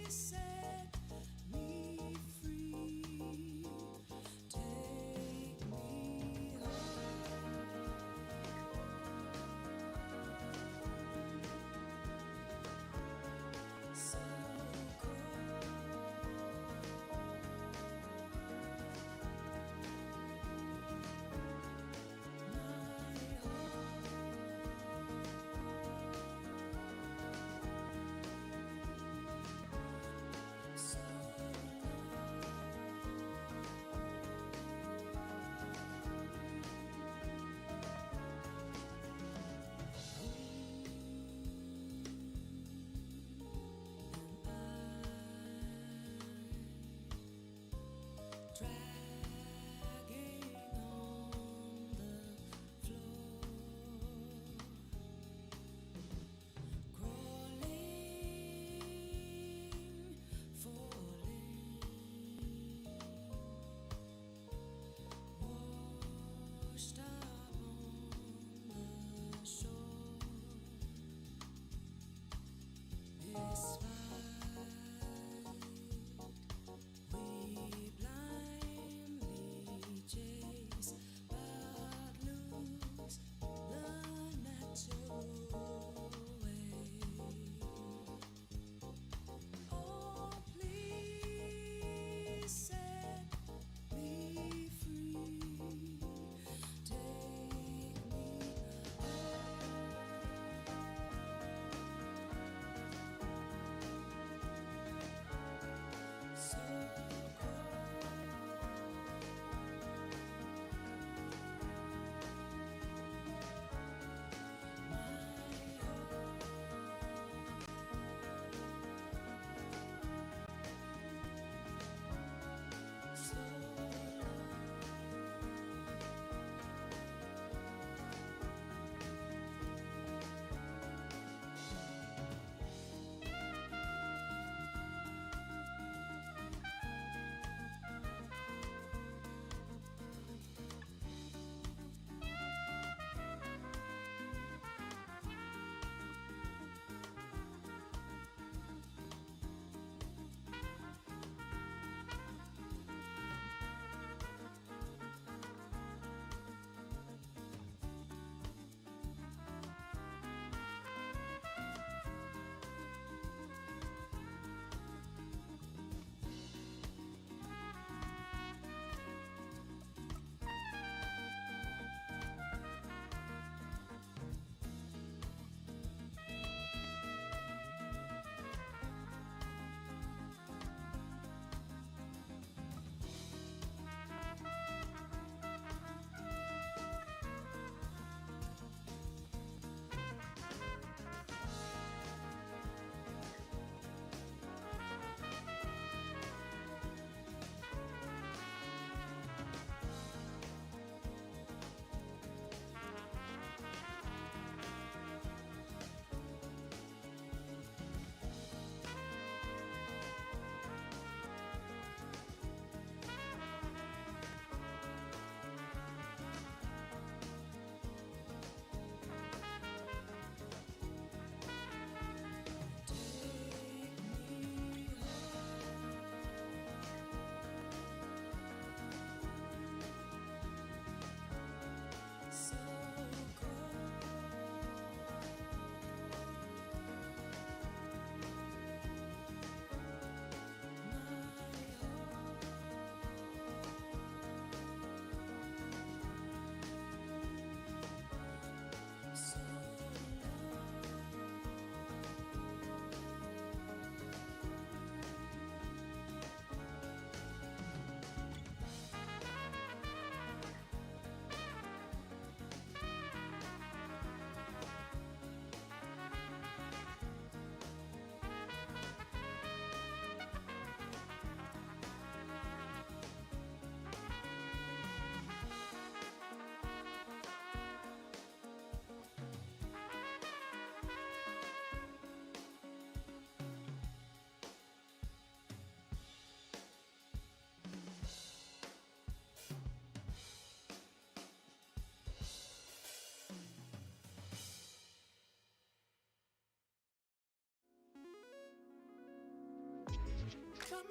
Set me free. Take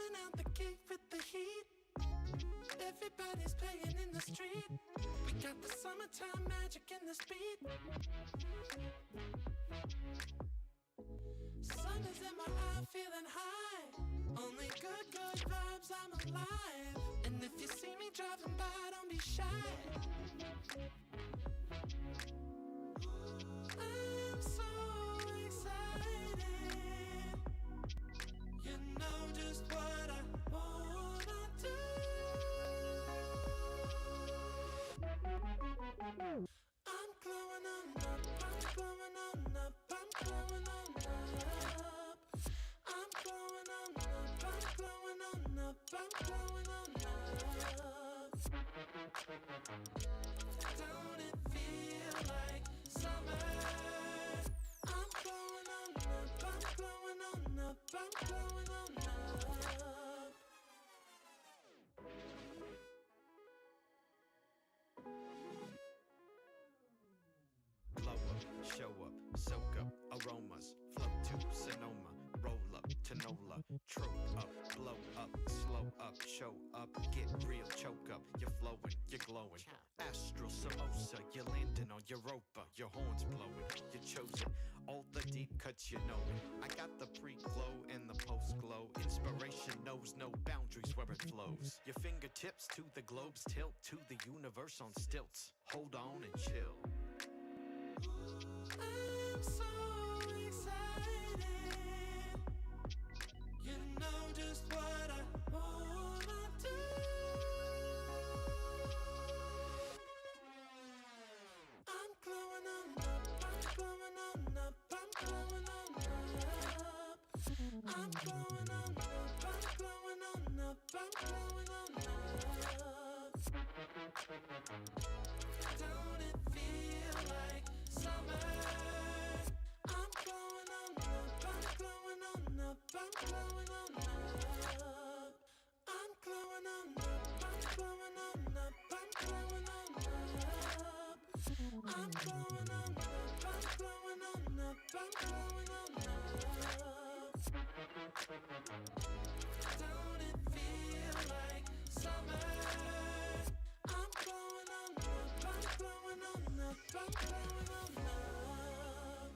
coming out the gate with the heat. Everybody's playing in the street. We got the summertime magic in this beat. Sun is in my eye, feeling high. Only good vibes, I'm alive. And if you see me driving by, don't be shy. I'm so excited. You know just what I wanna do. I'm glowing on up, I'm glowing on up, I'm glowing on up. I'm glowing on up, I'm glowing on up, I'm glowing on up. Don't it feel like summer? I'm glowing on up, I'm glowing on up, I'm glowing on up. Glow up, show up, soak up, aromas, float to Sonoma, roll up to Nola, trope up, blow up, slow up, show up, get real, choke up, you're flowing, you're glowing. Astral samosa, you're landing on Europa, your horns blowing, you're chosen, all the deep cuts you know. I got the pre-glow and the post-glow, inspiration knows no boundaries where it flows. Your fingertips to the globes tilt to the universe on stilts, hold on and chill. I'm so excited. You know just what I wanna do. I'm glowing on up, I'm glowing on up, I'm glowing on up. I'm glowing on up, I'm glowing on up, I'm glowing on up. Don't it feel like summer? I'm glowing on up, I'm glowing on up, I'm glowing on up. I'm glowing on up, I'm glowing on up, I'm glowing on up. I'm glowing on up, I'm glowing on up, I'm glowing on up. Don't it feel like summer? I'm glowing on up, I'm glowing on up, I'm glowing on up.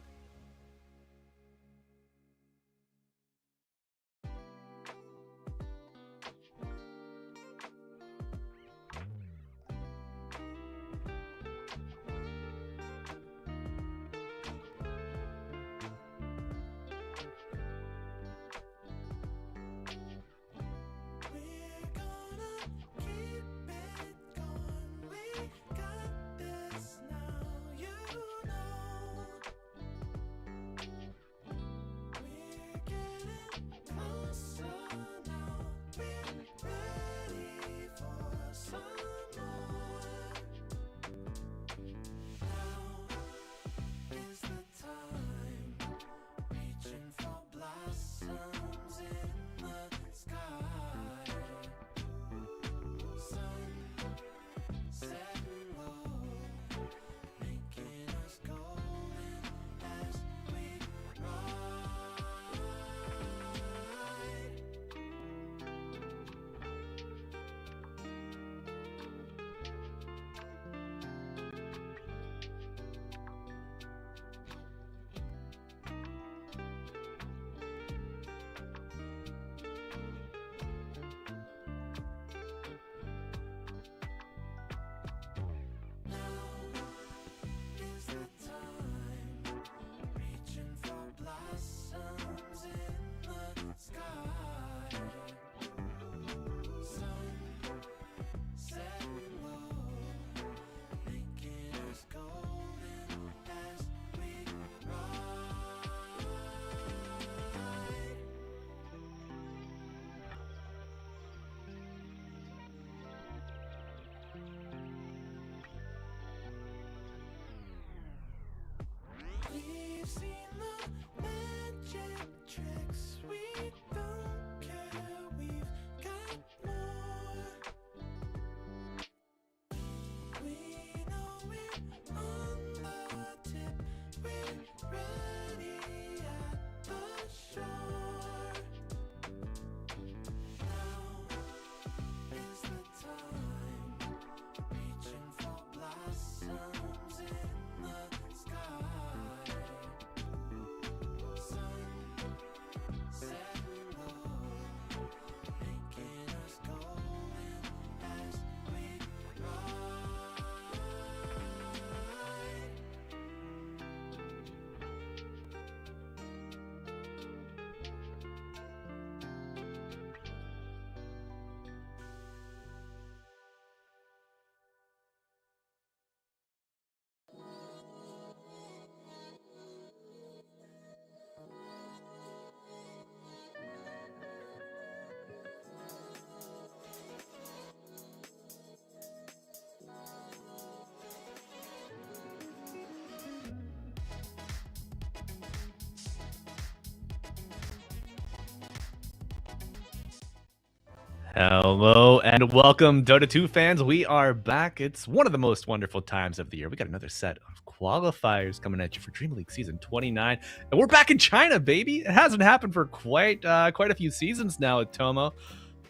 Hello and welcome, Dota 2 fans. We are back. It's one of the most wonderful times of the year. We got another set of qualifiers coming at you for DreamLeague Season 29. And we're back in China, baby. It hasn't happened for quite a few seasons now at Tomo,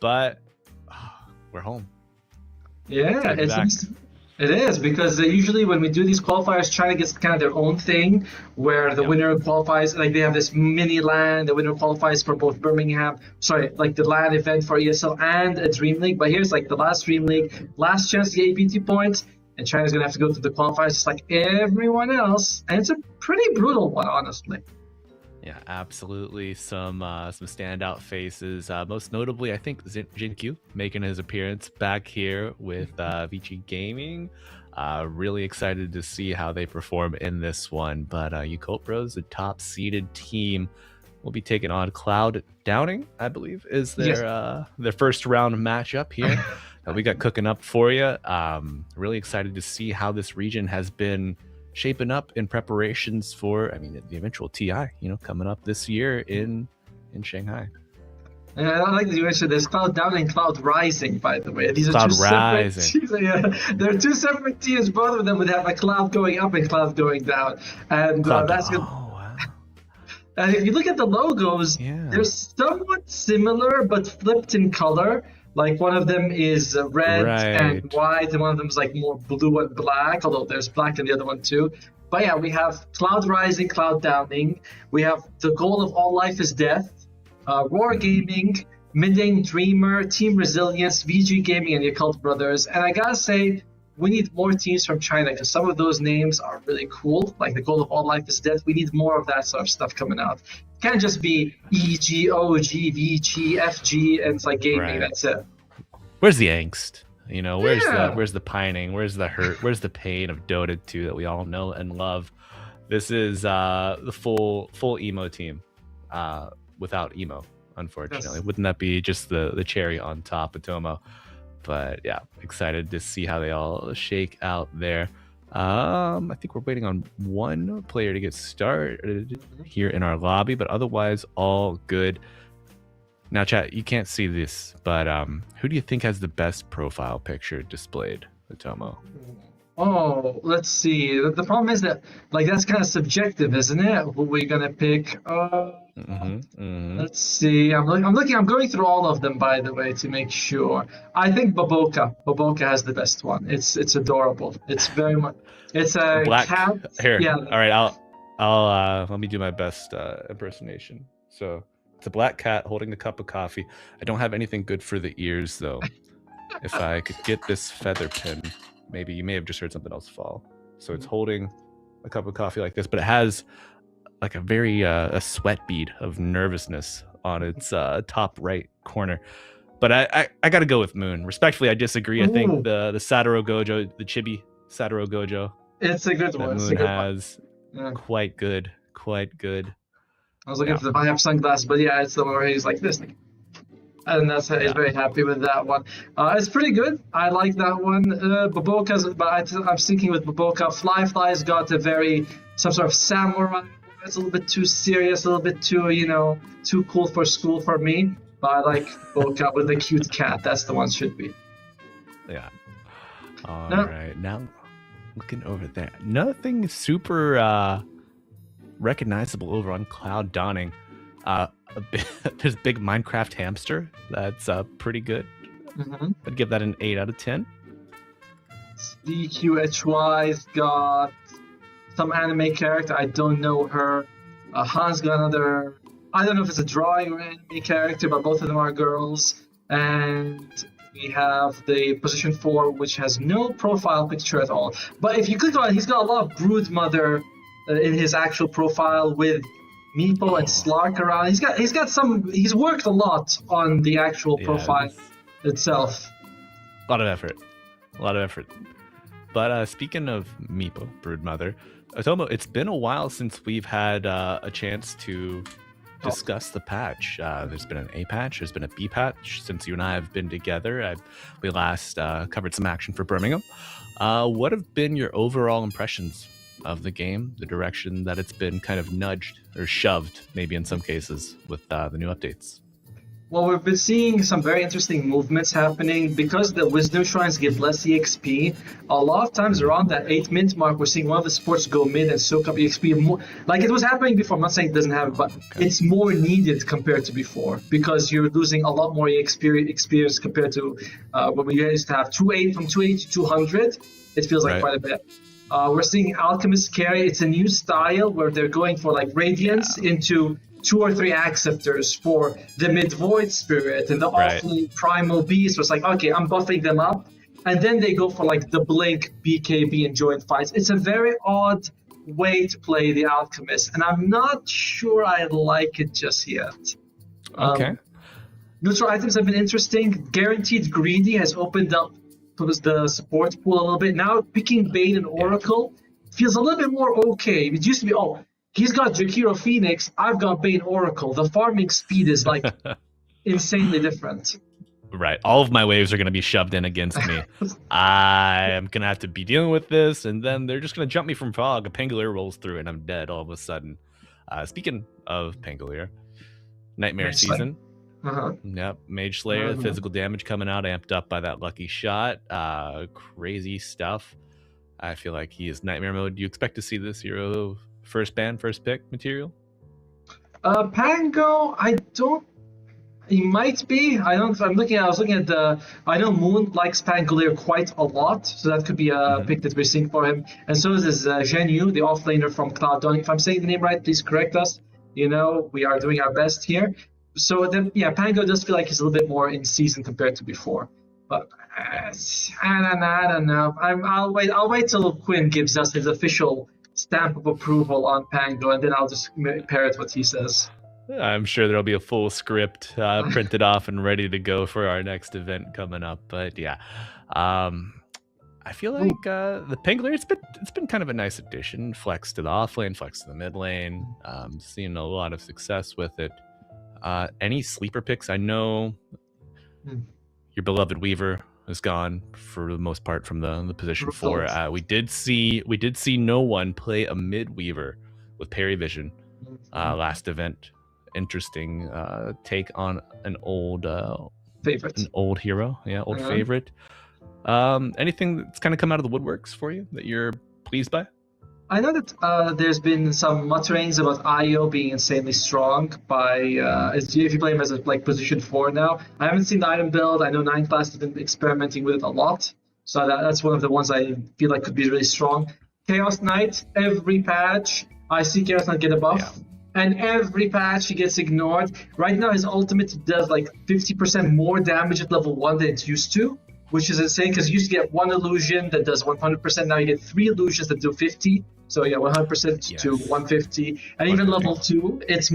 but we're home. Yeah, it is because usually when we do these qualifiers, China gets kind of their own thing where the winner qualifies, like they have this mini LAN, the winner qualifies for both like the LAN event for ESL and a Dream League. But here's like the last Dream League, last chance to get APT points, and China's going to have to go through the qualifiers just like everyone else. And it's a pretty brutal one, honestly. Yeah, absolutely. Some standout faces. Most notably, I think Jin-Q making his appearance back here with VG Gaming. Really excited to see how they perform in this one. But Yakult Bros, the top-seeded team, will be taking on Cloud Downing, I believe, is their first round matchup here that we got cooking up for you. Really excited to see how this region has been shaping up in preparations for, the eventual TI, coming up this year in Shanghai. And I like that you mentioned there's Cloud Downing and Cloud Rising, by the way. These are Cloud two Rising. separate teams. Yeah, they're two separate teams. Both of them would have a cloud going up and cloud going down. And that's good. Oh, wow. And if you look at the logos, they're somewhat similar but flipped in color. Like one of them is red and white, and one of them is like more blue and black, although there's black in the other one too. But yeah, we have Cloud Rising, Cloud Downing. We have The Goal of All Life is Death, Roar Gaming, Mideng Dreamer, Team Resilience, VG Gaming, and Yakult Brothers. And I gotta say, we need more teams from China because some of those names are really cool. Like The Goal of All Life is Death. We need more of that sort of stuff coming out. It can't just be EG, OG, VG, FG, and it's like gaming. Right. That's it. Where's the angst? Where's the pining? Where's the hurt? Where's the pain of Dota 2 that we all know and love? This is the full emo team without emo, unfortunately. Yes. Wouldn't that be just the cherry on top of Tomo? But yeah, excited to see how they all shake out there. I think we're waiting on one player to get started here in our lobby, but otherwise all good. Now, chat, you can't see this, but who do you think has the best profile picture displayed at Tomo? Oh, let's see. The problem is that, that's kind of subjective, isn't it? Who we're gonna pick? Let's see. I'm looking. I'm going through all of them, by the way, to make sure. I think Baboka. Baboka has the best one. It's adorable. It's very much. It's a black cat. Here. Yeah. All right. I'll let me do my best impersonation. So it's a black cat holding a cup of coffee. I don't have anything good for the ears though. If I could get this feather pin. Maybe you may have just heard something else fall. So it's holding a cup of coffee like this, but it has like a very a sweat bead of nervousness on its top right corner. But I got to go with Moon. Respectfully, I disagree. I think the Satoru Gojo, the chibi Satoru Gojo, it's a good one. Moon has quite good. I was looking for the I have sunglasses, but yeah, it's the one where he's like this. And he's very happy with that one. It's pretty good. I like that one. Baboka's, but I'm sticking with Baboka. Fly's got some sort of samurai. It's a little bit too serious, a little bit too, too cool for school for me. But I like Baboka with the cute cat. That's the one should be. Yeah. All right. Now, looking over there. Nothing super recognizable over on Cloud Dawning. There's a big Minecraft hamster. That's pretty good. I'd give that an 8 out of 10. DQHY's got some anime character. I don't know her. Han's got another. I don't know if it's a drawing or anime character, but both of them are girls. And we have the position 4, which has no profile picture at all. But if you click on it, he's got a lot of Brood Mother in his actual profile with Meepo and Slark around. He's worked a lot on the actual profile itself. A lot of effort. But speaking of Meepo, Broodmother, Tomo, it's been a while since we've had a chance to discuss the patch. There's been an A patch, there's been a B patch since you and I have been together. We last covered some action for Birmingham. What have been your overall impressions of the game, the direction that it's been kind of nudged or shoved, maybe in some cases, with the new updates? Well, we've been seeing some very interesting movements happening because the Wisdom Shrines give less EXP. A lot of times around that 8 mint mark, we're seeing one of the supports go mid and soak up EXP more. Like it was happening before. I'm not saying it doesn't happen, but it's more needed compared to before because you're losing a lot more experience compared to when we used to have 280 from 280 to 200. It feels like quite a bit. We're seeing Alchemist carry. It's a new style where they're going for like Radiance into 2 or 3 Acceptors for the Mid-Void Spirit and the awfully Primal Beast. So it's like, okay, I'm buffing them up. And then they go for like the Blink, BKB, and joint fights. It's a very odd way to play the Alchemist. And I'm not sure I like it just yet. Okay. Neutral items have been interesting. Guaranteed Greedy has opened up the support pool a little bit. Now picking Bane and Oracle feels a little bit more okay. It used to be, he's got Jakiro Phoenix, I've got Bane Oracle. The farming speed is like insanely different. Right. All of my waves are going to be shoved in against me. I am going to have to be dealing with this, and then they're just going to jump me from fog. A Pangolier rolls through, and I'm dead all of a sudden. Speaking of Pangolier, Nightmare Season. Yep. Mage Slayer, the physical damage coming out, amped up by that lucky shot. Crazy stuff. I feel like he is Nightmare mode. Do you expect to see this hero first ban, first pick material? Pango, I don't. He might be. I was looking at the. I know Moon likes Pangolier quite a lot, so that could be a pick that we're seeing for him. And so is Zhen Yu, the offlaner from Cloud Dawn. If I'm saying the name right, please correct us. We are doing our best here. So then, Pango does feel like he's a little bit more in season compared to before. But I don't know. I'll wait till Quinn gives us his official stamp of approval on Pango, and then I'll just parrot what he says. I'm sure there'll be a full script printed off and ready to go for our next event coming up. But I feel like the Pangolier, it's been kind of a nice addition. Flex to the off lane, flex to the mid lane. Seeing a lot of success with it. Any sleeper picks? I know your beloved Weaver is gone for the most part from the position 4. We did see no one play a mid Weaver with Parry Vision last event. Interesting take on an old favorite, an old hero, favorite. Anything that's kind of come out of the woodworks for you that you're pleased by? I know that there's been some mutterings about Io being insanely strong by if you play him as position 4 now. I haven't seen the item build. I know 9 Class has been experimenting with it a lot, so that's one of the ones I feel like could be really strong. Chaos Knight, every patch I see Chaos Knight get a buff, and every patch he gets ignored. Right now his ultimate does like 50% more damage at level 1 than it used to, which is insane because you used to get 1 illusion that does 100%. Now you get 3 illusions that do 50. So 100% to 150, and even level 2, it's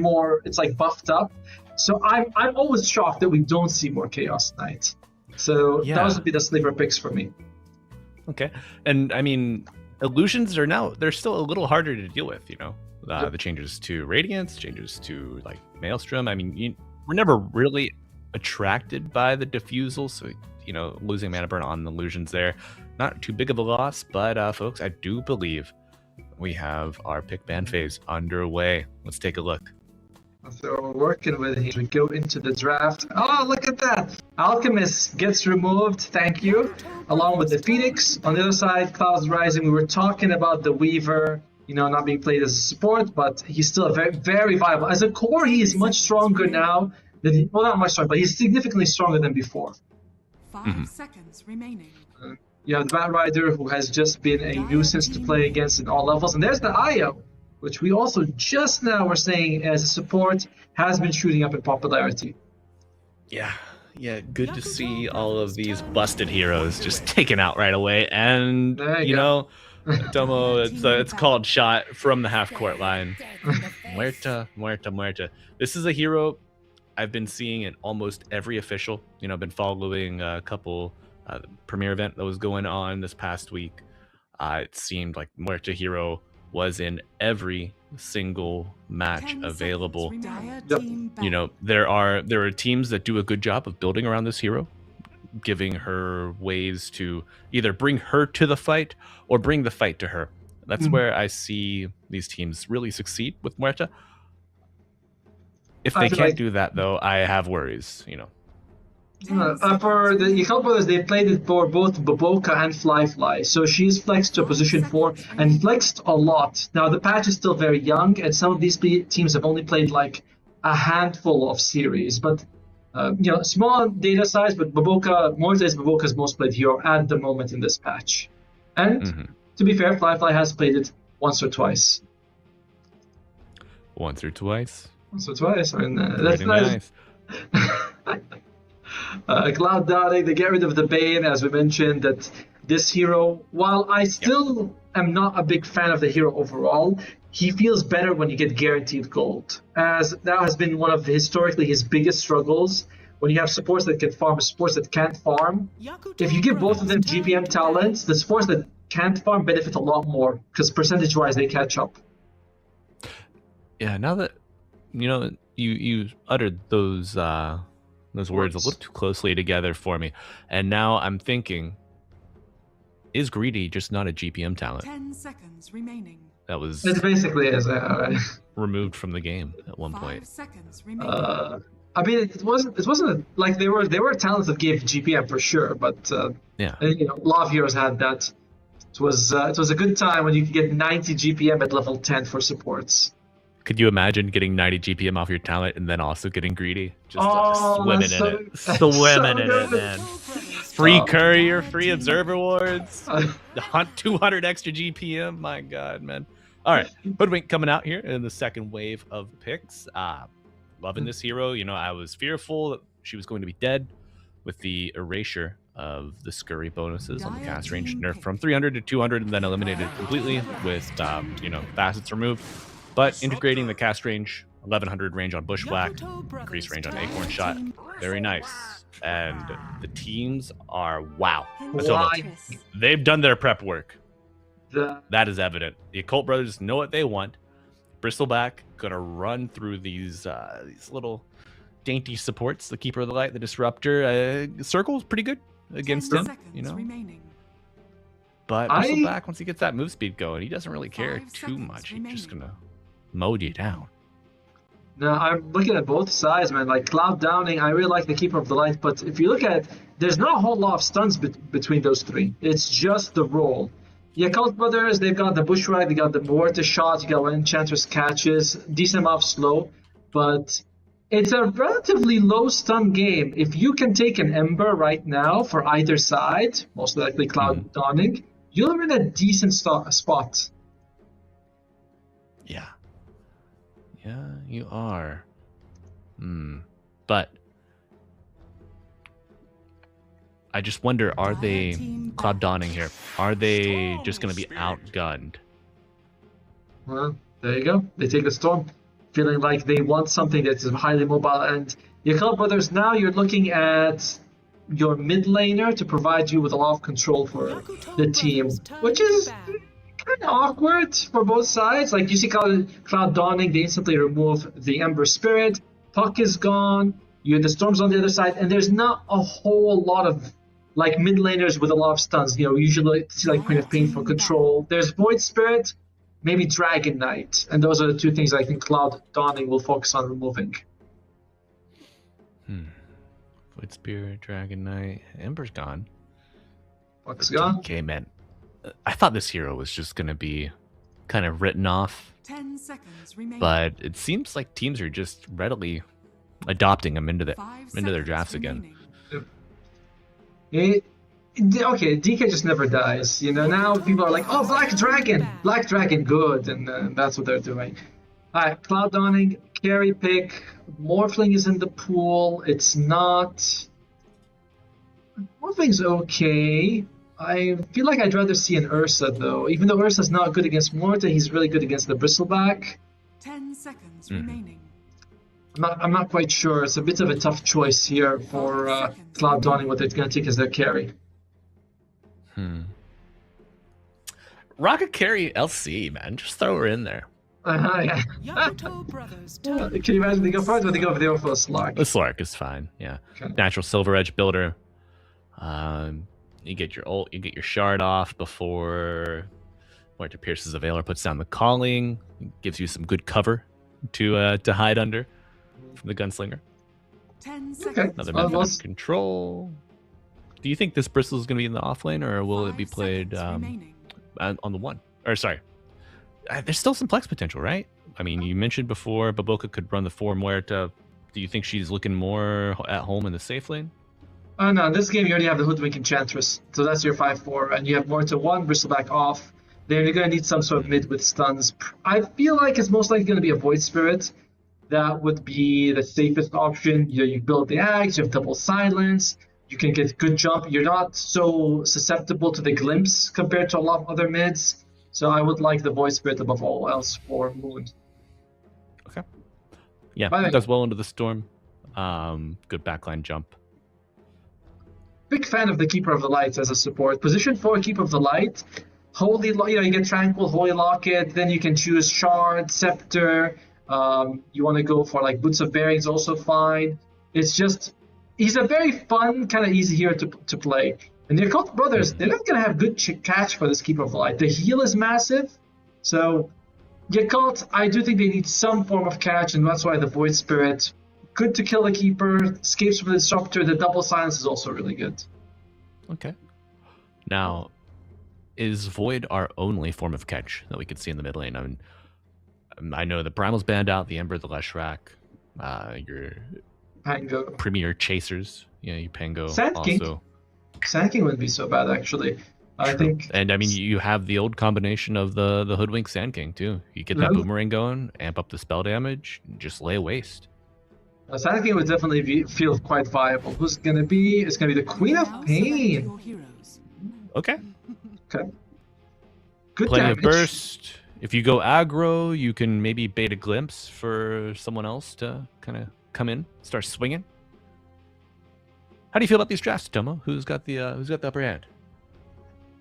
like buffed up. So I'm always shocked that we don't see more Chaos Knight. So those would be the sleeper picks for me. Okay, and I mean, illusions they're still a little harder to deal with. The changes to Radiance, changes to like Maelstrom. I mean, we're never really attracted by the diffusal, so losing mana burn on the illusions there, not too big of a loss. But folks, I do believe we have our pick ban phase underway. Let's take a look. So we're working with it. We go into the draft. Oh, look at that! Alchemist gets removed. Thank you. Along with the Phoenix. On the other side, Clouds Rising. We were talking about the Weaver, not being played as a support, but he's still a very, very viable. As a core, he is much stronger now. Not much stronger, but he's significantly stronger than before. 5 seconds remaining. You have the Bat Rider, who has just been a nuisance to play against in all levels. And there's the Io, which we also just now were saying as a support has been shooting up in popularity. Yeah, good to see all of these busted heroes just taken out right away. And, Tomo, it's called shot from the half-court line. Muerta. This is a hero I've been seeing in almost every official. I've been following a couple premiere event that was going on this past week. It seemed like Muerta Hero was in every single match available. There are teams that do a good job of building around this hero, giving her ways to either bring her to the fight or bring the fight to her. That's where I see these teams really succeed with Muerta. If they can't do that, though, I have worries, you know. For the Yakult brothers, they played it for both Baboka and Fly. So she's flexed to a position 4 and flexed a lot. Now, the patch is still very young, and some of these teams have only played like a handful of series. But, small data size, but Morta is Baboka's most played hero at the moment in this patch. And, to be fair, Fly has played it once or twice. Once or twice? Once or twice. I mean, that's nice. Cloud Dotting, they get rid of the Bane, as we mentioned, that this hero, while I still am not a big fan of the hero overall, he feels better when you get guaranteed gold, as that has been one of historically his biggest struggles. When you have supports that can farm, supports that can't farm, if you give both of them GPM talents, the supports that can't farm benefit a lot more, because percentage-wise they catch up. Yeah, now that, you uttered those words a little too closely together for me. And now I'm thinking, is Greedy just not a GPM talent? 10 seconds remaining. That was It basically is. removed from the game at one 5 point. seconds remaining. I mean, it wasn't like there were talents that gave GPM for sure, but a lot of heroes had that. It was a good time when you could get 90 GPM at level 10 for supports. Could you imagine getting 90 GPM off your talent and then also getting Greedy? Just swimming in it. Swimming in it, man. Free courier, free observer wards. Hunt 200 extra GPM. My God, man. All right. Hoodwink coming out here in the second wave of picks. Loving this hero. I was fearful that she was going to be dead with the erasure of the scurry bonuses on the cast range. Nerfed from 300 to 200 and then eliminated completely with, facets removed. But integrating the cast range, 1100 range on Bushwhack, increased range on Acorn Shot, very nice. And the teams are wow. They've done their prep work. That is evident. The Yakult brothers know what they want. Bristleback gonna run through these little dainty supports. The Keeper of the Light, the Disruptor. Circle's pretty good against him. Remaining. But Bristleback, once he gets that move speed going, he doesn't really care too much. He's just gonna mow you down. No, I'm looking at both sides, man. Like Cloud Downing, I really like the Keeper of the Light, but if you look at it, there's not a whole lot of stuns between those three. It's just the roll. Yakult brothers, they've got the Bushwhack, they got the Mortar Shot, you got Enchantress Catches, decent amount of slow, but it's a relatively low stun game. If you can take an Ember right now for either side, most likely Cloud Dawning, you're in a decent spot. Yeah. Yeah, you are. But I just wonder, are they Cloud Dawning here? Are they just going to be outgunned? Well, there you go. They take the Storm, feeling like they want something that is highly mobile. And Yakult brothers, now you're looking at your mid laner to provide you with a lot of control for the team, which is kind of awkward for both sides. Like you see Cloud Dawning, they instantly remove the Ember Spirit. Puck is gone. The Storm's on the other side, and there's not a whole lot of like mid laners with a lot of stuns. Usually see like Queen of Pain for control. There's Void Spirit, maybe Dragon Knight, and those are the two things I think Cloud Dawning will focus on removing. Void Spirit, Dragon Knight, Ember's gone. Puck's gone. Okay, man. I thought this hero was just going to be kind of written off. 10 seconds remaining. But it seems like teams are just readily adopting him into their drafts again. Okay, DK just never dies. Now people are like, oh, Black Dragon, good, and that's what they're doing. All right, Cloud Dawning, carry pick. Morphling is in the pool. It's not. Morphling's okay. I feel like I'd rather see an Ursa, though. Even though Ursa's not good against Morta, he's really good against the Bristleback. 10 seconds remaining. I'm not quite sure. It's a bit of a tough choice here for Cloud Dawning, what they're going to take as their carry. Rocket carry LC, man. Just throw her in there. Yeah. Can you imagine they go for it, or they go for a Slark? The Slark is fine, yeah. Okay. Natural Silver Edge builder. You get your ult, you get your shard off before Mortar pierces the Veil or puts down the Calling. Gives you some good cover to hide under. from the gunslinger. 10 Okay. seconds. Another Well, method well, of control. Do you think this bristle is going to be in the off lane, or will it be 5 played seconds remaining. on the one? Or sorry, there's still some flex potential, right? I mean, you mentioned before Baboka could run the 4 Muerta. Do you think she's looking more at home in the safe lane? No, in this game you already have the Hoodwink Enchantress, so that's your 5/4, and you have Morta 1, Bristleback off. Then you're going to need some sort of mid with stuns. I feel like it's most likely going to be a Void Spirit. That would be the safest option. You build the Axe, you have double silence, you can get good jump. You're not so susceptible to the glimpse compared to a lot of other mids. So I would like the Void Spirit above all else for Moon. Okay. Yeah, By the way- does well into the storm. Good backline jump. Big fan of the Keeper of the Light as a support. Position 4 Keeper of the Light. You get Tranquil, Holy Locket, then you can choose Shard, Scepter. You want to go for like Boots of Bearings, also fine. It's just, he's a very fun, kind of easy hero to play. And the Yakult brothers, they're not going to have good catch for this Keeper of the Light. The heal is massive, so Yakult, I do think they need some form of catch, and that's why the Void Spirit, good to kill the Keeper, escapes from the Disruptor, the double silence is also really good. Okay. Now, is Void our only form of catch that we could see in the mid lane? I mean, I know the Primal's banned out, the Ember, the Leshrac, your Pango. premier chasers, your Pango Sand King. also. Sand King wouldn't be so bad, actually. I think. And I mean, you have the old combination of the Hoodwink Sand King, too. You get that Mhm. boomerang going, amp up the spell damage, and just lay waste. Sand King would definitely feel quite viable. Who's going to be? It's going to be the Queen of Now select Pain. your heroes. Okay. Okay. Good Plenty damage. of burst. If you go aggro, you can maybe bait a glimpse for someone else to kind of come in, start swinging. How do you feel about these drafts, Tomo? Who's got the upper hand?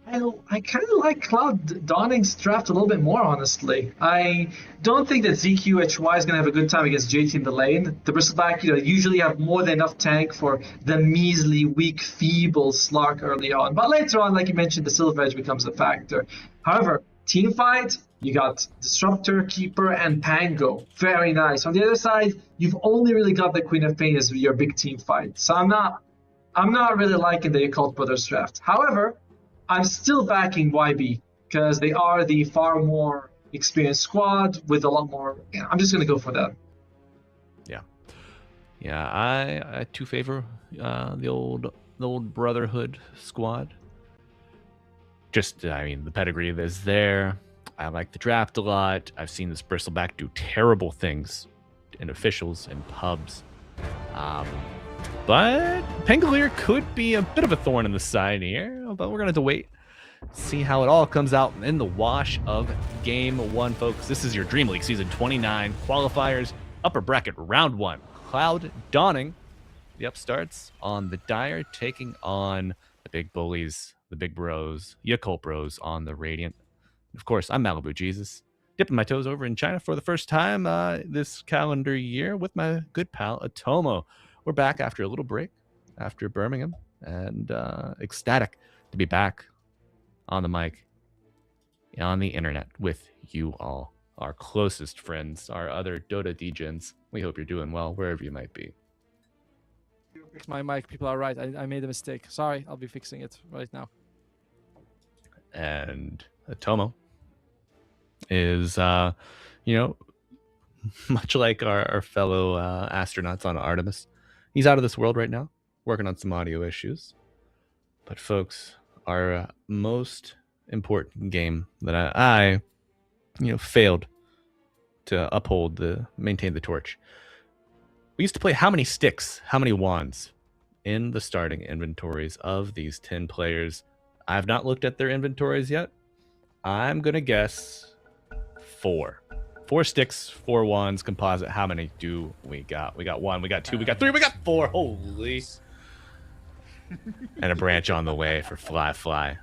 I kind of like Cloud Dawning's draft a little bit more, honestly. I don't think that ZQHY is going to have a good time against JT in the lane. The Bristleback, usually have more than enough tank for the measly, weak, feeble Slark early on. But later on, like you mentioned, the Silver Edge becomes a factor. However, team fight, you got Disruptor, Keeper, and Pango. Very nice. On the other side, you've only really got the Queen of Pain as your big team fight. So I'm not really liking the Yakult Brothers draft. However, I'm still backing YB because they are the far more experienced squad with a lot more. I'm just going to go for that. Yeah, I too favor the old Brotherhood squad. Just, I mean, the pedigree is there. I like the draft a lot. I've seen this Bristleback do terrible things in officials and pubs. But Pangolier could be a bit of a thorn in the side here. But we're going to have to wait, see how it all comes out in the wash of Game 1, folks. This is your Dream League Season 29 qualifiers, upper bracket, Round 1. Cloud Dawning, the upstarts on the Dire, taking on the big bullies, the big bros, Yakult bros on the Radiant. Of course, I'm Malibu Jesus, dipping my toes over in China for the first time this calendar year with my good pal Atomo. We're back after a little break after Birmingham, and ecstatic to be back on the mic, on the internet with you all, our closest friends, our other Dota degens. We hope you're doing well wherever you might be. Fix my mic. People are right. I made a mistake. Sorry. I'll be fixing it right now. And Atomo is, much like our fellow astronauts on Artemis. He's out of this world right now, working on some audio issues. But folks, our most important game that I failed to maintain the torch. We used to play How Many Sticks, How Many Wands in the starting inventories of these 10 players. I've not looked at their inventories yet. I'm going to guess 4. 4 sticks, 4 wands, composite. How many do we got? We got 1, we got 2, we got 3, we got 4. Holy. And a branch on the way for Fly.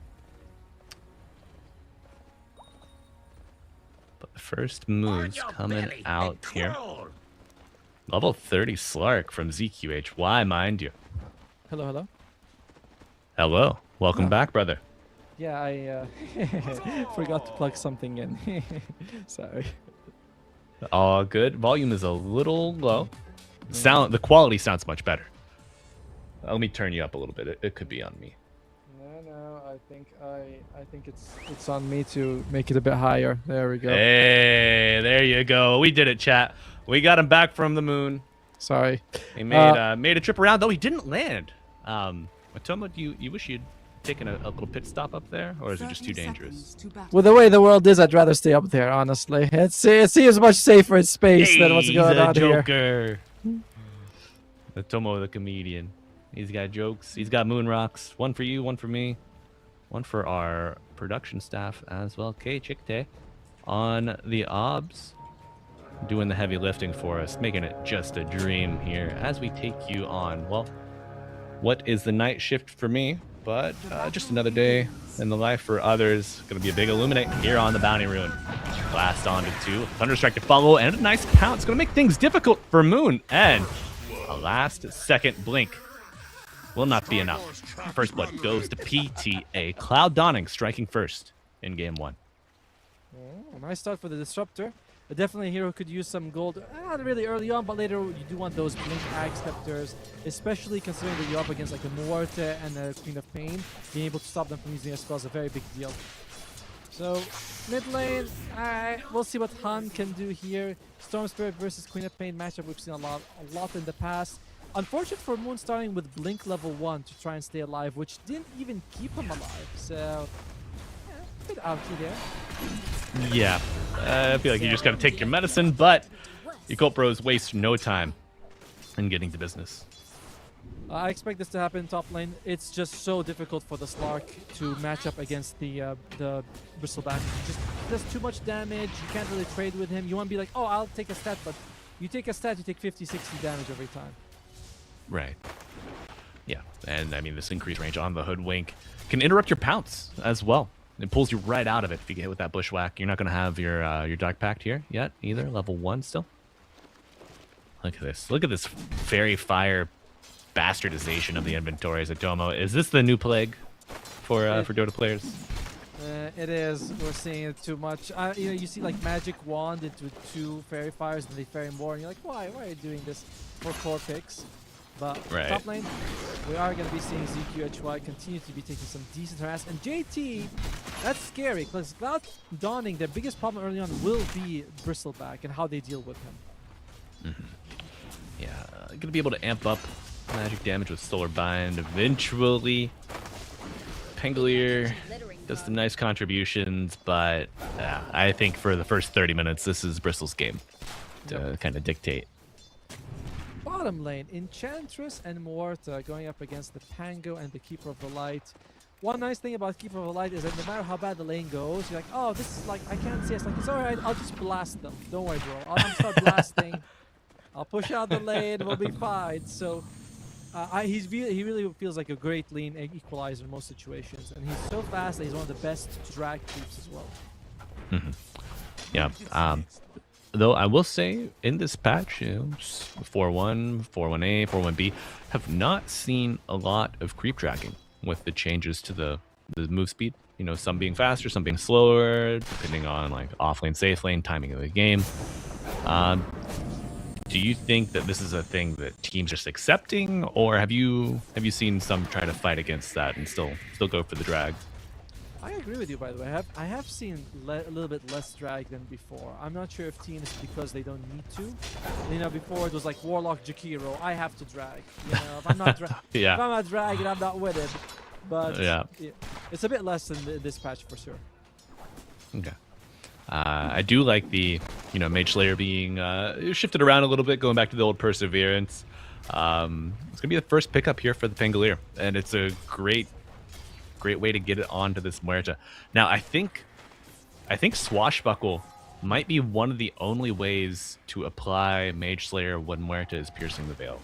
But the first moves coming out here. Level 30 Slark from ZQHY, mind you. Hello. Hello. Welcome back, brother. Yeah, I forgot to plug something in. Sorry. All good. Volume is a little low. The quality sounds much better. Let me turn you up a little bit. It could be on me. No, I think it's on me to make it a bit higher. There we go. Hey, there you go. We did it, chat. We got him back from the moon. Sorry. He made a trip around, though he didn't land. Matoma, do you wish you'd taken a little pit stop up there, or is it just too dangerous? With the way the world is, I'd rather stay up there, honestly. It seems much safer in space than what's going on here. Joker. Matoma the comedian. He's got jokes. He's got moon rocks. One for you, one for me, one for our production staff as well. Okay, Chikte on the obs, doing the heavy lifting for us, making it just a dream here as we take you on. Well, what is the night shift for me? But just another day in the life for others. Going to be a big illuminate here on the Bounty Rune. Blast on to 2. Thunderstrike to follow, and a nice pounce. Going to make things difficult for Moon. And a last-second blink will not be enough. First blood goes to PTA. Cloud Dawning striking first in game 1. Oh, nice start for the Disruptor. Definitely a hero could use some gold, not really early on, but later you do want those Blink Ag Scepters, especially considering that you're up against like a Muerte and a Queen of Pain. Being able to stop them from using their spells is a very big deal. So, mid lane, we'll see what Han can do here. Storm Spirit versus Queen of Pain matchup we've seen a lot in the past. Unfortunate for Moon starting with Blink level 1 to try and stay alive, which didn't even keep him alive. So, bit ouchy there. Yeah, I feel like you just got to take your medicine, but Yakult Bros waste no time in getting to business. I expect this to happen top lane. It's just so difficult for the Slark to match up against the Bristleback. Just does too much damage. You can't really trade with him. You want to be like, oh, I'll take a stat, but you take a stat, you take 50, 60 damage every time. Right. Yeah, and I mean, this increased range on the Hoodwink can interrupt your pounce as well. It pulls you right out of it if you get hit with that Bushwhack. You're not going to have your Dark Pact here yet either. Level 1 still. Look at this. Look at this Fairy Fire bastardization of the inventories at Domo. Is this the new plague for Dota players? It is. We're seeing it too much. You see like Magic Wand into 2 Fairy Fires and they Fairy more, and you're like, why? Why are you doing this for core picks? But top lane, we are going to be seeing ZQHY continue to be taking some decent harass. And JT, that's scary, because Cloud Dawning, their biggest problem early on will be Bristleback and how they deal with him. Yeah, going to be able to amp up magic damage with Solar Bind eventually. Pangolier does some nice contributions, but I think for the first 30 minutes, this is Bristle's game to kind of dictate. Bottom lane, Enchantress and Muerta going up against the Pango and the Keeper of the Light. One nice thing about Keeper of the Light is that no matter how bad the lane goes, you're like, oh, this is like, I can't see. It's like, it's alright, I'll just blast them. Don't worry, bro. I'll start blasting. I'll push out the lane, we'll be fine. So, he really feels like a great lane equalizer in most situations. And he's so fast that he's one of the best drag creeps as well. Yeah. Though I will say, in this patch, 4-1, 4-1A, 4-1B, have not seen a lot of creep tracking with the changes to the move speed. You know, some being faster, some being slower, depending on like off lane, safe lane, timing of the game. Do you think that this is a thing that teams are just accepting, or have you seen some try to fight against that and still go for the drag? I agree with you, by the way. I have seen a little bit less drag than before. I'm not sure if teams, because they don't need to. You know, before it was like Warlock Jakiro, I have to drag. You know, if I'm not if I'm not dragging, I'm not with it. But yeah, it's a bit less in this patch for sure. Okay. I do like the, Mage Slayer being shifted around a little bit, going back to the old Perseverance. It's going to be the first pickup here for the Pangolier, and it's a great way to get it onto this Muerta. Now, I think Swashbuckle might be one of the only ways to apply Mage Slayer when Muerta is piercing the veil.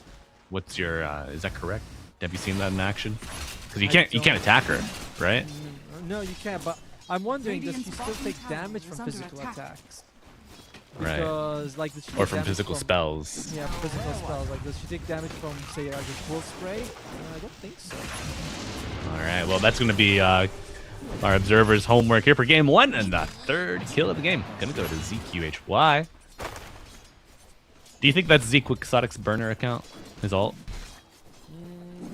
What's your, is that correct? Have you seen that in action? Because you can't attack her, right? No, you can't, but I'm wondering, does she still take damage from physical attacks? Because, like, does she or from physical spells. Yeah, physical spells. Like, does she take damage from, say, like a Cool Spray? I don't think so. All right, well, that's going to be our observer's homework here for game 1, and the third kill of the game. Going to go to ZQHY. Do you think that's Zeke Quixotic's burner account? His ult?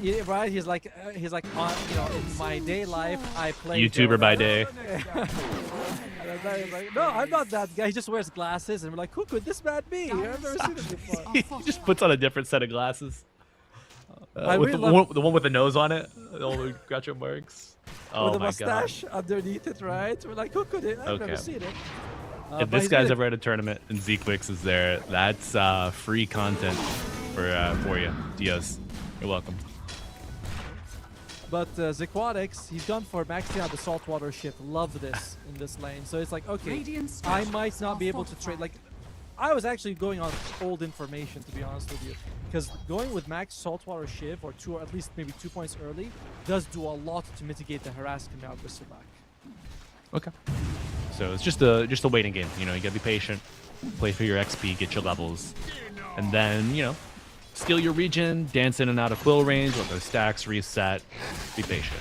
Yeah, right. He's like on, you know, in my day life, I play YouTuber by day. Like, no, I'm not that guy. He just wears glasses, and we're like, who could this man be? I've never seen him before. He just puts on a different set of glasses. I With really the one with the nose on it, all the Groucho Marx. Oh with a my mustache underneath it, right? We're like, who could it? I've never Okay. seen it. If But this he's guy's really- ever at a tournament and Zeke Wix is there, that's free content for you, Diaz. You're welcome. But Zequatics, he's gone for maxing out the saltwater shift. Love this in this lane. So it's like, okay, Radiant I structures might not are be able to trade. Like, I was actually going on old information, to be honest with you. Because going with max saltwater shift, or two, or at least maybe 2 points early, does do a lot to mitigate the harass coming out of Bristleback. Okay. So it's just a waiting game. You know, you gotta be patient, play for your XP, get your levels, and then steal your region, dance in and out of quill range, let those stacks reset. Be patient.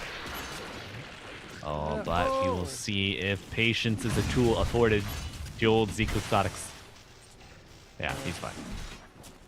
Oh, but you will see if patience is a tool afforded to old Zeke Quixotics. Yeah, he's fine.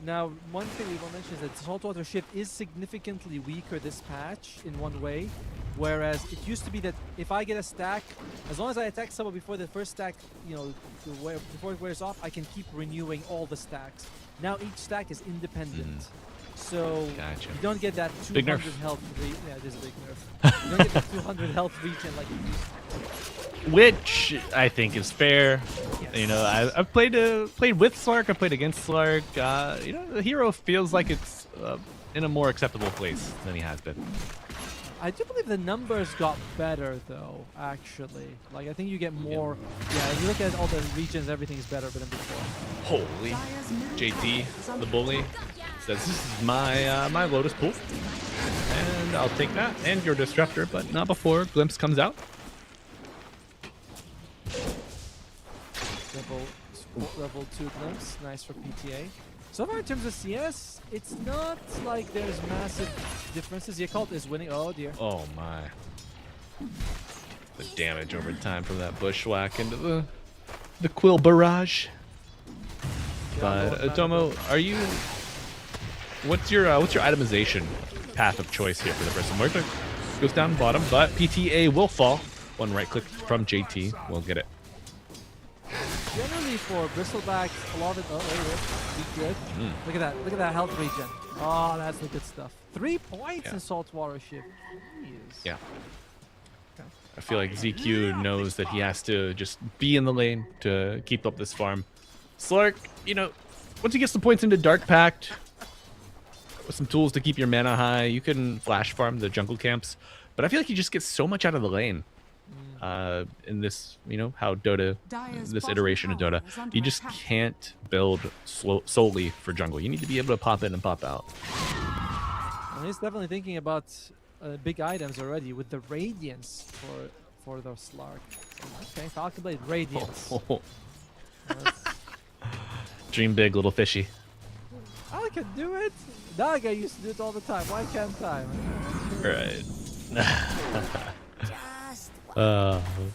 Now, one thing we want to mention is that saltwater shift is significantly weaker this patch in one way, whereas it used to be that if I get a stack, as long as I attack someone before the first stack, before it wears off, I can keep renewing all the stacks. Now each stack is independent. So Gotcha. you don't get that Big 200 nerf. health yeah, it is a big nerf. You don't get that 200 health regen like you used to. Which I think is fair. Yes. You know, I've played with Slark, I've played against Slark. The hero feels like it's in a more acceptable place than he has been. I do believe the numbers got better though, actually. Like, I think you get more. Yeah, if you look at all the regions, everything's better than before. Holy JT, the bully, says this is my Lotus pool, and I'll take that and your disruptor, but not before Glimpse comes out. Level 2 glimpse, nice for PTA. So far in terms of CS, it's not like there's massive differences. Yakult is winning. Oh dear. Oh my. The damage over time from that bushwhack into the Quill barrage. But Tomo, are you? What's your itemization path of choice here for the person? Murta goes down bottom, but PTA will fall. One right click from JT will get it. Generally for Bristleback, a lot of it. Oh, there it is. Be good. Look at that. Look at that health regen. Oh, that's the good stuff. 3 points in saltwater shift. Jeez. Yeah. I feel like ZQ knows that he has to just be in the lane to keep up this farm. Slark, once he gets the points into Dark Pact, with some tools to keep your mana high, you can flash farm the jungle camps. But I feel like he just gets so much out of the lane. In this, how Dota, this iteration of Dota, you just can't build solely for jungle. You need to be able to pop in and pop out. Well, he's definitely thinking about big items already with the Radiance for the Slark. Okay, Falcon Blade Radiance. Dream big, little fishy. I can do it. That guy used to do it all the time. Why can't I? Right.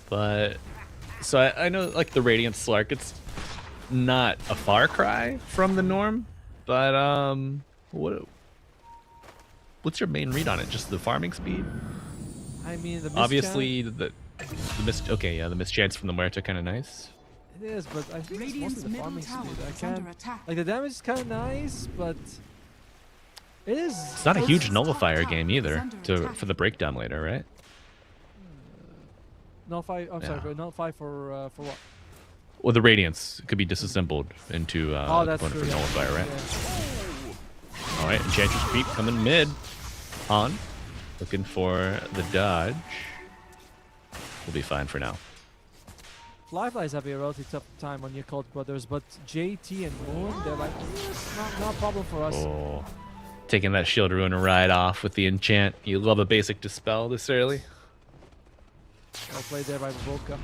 But so I know like the Radiant Slark, it's not a far cry from the norm, but what's your main read on it? Just the farming speed? I mean, the obviously the mischance from the Muerta kind of nice. It is, but I think Radiant's it's mostly the farming middle tower speed. I is under can't attack. like the damage is kind of nice, but it is. It's not a huge Top nullifier tower game is either under attack. for the breakdown later, right? Nullify. I'm Yeah. sorry, nullify for what? Well, the Radiance could be disassembled into Oh, a that's component true. for Yeah. nullifier, right? Yeah. All right, Enchantress Creep coming mid. Han looking for the dodge. We'll be fine for now. Flyflies have a relatively tough time on Yakult Brothers, but JT and Moon, they're like, not a problem for us. Oh, taking that Shield Ruiner right off with the enchant. You love a basic dispel this early. Well played there by Voka.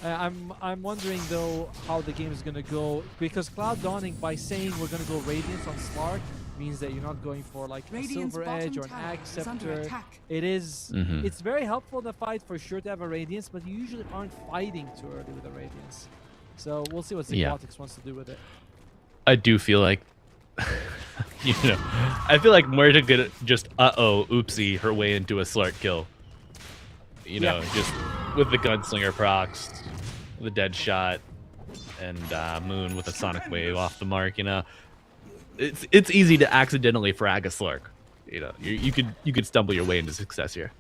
I'm wondering though how the game is gonna go, because Cloud Dawning, by saying we're gonna go Radiance on Slark, means that you're not going for like a Radiant's Silver bottom Edge or an tower Axe is under Scepter. attack. It is. Mhm. It's very helpful in the fight for sure to have a Radiance, but you usually aren't fighting too early with a Radiance. So we'll see what Yeah. Zequatics wants to do with it. I do feel like, I feel like Muerta could just oopsie her way into a Slark kill. Just with the gunslinger procs, the dead shot, and Moon with a sonic wave off the mark. It's easy to accidentally frag a Slark. You could stumble your way into success here.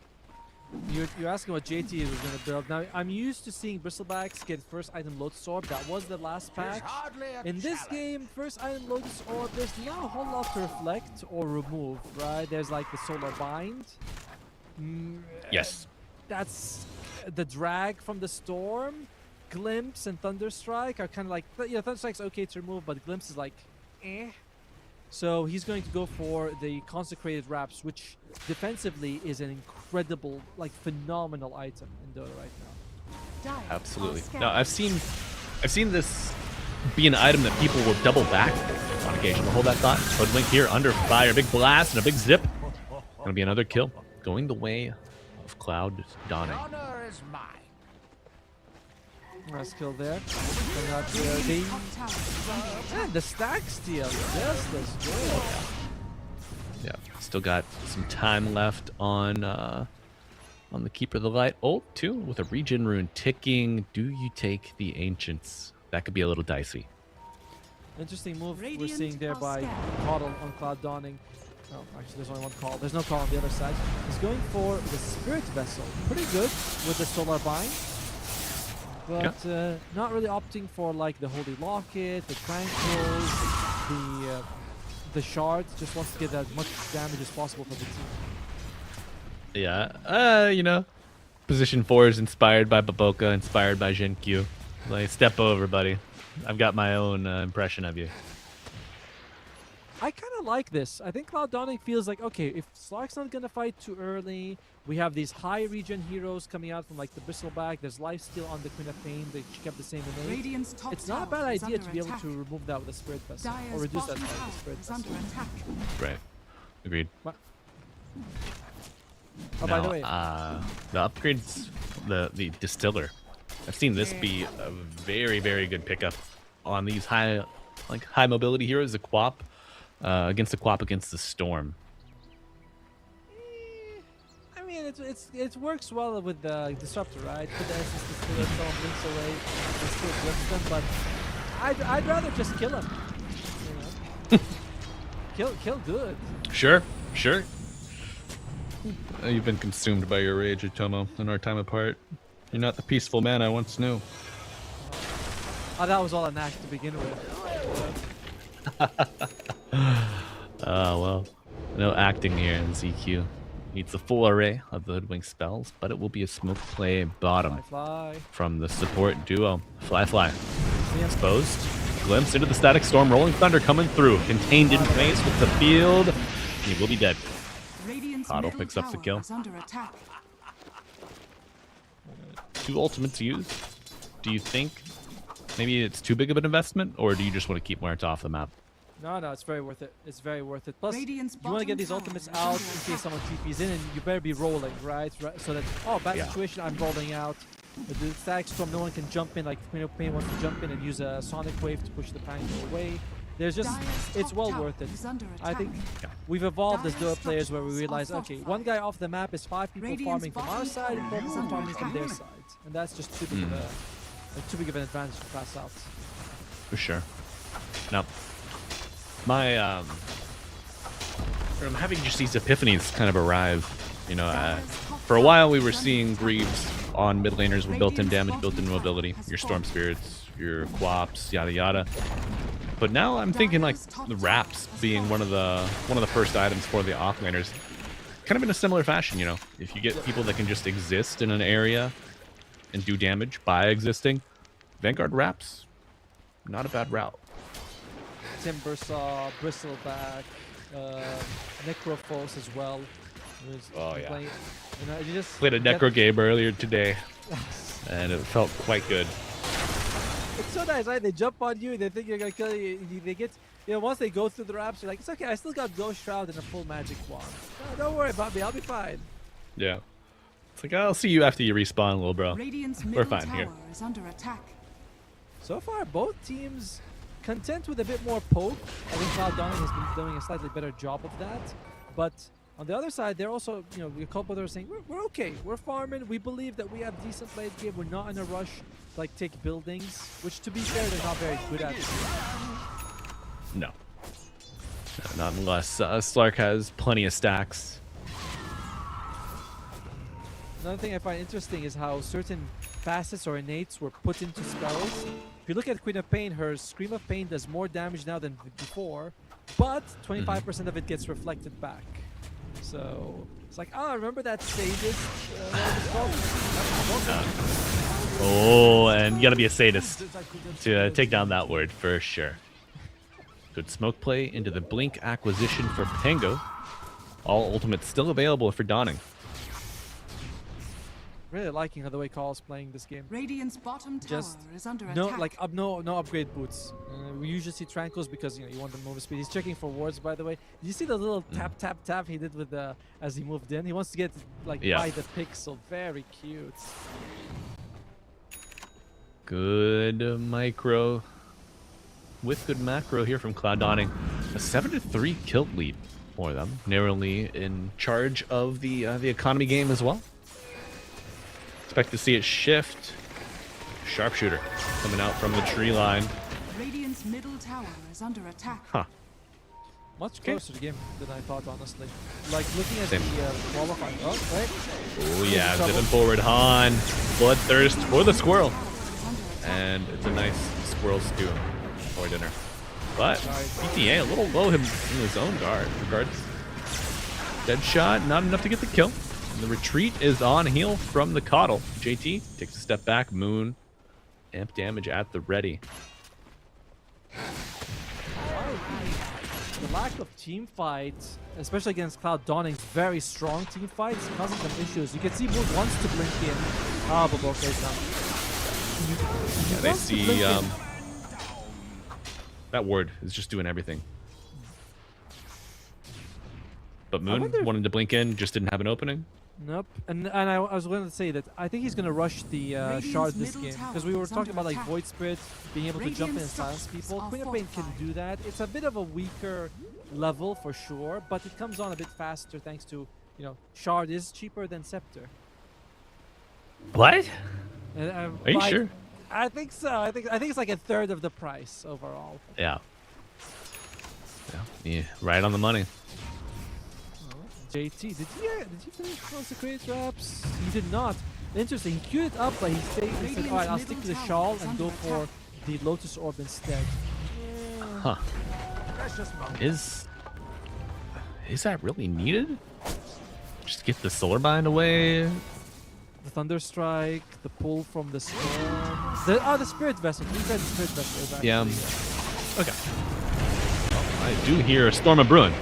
You're asking what JT was going to build. Now, I'm used to seeing Bristlebacks get first item Lotus Orb. That was the last patch. In this game, first item Lotus Orb, there's not a whole lot to reflect or remove, right? There's like the Solar Bind. Yes. That's the drag from the Storm. Glimpse and Thunderstrike are kind of like, Thunderstrike's okay to remove, but Glimpse is like, eh. So he's going to go for the Consecrated Wraps, which defensively is an incredible, phenomenal item in Dota right now. Absolutely. Now I've seen this be an item that people will double back on occasion. We'll hold that thought. Hoodwink here under fire, big blast and a big zip. Gonna be another kill, going the way of Cloud Dawning. Nice kill there. And the stack steal. Yes, let's go. Yeah, still got some time left on the Keeper of the Light ult too, with a regen rune ticking. Do you take the Ancients? That could be a little dicey. Interesting move we're seeing there by Coddle on Cloud Dawning. Oh, actually, there's only one call. There's no call on the other side. He's going for the Spirit Vessel. Pretty good with the Solar Bind. But not really opting for the Holy Locket, the Tranquils, the Shards. Just wants to get as much damage as possible for the team. Yeah, position 4 is inspired by Baboka, inspired by Jinkyu. Step over, buddy. I've got my own impression of you. I kind of like this. I think Cloud Dawning feels like, okay, if Slark's not going to fight too early, we have these high regen heroes coming out from the Bristleback. There's lifesteal on the Queen of Pain. They kept the same innate. It's not a bad idea to be able to remove that with a Spirit Vessel. Or reduce that with a Spirit Vessel. Right. Agreed. Oh, by the way. The upgrades, the Distiller. I've seen this be a very, very good pickup on these high mobility heroes, the Quap. Against the Storm. I mean, it works well with the Disruptor, right? Put the SS Distiller, throw him links away, and still glimpse them, but I'd rather just kill him. Kill good. Sure. You've been consumed by your rage, Atomo, in our time apart. You're not the peaceful man I once knew. Oh, that was all an act to begin with. Well, no acting here in ZQ. Needs a full array of the Hoodwink spells, but it will be a smoke play bottom Fly. from the support duo. Fly. Exposed. Glimpse into the Static Storm. Rolling Thunder coming through. Contained in place with the field. He will be dead. Coddle picks up the kill. 2 ultimates used. Do you think maybe it's too big of an investment, or do you just want to keep Muerta off the map? No, it's very worth it. It's very worth it. Plus, you want to get these ultimates out in case someone TPs in, and you better be rolling, right? So that, bad situation, I'm rolling out. The Static Storm, no one can jump in, Queen of Pain wants to jump in and use a Sonic Wave to push the Panic away. It's well worth it. I think we've evolved as Dota players where we realize, okay, one guy off the map is 5 people farming from our side and 4 people farming from their side. And that's just too big of an advantage to pass out. For sure. Now, I'm having just these epiphanies kind of arrive. For a while we were seeing Greaves on mid laners with built-in damage, built-in mobility, your Storm Spirits, your Quaps, yada yada. But now I'm thinking the Wraps being one of the first items for the offlaners, kind of in a similar fashion. If you get people that can just exist in an area and do damage by existing, Vanguard Wraps, not a bad route. Timbersaw, Bristleback, Necrophos as well. You just played a Necro game earlier today, and it felt quite good. It's so nice, right? They jump on you, they think you're gonna kill you. They get, once they go through the Wraps, you're like, it's okay, I still got Ghost Shroud and a full magic wand. No, don't worry about me, I'll be fine. Yeah. It's I'll see you after you respawn, little bro. We're fine here. So far, both teams content with a bit more poke. I think Cloud Dawning has been doing a slightly better job of that. But on the other side, they're also, you know, a couple are saying, we're okay, we're farming, we believe that we have decent late game, we're not in a rush to like take buildings, which to be fair, they're not very good at. No. Not unless Slark has plenty of stacks. Another thing I find interesting is how certain facets or innates were put into spells. If you look at Queen of Pain, her Scream of Pain does more damage now than before, but 25% of it gets reflected back. So it's like, remember that sadist? Oh, and you gotta be a sadist to take down that word for sure. Good smoke play into the Blink acquisition for Pango. All ultimates still available for Dawning. Really liking how the way Carl's playing this game. Radiant's bottom tower is under no, attack. like no upgrade boots. We usually see Tranquils because you want the move speed. He's checking for wards, by the way. Did you see the little tap he did with the as he moved in? He wants to get like by the pixel. Very cute. Good micro with good macro here from Cloud Dawning. A 7-3 kill lead for them. Narrowly in charge of the economy game as well. Expect to see it shift. Sharpshooter coming out from the tree line. Radiant's middle tower is under attack. Huh. Much closer to the game than I thought, honestly. Like looking at Same. the qualifying. Oh, right. Oh yeah, zipping forward. Han, bloodthirst for the squirrel, and it's a nice squirrel stew for dinner. But PTA a little low in his own regards. Dead shot, not enough to get the kill. And the retreat is on heal from the Coddle. JT takes a step back. Moon, amp damage at the ready. The lack of team fights, especially against Cloud Dawning's very strong team fights, causing some issues. You can see Moon wants to blink in. But okay, Yeah, they see that ward is just doing everything. But Moon wanted to blink in, just didn't have an opening. Nope. And I was going to say that I think he's going to rush the shard this game. Because we were talking about like Void Spirit being able to jump in and silence people. Queen of Pain can do that. It's a bit of a weaker level for sure, but it comes on a bit faster thanks to, shard is cheaper than Scepter. What? Are you sure? I think so. I think it's like a third of the price overall. Yeah. Yeah, right on the money. JT, did he finish Consecrate Traps? He did not. Interesting, he queued it up, but he said, alright, I'll stick to the Shawl and go for the Lotus Orb instead. Huh. Is that really needed? Just get the Solarbind away? The Thunder Strike, the pull from the Storm. The Spirit Vessel. We read the Spirit Vessel is actually. Yeah. Okay. Well, I do hear a Storm of Bruin.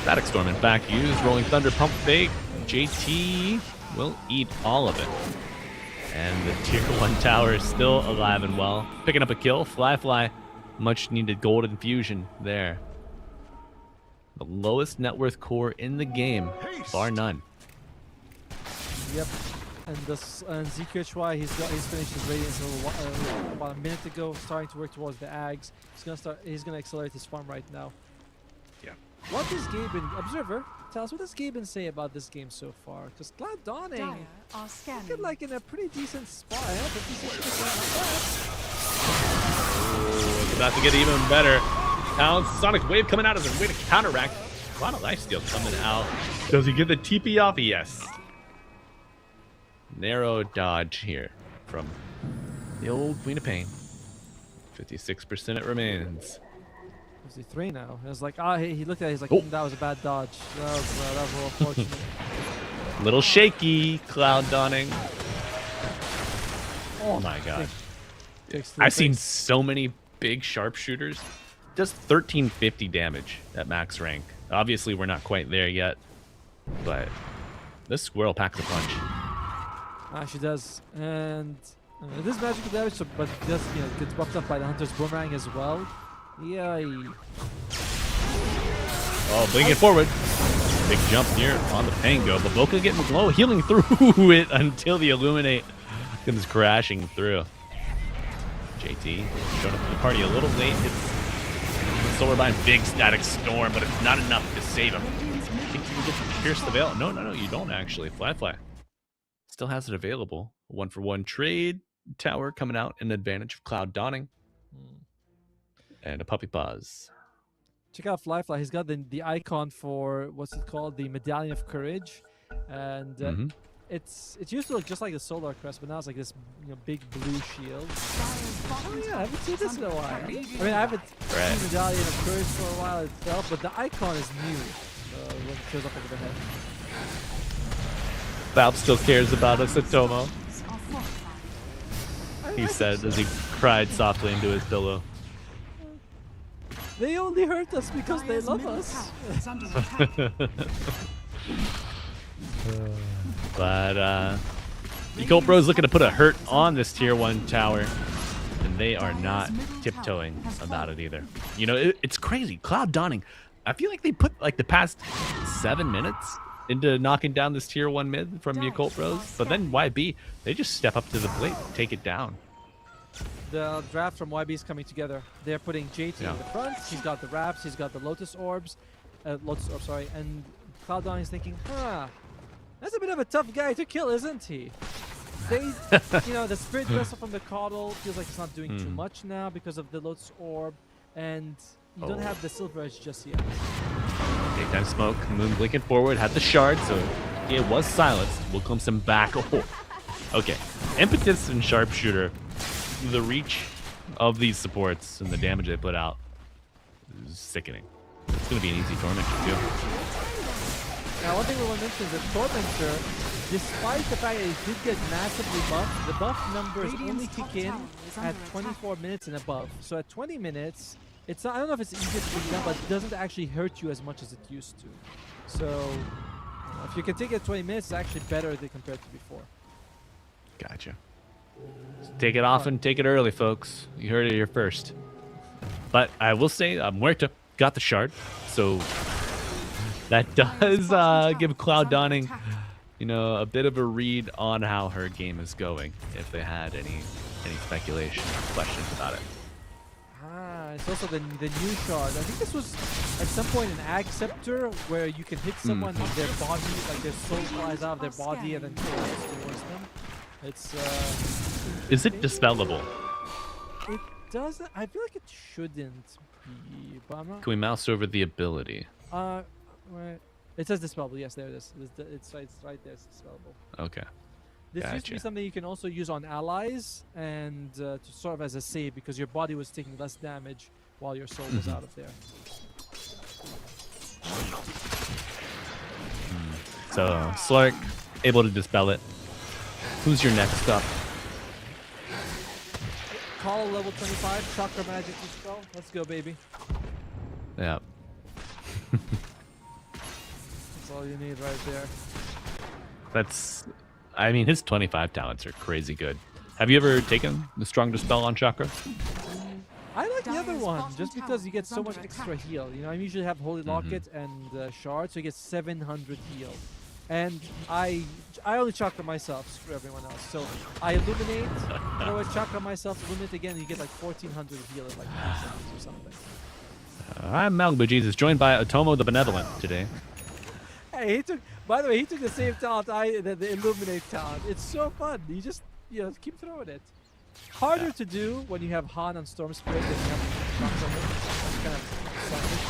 Static Storm, in fact, used. Rolling Thunder, Pump Fake. JT will eat all of it. And the Tier 1 tower is still alive and well. Picking up a kill. Fly. Much needed gold infusion there. The lowest net worth core in the game, bar none. Yep. And ZQHY, he's finished his Radiance about a minute ago, starting to work towards the Ags. He's gonna accelerate his farm right now. Yeah. What does Gaben, Observer, tell us, what does Gaben say about this game so far? Because Cloud Dawning, looking like in a pretty decent spot. It's about to get even better. Now Sonic Wave coming out as a way to counteract. A lot of lifesteal coming out. Does he get the TP off? Yes. Narrow dodge here from the old Queen of Pain. 56% it remains. 53 now. It was like, he looked at it, he's like, that was a bad dodge. That was real unfortunate. Little shaky, Cloud Dawning. Oh my god. I've seen so many big sharpshooters. Does 1350 damage at max rank. Obviously, we're not quite there yet, but this squirrel packs a punch. She does, and it is magical damage, but it does, gets buffed up by the Hunter's Boomerang as well. Yay! Oh, bringing it forward. Big jump here on the Pango, but Boca getting low, healing through it until the Illuminate comes crashing through. JT showed up to the party a little late. It's the Solar Bind, big static storm, but it's not enough to save him. I think you get to pierce the veil. No, you don't actually. Fly still has it available. 1-for-1 trade. Tower coming out in advantage of Cloud Dawning. And a puppy paws. Check out Fly. He's got the icon for what's it called, the Medallion of Courage, and it's used to look just like the Solar Crest, but now it's like this big blue shield. Oh yeah, I haven't seen this in a while. I mean, I haven't seen Medallion of Courage for a while itself, but the icon is new when it shows up over the head. Valve still cares about us at Tomo. He said as he cried softly into his pillow. They only hurt us because they love us. But Yakult Bro's looking to put a hurt on this tier 1 tower, and they are not tiptoeing about it either. It's crazy. Cloud Dawning, I feel like they put like the past 7 minutes into knocking down this tier 1 mid from Yakult Bros, but then YB, they just step up to the plate, take it down. The draft from YB is coming together. They're putting JT in the front. He's got the wraps. He's got the Lotus Orbs. And Cloud Dawning is thinking, that's a bit of a tough guy to kill, isn't he? The Spirit Vessel from the Coddle feels like it's not doing too much now because of the Lotus Orb, and you don't have the Silver Edge just yet. Daytime Smoke, Moon blinking forward, had the shard, so it was silenced. Will come some back. Okay, Impetus and Sharpshooter. The reach of these supports and the damage they put out is sickening. It's going to be an easy Tormentor too. Now, one thing we want to mention is that Tormentor, despite the fact that he did get massively buffed, the buff numbers only kick in at 24 minutes and above. So at 20 minutes, it's not, I don't know if it's easier to be done, but it doesn't actually hurt you as much as it used to. So if you can take it at 20 minutes, it's actually better than compared to before. Gotcha. Take it off and take it early, folks. You heard it here first. But I will say, Muerta got the shard, so that does give Cloud Dawning, a bit of a read on how her game is going. If they had any speculation, questions about it. It's also the new shard. I think this was at some point an Ag Scepter where you can hit someone with their body, like their soul flies out of their body and then destroys them. Is it dispellable? It doesn't. I feel like it shouldn't be, but I'm not. Can we mouse over the ability? Right. It says dispellable. Yes, there it is. It's right there. It's dispellable. Okay. This used to be something you can also use on allies and to serve as a save because your body was taking less damage while your soul was out of there. So Slark able to dispel it. Who's your next up? Call level 25, Chakra Magic dispel. Let's go, baby. Yeah. That's all you need right there. I mean, his 25 talents are crazy good. Have you ever taken the Strong Dispel on Chakra? I like the other one, just because you get so much extra heal. I usually have Holy Locket and Shard, so you get 700 heal. And I only Chakra myself, screw everyone else. So I Illuminate, throw a Chakra myself, Illuminate again, and you get like 1400 heal in like 9 seconds or something. I'm Malibu Jesus, joined by Otomo the Benevolent today. Hey, by the way, he took the same talent, the Illuminate talent. It's so fun. You just, keep throwing it. Harder to do when you have Han on Storm Spirit and you have Chakra. That's kind of selfish.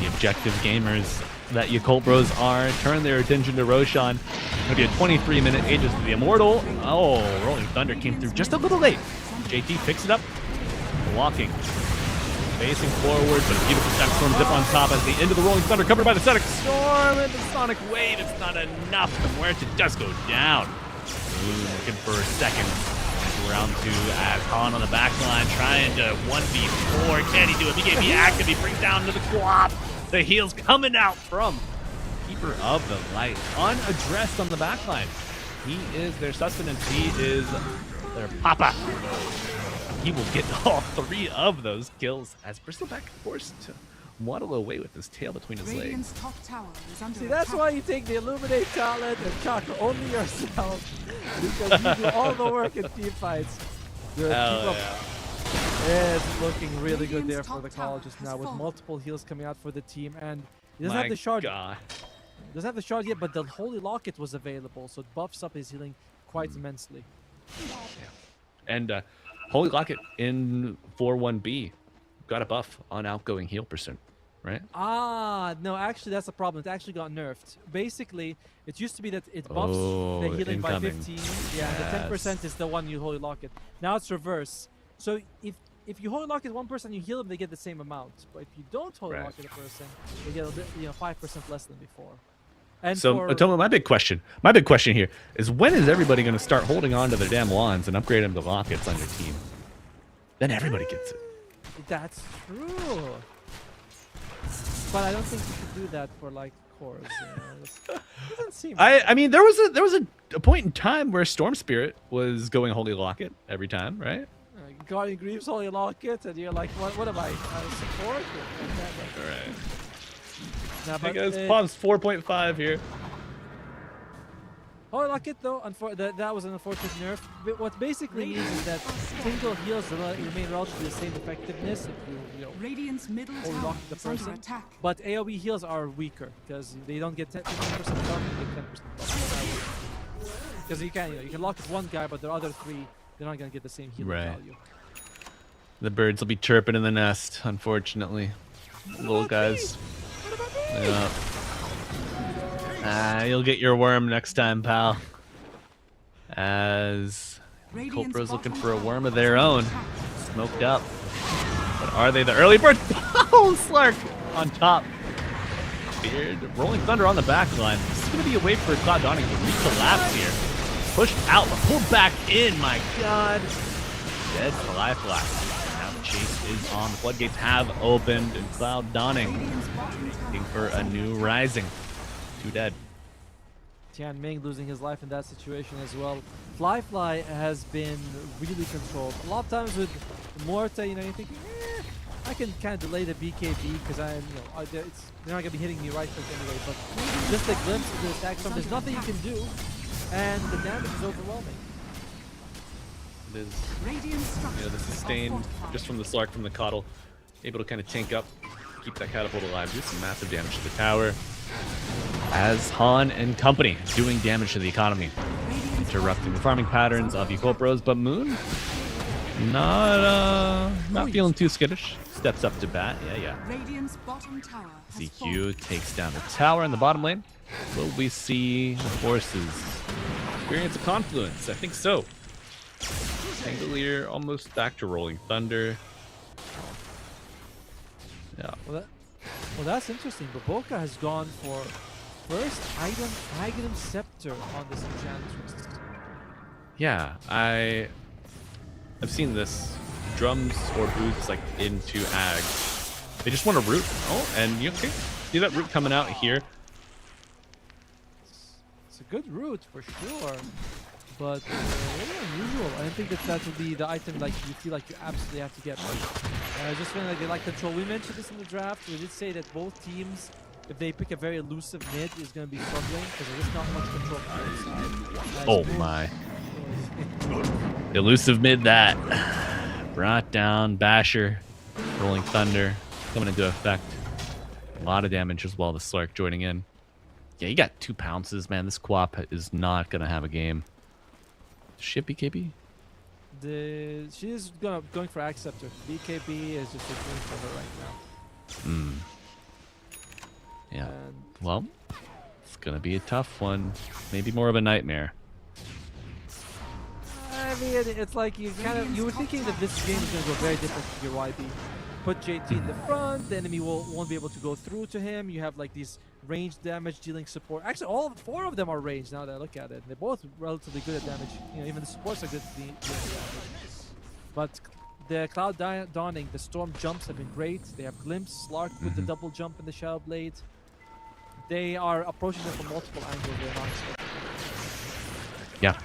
The objective gamers that Yakult Bros are turn their attention to Roshan. It'll be a 23-minute Aegis to the Immortal. Oh, Rolling Thunder came through just a little late. JT picks it up, walking, facing forward, but a beautiful Static Storm zip on top as the end of the Rolling Thunder covered by the Static Storm and the Sonic Wave. It's not enough. The Muerta does go down. Looking for a second. Round 2 as Han on the back line trying to 1v4. Can he do it? BKB active. He brings down to the Quap. The heals coming out from Keeper of the Light. Unaddressed on the back line. He is their sustenance. He is their papa. He will get all 3 of those kills as Bristleback forced to waddle away with his tail between his legs. Radiant's top tower is under See, that's attack. why you take the Illuminate talent and chakra only yourself. Because you do all the work in team fights. It's looking really good there for the colleges now with multiple heals coming out for the team. And he doesn't have the shard. Doesn't have the shard yet, but the Holy Locket was available, so it buffs up his healing quite immensely. And Holy Locket in 4-1B got a buff on outgoing heal percent, right? No, actually that's the problem. It actually got nerfed. Basically, it used to be that it buffs the healing by 15. Yeah, and the 10% is the one you Holy Locket. Now it's reverse. So if you Holy Locket one person, you heal them, they get the same amount. But if you don't Holy Locket a person, they get a bit, 5% less than before. And so, Atoma, my big question here is when is everybody going to start holding on to their damn wands and upgrade them to lockets on your team? Then everybody gets it. That's true. But I don't think you should do that for like cores. Doesn't seem. I mean, there was a point in time where Storm Spirit was going Holy Locket every time, right? Guardian Greaves Holy Locket, and you're like, what am I? Support? All right. Nah, I guess Palm's 4.5 here. Holy Locket, though, that was an unfortunate nerf. But what basically means is that single heals remain relatively the same effectiveness if you Radiant's middle Holy tower Locket the is under person. attack. But AoE heals are weaker because they don't get 15% buff, they get 10% buff. Because you can lock it one guy, but the other three, they're not gonna get the same healing value. The birds will be chirping in the nest, unfortunately. Little guys. Yeah. You'll get your worm next time, pal. As Copra's looking for a worm of their own. Smoked up. But are they the early birds? Oh, Slark on top. Beard. Rolling Thunder on the back line. This is going to be a way for Cloud Dawning to recollapse here. Pushed out, but pulled back in. My God. Dead Fly. Now the chase is on. The floodgates have opened, and Cloud Dawning looking for a new rising. 2 dead. Tian Ming losing his life in that situation as well. Fly has been really controlled. A lot of times with Morta, you're thinking, I can kind of delay the BKB because they're not gonna be hitting me right click anyway. But just a glimpse of the attack storm, there's nothing you can do, and the damage is overwhelming. It is, the sustain just from the Slark from the Coddle, able to kind of tank up, keep that catapult alive, do some massive damage to the tower. As Han and company doing damage to the economy, interrupting the farming patterns of Yakult, but Moon not feeling too skittish. Steps up to bat, Radiant's bottom tower has ZQ takes down the tower in the bottom lane. Will we see the forces experience a confluence? I think so. Angelier almost back to Rolling Thunder. Yeah. Well, that's interesting. Baboka has gone for first item Aghanim Scepter on this Enchantress. Yeah, I've seen this. Drums or boots like into Ag. They just want to root. Oh, and you can see that root coming out here. It's a good root for sure, but very unusual. I don't think that would be the item like you feel like you absolutely have to get. I just feel like they like control. We mentioned this in the draft. We did say that both teams, if they pick a very elusive mid, is going to be struggling because there's just not much control on either side. Oh my. Elusive mid that. Brought down Basher. Rolling Thunder coming into effect. A lot of damage as well. The Slark joining in. Yeah, you got 2 pounces, man. This Quap is not going to have a game. Ship BKB? She is going for Acceptor. BKB is just a thing for her right now. Yeah. Well, it's going to be a tough one. Maybe more of a nightmare. I mean, it's like you were thinking that this game is going to go very different to your YB. Put JT in the front, the enemy won't be able to go through to him. You have like these range damage dealing support. Actually, all 4 of them are ranged now that I look at it. They're both relatively good at damage. Even the supports are good at dealing damage. But the Cloud Dawning, the Storm jumps have been great. They have Glimpse, Slark with the double jump in the Shadow Blade. They are approaching them from multiple angles. They're not expecting. Yeah.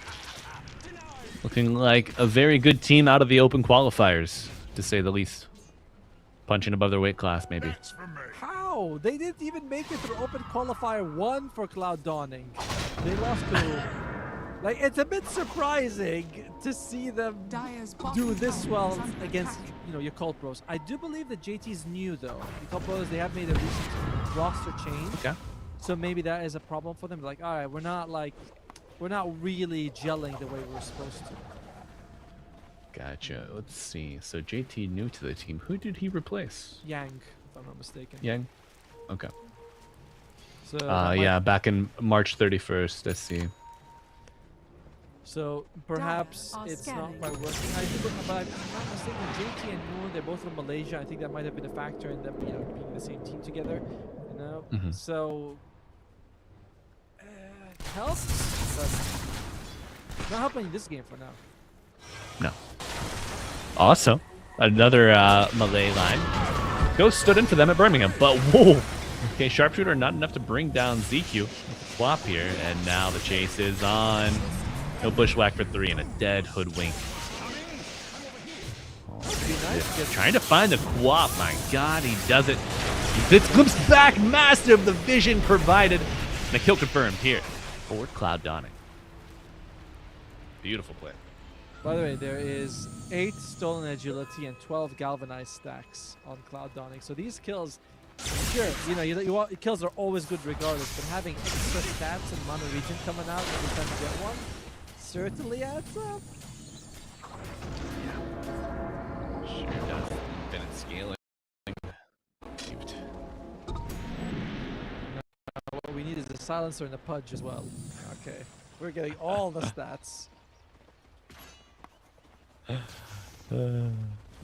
Looking like a very good team out of the open qualifiers, to say the least. punching above their weight class, maybe. How? They didn't even make it through Open Qualifier 1 for Cloud Dawning. They lost to... Like, it's a bit surprising to see them do this well against, you know, Yakult Bros. I do believe that JT's new, though. Yakult Bros, they have made a recent roster change. Okay. So maybe that is a problem for them. Like, all right, we're not really gelling the way we're supposed to. Gotcha. Let's see. So JT new to the team. Who did he replace? Yang, if I'm not mistaken. Yang? Okay. So yeah, back in March 31st, I see. So perhaps it's not quite working. I think, but I'm not mistaken, JT and Moon, they're both from Malaysia. I think that might have been a factor in them, you know, being the same team together. You know, so it helps, but not helping this game for now. No. Also, another Malay line. Ghost stood in for them at Birmingham, but whoa! Okay, sharpshooter not enough to bring down ZQ. Swap here, and now the chase is on. No bushwhack for 3 and a dead hoodwink. Oh, trying to find the quap. My God, he does it. He glimpse back, massive. The vision provided. And a kill confirmed here for Cloud Dawning. Beautiful play. By the way, there is 8 stolen agility and 12 galvanized stacks on Cloud Dawning. So these kills, sure, you know, kills are always good regardless, but having extra stats and mono region coming out every time you get one certainly adds up. Sure does. Infinite scaling. What we need is a silencer and a pudge as well. Okay, we're getting all the stats.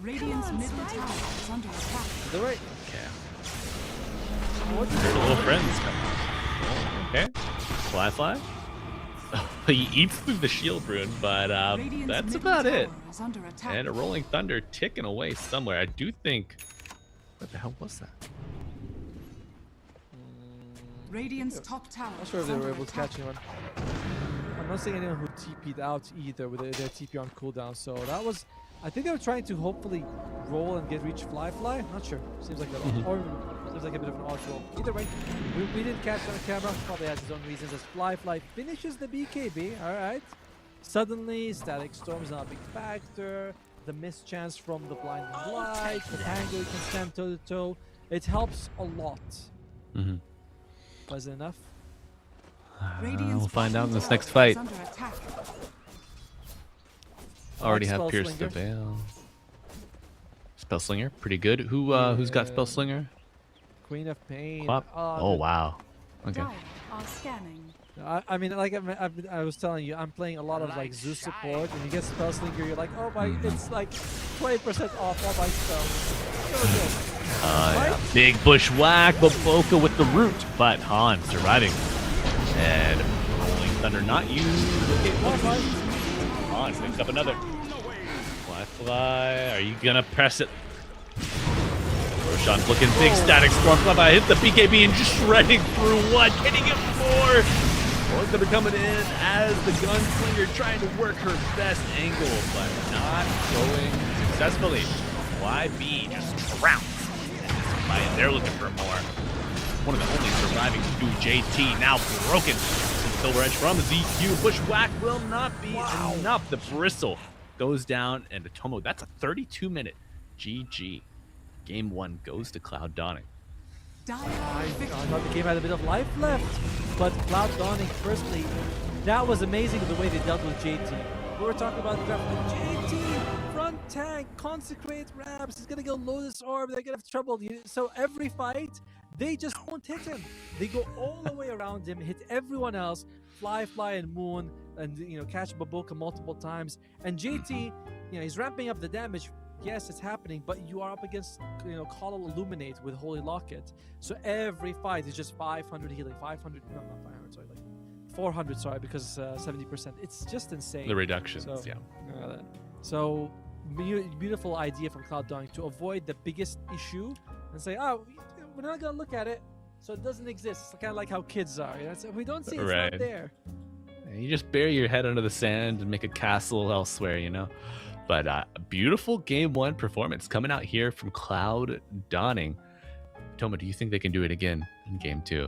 Radiant's middle tower is under attack. The right. Okay. What There's a little friends coming. Okay. Fly. He eats through the shield rune, but that's about it. And a rolling thunder ticking away somewhere. I do think. What the hell was that? Radiant's top tower. I'm not sure if they were able to catch anyone. I'm not seeing anyone who TP'd out either with their TP on cooldown. So that was, I think they were trying to hopefully roll and get reach fly. Not sure. Seems like that, or seems like a bit of an odd roll. Either way, we didn't catch on camera. Probably has his own reasons. As Fly finishes the BKB. All right. Suddenly, static storm is not a big factor. The missed chance from the blinding light, the tango you can stand toe to toe. It helps a lot. Was it enough? We'll find out in this next fight. Already have pierced the veil. Spellslinger, pretty good. Who's got Spellslinger? Queen of Pain. Oh wow. Okay. I mean, like I was telling you, I'm playing a lot of like Zeus support, and you get Spellslinger, you're like, oh my, it's like 20% off all my spells. Yeah. Big bushwhack, Boboka with the root, but Han surviving. And Rolling Thunder not used. Okay, Han picks up another. Fly. Are you gonna press it? Roshan's looking big. Static Storm. Fly hit the BKB and just shredding through one. Can he get more? Rolling Thunder coming in as the gunslinger trying to work her best angle, but not going successfully. YB just trounced. They're looking for more. One of the only surviving to JT now broken. Silver Edge from ZQ. Bushwhack will not be enough. The bristle goes down, and the Tomo, that's a 32-minute GG. Game 1 goes to Cloud Dawning. I thought the game had a bit of life left, but Cloud Dawning, firstly, that was amazing the way they dealt with JT. We were talking about the draft, but JT, front tank, consecrate Rabs, he's gonna go Lotus Orb, they're gonna have trouble. So every fight, they just won't hit him. They go all the way around him, hit everyone else, Fly, and Moon, and catch Boboka multiple times. And JT, he's ramping up the damage. Yes, it's happening, but you are up against, Call Illuminate with Holy Locket. So every fight is just 500 healing, 500, no, not 500, sorry, like 400, sorry, because 70%. It's just insane. The reductions, so, yeah. So, beautiful idea from Cloud Dawning to avoid the biggest issue and say, oh, we're not going to look at it, so it doesn't exist. It's kind of like how kids are. If we don't see it, it's not there. You just bury your head under the sand and make a castle elsewhere, But a beautiful game 1 performance coming out here from Cloud Dawning. Toma, do you think they can do it again in game 2?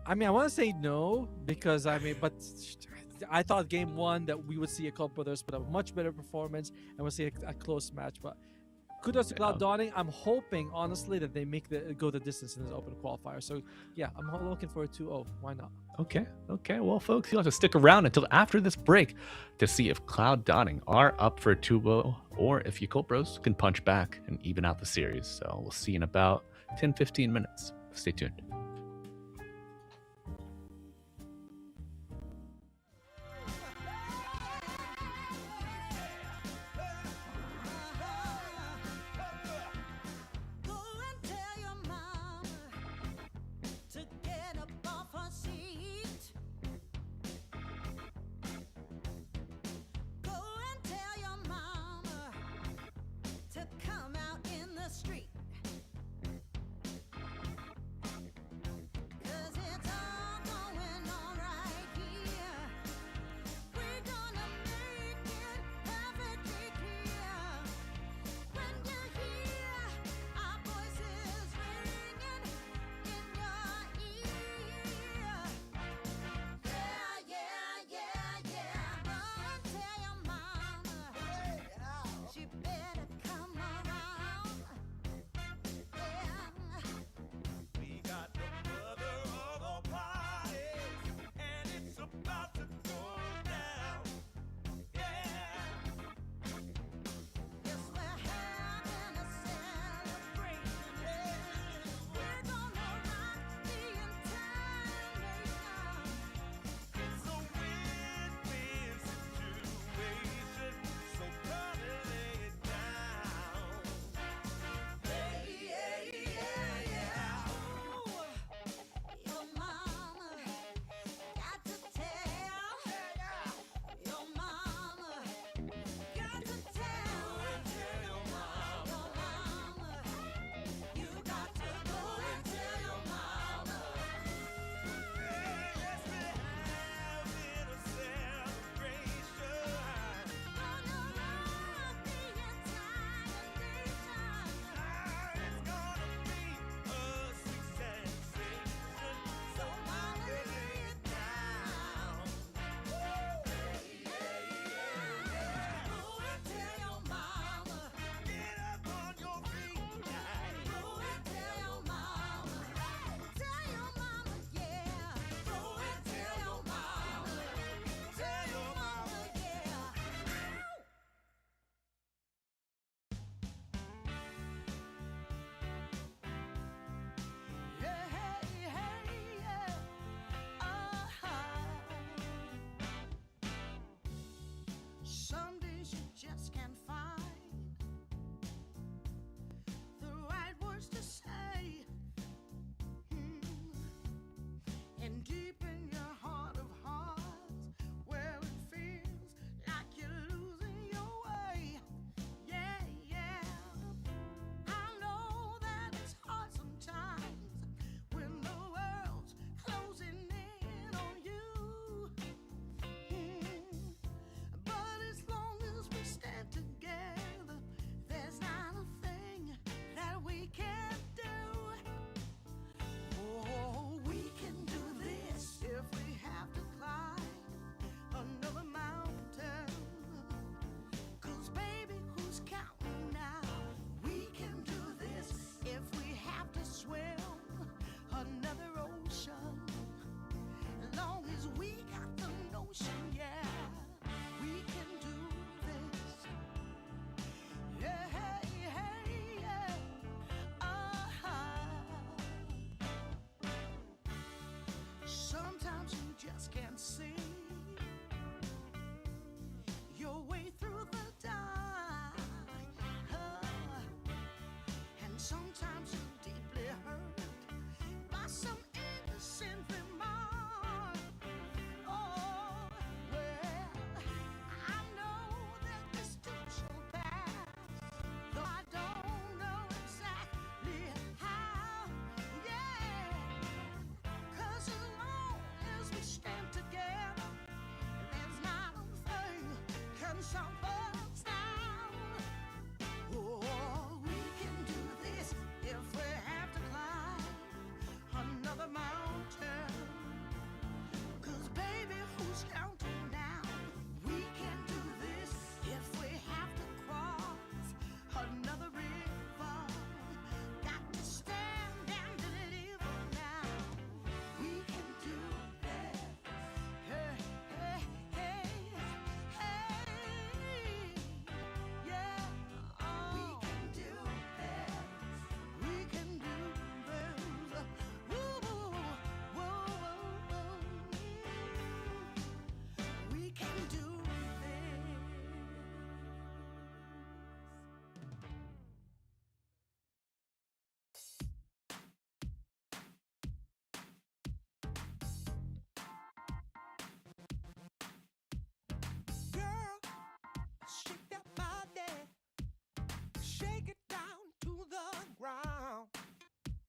I mean, I want to say no because but I thought game 1 that we would see Yakult brothers put a much better performance and we'll see a close match. But kudos to Cloud Dawning. I'm hoping, honestly, that they go the distance in this open qualifier. So yeah, I'm looking for a 2-0. Why not? Okay. Well, folks, you'll have to stick around until after this break to see if Cloud Dawning are up for a 2-0 or if Yakult Bros can punch back and even out the series. So we'll see in about 10-15 minutes. Stay tuned.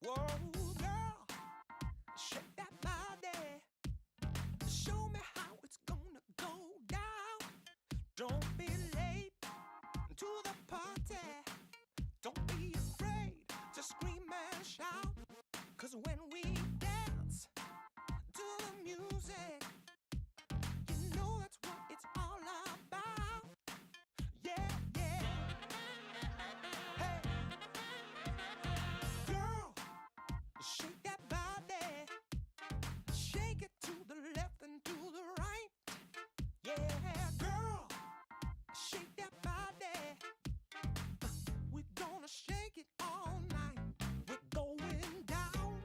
Whoa, girl, shake that body. Show me how it's gonna go down. Don't be late to the party. Don't be afraid to scream and shout. 'Cause when we dance to the music, you know that's what it's all about. Yeah, yeah. Hey, girl, shake that body. Shake it to the left and to the right. Yeah, girl, shake that body. We're gonna shake it all night. We're going down.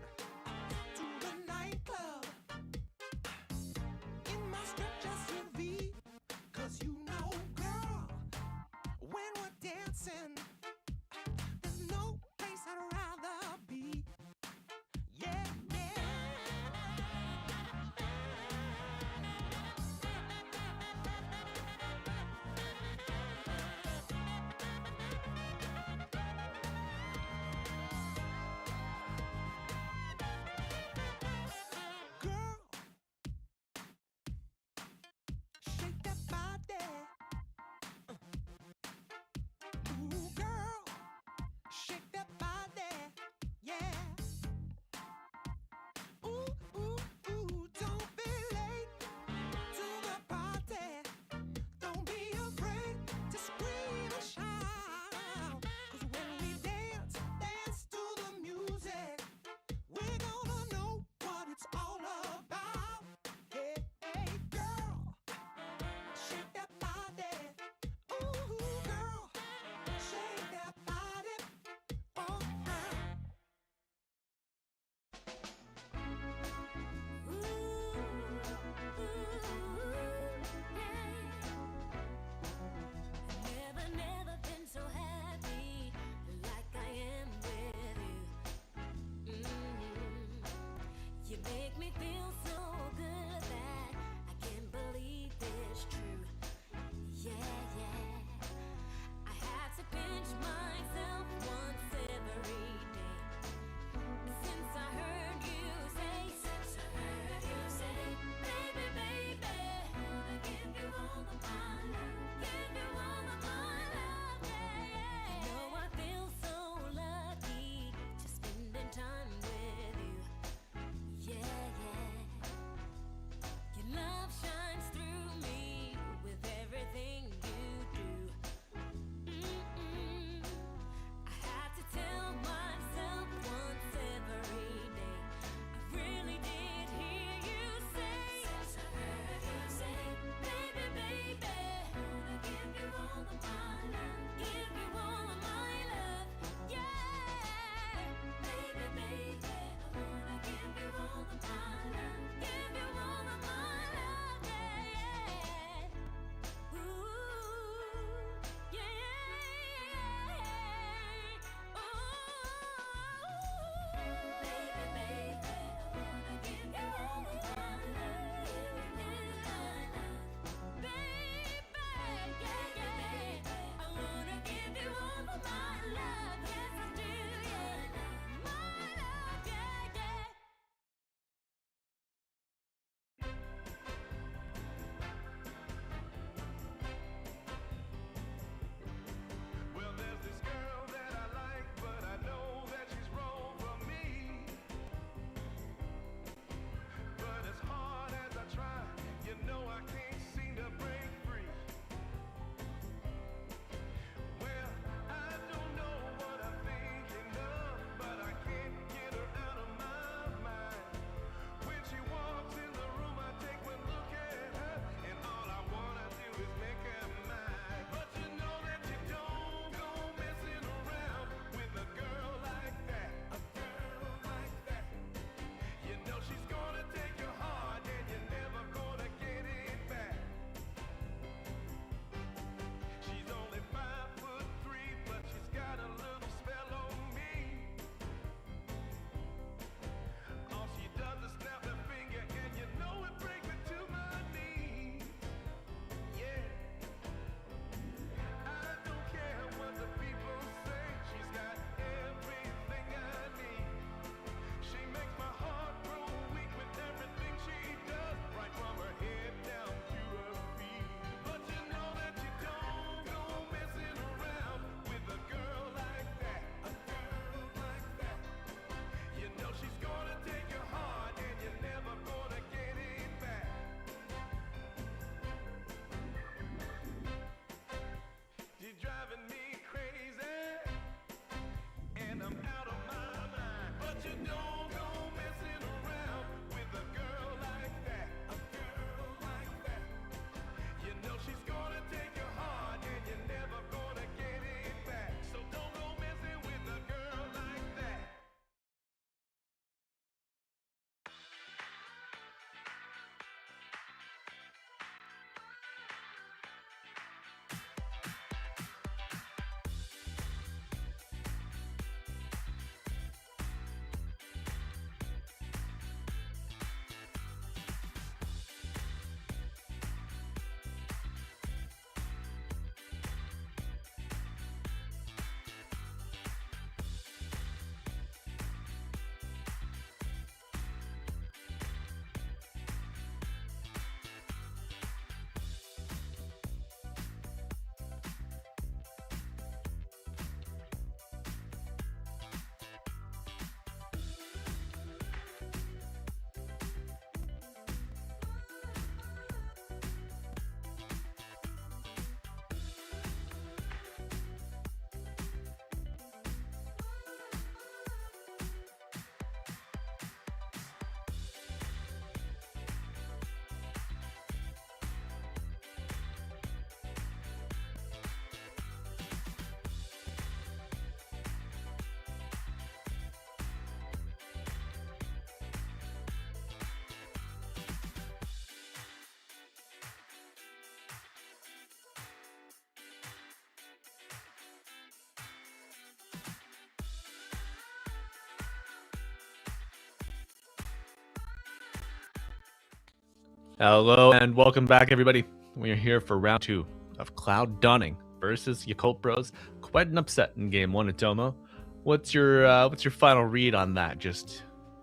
Hello and welcome back, everybody. We are here for round 2 of Cloud Dawning versus Yakult Bros. Quite an upset in game 1 at Domo. What's your final read on that? Just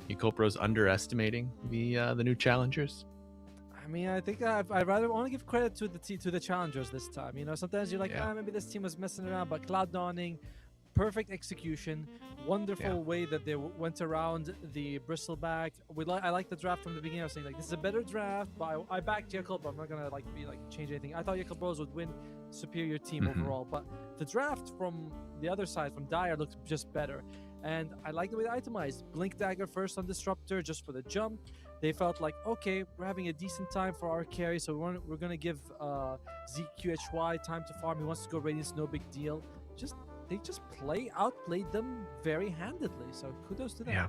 Yakult Bros underestimating the new challengers? I mean, I think I'd rather only give credit to the challengers this time. You know, sometimes you're like, maybe this team was messing around, but Cloud Dawning, perfect execution, wonderful way that they went around the bristleback. I like the draft from the beginning. I was saying like this is a better draft, but I backed Yakult, but I'm not gonna change anything. I thought Yakult Bros would win, superior team overall, but the draft from the other side, from Dire, looked just better. And I like the way they itemized. Blink Dagger first on Disruptor just for the jump. They felt like, okay, we're having a decent time for our carry, so we're gonna give ZQHY time to farm. He wants to go Radiance, no big deal. They just outplayed them very handedly. So kudos to them.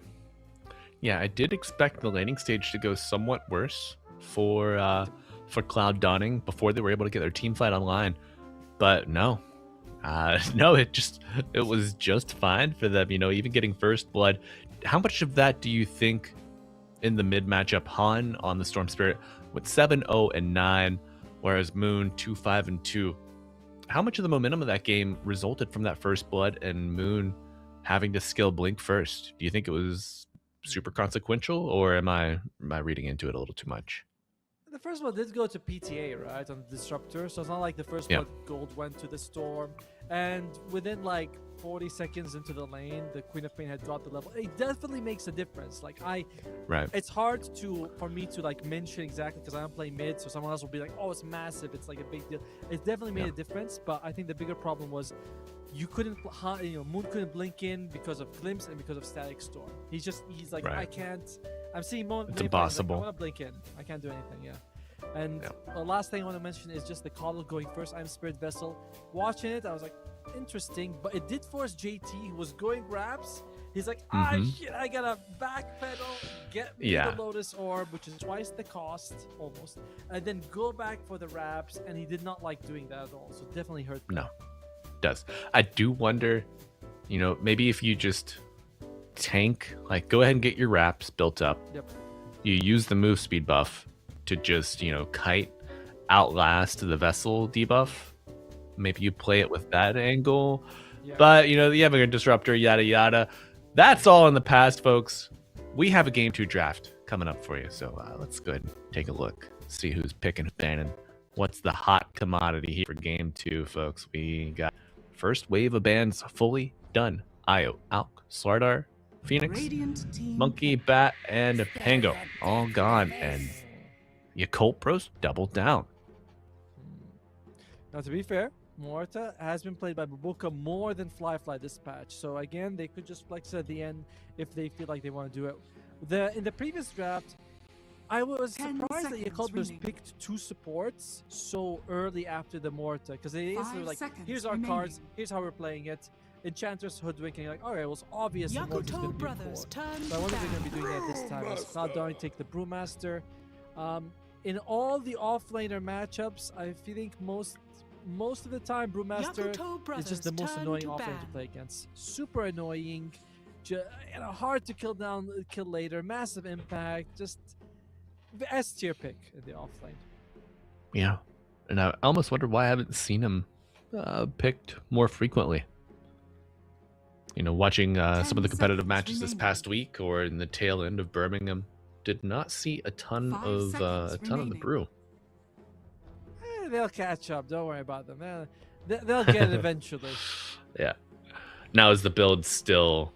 Yeah, I did expect the laning stage to go somewhat worse for Cloud Dawning before they were able to get their team fight online, but no, it was just fine for them. You know, even getting first blood. How much of that do you think in the mid matchup, Han on the Storm Spirit with 7-0 and 9, whereas Moon 2-5 and 2? How much of the momentum of that game resulted from that first blood and Moon having to skill Blink first? Do you think it was super consequential, or am I reading into it a little too much? The first one did go to PTA, right, on the Disruptor, so it's not like the first blood gold went to the Storm. And within like 40 seconds into the lane, the Queen of Pain had got the level. It definitely makes a difference. Like it's hard for me to like mention exactly because I don't play mid, so someone else will be like, oh, it's massive, it's like a big deal. It definitely made a difference, but I think the bigger problem was Moon couldn't blink in because of Glimpse and because of Static Storm. He's like, I can't. I'm seeing Moon. It's impossible. Like, I want to blink in. I can't do anything. And the last thing I want to mention is just the Coddle going first. I'm Spirit Vessel. Watching it, I was like, interesting, but it did force JT, who was going grabs. He's like, shit, I gotta backpedal, get me the Lotus Orb, which is twice the cost, almost, and then go back for the wraps, and he did not like doing that at all, so definitely hurt me. No, it does. I do wonder, you know, maybe if you just tank, like go ahead and get your wraps built up. You use the move speed buff to just, you know, kite outlast the Vessel debuff. Maybe you play it with that angle, but you know, you have a Disruptor, yada yada. That's all in the past, folks. We have a game 2 draft coming up for you, so let's go ahead and take a look, see who's picking and what's the hot commodity here for game 2, folks. We got first wave of bans fully done. Io, Alk, Slardar, Phoenix, Monkey, Bat, and Pango all gone, and Yakult Bros doubled down. Now, to be fair, Morta has been played by Babuka more than Fly this patch. So again, they could just flex it at the end if they feel like they want to do it. In the previous draft, I was 10 surprised that seconds Yakult remaining. picked 2 supports so early after the Morta, because they instantly were 5 like, seconds here's our remaining. cards, here's how we're playing it. Enchantress, Hoodwinking, like, alright, well, it's obvious that Morta's going to be a core. So I wonder if they're going to be doing that this time. As Cloud9 take the Brewmaster. In all the offlaner matchups, I think most of the time Brewmaster is just the most annoying offlaner to play against. Super annoying, hard to kill later, massive impact, just the S tier pick in the offlane. Yeah, and I almost wonder why I haven't seen him picked more frequently. You know, watching some of the competitive matches this past week or in the tail end of Birmingham, did not see a ton of the Brew. They'll catch up. Don't worry about them. They'll get it eventually. Yeah. Now is the build still,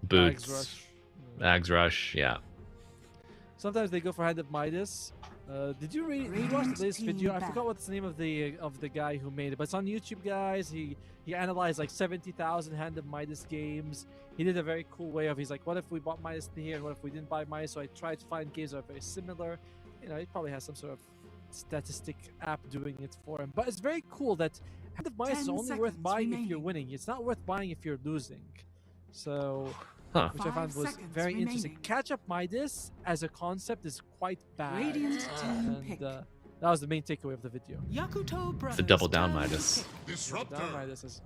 boots, Ags Rush, yeah. Sometimes they go for Hand of Midas. Did you watch this video? I forgot what's the name of the guy who made it, but it's on YouTube, guys. He analyzed like 70,000 Hand of Midas games. He did a very cool way of, he's like, what if we bought Midas here and what if we didn't buy Midas? So I tried to find games that are very similar. You know, he probably has some sort of statistic app doing it for him. But it's very cool that Hand of Midas is only worth buying if you're winning. It's not worth buying if you're losing. So, which I found was very interesting. Catch up Midas as a concept is quite bad. And that was the main takeaway of the video. The double down Midas. Down Midas is,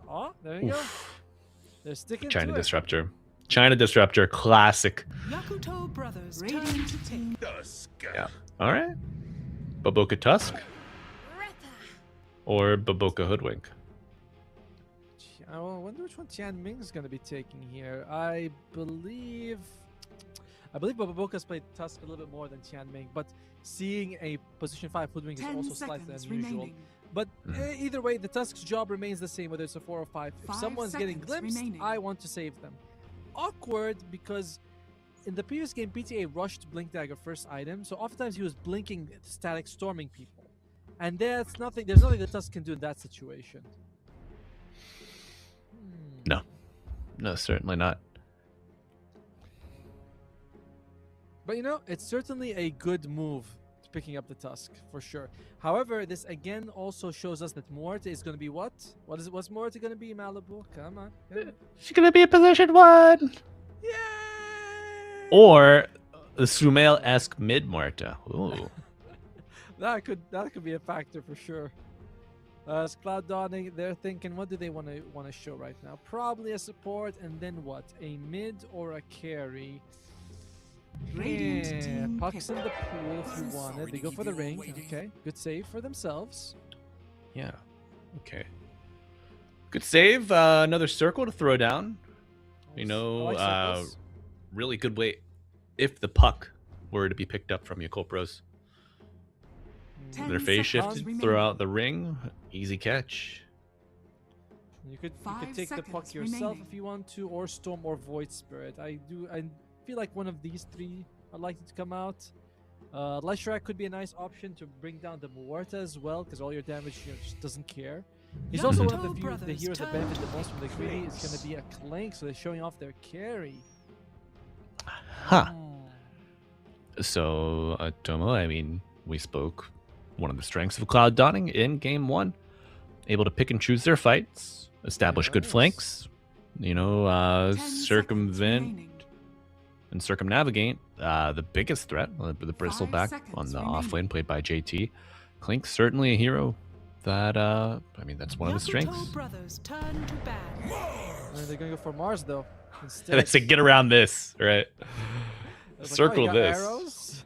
there you go. They're sticking China to Disruptor. China Disruptor, classic. Yakuto Brothers Yeah. All right. Baboka Tusk or Baboka Hoodwink. I wonder which one Tian Ming is going to be taking here. I believe Baboka's played Tusk a little bit more than Tian Ming, but seeing a position 5 Hoodwink is also slightly unusual. But either way, the Tusk's job remains the same, whether it's a 4 or 5. If someone's getting glimpsed, I want to save them. Awkward because in the previous game, PTA rushed Blink Dagger first item, so oftentimes he was blinking static storming people. And there's nothing the Tusk can do in that situation. No, certainly not. But you know, it's certainly a good move to picking up the Tusk, for sure. However, this again also shows us that Morta is going to be what? What's Morta going to be, Malibu? Come on. She's going to be a position 1! Yay! Or the Sumail-esque mid Morta. Ooh. that could be a factor for sure. As Cloud Dawning, they're thinking, what do they want to show right now? Probably a support, and then what? A mid or a carry? Pucks in the pool if you want it. They go for the ring. Okay, good save for themselves. Yeah. Okay. Good save. Another circle to throw down. You know, really good way if the puck were to be picked up from Yakult Bros. Their phase shifted, throw out the ring, easy catch. You could take the puck yourself if you want to, or Storm or Void Spirit. I feel like one of these 3 are likely to come out. Leshrac could be a nice option to bring down the Muerta as well, because all your damage just doesn't care. He's also one of the heroes that benefit the most from the greedy. It's going to be a Clank, so they're showing off their carry. Huh. So, Tomo, I mean, we spoke. One of the strengths of Cloud Dawning in Game 1. Able to pick and choose their fights, establish good flanks, you know, circumvent and circumnavigate the biggest threat, the Bristleback on the offlane played by JT. Clink's certainly a hero that, I mean, that's one of his strengths. They're going to go for Mars, though. They say, get around this, right? Circle this. Arrows?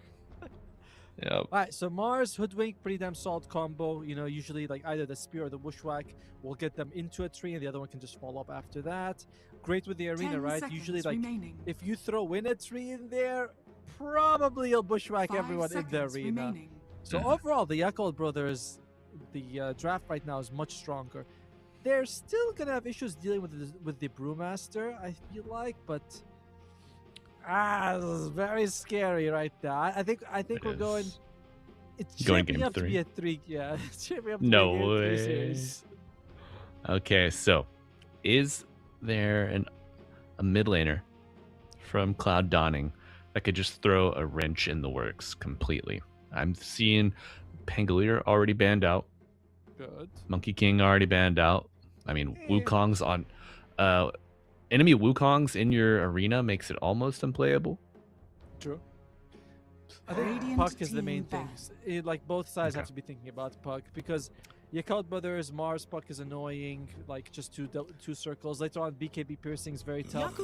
Yep. Alright, so Mars, Hoodwink, pretty damn solid combo. You know, usually like either the Spear or the Bushwhack will get them into a tree and the other one can just fall up after that. Great with the arena, right? Usually like if you throw in a tree in there, probably you'll Bushwhack everyone in the arena. So overall, the Yakult Brothers, the draft right now is much stronger. They're still going to have issues dealing with the Brewmaster, I feel like, but... this is very scary right now. I think we're going It's Going shaping game up to 3. be a 3. Yeah, it's shaping up to No be a game 3 way. series. Okay, so is there a mid laner from Cloud Dawning that could just throw a wrench in the works completely? I'm seeing Pangolier already banned out. Good. Monkey King already banned out. I mean, Wukong's on. Enemy Wukong's in your arena makes it almost unplayable. True. I think Radiant Puck is the team main thing. ban. Like both sides Okay. have to be thinking about Puck because Yakult Brothers, Mars Puck is annoying. Like just two circles. Later on, BKB piercing is very tough.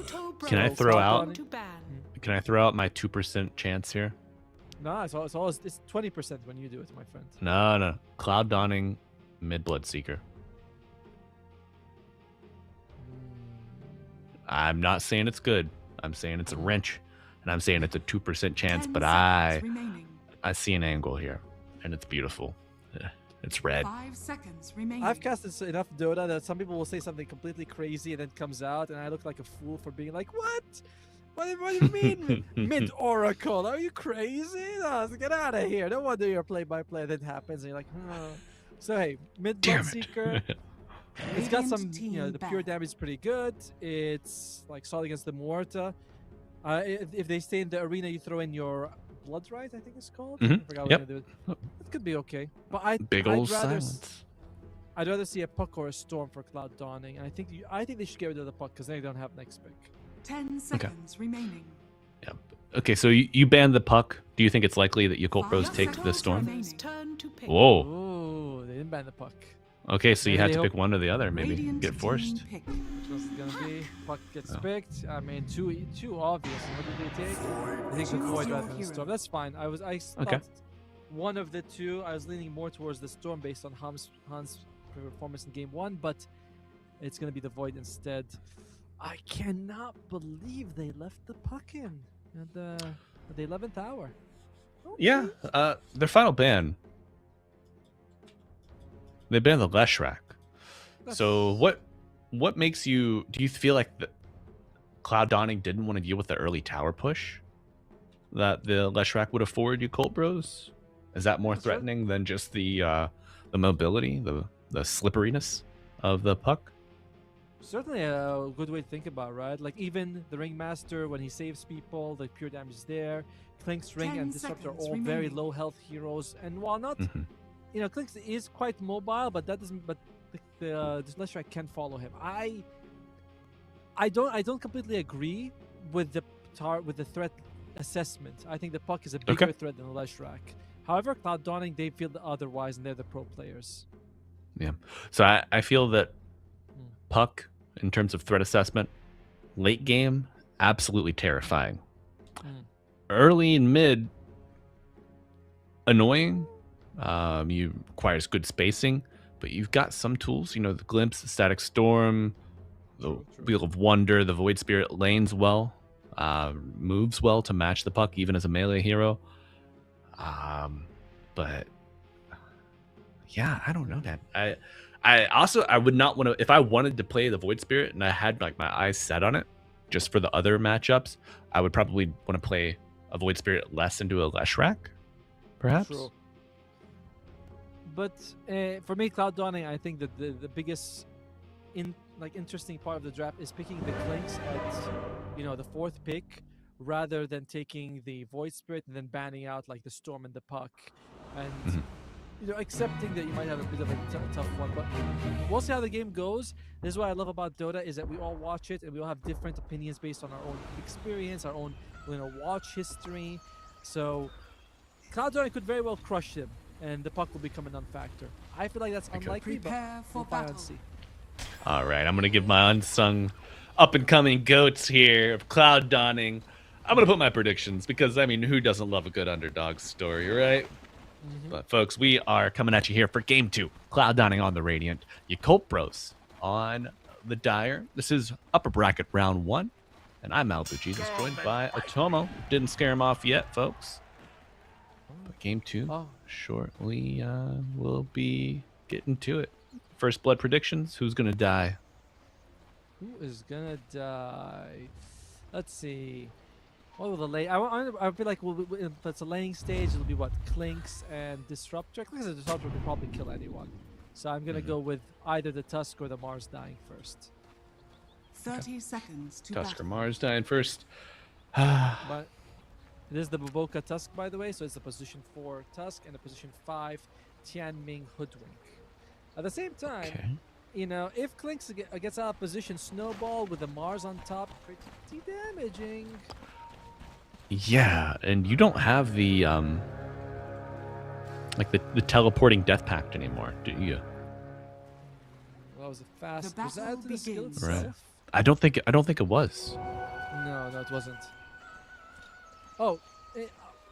Can I So throw Cloud out? Dawning- Can I throw out my 2% chance here? No, it's always it's 20% when you do it, my friend. No. Cloud Dawning, mid Bloodseeker. I'm not saying it's good. I'm saying it's a wrench, and I'm saying it's a 2% chance. 10 But seconds remaining. I see an angle here, and it's beautiful. It's red. 5 seconds remaining. I've casted enough Dota that some people will say something completely crazy and then comes out, and I look like a fool for being like, what? What do you mean mid Oracle? Are you crazy? No, get out of here. No wonder your play-by-play then happens, and you're like, oh. So hey, mid Damn Bloodseeker. it. It's got Radiant some, the team pure ban. damage is pretty good. It's like solid against the Morta. If they stay in the arena, you throw in your Blood Right, I think it's called. Mhm. I forgot Yep. what they do. It could be okay. But Big old silence. I'd rather see a Puck or a Storm for Cloud Dawning, and I think they should get rid of the Puck because they don't have next pick. 10 seconds remaining. Yeah. Okay, so you banned the Puck. Do you think it's likely that Yakult Bros 5 take the seconds Storm? remaining. Whoa. Ooh, they didn't ban the Puck. Okay, so you Maybe had they to hope- pick one or the other. Maybe Radiant get team forced. pick. Which one's it gonna be? Puck gets Oh. picked. I mean, too obvious. What did they take? I think the Choose Void your rather than the hero. Storm. That's fine. I thought Okay. one of the two. I was leaning more towards the Storm based on Hans' performance in Game 1, but it's gonna be the Void instead. I cannot believe they left the Puck in at the 11th hour. Yeah. Their final ban. They banned the Leshrac. So what makes you? Do you feel like the Cloud Dawning didn't want to deal with the early tower push that the Leshrac would afford you, Colt Bros? Is that more That's right. threatening than just the mobility, the slipperiness of the Puck? Certainly a good way to think about, right? Like even the Ringmaster, when he saves people, the pure damage is there. Clink's Ring 10 and Disruptor are seconds all very remaining. low health heroes, and while not, Mhm. Clink's is quite mobile, but that doesn't. But the Leshrac can follow him. I don't completely agree with the threat assessment. I think the Puck is a bigger Okay. threat than the Leshrac. However, Cloud Dawning, they feel otherwise, and they're the pro players. Yeah. So I feel that Hmm. Puck, in terms of threat assessment, late game, absolutely terrifying. Mm. Early and mid, annoying. You requires good spacing, but you've got some tools. The Glimpse, the Static Storm, the True. Wheel of Wonder, the Void Spirit lanes well, moves well to match the Puck, even as a melee hero. But yeah, I don't know, man. I would not want to, if I wanted to play the Void Spirit and I had like my eyes set on it just for the other matchups, I would probably want to play a Void Spirit less into a Leshrac, perhaps. True. But for me, Cloud Dawning, I think that the biggest interesting part of the draft is picking the Clinks at the 4th pick rather than taking the Void Spirit and then banning out like the Storm and the Puck, and accepting that you might have a bit of a tough one. But we'll see how the game goes. This is what I love about Dota, is that we all watch it and we all have different opinions based on our own experience, our own watch history. So Cloud Dawning could very well crush him, and the Puck will become a non-factor. I feel like that's unlikely, Prepare for but we'll find out battle. and see. All right, I'm gonna give my unsung, up-and-coming goats here of Cloud Dawning. I'm gonna put my predictions because who doesn't love a good underdog story, right? But folks, we are coming at you here for Game 2. Cloud Dawning on the Radiant, Yakult Bros on the Dire. This is upper bracket round 1, and I'm Malibu Jesus, joined by Atomo. Didn't scare him off yet, folks. But Game 2 shortly. We'll be getting to it. First blood predictions. Who's gonna die? Who is gonna die? Let's see. What will the lane? I feel like if it's a laning stage, it'll be what Clinks and Disruptor. Clinks and Disruptor can probably kill anyone. So I'm gonna go with either the Tusk or the Mars dying first. 30 seconds to Tusk or battle. Mars dying first. But this is the Baboka Tusk, by the way. So it's a position 4 Tusk and a position 5 Tianming Hoodwink. At the same time, Okay. you know, if Clinks gets out of position, Snowball with the Mars on top, pretty damaging. Yeah, and you don't have the like the teleporting death pact anymore, do you? Well, that was a fast. The Was that battle to the skill begins. itself? Right. I don't think it was. No, it wasn't. Oh,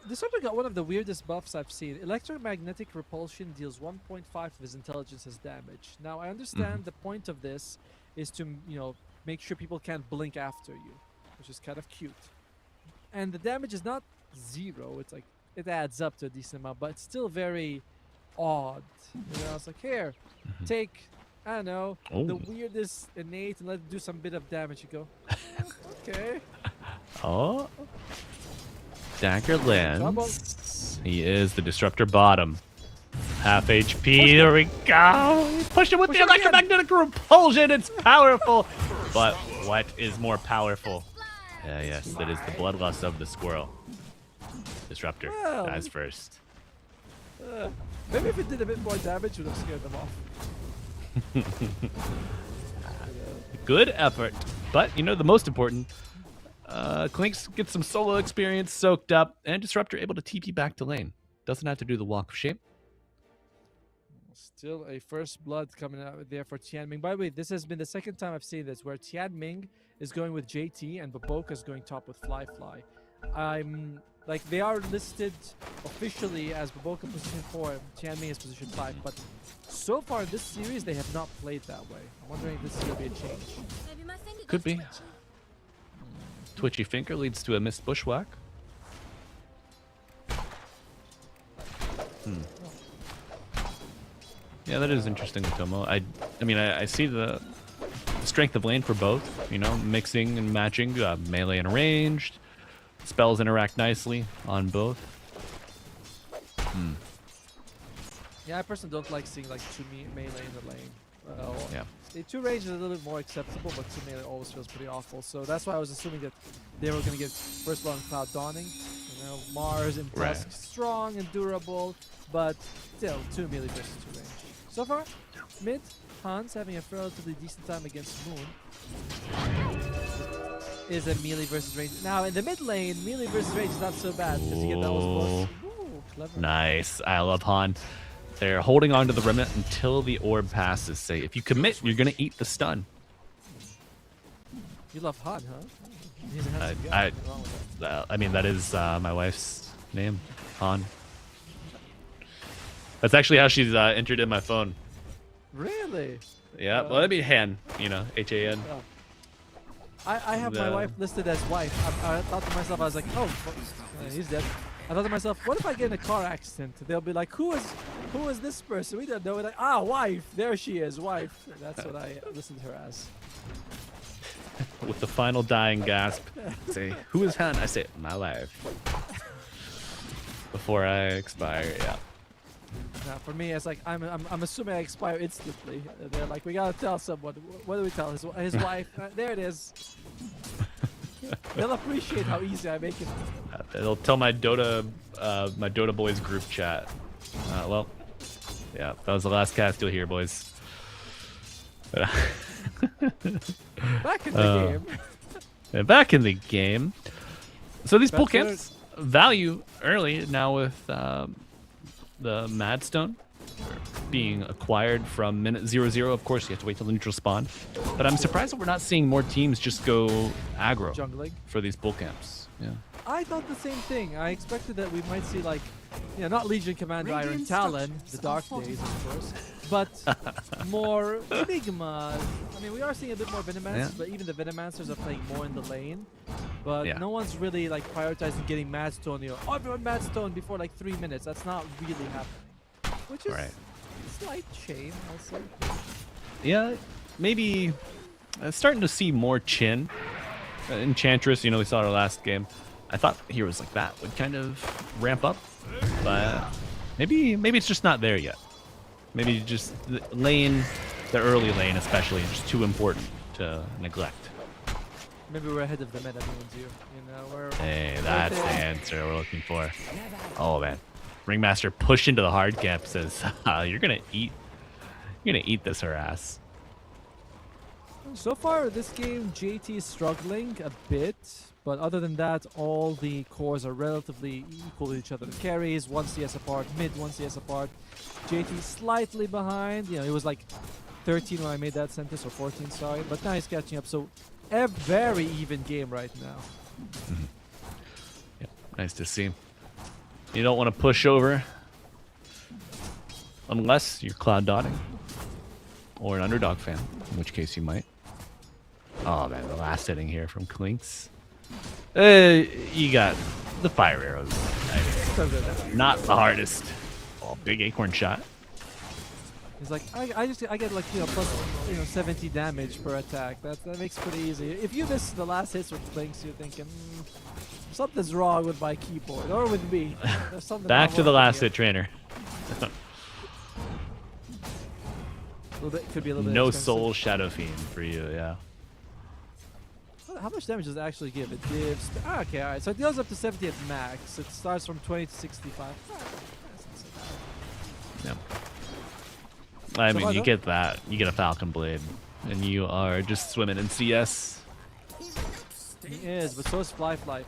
Disruptor got one of the weirdest buffs I've seen. Electromagnetic repulsion deals 1.5 of his intelligence as damage. Now, I understand the point of this is to, you know, make sure people can't blink after you, which is kind of cute. And the damage is not 0. It's like, it adds up to a decent amount, but it's still very odd. You know, it's like, here, take, I don't know, the Ooh. weirdest innate and let it do some bit of damage. You go, okay. Oh. Dagger lands. Trouble. He is the Disruptor bottom. Half HP. There we go. Push him with Push the him again. electromagnetic repulsion. It's powerful. But what is more powerful? Yes, that is the bloodlust of the squirrel. Disruptor Well, dies first. Maybe if it did a bit more damage, it would have scared them off. Good effort. But, you know, the most important, Clinks gets some solo experience soaked up, and Disruptor able to TP back to lane. Doesn't have to do the walk of shame. Still a first blood coming out there for Tianming. By the way, this has been the second time I've seen this, where Tianming is going with JT and Baboka is going top with Fly. I'm like, they are listed officially as Baboka position 4 and Tianming is position 5, but so far in this series they have not played that way. I'm wondering if this is going to be a change. Maybe my finger Could got be. twitchy. Twitchy finger leads to a missed bushwhack. Yeah, that is interesting, Tomo. I mean, I see the strength of lane for both. You know, mixing and matching, melee and ranged. Spells interact nicely on both. Yeah, I personally don't like seeing like 2 melee in the lane. Well, Yeah. the 2 range is a little bit more acceptable, but 2 melee always feels pretty awful. So that's why I was assuming that they were going to get first blood on Cloud Dawning. You know, Mars and Right. Tusk, strong and durable, but still 2 melee versus 2 range. So far, mid, Hans having a relatively decent time against Moon. Is a melee versus range. Now in the mid lane, melee versus range is not so bad because you get those buffs. Ooh, clever. Nice. I love Han. They're holding on to the remnant until the orb passes. Say, if you commit, you're going to eat the stun. You love Han, huh? He's a handsome guy. I- Nothing wrong with that. I mean, that is my wife's name, Han. That's actually how she's entered in my phone. Really? Yeah, well, that'd be Han, you know, H-A-N. Yeah. I have my The- wife listed as wife. I thought to myself, I was like, oh, he's dead. I thought to myself, what if I get in a car accident? They'll be like, who is this person? We don't know. We're like, wife. There she is, wife. That's what I listened to her as. With the final dying gasp, say, who is Han? I say, my wife. Before I expire, yeah. Now, for me, it's like I'm assuming I expire instantly. They're like, we gotta tell someone. What do we tell his wife? There it is. They'll appreciate how easy I make it. It'll tell my Dota boys group chat. Well, yeah, that was the last cast you'll hear, boys. Back in the game. And back in the game. So these pool Better- camps value early now with the Madstone being acquired from minute 0-0. Of course, you have to wait till the neutral spawn. But I'm surprised that we're not seeing more teams just go aggro Jungling. for these pool camps. Yeah. I thought the same thing. I expected that we might see like, not Legion Commander Iron Radiant Talon, the structures Dark are Days, of course, but more Enigmas. I mean, we are seeing a bit more Venomancers, Yeah. but even the Venomancers are playing more in the lane. But Yeah. no one's really like prioritizing getting Madstone. Everyone Madstone before like 3 minutes. That's not really happening. Which is Right. a slight shame, I'll say. Yeah, maybe starting to see more Chin. Enchantress, we saw our last game. I thought heroes like that would kind of ramp up, but maybe it's just not there yet. Maybe just the lane, the early lane especially, is just too important to neglect. Maybe we're ahead of the meta, means you. We're Hey, that's the answer we're looking for. Oh man, Ringmaster pushed into the hard cap, says, "You're gonna eat this harass." So far, this game, JT is struggling a bit, but other than that, all the cores are relatively equal to each other. The carries, 1 CS apart, mid, 1 CS apart. JT slightly behind. It was like 13 when I made that sentence, or 14, sorry. But now he's catching up, so a very even game right now. Mm-hmm. Yeah, nice to see. You don't want to push over unless you're cloud dotting or an underdog fan, in which case you might. Oh man, the last hitting here from Klinks. You got the fire arrows. Not the hardest. Oh, big acorn shot. He's like, I get like plus 70 damage per attack. That makes it pretty easy. If you miss the last hits with Klinks, you're thinking something's wrong with my keyboard or with me. There's something Back to the last hit trainer. Could be a little bit no expensive. soul shadow fiend for you, yeah. How much damage does it actually give? It gives... okay, alright. So it goes up to 70 at max. It starts from 20 to 65. Yeah. I mean, you get that. You get a Falcon Blade. And you are just swimming in CS. He is, but so is Flyfly.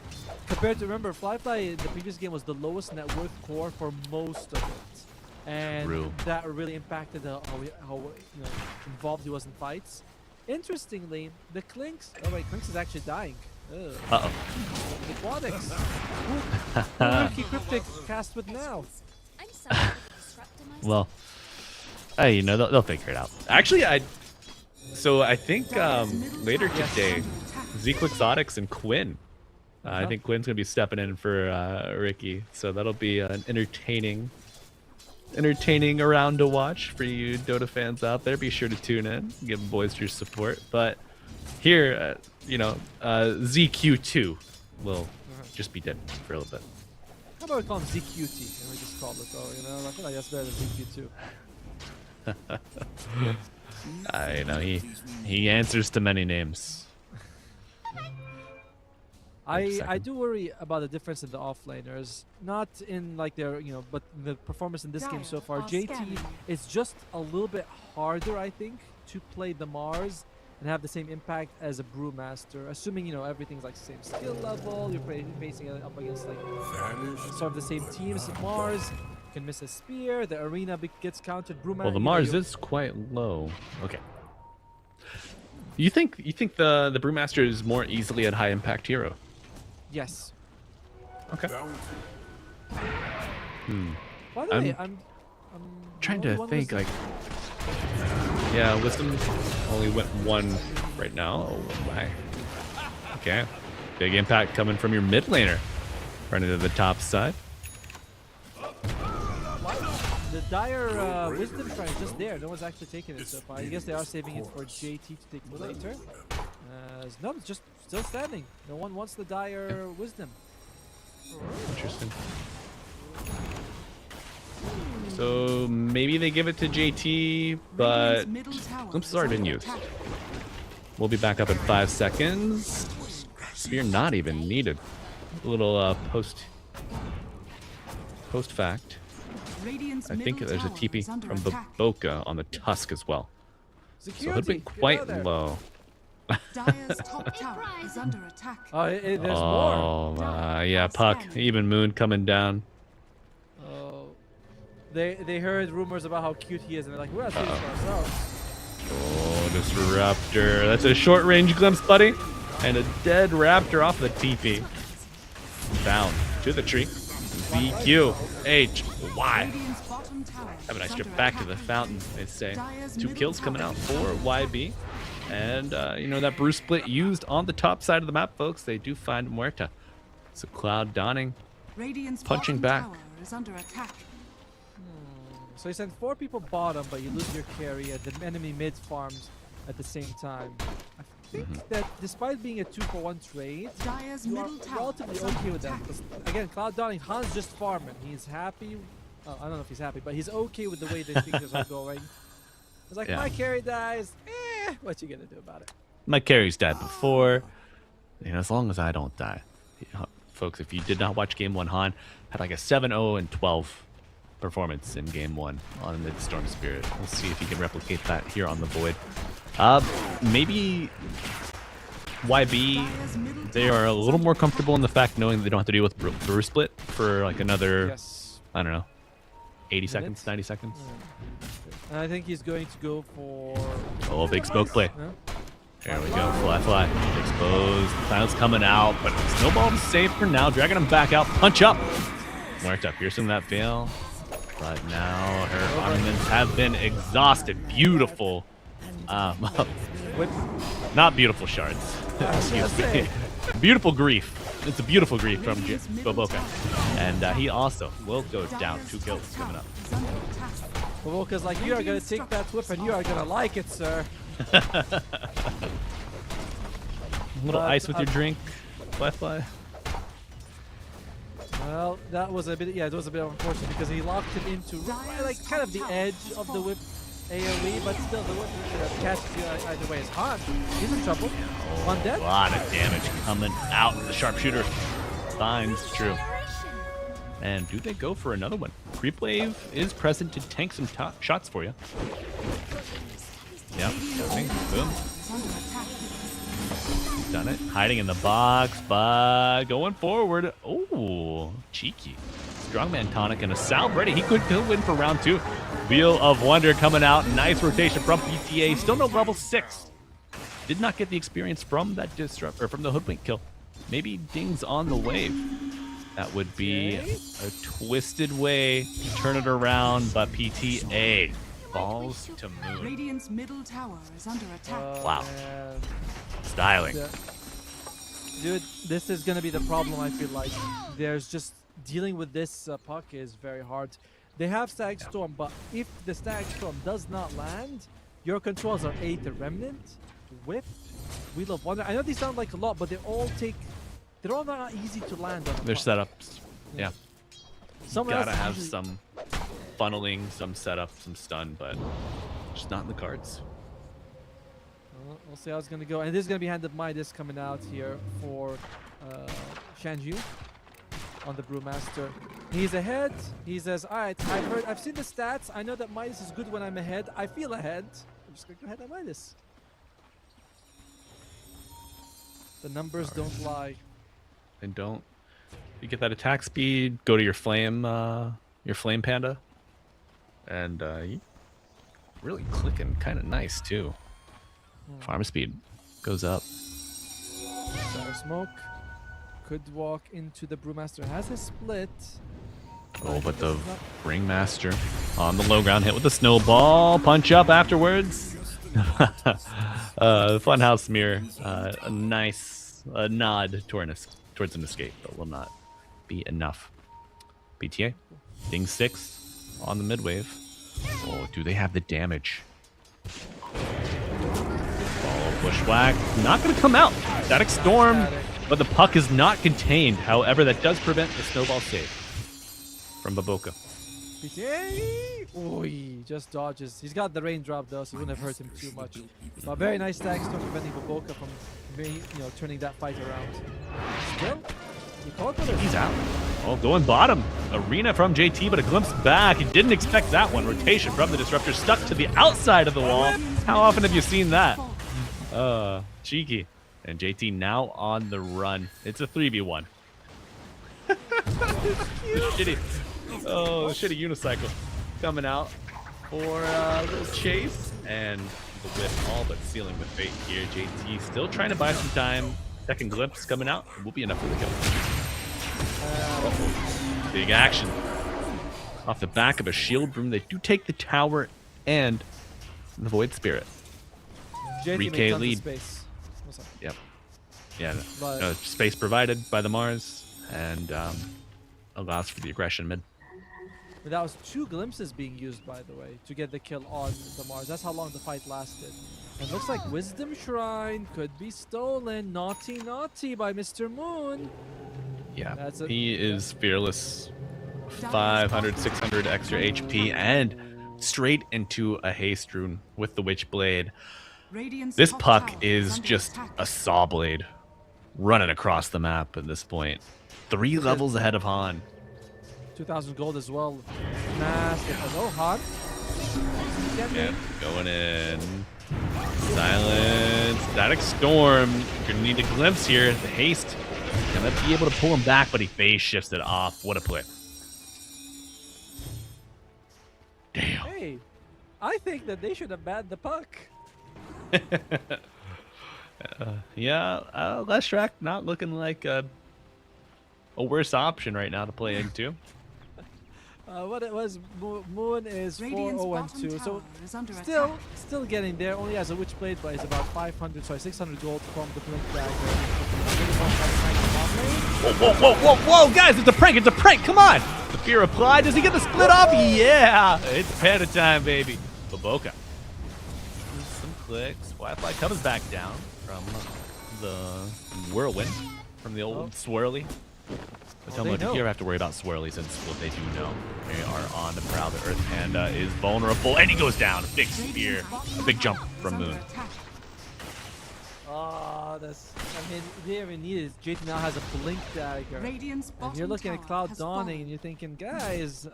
Compared to, remember, Flyfly in the previous game was the lowest net worth core for most of it. And True. that really impacted how involved he was in fights. Interestingly, the Klinks... Oh wait, Klinks is actually dying. Ugh. Uh-oh. The Aquatics. Who Rookie Cryptic cast with now? Well, hey, they'll figure it out. Actually, I think later today, Quixotics and Quinn. I think Quinn's gonna be stepping in for Ricky, so that'll be an entertaining round to watch for you Dota fans out there. Be sure to tune in, give the boys your support. But here, ZQ2 will just be dead for a little bit. How about we call him ZQT and we just call it though, I feel like that's better than ZQ2. He answers to many names. I do worry about the difference in the offlaners, not in like their but the performance in this game so far. JT is just a little bit harder, I think, to play the Mars and have the same impact as a Brewmaster, assuming everything's like same skill level. You're facing it up against like sort of the same teams. Mars can miss a spear. The arena gets countered. Brewmaster. Well, the Mars is quite low. Okay. You think the Brewmaster is more easily a high impact hero? Yes. Okay. By the way, I'm trying to think like. Yeah, Wisdom only went 1 right now. Oh my. Okay. Big impact coming from your mid laner. Running to the top side. The Dire Wisdom Shrine is just there. No one's actually taking it so far. I guess they are saving it for JT to take later. No, it's just still standing. No one wants the Dire Wisdom. Interesting. So maybe they give it to JT, but Glimpse has already been used. We'll be back up in 5 seconds. Spear not even needed. A little post fact. I think there's a TP from Boca on the Tusk as well. So it would have been quite low. Dire's top tower is under attack. There's more. Yeah, Puck, even Moon coming down. Oh, they heard rumors about how cute he is, and they're like, we're not doing this for ourselves. Oh, Disruptor. That's a short range glimpse, buddy. And a dead Raptor off the TP. Down to the tree. VQ. H. Y. Have a nice trip back to the fountain, they say. 2 kills coming out for YB. And, that Bruce split used on the top side of the map, folks. They do find Muerta. So Cloud donning, punching back. Is under attack. So you send 4 people bottom, but you lose your carry, and the enemy mid farms at the same time. think that despite being a 2-for-1 trade, Dire's you are middle tower relatively is under okay with that. attack. 'Cause, again, Cloud Darling, Han's just farming. He's happy. I don't know if he's happy, but he's okay with the way the things are going. It's like, Yeah. my carry dies. What you gonna do about it? My carries died before. As long as I don't die. Folks, if you did not watch Game 1, Han had like a 7-0 and 12 performance in Game 1 on the Storm Spirit. We'll see if he can replicate that here on the Void. Maybe YB, they are a little more comfortable in the fact knowing they don't have to deal with Brew Split for like another, Yes. I don't know, 80 seconds, 90 seconds. And I think he's going to go for... Oh, big smoke play. Huh? There we go, fly. Exposed, Cloud's coming out, but Snowball's safe for now, dragging him back out, punch up! Muerta piercing that veil, but now her armaments have been exhausted. Beautiful, not beautiful shards, excuse me. Beautiful grief. It's a beautiful grief from Boboka. And he also will go down. 2 kills coming up. Boboka's like, you are gonna take that whip and you are gonna like it, sir. A little ice with your drink, Fly. Well, that was a bit, it was a bit unfortunate because he locked him into like kind of the edge of the whip AoE, but still the whip catches you either way. It's hot. He's in trouble. One dead. A lot of damage coming out. The sharpshooter finds True. And do they go for another one? Creep Wave is present to tank some shots for you. Yep. Boom. Done it. Hiding in the box, but going forward. Oh, cheeky. Strongman tonic and a salve ready. He could win for round 2. Wheel of Wonder coming out. Nice rotation from PTA. Still no level 6. Did not get the experience from that disrupt or from the hoodwink kill. Maybe Ding's on the wave. That would be a twisted way to turn it around, but PTA falls to moon. Radiant's middle tower is under attack. Wow. Man. Styling. Dude, this is gonna be the problem. I feel like there's just dealing with this puck is very hard. They have Stag Storm, but if the Stag Storm does not land, your controls are the Remnant, Whip, Wheel of Wonder. I know these sound like a lot, but they're all not easy to land on. Their setups. Yeah. Someone Gotta else have usually- some funneling, some setup, some stun, but just not in the cards. We'll see how it's gonna go. And this is gonna be Hand of Midas coming out here for Shanju on the Brewmaster. He's ahead. He says, alright, I've seen the stats. I know that Midas is good when I'm ahead. I feel ahead. I'm just gonna go ahead and Midas. The numbers don't lie. And don't. You get that attack speed, go to your flame panda. And you really clicking kind of nice too. Farm speed goes up. Shadow Smoke could walk into the Brewmaster. Has a split. Oh, but the Ringmaster on the low ground hit with the snowball. Punch up afterwards. Funhouse Mirror. A nice nod towards an escape, but will not be enough. BTA. Ding 6 on the mid wave. Oh, do they have the damage? Bushwhack, not going to come out. Static Storm, but the puck is not contained. However, that does prevent the snowball save from Baboka. PTA! Oh, he just dodges. He's got the raindrop though, so it wouldn't have hurt him too much. But very nice Stag Storm preventing Baboka from turning that fight around. Still, he caught it. He's out. Oh, going bottom. Arena from JT, but a glimpse back. He didn't expect that one. Rotation from the Disruptor, stuck to the outside of the wall. How often have you seen that? Cheeky. And JT now on the run. It's a 3v1. Shitty. Oh, shitty unicycle coming out for a little chase. And the whip all but sealing the fate here. JT still trying to buy some time. Second glimpse coming out. Will be enough for the kill. Big action. Off the back of a shield room. They do take the tower and the Void Spirit. JT 3K made tons of lead. Space. What's up? Yep. Yeah. But- Space provided by the Mars and allows for the aggression mid. But that was 2 glimpses being used, by the way, to get the kill on the Mars. That's how long the fight lasted. And looks like Wisdom Shrine could be stolen. Naughty, naughty by Mr. Moon. Yeah, he is fearless. 500, 600 extra HP, and straight into a haste rune with the Witchblade. This puck is just a saw blade running across the map at this point. 3 levels ahead of Han. 2,000 gold as well. Massive. Hello, Han. Yeah, going in. Silence. Static Storm. You're going to need a glimpse here. The haste. Gonna be able to pull him back, but he phase shifts it off. What a play. Damn. Hey, I think that they should have banned the puck. Yeah, Leshrac not looking like a worse option right now to play into. What it was, Moon is 4-0-2, so still getting there. Only has a Witchblade, but he's about 600 gold from the Blink Dagger. Whoa, guys, it's a prank, come on! The fear applied, does he get the split off? Yeah, it's panda time, baby. Baboka. Some clicks, Wi-Fi comes back down from the whirlwind, from the old swirly. But tell me, if you ever have to worry about swirlies, and what they do know, they are on the prowl. The Earth Panda is vulnerable, and he goes down. A big spear, a big jump from Moon. Oh, that's. I mean, they even need it. JT now has a Blink Dagger. And you're looking at Cloud Dawning, and you're thinking, guys,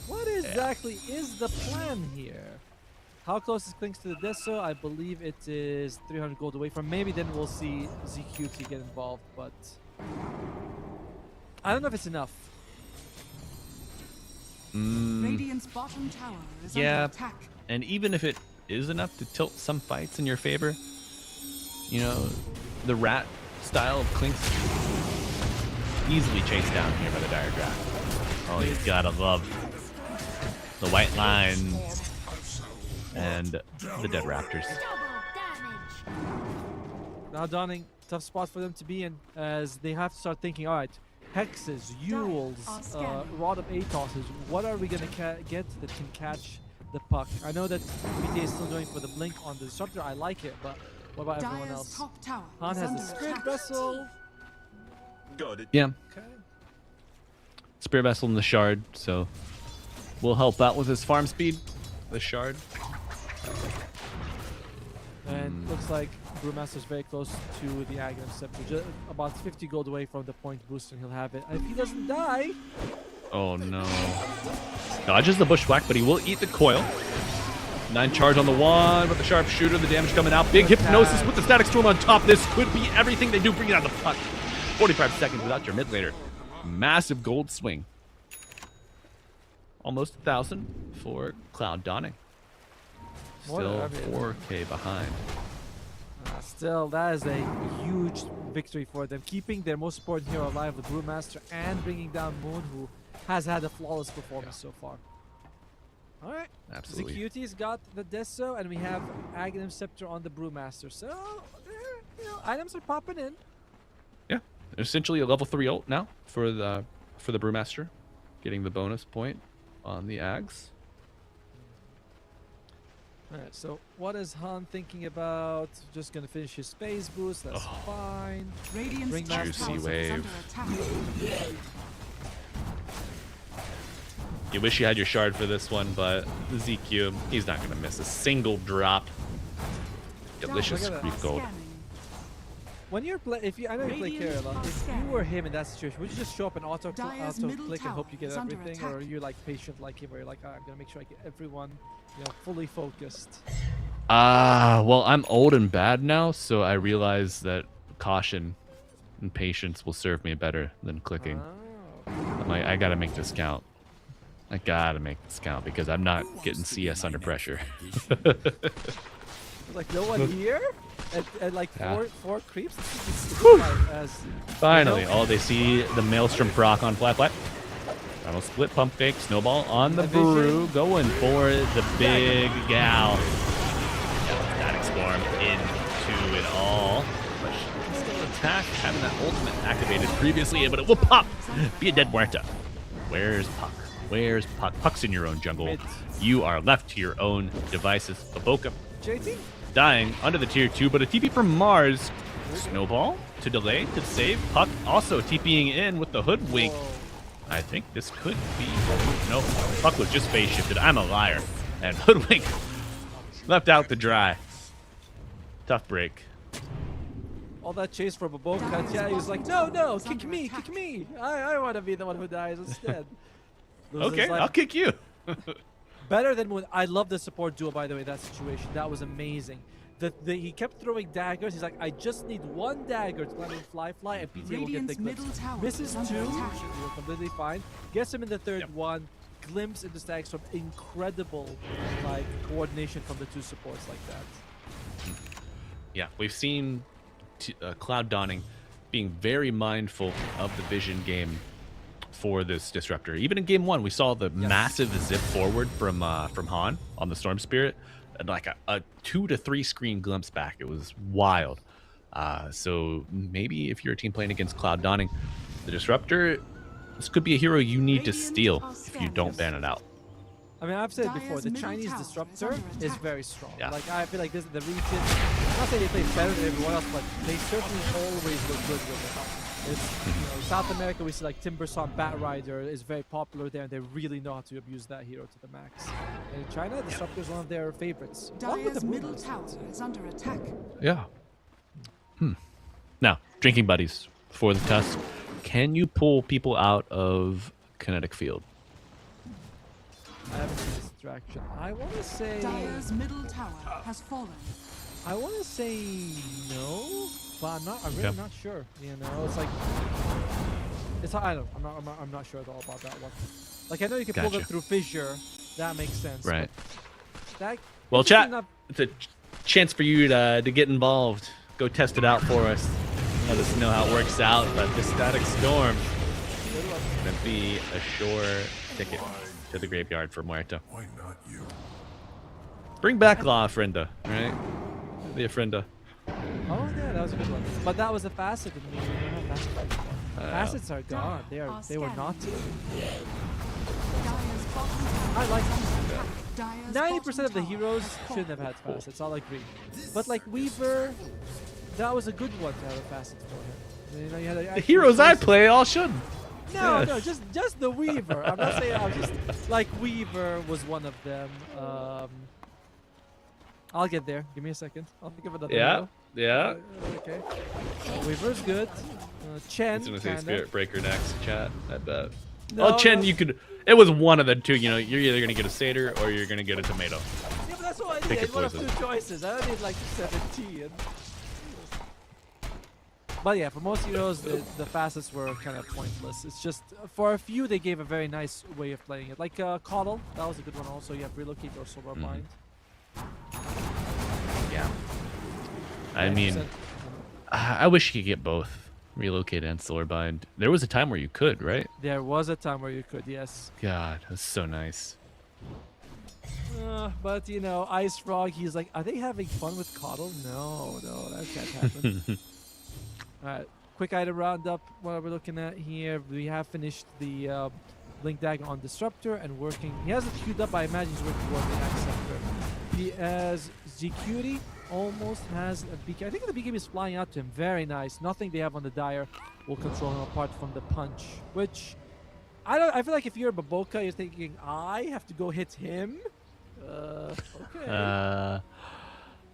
what exactly is the plan here? How close is Clinks to the Deso? I believe it is 300 gold away from. Maybe then we'll see ZQT get involved, but I don't know if it's enough. Radiant's bottom tower is under attack. And even if it is enough to tilt some fights in your favor, you know, the rat style of Clinks easily chased down here by the Dire Draft. Oh, he's gotta love the white lines and the dead raptors. Now Dawning, tough spot for them to be in, as they have to start thinking, all right, Hexes, Yules, Rod of Atoses, what are we going to get that can catch the puck? I know that BT is still going for the blink on the Disruptor. I like it, but what about everyone else? Han has the Spirit Vessel. Yeah. Okay. Spirit Vessel and the Shard, so will help out with his farm speed. The Shard. And looks like Brewmaster's very close to the Aghanim Scepter, just about 50 gold away from the point boost, and he'll have it. And if he doesn't die... Oh no. Dodges the Bushwhack, but he will eat the coil. 9 charge on the wand with the Sharpshooter, the damage coming out. Big Hypnosis with the Static Storm on top. This could be everything. They do bring it out the puck. 45 seconds without your mid laner. Massive gold swing. Almost 1,000 for Cloud Dawning. Still 4K behind. Still, that is a huge victory for them, keeping their most important hero alive, the Brewmaster, and bringing down Moon, who has had a flawless performance so far. All right, absolutely. ZQT's got the Deso, and we have Aghanim Scepter on the Brewmaster. So, you know, items are popping in. Yeah, essentially a level 3 ult now for the Brewmaster, getting the bonus point on the Ags. Alright, so what is Han thinking about? Just gonna finish his space boost, that's fine. Juicy wave. You wish you had your shard for this one, but the ZQ, he's not gonna miss a single drop. Delicious creep gold. When you're I know you play carry a lot. If you were him in that situation, would you just show up and auto click and hope you get everything, or are you like patient like him, where you're like, I'm gonna make sure I get everyone, you know, fully focused? Well, I'm old and bad now, so I realize that caution and patience will serve me better than clicking. I'm like, I gotta make this count. I gotta make this count because I'm not getting CS under pressure. Like no one here? At like four creeps? Finally, they see the Maelstrom proc on flat. Final split, pump fake, snowball on the brew, going for the big gal. Static Storm into it all. But she can still attack, having that ultimate activated previously, but it will pop. Be a dead Muerta. Where's Puck? Where's Puck? Puck's in your own jungle. You are left to your own devices. Baboka JT? Dying under the tier 2, but a TP from Mars. Snowball to delay, to save. Puck also TPing in with the Hoodwink. I think this could be... No, Puck was just phase shifted. I'm a liar. And Hoodwink left out to dry. Tough break. All that chase for Baboka, yeah, he was like, no, kick me. I want to be the one who dies instead. Okay, I'll kick you. Better than when I love the support duo, by the way, that situation. That was amazing. He kept throwing daggers. He's like, I just need one dagger to land on fly, and PT will get the glimpse. Misses 2, you're completely fine. Gets him in the third one. Glimpse into stacks from incredible coordination from the two supports like that. Yeah, we've seen Cloud Dawning being very mindful of the vision game for this disruptor. Even in game 1, we saw the massive zip forward from Han on the Storm Spirit, and like a 2 to 3 screen glimpse back. It was wild. So maybe if you're a team playing against Cloud Dawning, the disruptor, this could be a hero you need to steal if you don't ban it out. I mean, I've said it before, the Chinese disruptor is very strong. Yeah. Like, I feel like this is the region. I'm not saying they play better than everyone else, but they certainly always look good with it. It's, you know, South America, we see like Timbersaw Bat Rider is very popular there, and they really know how to abuse that hero to the max. And in China, Disruptor is one of their favorites. Dire's middle tower is under attack. Yeah. Now, drinking buddies for the Tusk. Can you pull people out of kinetic field? I haven't seen this interaction. I want to say... Dire's middle tower has fallen. I want to say no, but I'm really not sure. You know, it's like... I don't know. I'm not sure at all about that one. Like, I know you can pull them through fissure. That makes sense. Right. Well, chat, it's a chance for you to get involved. Go test it out for us. Let us know how it works out. But the Static Storm is going to be a sure ticket to the graveyard for Muerto. Why not you? Bring back La Ofrenda, right? The Ofrenda. Oh, yeah, that was a good one. But that was a facet in me. We don't have facets anymore. Facets are gone. They were not. I like them. 90% of the heroes shouldn't have had facets. I'll agree. But like Weaver, that was a good one to have a facet for him. You know, you had the heroes I play all should. No, no, just the Weaver. I'm not saying I'm just like Weaver was one of them. I'll get there. Give me a second. I'll think of another. Yeah, yeah. Okay. Weaver's good. Chen. He's gonna say Spirit Breaker next, chat. I bet. No, well, Chen, you could. It was one of the two. You know, you're either gonna get a Satyr or you're gonna get a tomato. Yeah, but that's what I did. One of two choices. I don't need like 17. But yeah, for most heroes, the facets were kind of pointless. It's just, for a few, they gave a very nice way of playing it. Like Coddle, that was a good one also. You have Relocate or Solar Bind. Yeah. I mean, I wish you could get both. Relocate and Solar Bind. There was a time where you could, right? There was a time where you could, yes. God, that's so nice. But, you know, Ice Frog, he's like, are they having fun with Coddle? No, that can't happen. Alright, quick item roundup. What we're looking at here, we have finished the Blink Dagger on Disruptor and working. He has it queued up, I imagine he's working towards the Axe Scepter. He has Zecurity, almost has a BK. I think the BK is flying out to him. Very nice. Nothing they have on the Dire will control him apart from the punch. Which, I feel like if you're Baboka, you're thinking, I have to go hit him? Okay. Are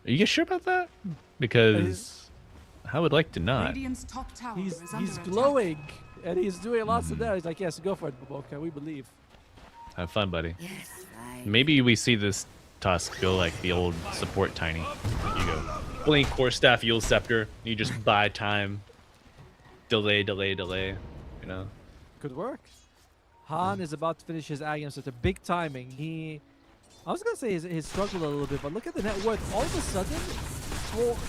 you guys sure about that? Because... I would like to not. Top tower he's glowing and he's doing lots of damage. Like, yes, go for it, Baboka. We believe. Have fun, buddy. Yes, maybe we see this Tusk go like the old support Tiny. You go Blink, Core Staff, Yule Scepter. You just buy time. Delay. You know. Could work. Han is about to finish his Aghanim, so it's a big timing. I was gonna say he struggled a little bit, but look at the net worth. All of a sudden,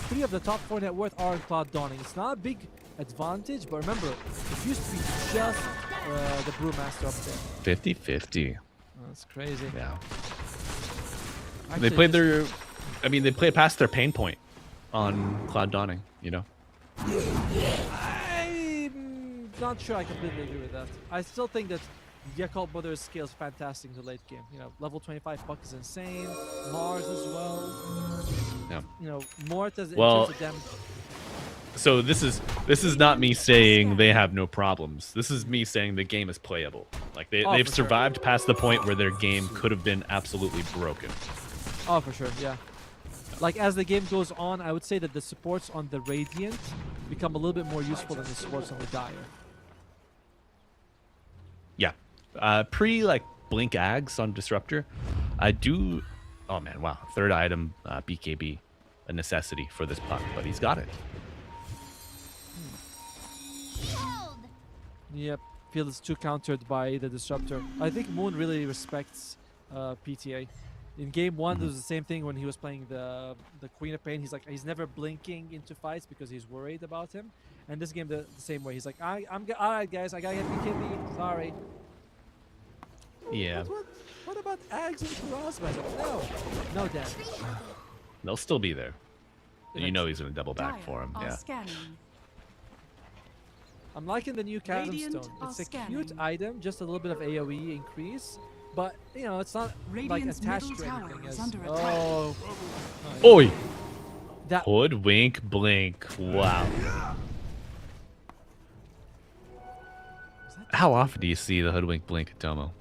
3 of the top 4 net worth are in Cloud Dawning. It's not a big advantage, but remember, it used to be just the Brewmaster up there. 50-50. That's crazy. Yeah. Actually, They played past their pain point on Cloud Dawning, you know? I'm not sure I completely agree with that. I still think that Yakult Brothers scales fantastic in the late game. You know, level 25 Puck is insane. Mars as well. Yeah. You know, Mort as in Well, terms of damage. So this is not me saying they have no problems. This is me saying the game is playable. Like they've for sure. survived past the point where their game could have been absolutely broken. Oh, for sure, yeah. Like as the game goes on, I would say that the supports on the Radiant become a little bit more useful than the supports on the Dire. Yeah. Pre like blink ags on Disruptor, I do. Oh man, wow. Third item, BKB, a necessity for this puck, but he's got it. Yep, feels too countered by the Disruptor. I think Moon really respects PTA. In game one, there was the same thing when he was playing the Queen of Pain. He's like, he's never blinking into fights because he's worried about him. And this game, the same way. He's like, all right, guys, I gotta get BKB. Sorry. Yeah. What about Ags and Kurasma? No, Dad. They'll still be there. You know he's gonna double back for him. Yeah. I'm liking the new Chasm Radiant Stone. are It's a scanning. cute item, just a little bit of AoE increase. But, you know, it's not like Radiant's attached middle to tower anything. is As, under attack. oh. Oi! That, Hoodwink blink. Wow. How often do you see the hoodwink blink, Tomo?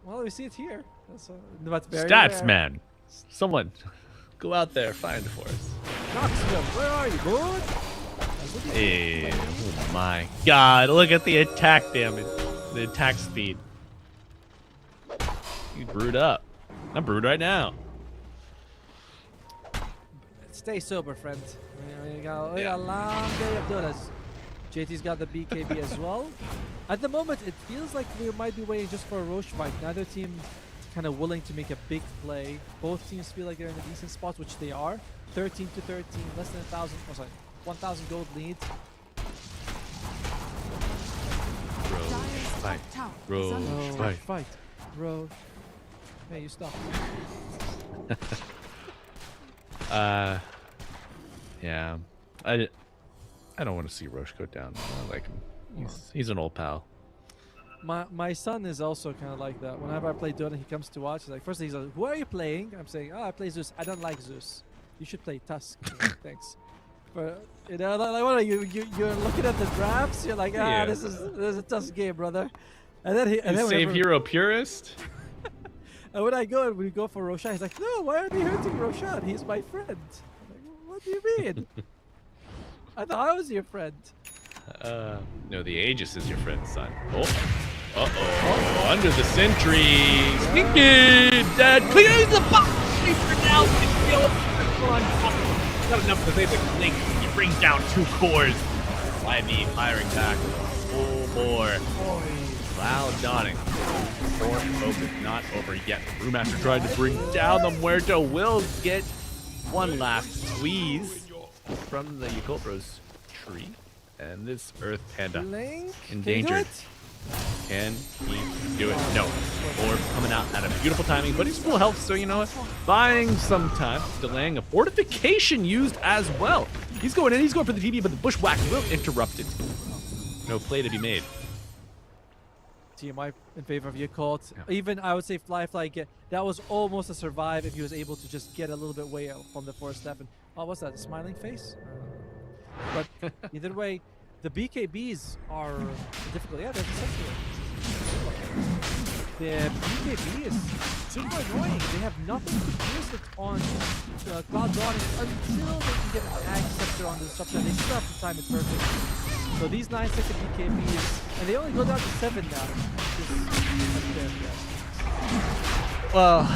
well, we see it here. That's very Stats, rare. man. Someone, go out there, find it for us. Knoxville, where are you, bud? Hey, oh my God! Look at the attack damage, the attack speed. You brewed up. I'm brewed right now. Stay sober, friend. We got a long day of Dotas. JT's got the BKB as well. At the moment, it feels like we might be waiting just for a Roche fight. Neither team kind of willing to make a big play. Both teams feel like they're in a decent spot, which they are. 13 to 13, less than 1,000. Oh, sorry, 1,000 gold lead. Fight. Tower is Roach. under Oh, attack. fight. Roche. Hey, you stop. Yeah. I don't want to see Roche go down. I like him. He's an old pal. My son is also kind of like that. Whenever I play Dota, he comes to watch. He's like, first he's like, "Who are you playing?" I'm saying, "Oh, I play Zeus. I don't like Zeus. You should play Tusk." Thanks. But you know, like, what are you? You're looking at the drafts. You're like, Yeah. this is a Tusk game, brother. And then You then save whenever- hero purist. And when I go and we go for Roshan, he's like, "No, why are they hurting Roshan? He's my friend." I'm like, what do you mean? I thought I was your friend. No, the Aegis is your friend, son. Oh. Uh-oh. Under the sentry. Sneaky! Dead. Clears the box. For now. Not enough to save the Blink. You bring down 2 cores. YB firing back. Full bore. Cloud dawning. Fourth focus not over yet. Brewmaster tried to bring down the Muerto. Will get one last squeeze from the Yakult Rose tree. And this Earth Panda Link, endangered. Can he do it? No. Orb coming out at a beautiful timing, but he's full health, so you know what? Buying some time, delaying a fortification used as well. He's going in, he's going for the TB, but the bushwhack will interrupt it. No play to be made. TMI in favor of Yakult. Yeah. Even I would say Fly, that was almost a survive if he was able to just get a little bit way out from the first step. And oh, what's that? A smiling face? But either way, the BKBs are difficult. Yeah, there's a sense to it. The BKB is super annoying. They have nothing to use it on Cloud Dawning until they can get an Ag Scepter on the Disruptor. They still have to time it perfectly. So these 9-second BKBs, and they only go down to 7 now. Well,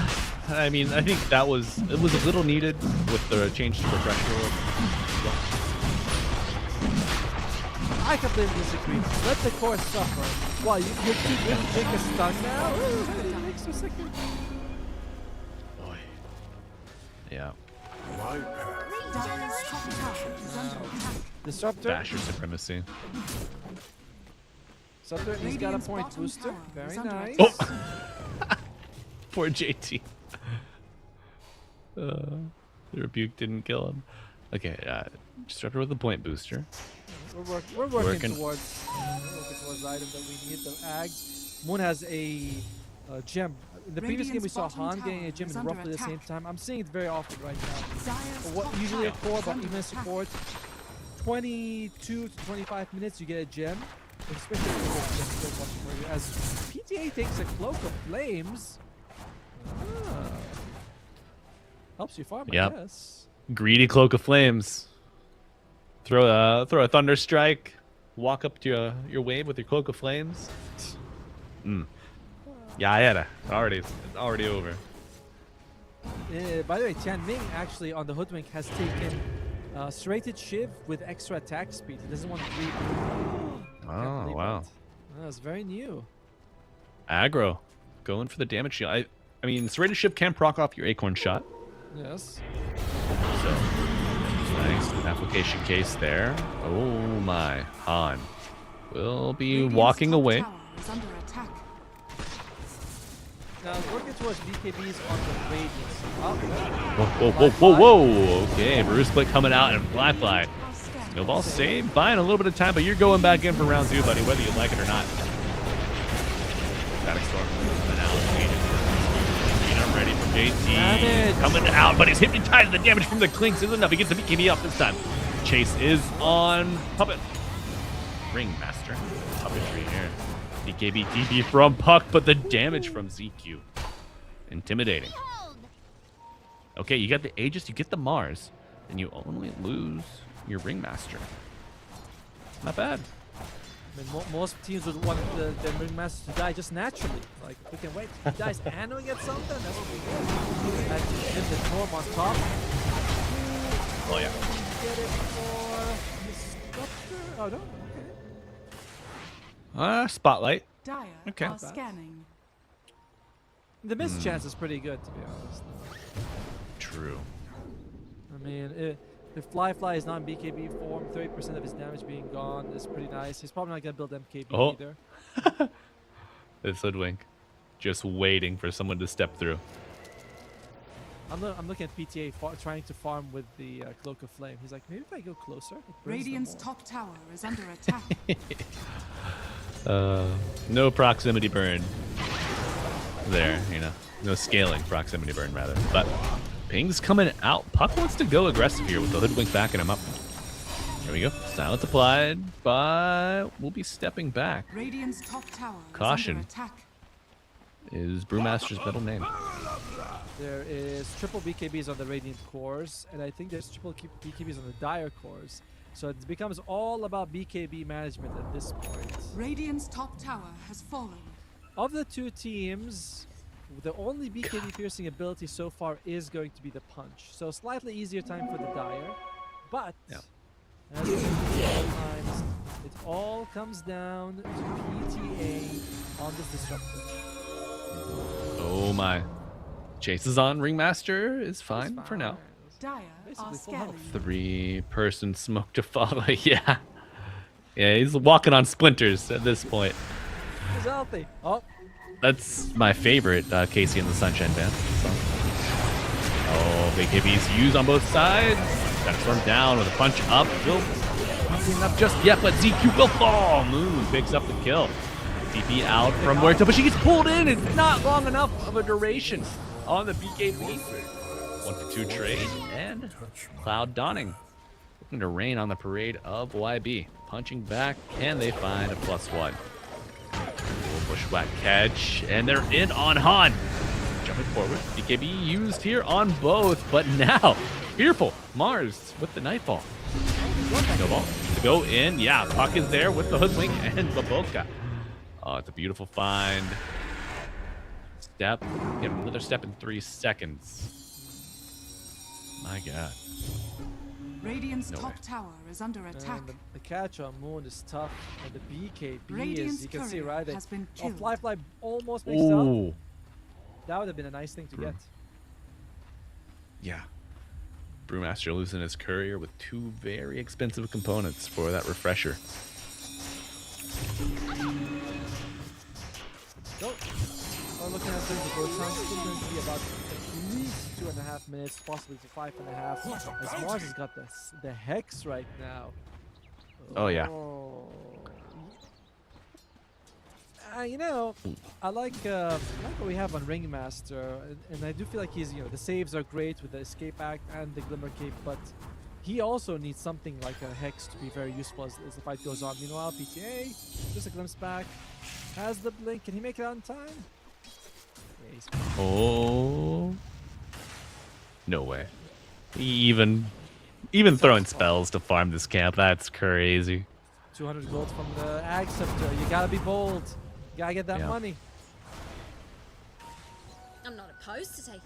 I mean, I think it was a little needed with the change to refresher. I completely disagree. Let the core suffer. Why, you're too good to take a stun now? Ooh, an extra second. Boy. Yeah. Dire's top tower is under attack. Disruptor. Basher supremacy. Disruptor, he's got a Radiant's point bottom booster. tower Very is under nice. attack. Oh! Poor JT. The rebuke didn't kill him. Okay, Disruptor with the point booster. We're working towards the item that we need. The Ags. Moon has a gem. In the previous game, we saw Han getting a gem in roughly the same time. I'm seeing it very often right now. What usually a core, but even a support, 22 to 25 minutes, you get a gem. Especially as PTA takes a Cloak of Flames. Helps you farm, I guess. Greedy Cloak of Flames. Throw a Thunder Strike. Walk up to your wave with your Cloak of Flames. Yeah, I had it. It's already over. By the way, Tian Ming actually on the Hoodwink has taken Serrated Shiv with extra attack speed. He doesn't want to bleed. Oh, wow. That's very new. Aggro. Going for the damage shield. I mean, Serrated Shiv can proc off your Acorn Shot. Yes. So, nice application case there. Oh my. Han will be walking away. Now, working towards BKBs on the Radiance. Whoa. Okay, Bruce Split coming out and Fly. Snowball save, buying a little bit of time, but you're going back in for round 2, buddy, whether you like it or not. Static Storm coming out. I'm ready from JT. Coming out, but he's hypnotized. The damage from the Clinks isn't enough. He gets the BKB off this time. Chase is on Puppet. Ringmaster. Puppetry here. BKB DP from Puck, but the damage from ZQ. Intimidating. Okay, you got the Aegis, you get the Mars, and you only lose your Ringmaster. Not bad. I mean, most teams would want the Ringmaster to die just naturally. Like, we can wait. He dies and we get something. That's what we get. And hit the Torm on top. Oh, yeah. Get it for Disruptor. Oh, no. Okay. Spotlight. Dire Okay. are scanning. The miss chance is pretty good, to be honest. True. I mean, if Fly is not in BKB form, 30% of his damage being gone is pretty nice. He's probably not going to build MKB either. This Hoodwink. Just waiting for someone to step through. I'm looking at PTA trying to farm with the Cloak of Flame. He's like, maybe if I go closer, it burns them Radiant's more. top tower is under attack. No proximity burn there, no scaling proximity burn rather. But Ping's coming out. Puck wants to go aggressive here with the Hoodwink backing him up. There we go. Silence applied, but we'll be stepping back. Radiant's top tower Caution. is under attack. Is Brewmaster's middle name. There is triple BKBs on the Radiant cores, and I think there's triple BKBs on the Dire cores. So it becomes all about BKB management at this point. Radiant's top tower has fallen. Of the two teams, the only BKB piercing ability so far is going to be the Punch. So slightly easier time for the Dire, but as we see sometimes, it all comes down to PTA on this Disruptor. Oh my. Chase is on. Ringmaster is fine for now. Dire are scanning. 3-person smoke to follow. Yeah, he's walking on splinters at this point. He's healthy. Oh, that's my favorite Casey and the Sunshine Band song. Oh, BKB's used on both sides. Got Storm down with a punch up. Will not be enough just yet, but ZQ will fall. Moon picks up the kill. DP out from Muerto, but she gets pulled in. It's not long enough of a duration on the BKB. 1-for-2 trade and Cloud Dawning. Looking to rain on the parade of YB. Punching back, can they find a +1? Bushwhack catch, and they're in on Han. Jumping forward, BKB used here on both, but now Fearful Mars with the Nightfall. Snowball to go in. Yeah, Puck is there with the Hoodwink and Baboka. Oh, it's a beautiful find. Step. Get another step in 3 seconds. My God. Radiant's top tower is under attack. The catch on Moon is tough, and the BKB Radiant's is, you can see courier right there. has been Oh, killed. Fly almost makes it out. That would have been a nice thing to get. Yeah. Brewmaster losing his courier with 2 very expensive components for that refresher. Go. Looking at things, the Roshan's still going to be about at least 2.5 minutes, possibly to 5.5. As Mars has got the Hex right now. Oh, yeah. You know, I like what we have on Ringmaster, and I do feel like he's, you know, the saves are great with the Escape Act and the Glimmer Cape, but he also needs something like a Hex to be very useful as the fight goes on. Meanwhile, PTA, just a glimpse back, has the blink. Can he make it out in time? Yeah, he's Oh. No way. Even throwing spells to farm this camp, that's crazy. 200 gold from the Ag Scepter. You gotta be bold. You gotta get that money. I'm not opposed to taking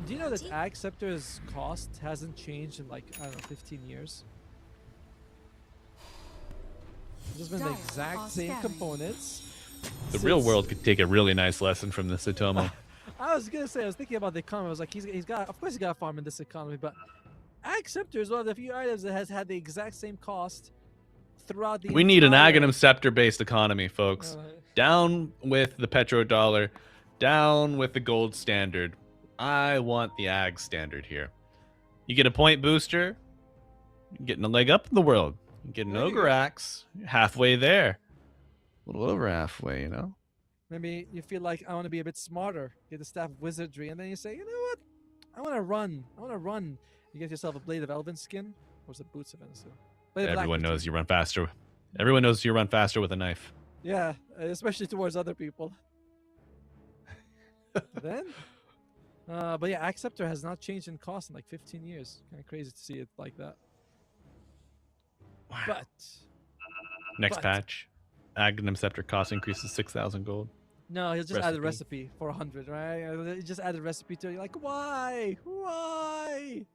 Do you know that Ag Scepter's cost hasn't changed in like, I don't know, 15 years? It's just been the exact same components. The real world could take a really nice lesson from this Atomo. I was gonna say, I was thinking about the economy. I was like, he's got, of course he got to farm in this economy, but Ag Scepter is one of the few items that has had the exact same cost throughout the. We need an Aghanim Scepter-based economy, folks. Down with the petrodollar, down with the gold standard. I want the Ag standard here. You get a point booster, you're getting a leg up in the world. You get an Ogre Axe, you're halfway there. A little over halfway, you know? Maybe you feel like, I want to be a bit smarter, get the Staff of Wizardry, and then you say, you know what? I want to run. You get yourself a Blade of Elven Skin, or is it Boots of Elven Skin? Everyone knows you run faster. Everyone knows you run faster with a knife. Yeah, especially towards other people. Then, but yeah, Ag Scepter has not changed in cost in like 15 years. Kind of crazy to see it like that. Wow. But next patch, Aghanim Scepter cost increases 6,000 gold. No, he'll just add a recipe for 100, right? He just added a recipe to it. You're like, why? Why?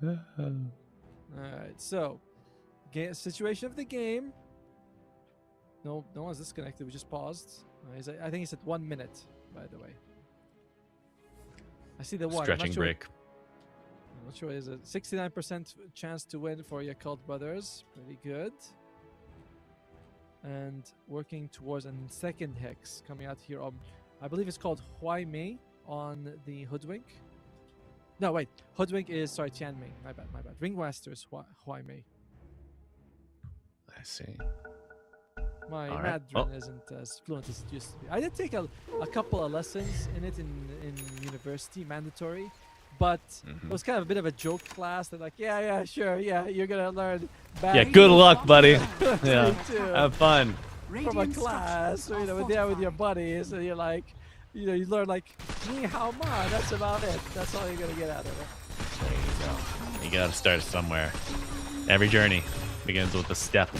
Alright, so situation of the game. No one's disconnected. We just paused. I think he's at 1 minute, by the way. I see the one. Stretching break. I'm not sure. Is it 69% chance to win for Yakult Brothers? Pretty good. And working towards a second hex coming out here on, I believe it's called Huai Mei on the Hoodwink. No, wait. Hoodwink is, sorry, Tian Mei. My bad. Ringmaster is Huai Mei. I see. My Mandarin isn't as fluent as it used to be. I did take a couple of lessons in it in university, mandatory. But it was kind of a bit of a joke class. They're like, yeah, sure, yeah, you're going to learn back. Yeah, good luck, buddy. Yeah, have fun. From a class, or, with your buddies, and you're like, you learn like, ni hao ma, that's about it. That's all you're going to get out of it. There you go. You got to start somewhere. Every journey begins with a step.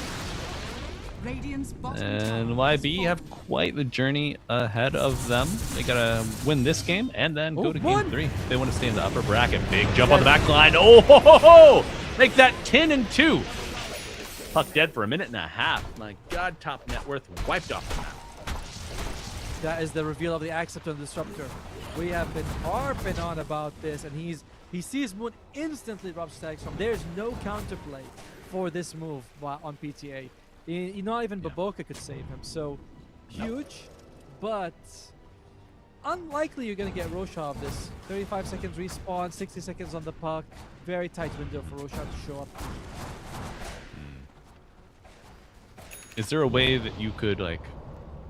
And YB have quite the journey ahead of them. They gotta win this game and then go to game 3. They want to stay in the upper bracket. Big jump on the back line. Oh ho ho ho! Make that 10-2. Puck dead for a minute and a half. My God, top net worth wiped off the map. That is the reveal of the Ag Scepter and Disruptor. We have been harping on about this, and he sees Moon, instantly drops tags from. There's no counterplay for this move on PTA. Not even Baboka could save him, so huge, but unlikely you're gonna get Roshan of this. 35 seconds respawn, 60 seconds on the puck, very tight window for Roshan to show up. Is there a way that you could like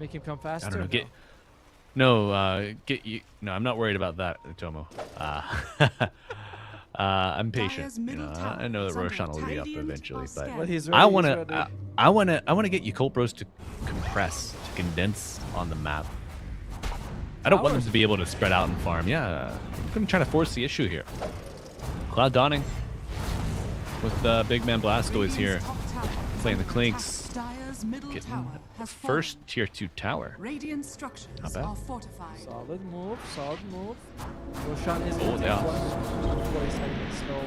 make him come faster? I don't know. Get you. No, I'm not worried about that, Tomo. I'm patient. I know that Roshan will be up eventually, but I want to get Yakult Bros to compress, to condense on the map. I don't want them to be able to spread out and farm. Yeah, I'm gonna try to force the issue here. Cloud Dawning with big man Blasto is here, playing the Clinks. Getting first tier 2 tower. Radiant structures Not bad. are fortified. Solid move. Roshan is oh, yeah. 40 seconds, so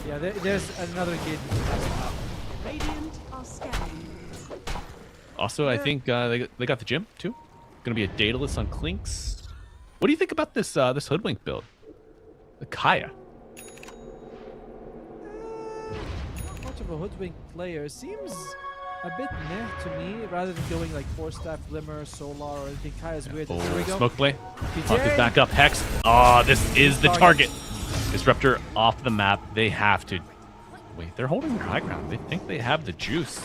yeah, there's another engagement that has to happen. Radiant are scanning. Also, I think they got the gym too. Gonna be a Daedalus on Clinks. What do you think about this this Hoodwink build? The Kaya. Not much of a Hoodwink player. Seems A bit meh to me, rather than going like Force Staff, Glimmer, Solar, or anything. Kaya's weird. Here we go. Smoke play. PTA. Puck is back up. Hex. Oh, this is the target. Disruptor off the map. They have to. Wait, they're holding their high ground. They think they have the juice.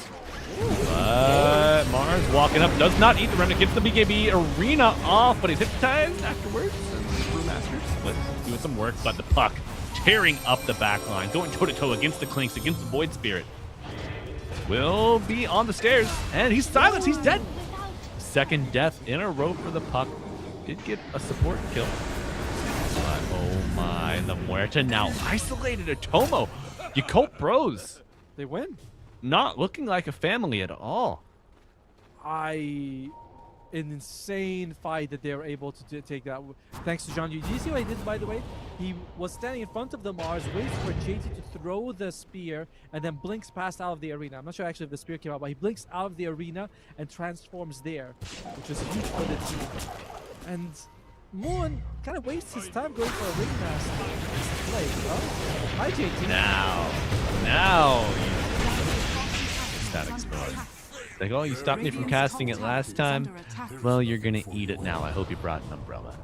But Mars walking up, does not eat the remnant, gets the BKB arena off, but he's hypnotized afterwards. And Brewmaster split, doing some work, but the puck tearing up the back line, going toe-to-toe against the Clinks, against the Void Spirit. Will be on the stairs, and he's silenced, he's dead. Second death in a row for the puck. Did get a support kill. But oh my, the Muerta now isolated a Tomo. Yakult Bros. They win. Not looking like a family at all. An insane fight that they were able to take that. Thanks to John. Did you see what he did, by the way? He was standing in front of the Mars, waits for JT to throw the spear, and then blinks past out of the arena. I'm not sure actually if the spear came out, but he blinks out of the arena and transforms there, which is huge for the team. And Moon kind of wastes his time going for a ringmaster play. Oh, hi JT. Now. Static Storm. Like, oh, you stopped me from casting it last time. Well, you're gonna eat it now. I hope you brought an umbrella.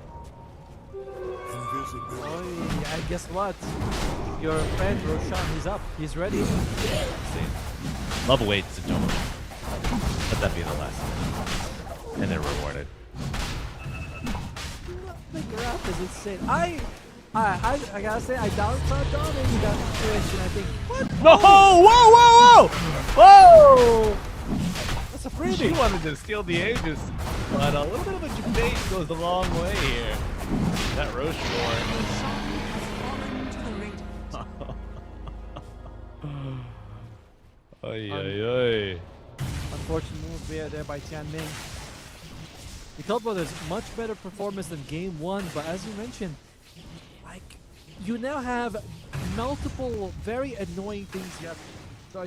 Oh, and guess what? Your friend Roshan, he's up. He's ready. Love awaits at Domo. Let that be the lesson. And they're rewarded. The graph is insane. I gotta say, I doubt Cloud Dawn in that situation. I think, what? No! Whoa! Whoa! That's a freebie. She wanted to steal the Aegis, but a little bit of a debate goes a long way here. That Roche Oy. Unfortunate move there by Tianming. The Yakult Brothers, much better performance than game one, but as you mentioned, like, you now have multiple very annoying things you have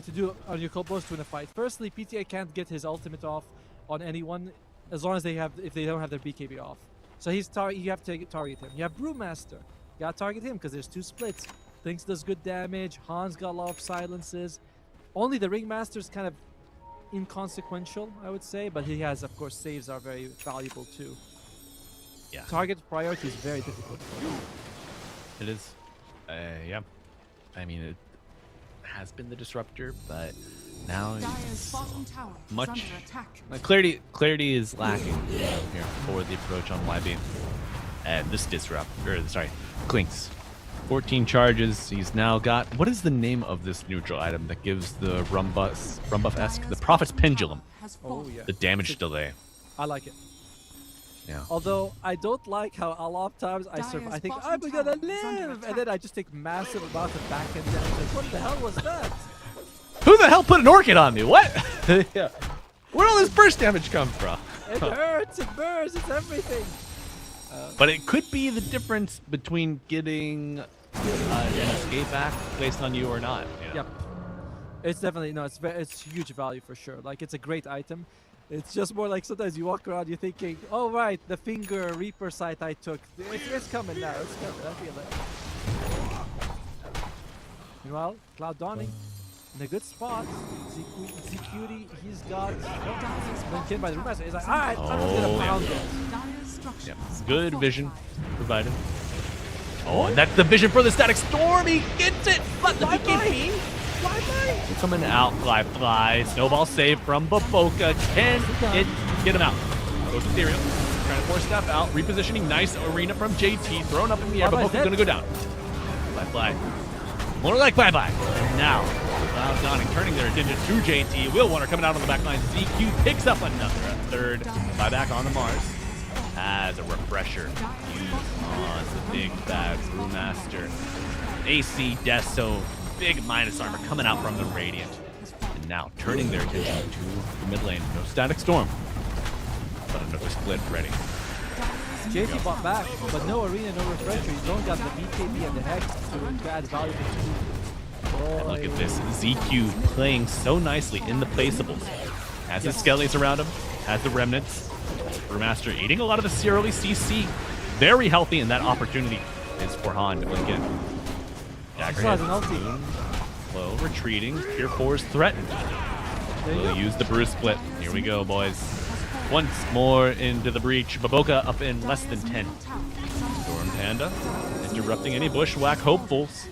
to do on your Yakult Brothers to win a fight. Firstly, PTA can't get his ultimate off on anyone as long as if they don't have their BKB off. So you have to target him. You have Brewmaster. You gotta target him because there's two splits. Thinks does good damage. Hans got a lot of silences. Only the Ringmaster's kind of inconsequential, I would say, but he has, of course, saves are very valuable too. Yeah. Target priority is very difficult. It is. Yeah. I mean, it has been the disruptor, but now it's much clarity is lacking here for the approach on YB. And this Clinks. 14 charges. He's now got, what is the name of this neutral item that gives the Rumbuff-esque, the Prophet's Pendulum? Oh yeah. The damage delay. I like it. Yeah. Although I don't like how a lot of times I think I'm gonna live, and then I just take massive amounts of backhand damage. What the hell was that? Who the hell put an orchid on me? What? Yeah. Where'd all this burst damage come from? It hurts, it burns, it's everything. But it could be the difference between getting an escape act placed on you or not. You know? Yep. It's definitely, it's huge value for sure. Like, it's a great item. It's just more like sometimes you walk around, you're thinking, oh right, the finger Reaper sight I took, it's coming now, it's coming, I feel it. Meanwhile, Cloud Dawning in a good spot. ZQT, he's got been killed by the Ringmaster. He's like, alright, I'm gonna pound it. Yeah. Good vision provided. Oh, and that's the vision for the Static Storm. He gets it, but the BKB. Fly. Coming out, fly. Snowball save from Baboka. Can it get him out? Goes Ethereal. Trying to force step out. Repositioning. Nice arena from JT. Thrown up in the air. Baboka's gonna go down. Fly. More like bye-bye. Now, Cloud Dawning turning their attention to JT. Will Warner coming out on the back line. ZQ picks up another. A third buyback on the Mars. As a refresher used on the big bad Brewmaster. AC Deso, big minus armor coming out from the Radiant. And now turning their attention to the mid lane. No Static Storm, but another split ready. JT bought back, but no arena, no refresher. He's only got the BKB and the Hex to add value to the team. And look at this, ZQ playing so nicely in the placeables. Has his skellies around him, has the remnants. Brewmaster eating a lot of the early CC. Very healthy, and that opportunity is for Han to blink in. Dagger hit. Low, retreating. Tier 4 is threatened. We'll use the Bruce split. Here we go, boys. Once more into the breach. Baboka up in less than 10. Storm Panda interrupting any bushwhack hopefuls.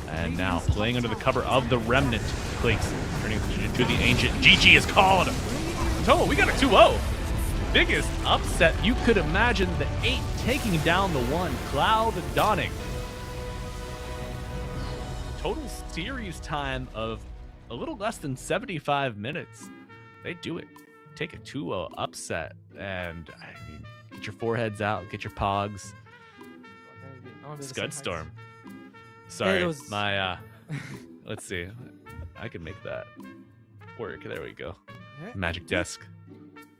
And now playing under the cover of the Remnant. Clinks turning to the Ancient. GG is called. Tomo, we got a 2-0. Biggest upset you could imagine. The 8 taking down the 1. Cloud Dawning. Total series time of a little less than 75 minutes. They do it. Take a 2-0 upset. And, I mean, get your foreheads out. Get your pogs. Scudstorm. Sorry, my, let's see. I can make that work. There we go. Magic Desk.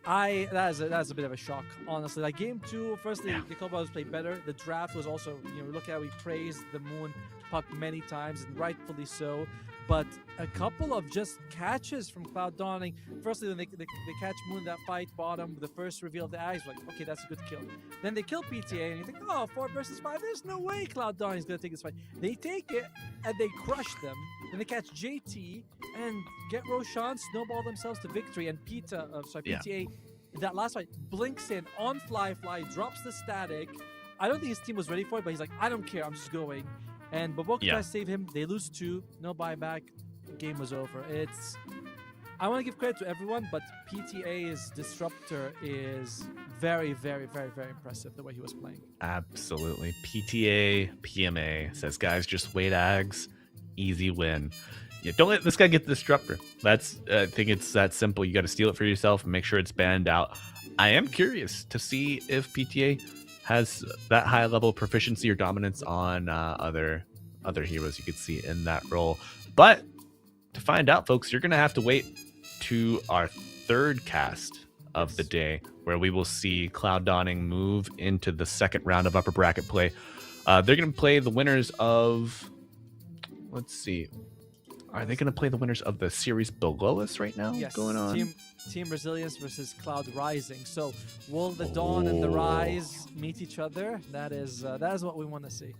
That's a bit of a shock, honestly. Like game 2, firstly, the Cobalt played better. The draft was also, look at how we praised the Moon puck many times, and rightfully so. But a couple of just catches from Cloud Dawning. Firstly, when they catch Moon that fight bottom, the first reveal of the eyes, like, okay, that's a good kill. Then they kill PTA, and you think, oh, 4 versus 5, there's no way Cloud Dawning is going to take this fight. They take it, and they crush them. Then they catch JT, and get Roshan, snowball themselves to victory, and PTA, that last fight, blinks in on fly, drops the static. I don't think his team was ready for it, but he's like, I don't care, I'm just going. And Baboka tries to save him. They lose 2. No buyback. Game was over. I want to give credit to everyone, but PTA's Disruptor is very, very, very, very impressive the way he was playing. Absolutely. PTA, PMA says, guys, just wait Ags. Easy win. Yeah, don't let this guy get the Disruptor. I think it's that simple. You got to steal it for yourself and make sure it's banned out. I am curious to see if PTA has that high level of proficiency or dominance on other heroes you could see in that role. But to find out, folks, you're gonna have to wait to our 3rd cast of the day, where we will see Cloud Dawning move into the 2nd round of upper bracket play. They're gonna play the winners of, let's see, are they gonna play the winners of the series below us right now? Yes, going on. Team Resilience versus Cloud Rising. So will the Dawn and the Rise meet each other? That is what we want to see.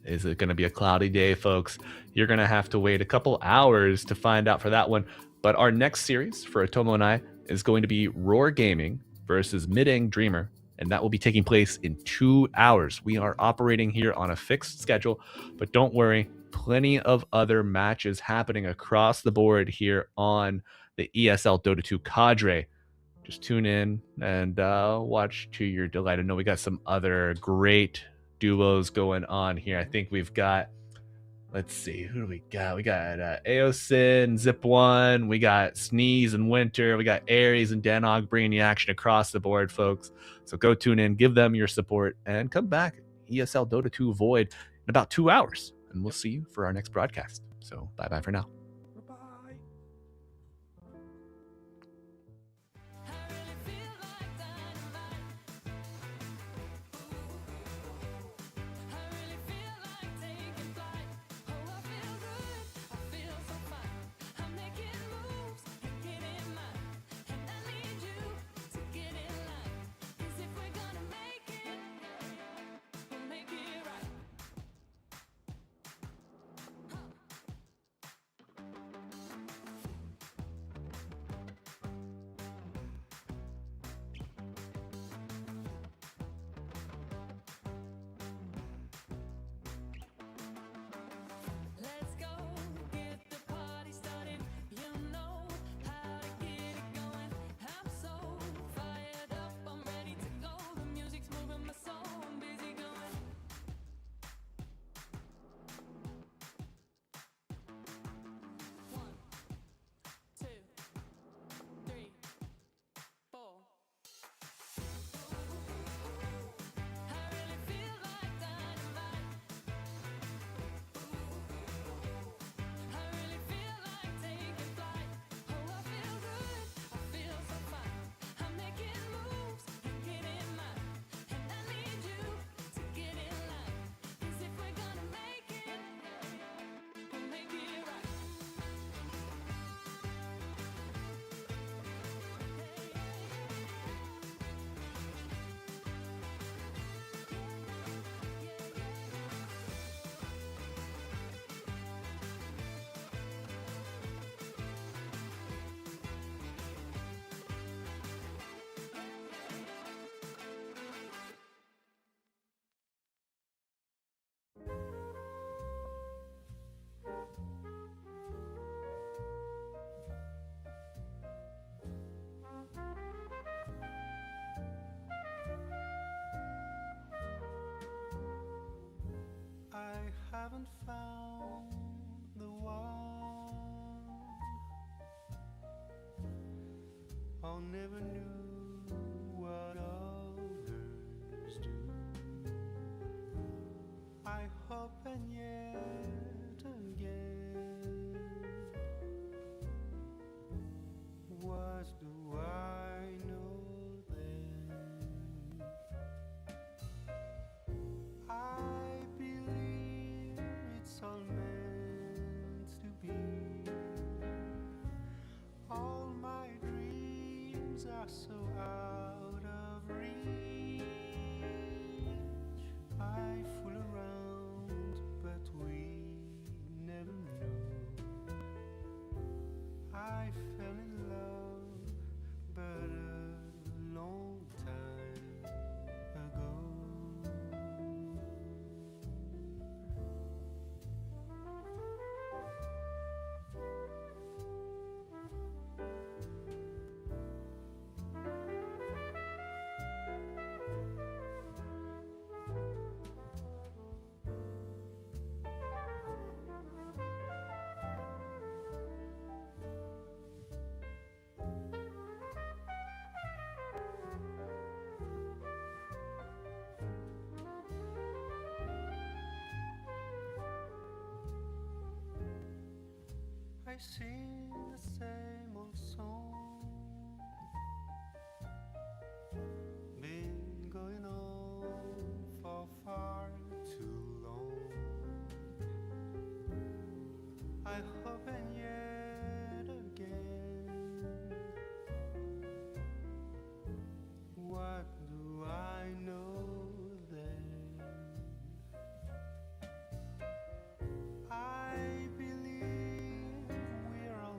Is it going to be a cloudy day, folks? You're going to have to wait a couple hours to find out for that one. But our next series for Atomo and I is going to be Roar Gaming versus Mideng Dreamer, and that will be taking place in 2 hours. We are operating here on a fixed schedule, but don't worry, plenty of other matches happening across the board here on the ESL Dota 2 cadre. Just tune in and watch to your delight. I know we got some other great duos going on here. I think we've got, let's see, who do we got? We got Aosin, Zip1, we got Sneeze and Winter, we got Aries and Danog bringing the action across the board, folks. So go tune in, give them your support, and come back. ESL Dota 2 Void in about 2 hours. And we'll see you for our next broadcast. So bye-bye for now. I never knew what others do. I hope and yet again, what do I know then? I believe it's all meant to be. All my dreams are so out of reach. I fool around, but we never know. I fell in love, but a long time ago. I sing the same old song, been going on for far too long. I hope and yet again, what do I know then? I believe we're all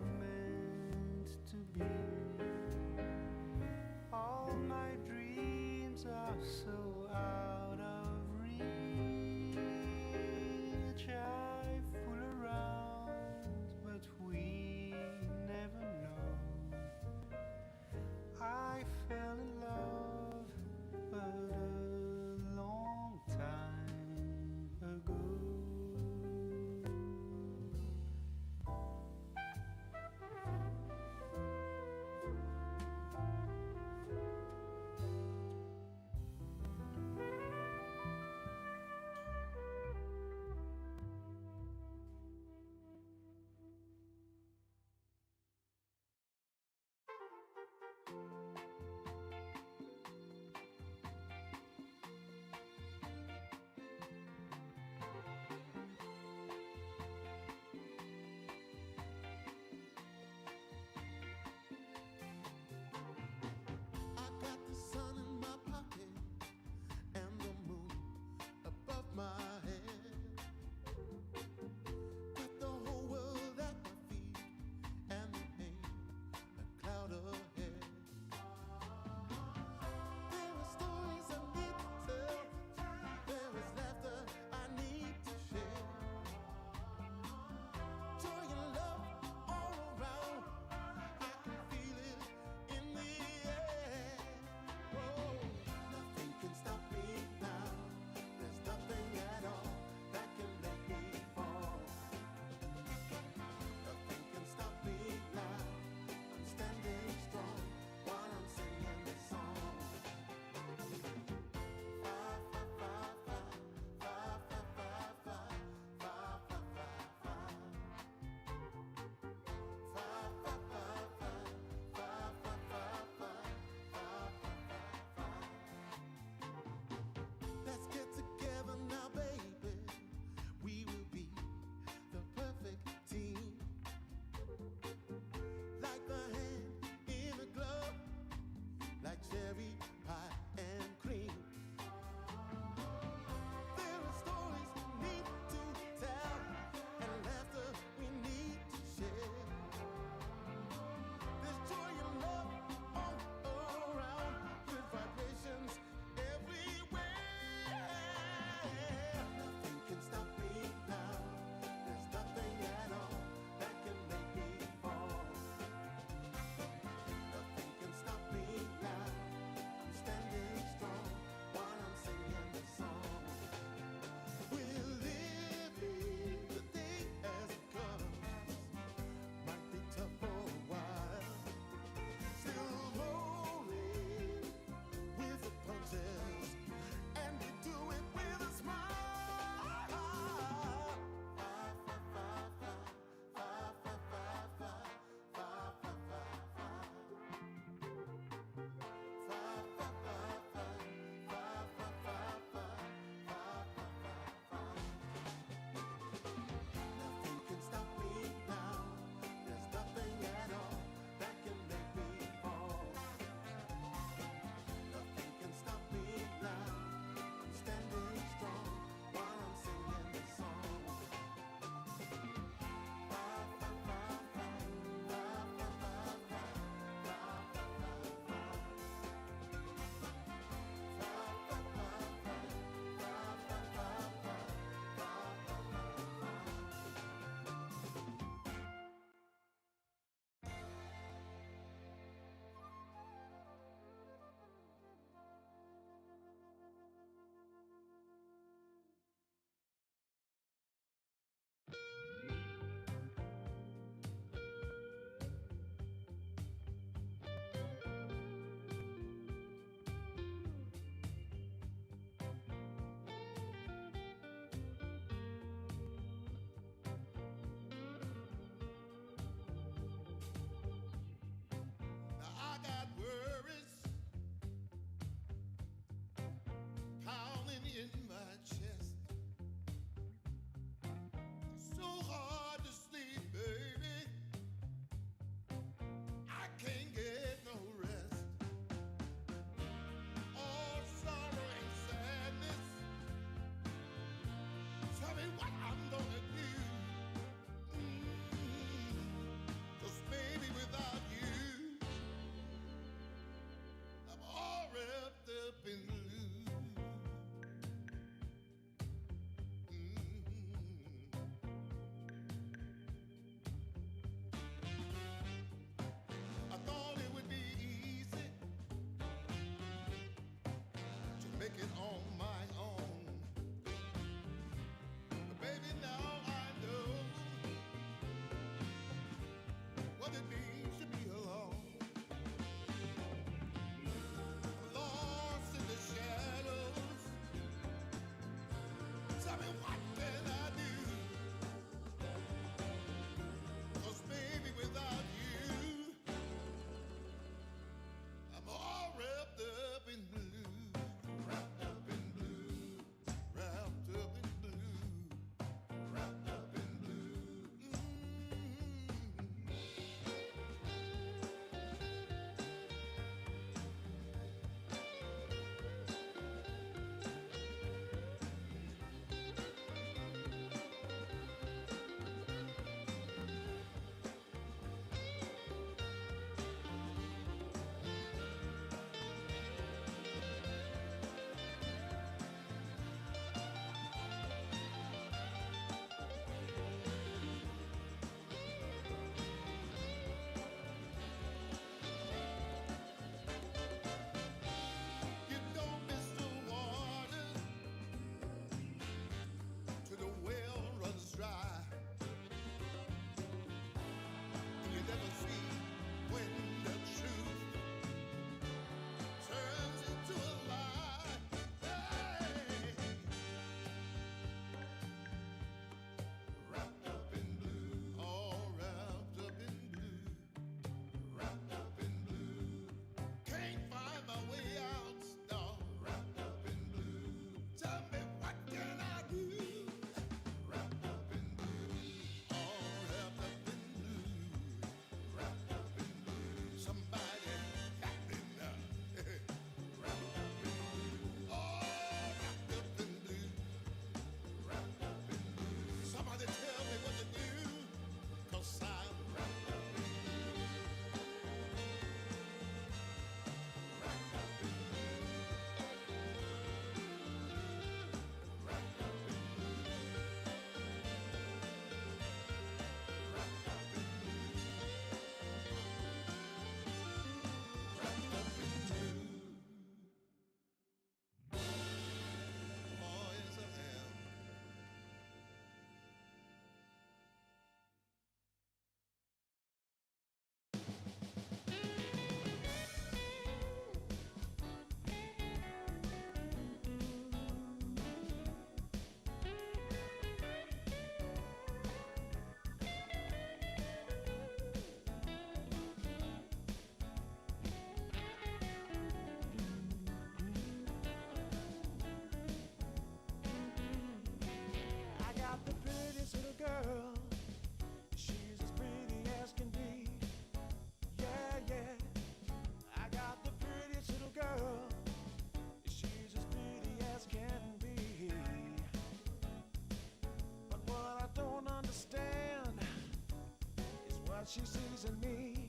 she sees in me.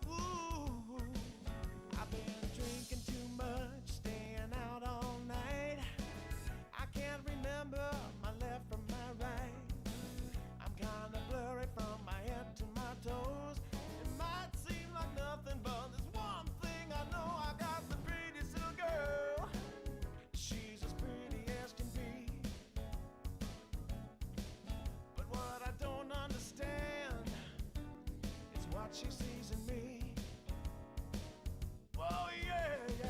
Ooh, I've been drinking too much, staying out all night. I can't remember my left from my right. I'm kinda blurry from my head to my toes. It might seem like nothing, but there's one thing I know. I got the prettiest little girl. She's as pretty as can be. But what I don't understand is what she sees in me. Oh yeah, yeah.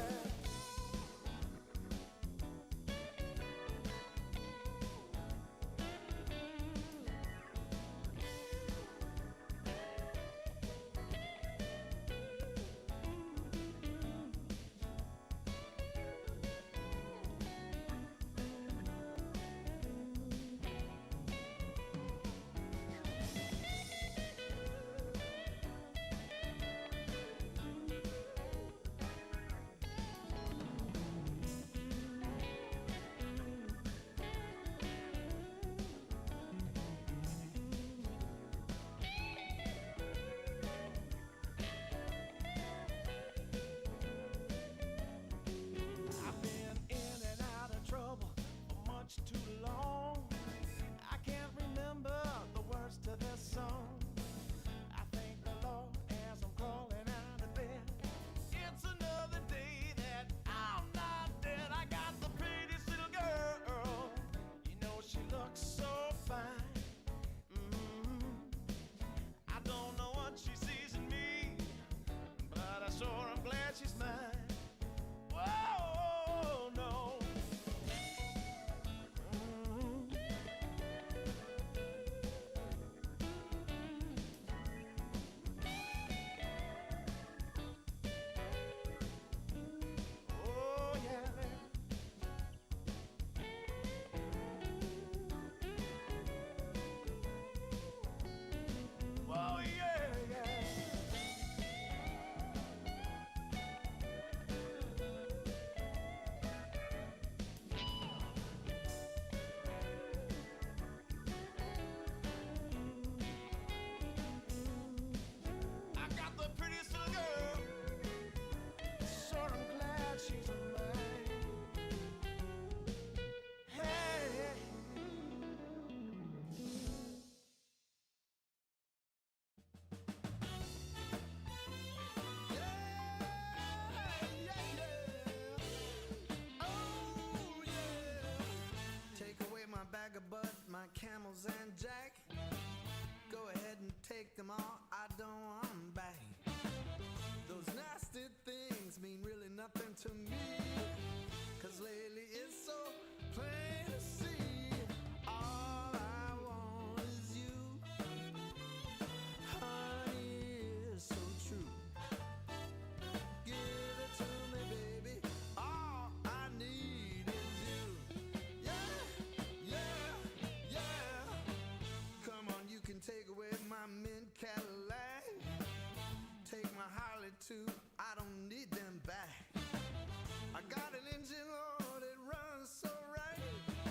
I've been in and out of trouble for much too long. I can't remember the words to this song. I thank the Lord as I'm crawling out of bed. It's another day that I'm not dead. I got the prettiest little girl. You know she looks so fine. I don't know what she sees in me, but I sure am glad she's mine. Whoa, no. Oh, yeah. Oh, yeah, yeah. I got the prettiest little girl. Sure, I'm glad she's mine. Hey. Oh, yeah. Take away my bag of bud, my camels and jack. Go ahead and take them all, I don't want them back. Those nasty things mean really nothing to me. Cause lately it's so plain to see. All I want is you. Honey, it's so true. Give it to me, baby. All I need is you. Yeah, yeah, yeah. Come on, you can take away my mint Cadillac. Take my Harley too, I don't need them back. I got an engine, Lord, it runs so right.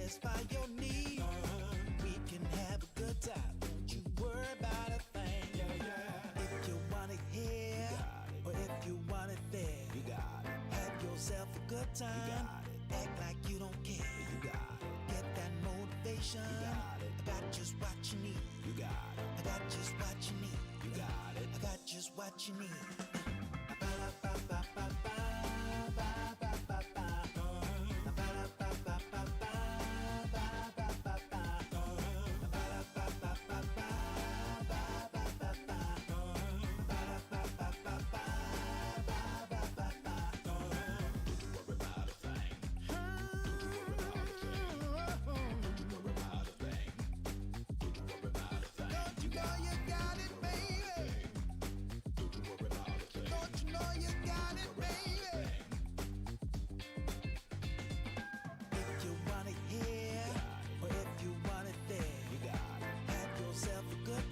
satisfy your need. We can have a good time. Don't you worry about a thing. If you want it here, or if you want it there, you got it. Have yourself a good time. Act like you don't care. You got it. Get that motivation. You got it. I got just what you need. You got it. I got just what you need. You got it. I got just what you need.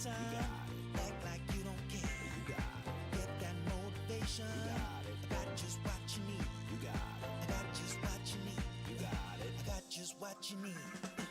Act like you don't care. You got it. Get that motivation. You got it. I got just what you need. You got it. I got just what you need. You got it. I got just what you need.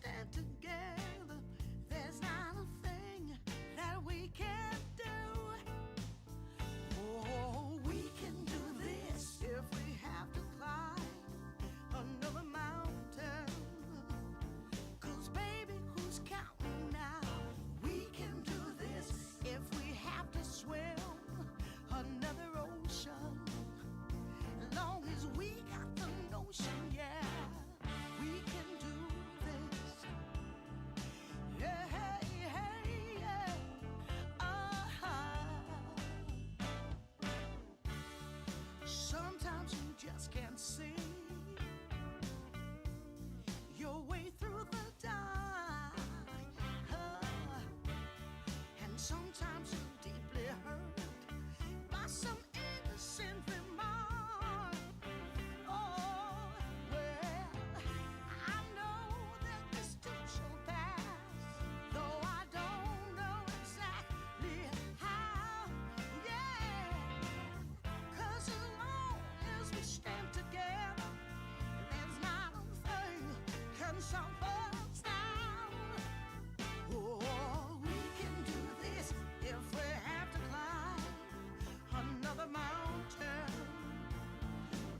stand together, there's not a thing that we can't do. Oh, we can do this if we have to climb another mountain. 'Cause baby, who's counting now? We can do this if we have to swim another ocean. As long as we got the notion, yeah, we can do this. Yeah, hey, hey, yeah. Sometimes you just can't see your way through the dark. And sometimes you're deeply hurt by some innocent remark. Oh, well, I know that this too shall pass, though I don't know exactly how. Yeah, 'cause as long as we stand together, there's not a thing can stop us now. Oh, we can do this if we have to climb another mountain.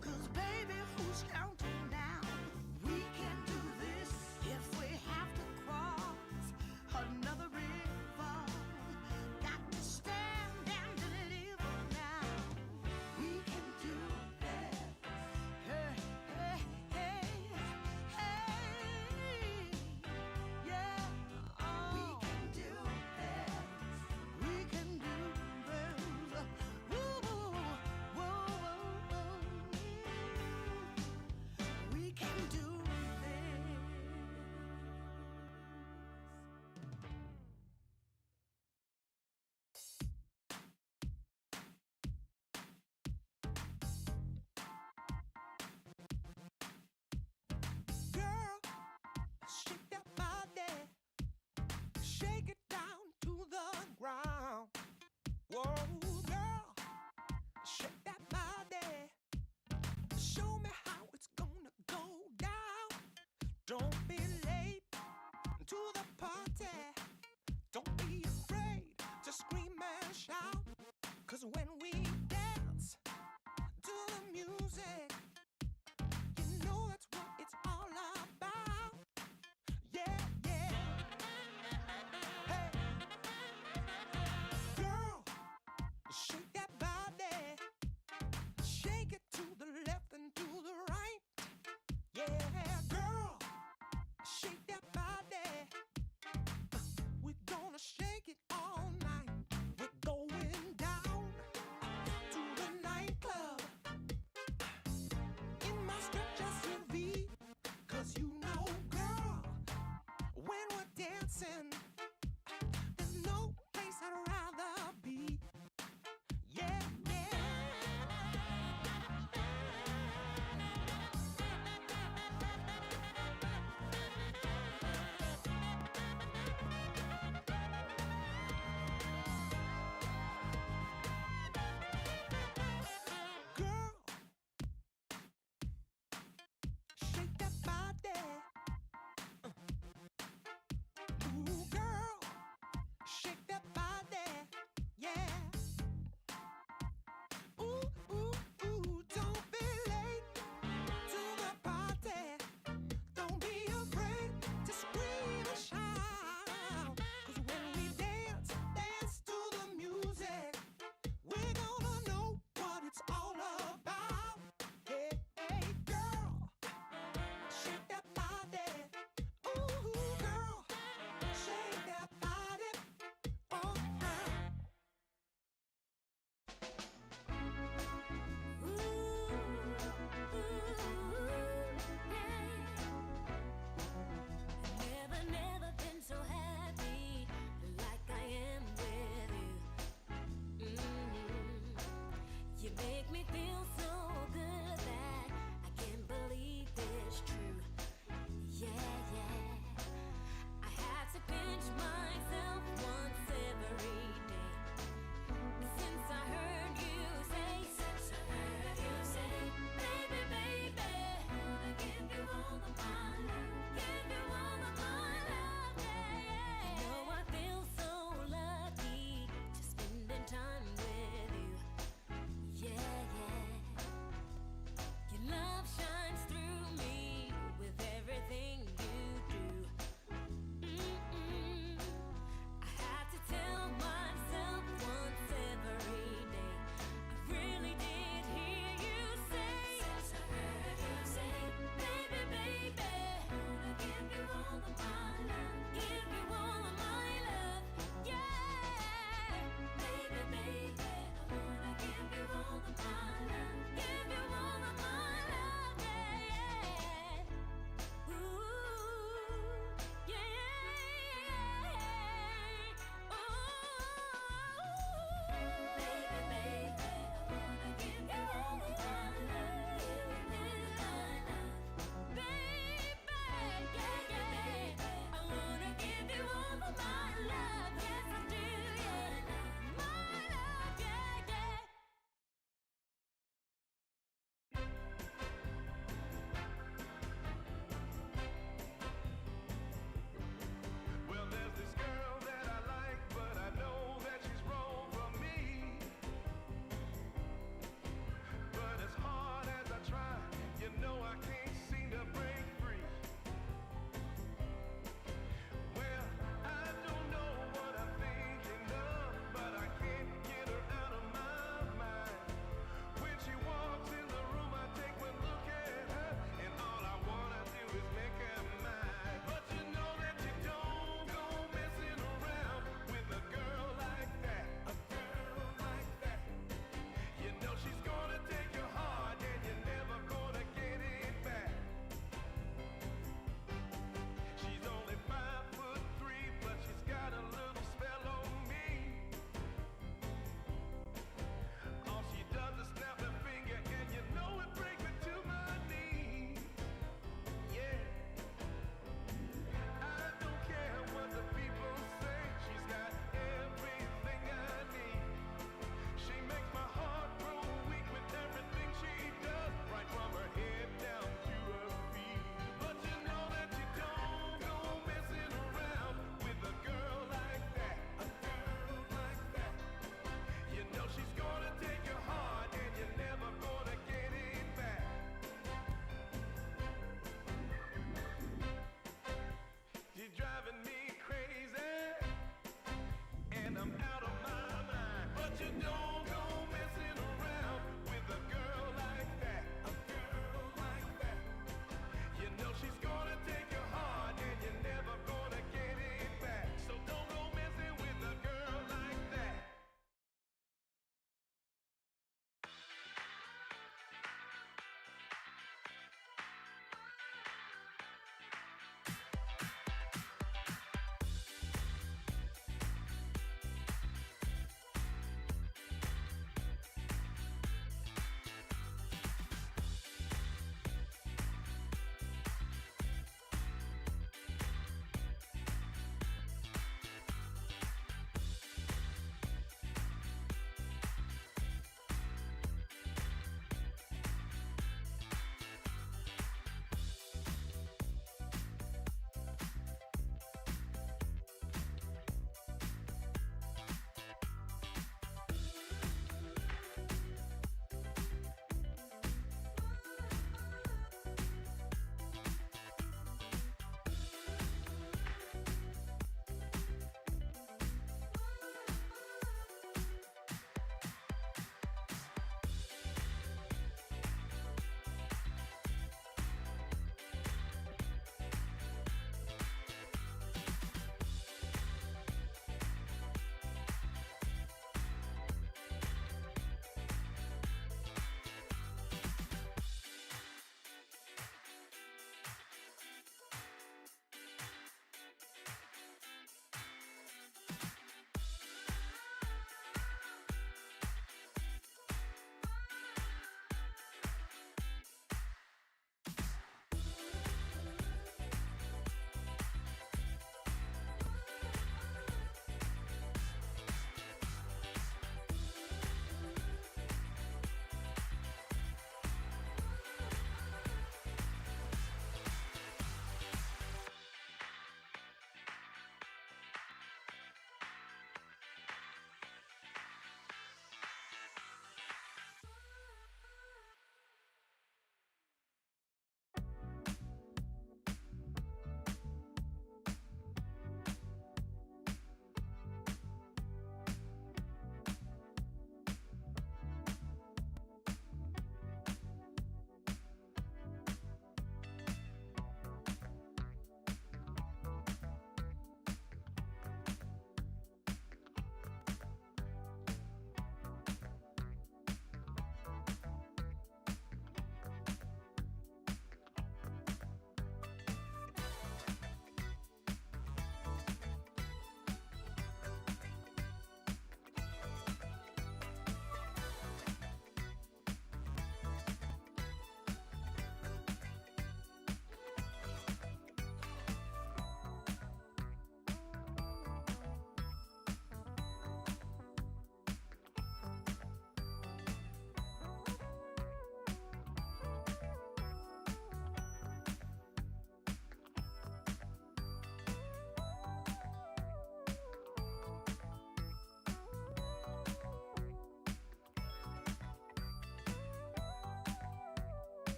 'Cause baby, who's counting now? We can do this if we have to cross another river. Got to stand and deliver now. We can do this. Hey, hey, hey, hey. Yeah, we can do this. We can do this. Woo, woo, woo, woo. We can do this. Girl, shake that body, shake it down to the ground. Whoa, girl, shake that body, show me how it's gonna go down. Don't be late to the party, don't be afraid to scream and shout. 'Cause when we dance to the music, you know that's what it's all about. Yeah, yeah. Hey, girl, shake that body, shake it to the left and to the right. Yeah, girl, shake that body. We're gonna shake it all night. We're going down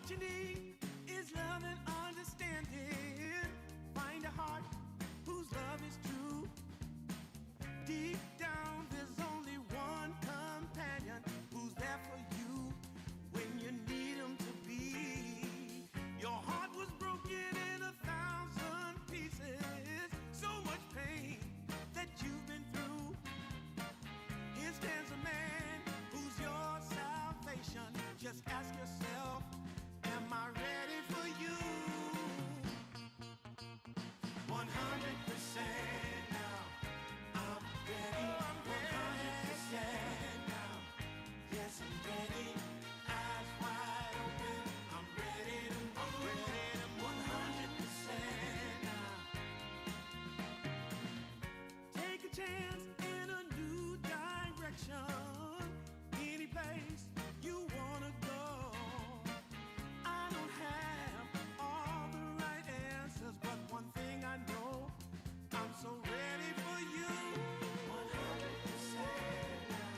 What you need is love and understanding. Find a heart whose love is true. Deep down, there's only one companion who's there for you when you need him to be. Your heart was broken in 1,000 pieces. So much pain that you've been through. Here stands a man who's your salvation. Just ask yourself, am I ready for you? 100% now. I'm ready. 100% now. Yes, I'm ready. Eyes wide open. I'm ready to move. 100% now. Take a chance in a new direction. Any place you wanna go. I don't have all the right answers, but one thing I know, I'm so ready for you. 100% now.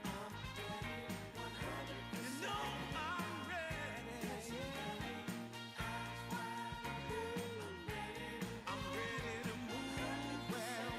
I'm ready. 100%. You know I'm ready. Yes, I'm ready. Eyes wide open. I'm ready to move. Well,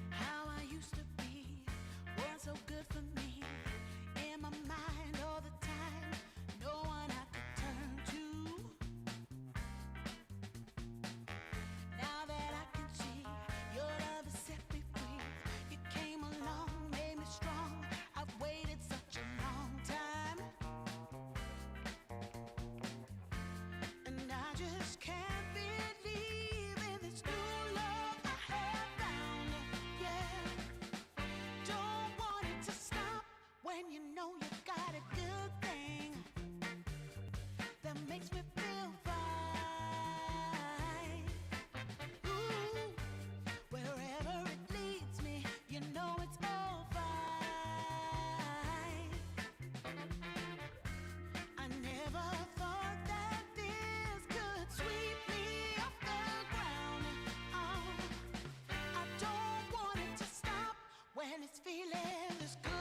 how I used to be was so good for me. In my mind all the time, no one I could turn to. Now that I can see your love has set me free. You came along, made me strong. I've waited such a long time, and I just can't believe in this new love I have found. Yeah, don't want it to stop when you know you got a good thing that makes me feel fine. Ooh, wherever it leads me, you know it's all fine. I never thought that this could sweep me off the ground. Oh, I don't want it to stop when it's feeling this good.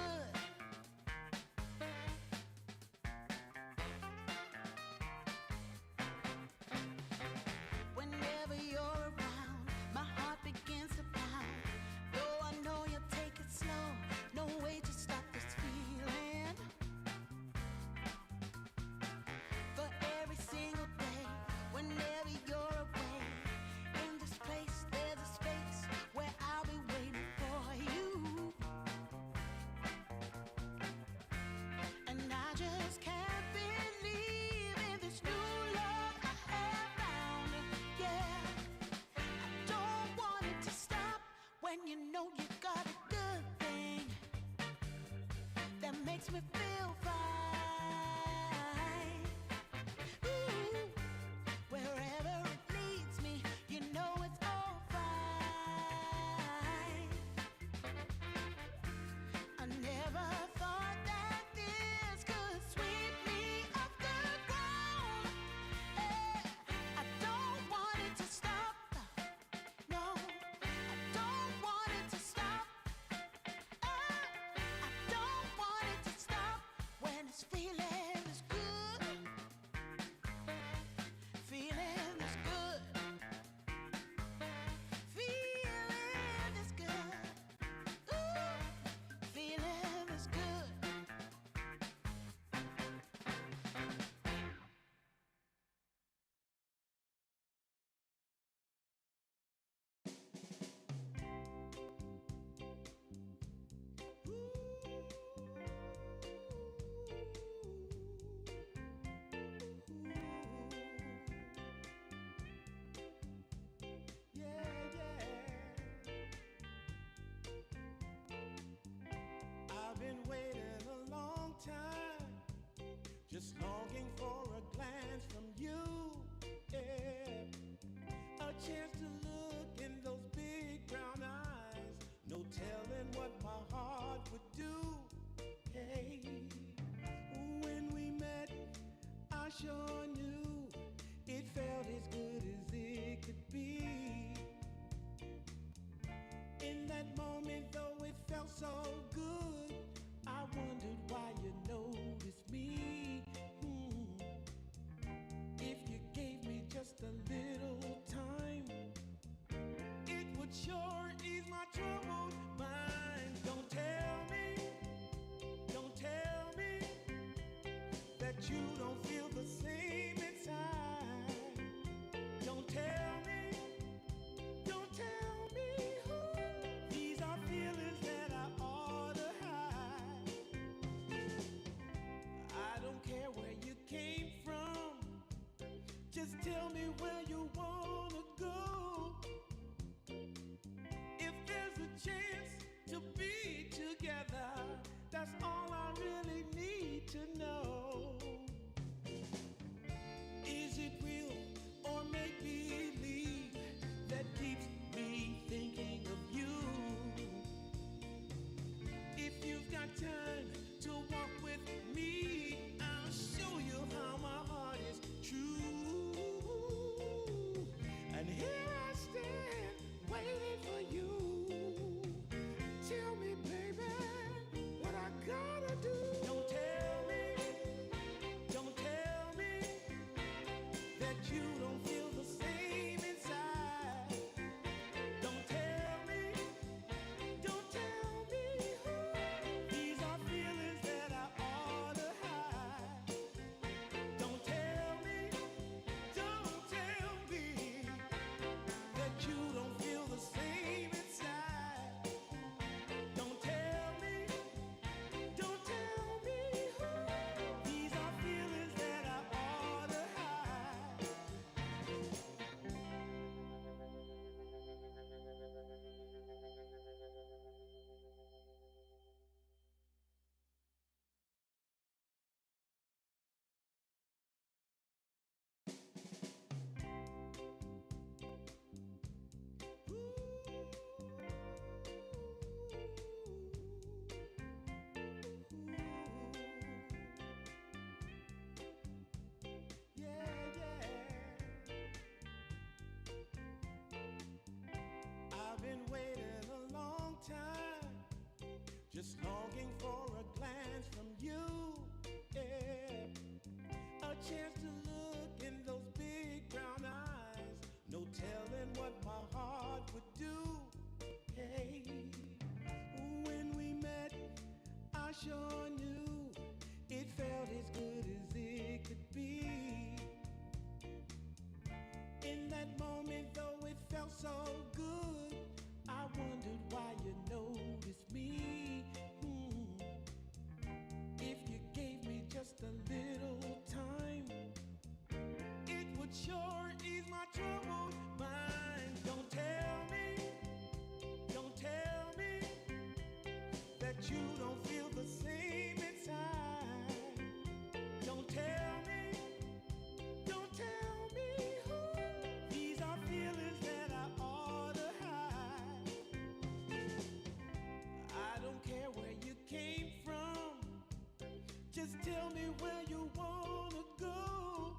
Whenever you're around, my heart begins to pound. Though I know you'll take it slow, no way to stop this feeling. For every single day, whenever you're away, in this place there's a space where I'll be waiting for you. And I just can't believe in this new love I have found. Yeah, I don't want it to stop when you know you got a good thing that makes me feel fine. Ooh, wherever it leads me, you know it's all fine. I never thought that this could sweep me off the ground. I don't want it to stop. No, I don't want it to stop. I don't want it to stop. chance to look in those big brown eyes. No telling what my heart would do. Hey, when we met, I sure knew it felt as good as it could be. In that moment, though it felt so good, I wondered why you noticed me. If you gave me just a little time, it would sure ease my troubled mind. Don't tell me that you don't feel the same inside. Don't tell me these are feelings that I ought to hide. I don't care where you came from, just tell me where you wanna go. If there's a chance to be together, that's all I really need to know. Is it real or make believe that keeps me thinking of you? If you've got time to walk with me, I'll show you how my heart is true. And here I stand waiting for you. Tell me, baby, what I gotta do. Don't tell me that you don't feel the same inside. Don't tell me these are feelings that I ought to hide. Don't tell me that you don't feel the same inside. Don't tell me these are feelings that I ought to hide. I've been waiting a long time, just longing for a glance from you. Yeah. A chance to look in those big brown eyes. No telling what my heart would do. Hey, when we met, I sure knew it felt as good as it could be. In that moment, though it felt so good, I wondered why you noticed me. If you gave me just a little time, it would sure ease my troubled mind. Don't tell me that you don't feel the same inside. Don't tell me these are feelings that I ought to hide. I don't care where you came from, just tell me where you wanna go.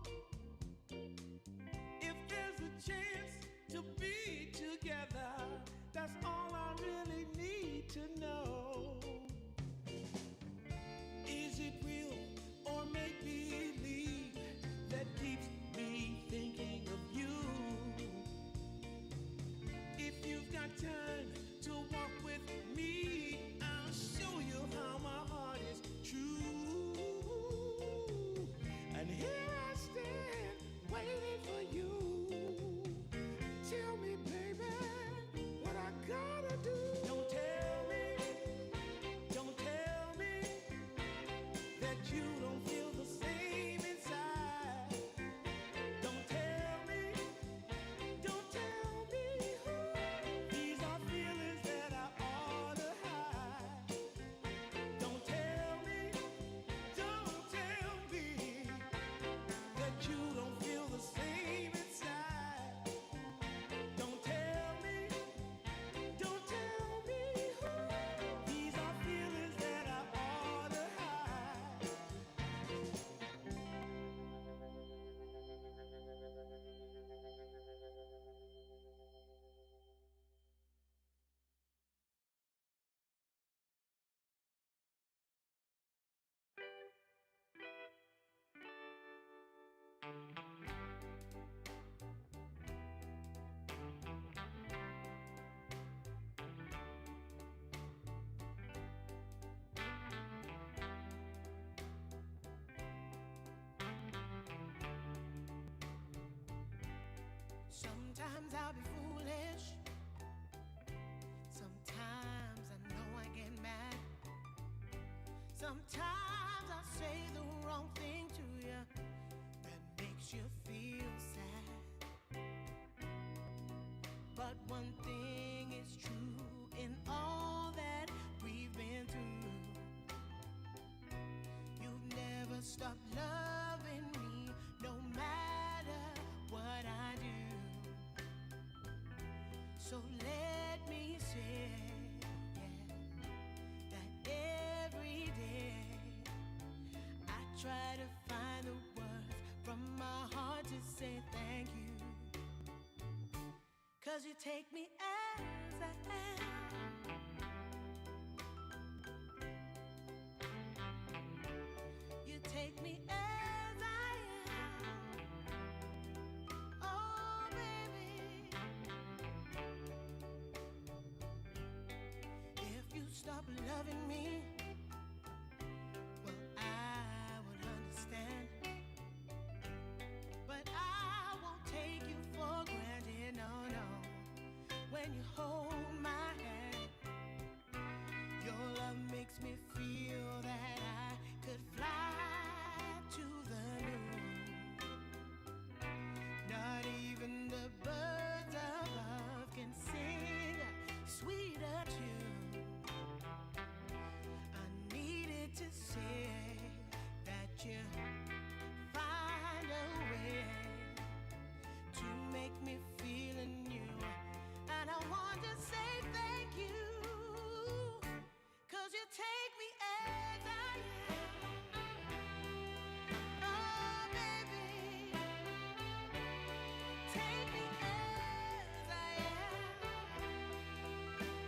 Sometimes I'll be foolish. Sometimes I know I get mad. Sometimes I say the wrong thing to you that makes you feel sad. But one thing is true in all that we've been through. You've never stopped loving me, no matter what I do. So let me say, yeah, that every day I try to find the words from my heart to say thank you. 'Cause you take me as I am. You take me as I am. Oh, baby. If you stop loving me, well, I would understand. But I won't take you for granted, no, no. When you hold my hand, your love makes me feel that I could fly to the moon. Not even the birds above can sing a sweeter tune. I needed to say that you find a way to make me feel anew. And I want to say thank you, 'cause you take me as I am. Oh, baby, take me as I am.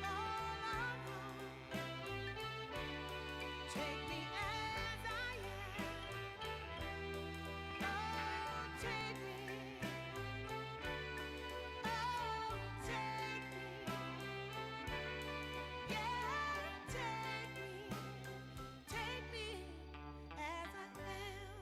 Oh, Lord, take me as I am. Oh, take me. Oh, take me. Yeah, take me. Take me as I am.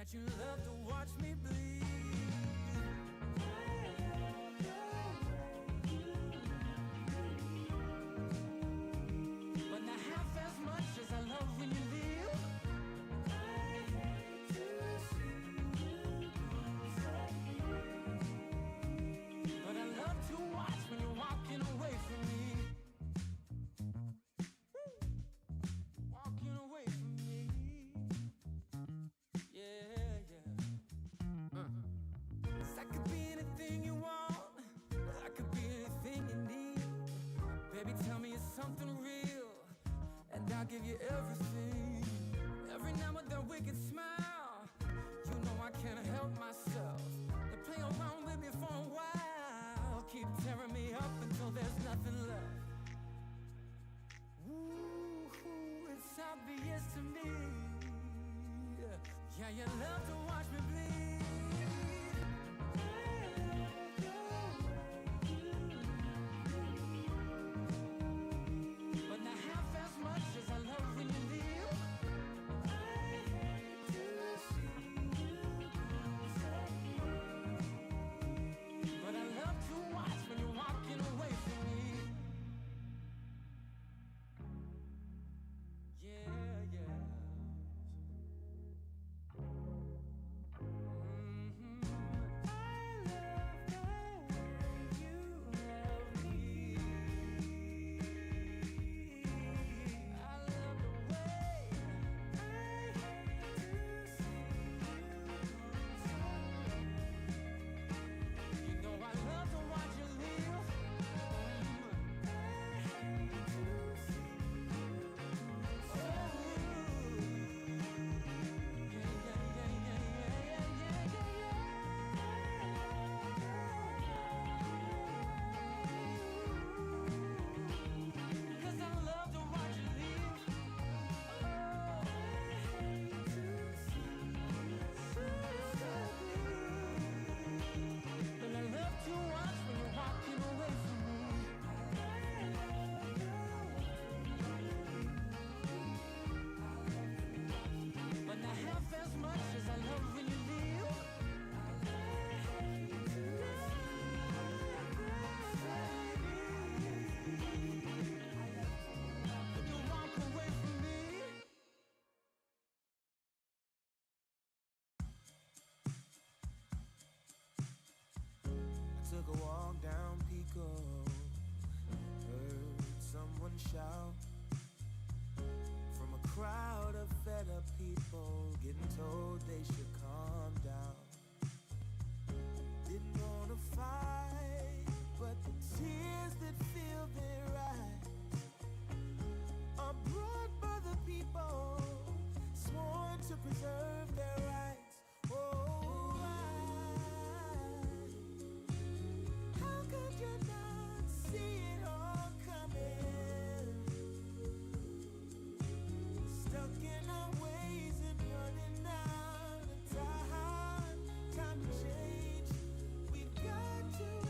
that you love to watch me bleed. But not half as much as I love when you leave. I hate to see you sad. But I love to watch when you're walking away from me. Walking away from me. Yeah, yeah. 'Cause I could be anything you want. I could be anything you need. Baby, tell me it's something real, and I'll give you everything. Every now and then we can smile. You know I can't help myself. You play around with me for a while. Keep tearing me up until there's nothing left. Ooh, it's obvious to me. Yeah, you love to watch me bleed. But not half as much as I love when you leave. I hate to see you sad. But I love to watch when you're walking away from me. Yeah, yeah. Took a walk down Pico, heard someone shout from a crowd of fed up people, getting told they should calm down. Didn't wanna fight, but the tears that fill their eyes are brought by the people sworn to preserve their rights. Oh, how could you not see it all coming? Stuck in our ways and running out of time. Time to change. We've got to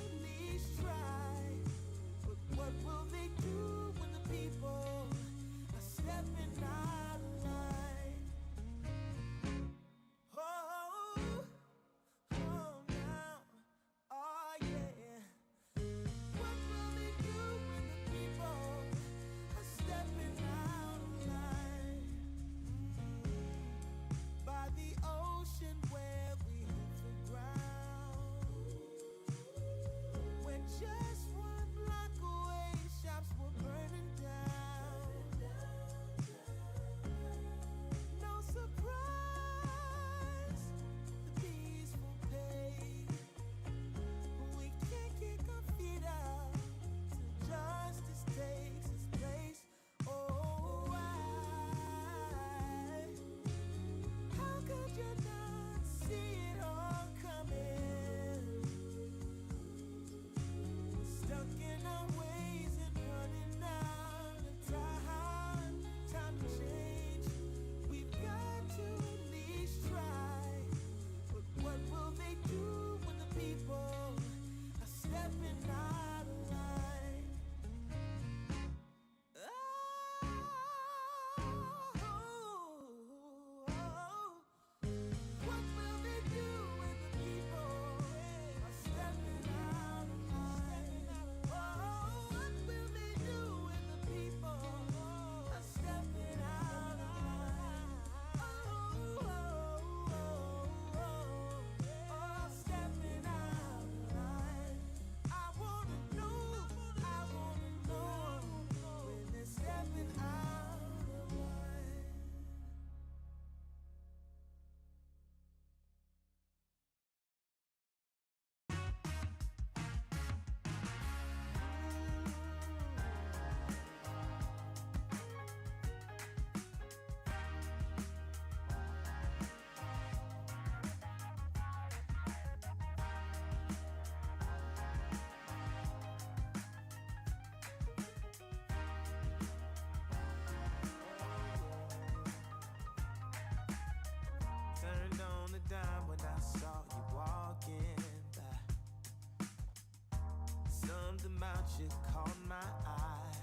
something about you caught my eye.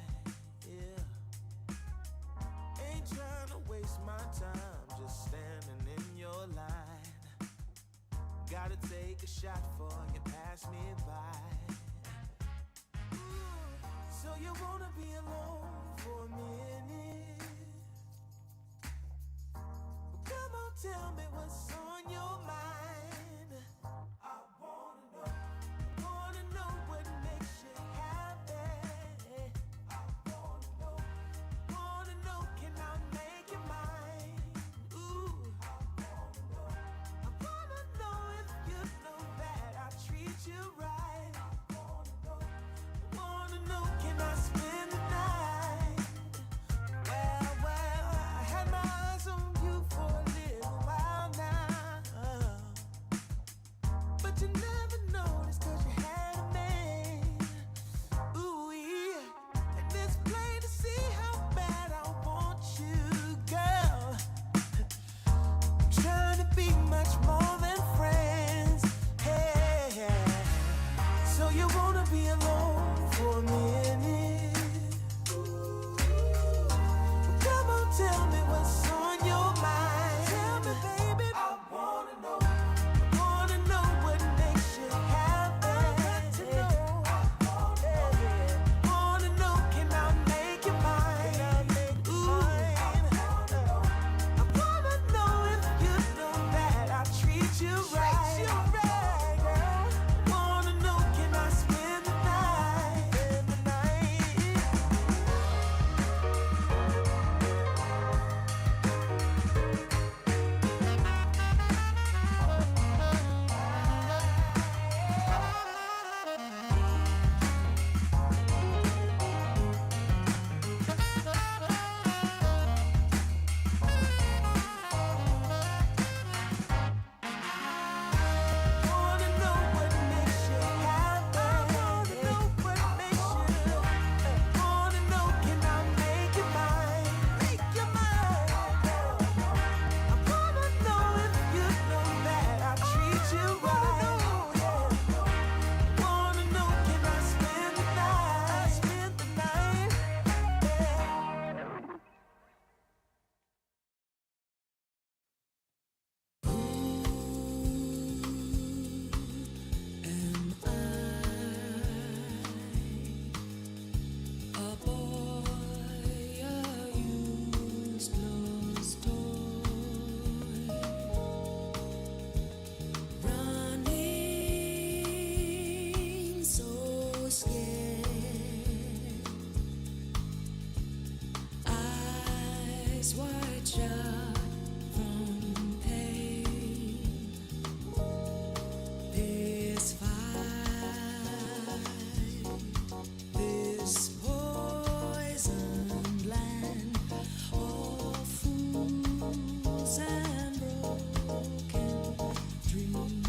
Yeah. Ain't trying to waste my time, just standing in your line. Gotta take a shot for you pass me by. So you wanna be alone for a minute? Well, come on, tell me what's on your mind. I wanna know what makes you happy. I wanna know, can I make you mine? Ooh, I wanna know if you know that I treat you right. I wanna know, can I spend the night? Well, I had my eyes on you for a little while now, but you never noticed 'cause you had a man. Ooh, yeah, and it's plain to see how bad I want you, girl. I'm trying to be much more than friends. Hey, so you wanna be alone for a minute? Come on, tell me what's on your mind. Tell me, baby. I wanna know what makes you happy. I got to know. Wanna know, can I make you mine? Ooh, I wanna know if you know that I treat you right. Girl. Wanna know, can I spend the night? Wanna know what makes you happy. Wanna know what makes you. Wanna know, can I make you mine? Make you mine. I wanna know if you know that I treat you right. Wanna know, can I spend the night? Spend the night. A boy, a useless toy, running so scared, eyes wide shut from pain. This fight, this poisoned land of fools and broken dreams.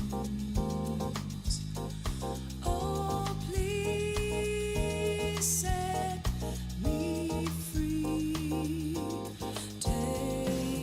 Oh, please set me free. Take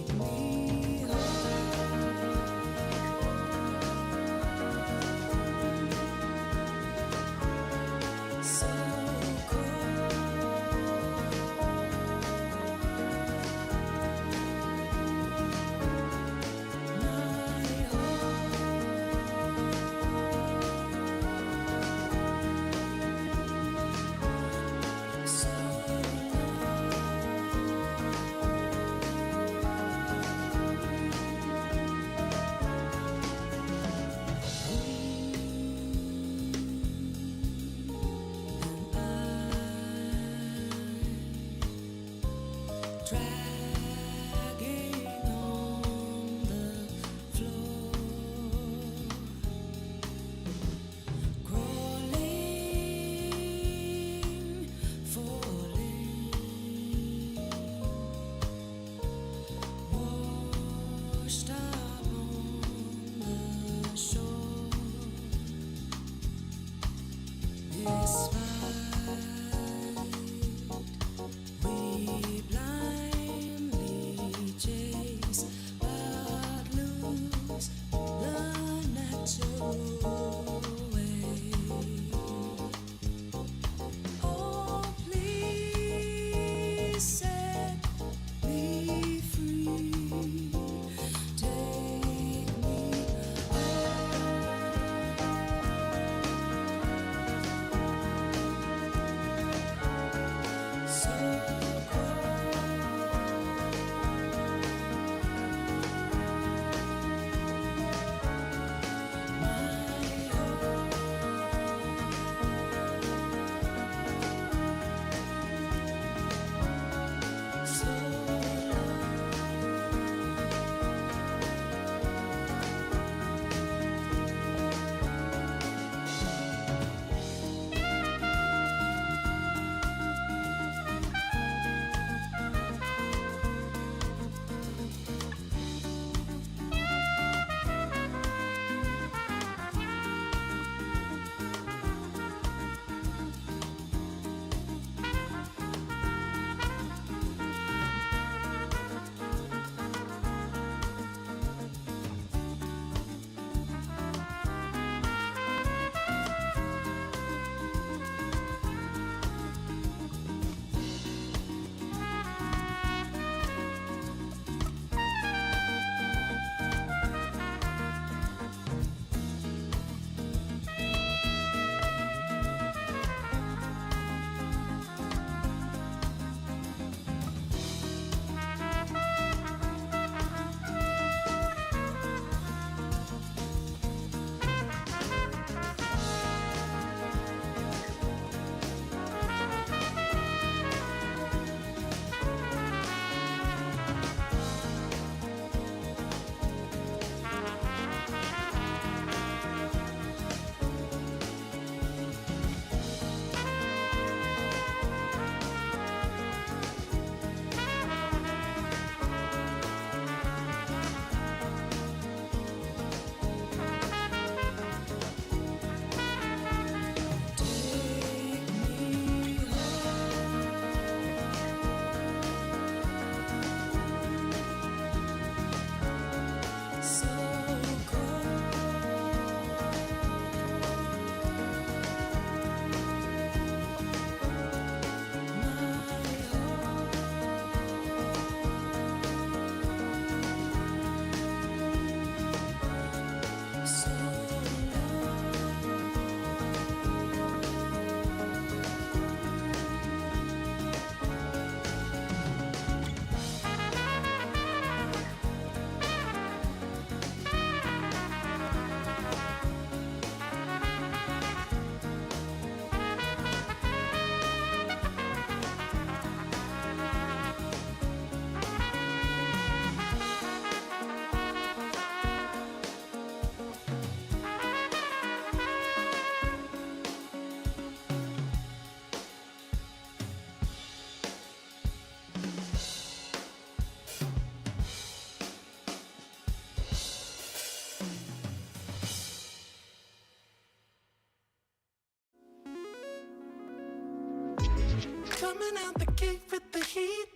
coming out the gate with the heat.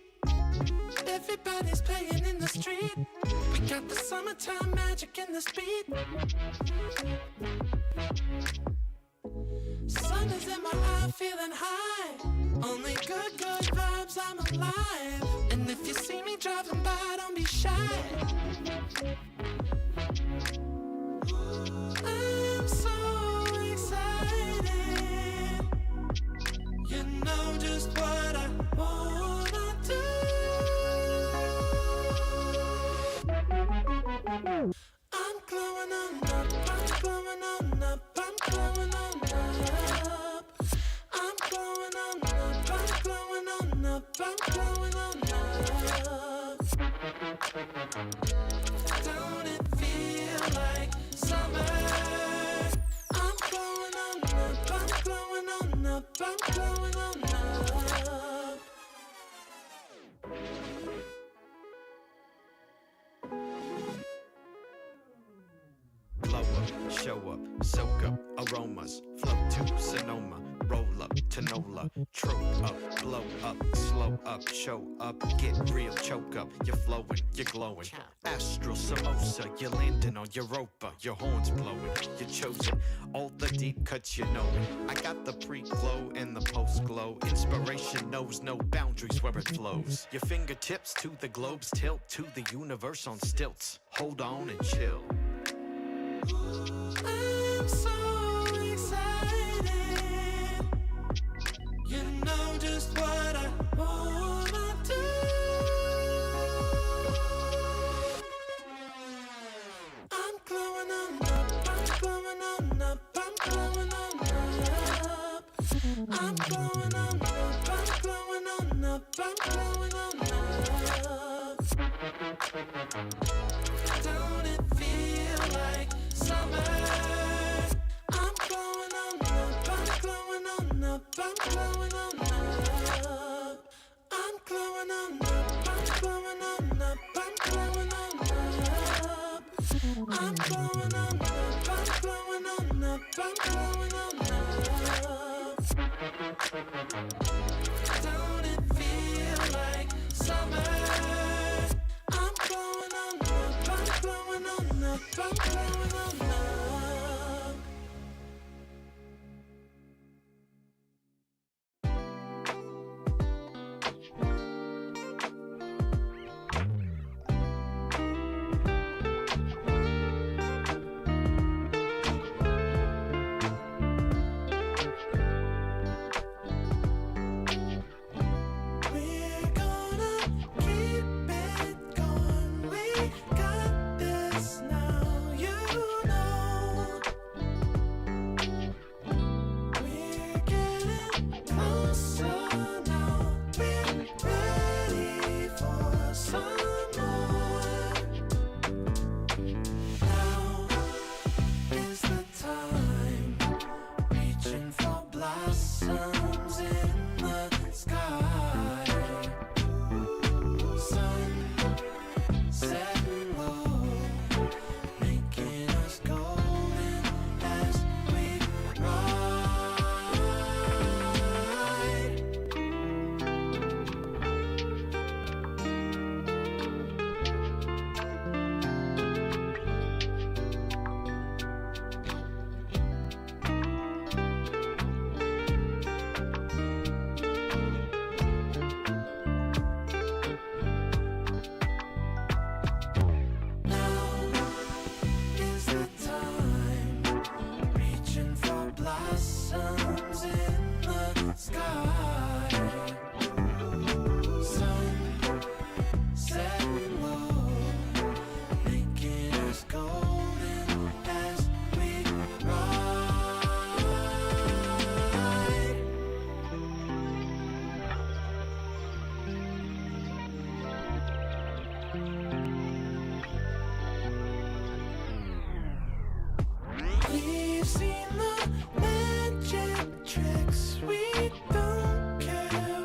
Everybody's playing in the street. We got the summertime magic in the speed. Sun is in my eye, feeling high. Only good vibes, I'm alive. And if you see me driving by, don't be shy. I'm so excited. You know just what I wanna do. I'm glowing on up, I'm glowing on up, I'm glowing on up. I'm glowing on up, I'm glowing on up, I'm glowing on up. Don't it feel like summer? I'm glowing on up, I'm glowing on up, I'm glowing on up. Blow up, show up, soak up aromas, float to Sonoma, roll up to Nola, trope up, blow up, slow up, show up, get real, choke up, you're flowing, you're glowing. Astral samosa, you're landing on Europa, your horns blowing, you're chosen, all the deep cuts you know. I got the pre-glow and the post-glow, inspiration knows no boundaries where it flows. Your fingertips to the globes tilt to the universe on stilts, hold on and chill. I'm so excited. You know just what I wanna do. I'm glowing on up, I'm glowing on up, I'm glowing on up. I'm glowing on up, I'm glowing on up, I'm glowing on up. Don't it feel like summer? I'm glowing on up, I'm glowing on up, I'm glowing on up. I'm glowing on up, I'm glowing on up, I'm glowing on up. I'm glowing on up, I'm glowing on up, I'm glowing on up. Don't it feel like summer? I'm glowing on up, I'm glowing on up, I'm glowing on up. We're gonna keep it going. We got this now, you know. We're getting closer now. We're ready for some more. Now is the time, reaching for blossoms in the sky. Sun setting low, making us golden as we ride. Now is the time, reaching for blossoms in the sky. Sun setting low, making us golden as we ride. We've seen the magic tricks, we don't care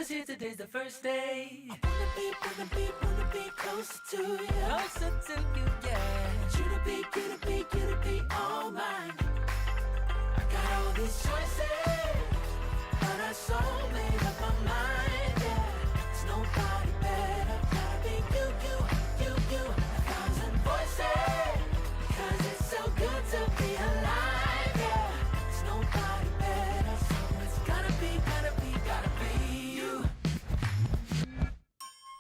'cause here today's the first day. I wanna be closer to you. Closer to you, yeah. Want you to be all mine. I got all these choices, but I so made up my mind, yeah. There's nobody better, gotta be you. A thousand voices, 'cause it's so good to be alive, yeah. There's nobody better, so it's gotta be you.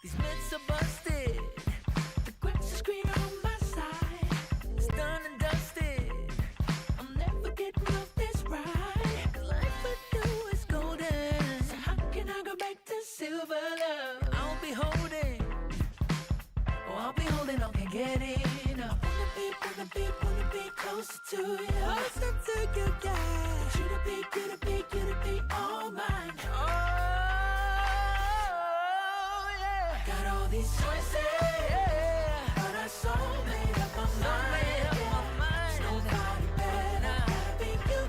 These myths are busted, the grass is greener on my side. It's done and dusted, I'm never getting off this ride. 'Cause life with you is golden, so how can I go back to silver love? I'll be holding on, can't get enough. Wanna be closer to you. Closer to you, yeah. Want you to be all mine. Oh, yeah. Got all these choices, yeah. But I so made up my mind. There's nobody better, gotta be you.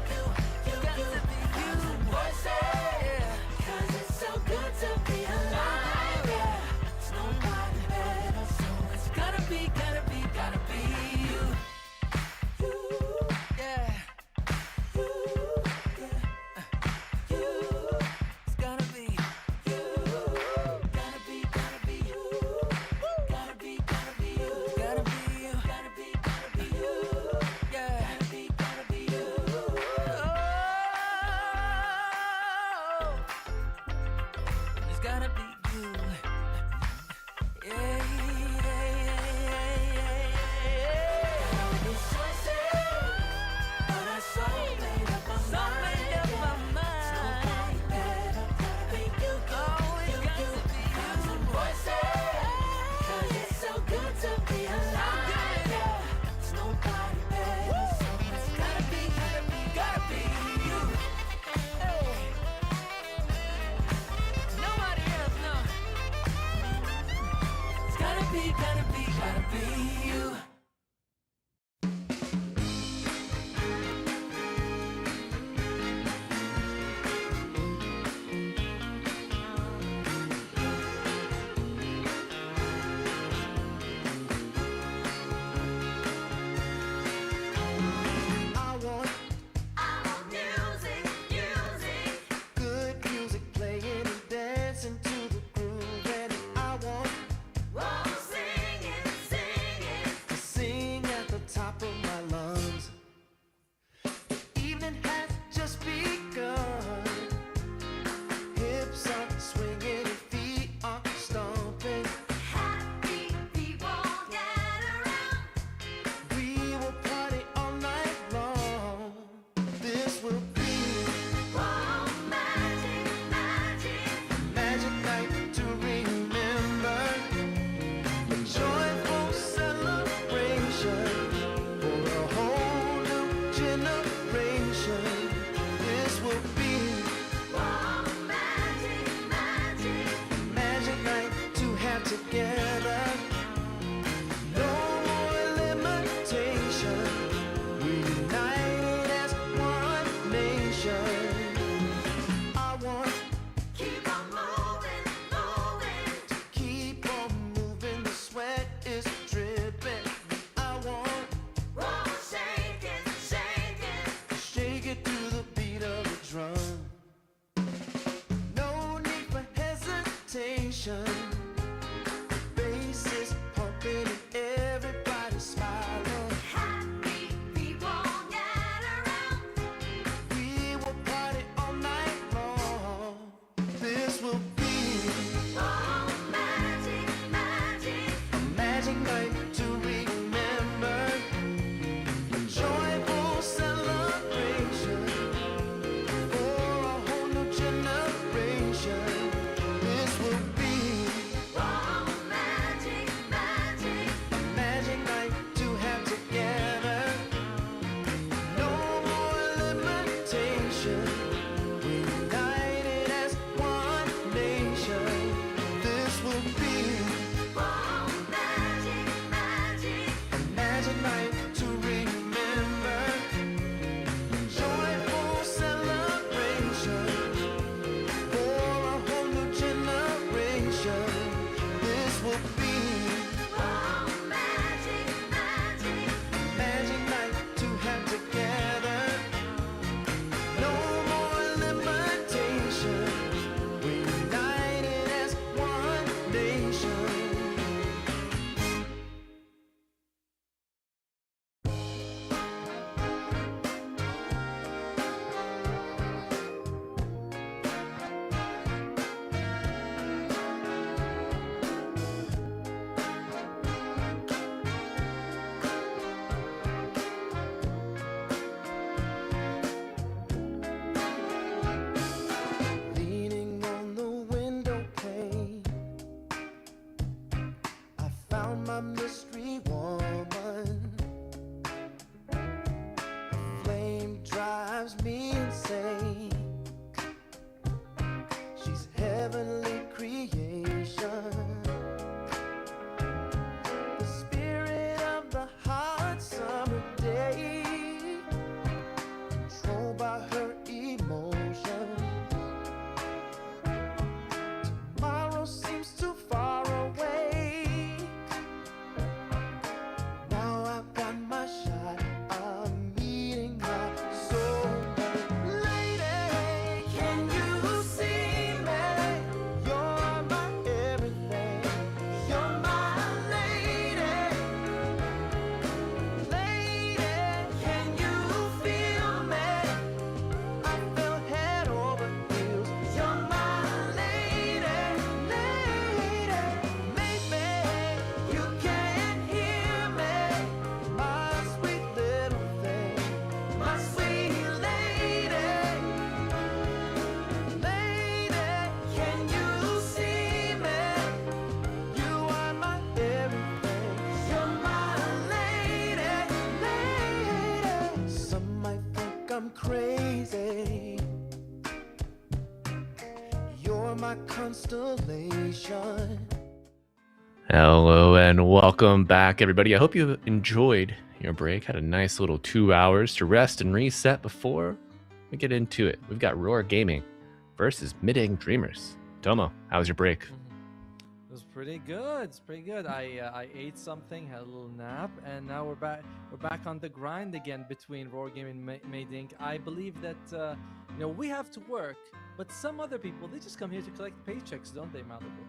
Got to be you. Voices, yeah. 'Cause it's so good to be alive, yeah. There's nobody better, so it's gotta be you. You, yeah. You, yeah. You, it's gotta be you. Gotta be you. Gotta be you. Gotta be you. Yeah. Gotta be you. Oh, it's gotta be you. Yeah. All these choices, but I so made up my mind. Nobody better, gotta be you. Thousand voices, 'cause it's so good to be alive, yeah. There's nobody better, so it's gotta be you. Hey. Nobody else, no. It's gotta be you. I want music, good music playing and dancing to the groove, and I want to sing at the top of my lungs. The evening has just begun. Hips are swinging and feet are stomping. Happy people gather round. We will party all night long. This will be magic night to remember. A joyful celebration for a whole new generation. This will be magic night to have together. No more limitation. We united as one nation. I want keep on moving. The sweat is dripping. I want shake it to the beat of the drum. No need for hesitation. Bass is pumping and everybody smiling. Happy people gather round. We will party all night long. This will be a magic night to remember. A joyful celebration for a whole new generation. This will be found my mystery woman. Her flame drives me insane. She's heavenly creation. The spirit of the hot summer day. Controlled by her emotion. Tomorrow seems too far away. Now I've got my shot. I'm meeting my soulmate. Lady, can you see me? You're my everything. You're my lady. Lady, can you feel me? I fell head over heels. You're my lady, lady. Maybe you can hear me, my sweet little thing, my sweet lady. Lady, can you see me? You are my everything. You're my lady, lady. Some might think I'm crazy. You're my constellation. Hello and welcome back, everybody. I hope you enjoyed your break. Had a nice little 2 hours to rest and reset before we get into it. We've got Roar Gaming versus Mideng Dreamers. Tomo, how was your break? It was pretty good. It's pretty good. I ate something, had a little nap, and now we're back. We're back on the grind again between Roar Gaming and Mideng. I believe that we have to work, but some other people, they just come here to collect paychecks, don't they, Malibu?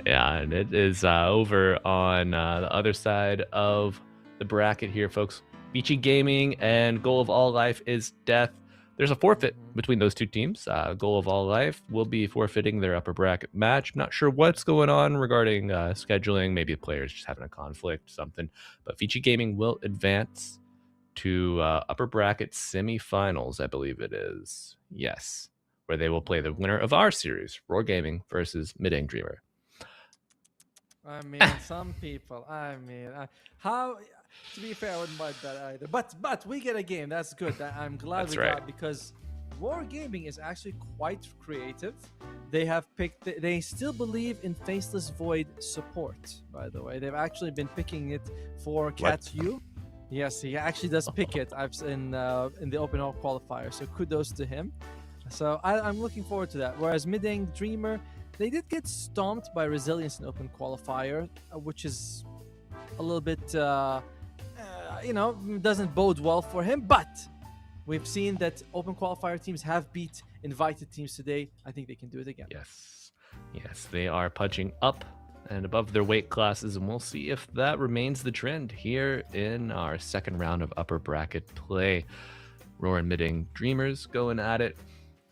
Yeah, and it is over on the other side of the bracket here, folks. Vici Gaming and Goal of All Life is Death. There's a forfeit between those two teams. Goal of All Life will be forfeiting their upper bracket match. Not sure what's going on regarding scheduling. Maybe the players just having a conflict, something. But Vici Gaming will advance to upper bracket semifinals, I believe it is. Yes, where they will play the winner of our series, Roar Gaming versus Mideng Dreamer. I mean, some people. How? To be fair, I wouldn't mind that either. But we get a game. That's good. I'm glad That's we right. got, because Roar Gaming is actually quite creative. They have picked. They still believe in Faceless Void support. By the way, they've actually been picking it for Cat-U. Yes, he actually does pick it. I've in the Open All qualifier. So kudos to him. So I'm looking forward to that. Whereas Mideng Dreamer, they did get stomped by Resilience in Open qualifier, which is a little bit, doesn't bode well for him. But we've seen that Open qualifier teams have beat invited teams today. I think they can do it again. Yes, they are punching up and above their weight classes, and we'll see if that remains the trend here in our second round of upper bracket play. Roar and Mideng Dreamers going at it.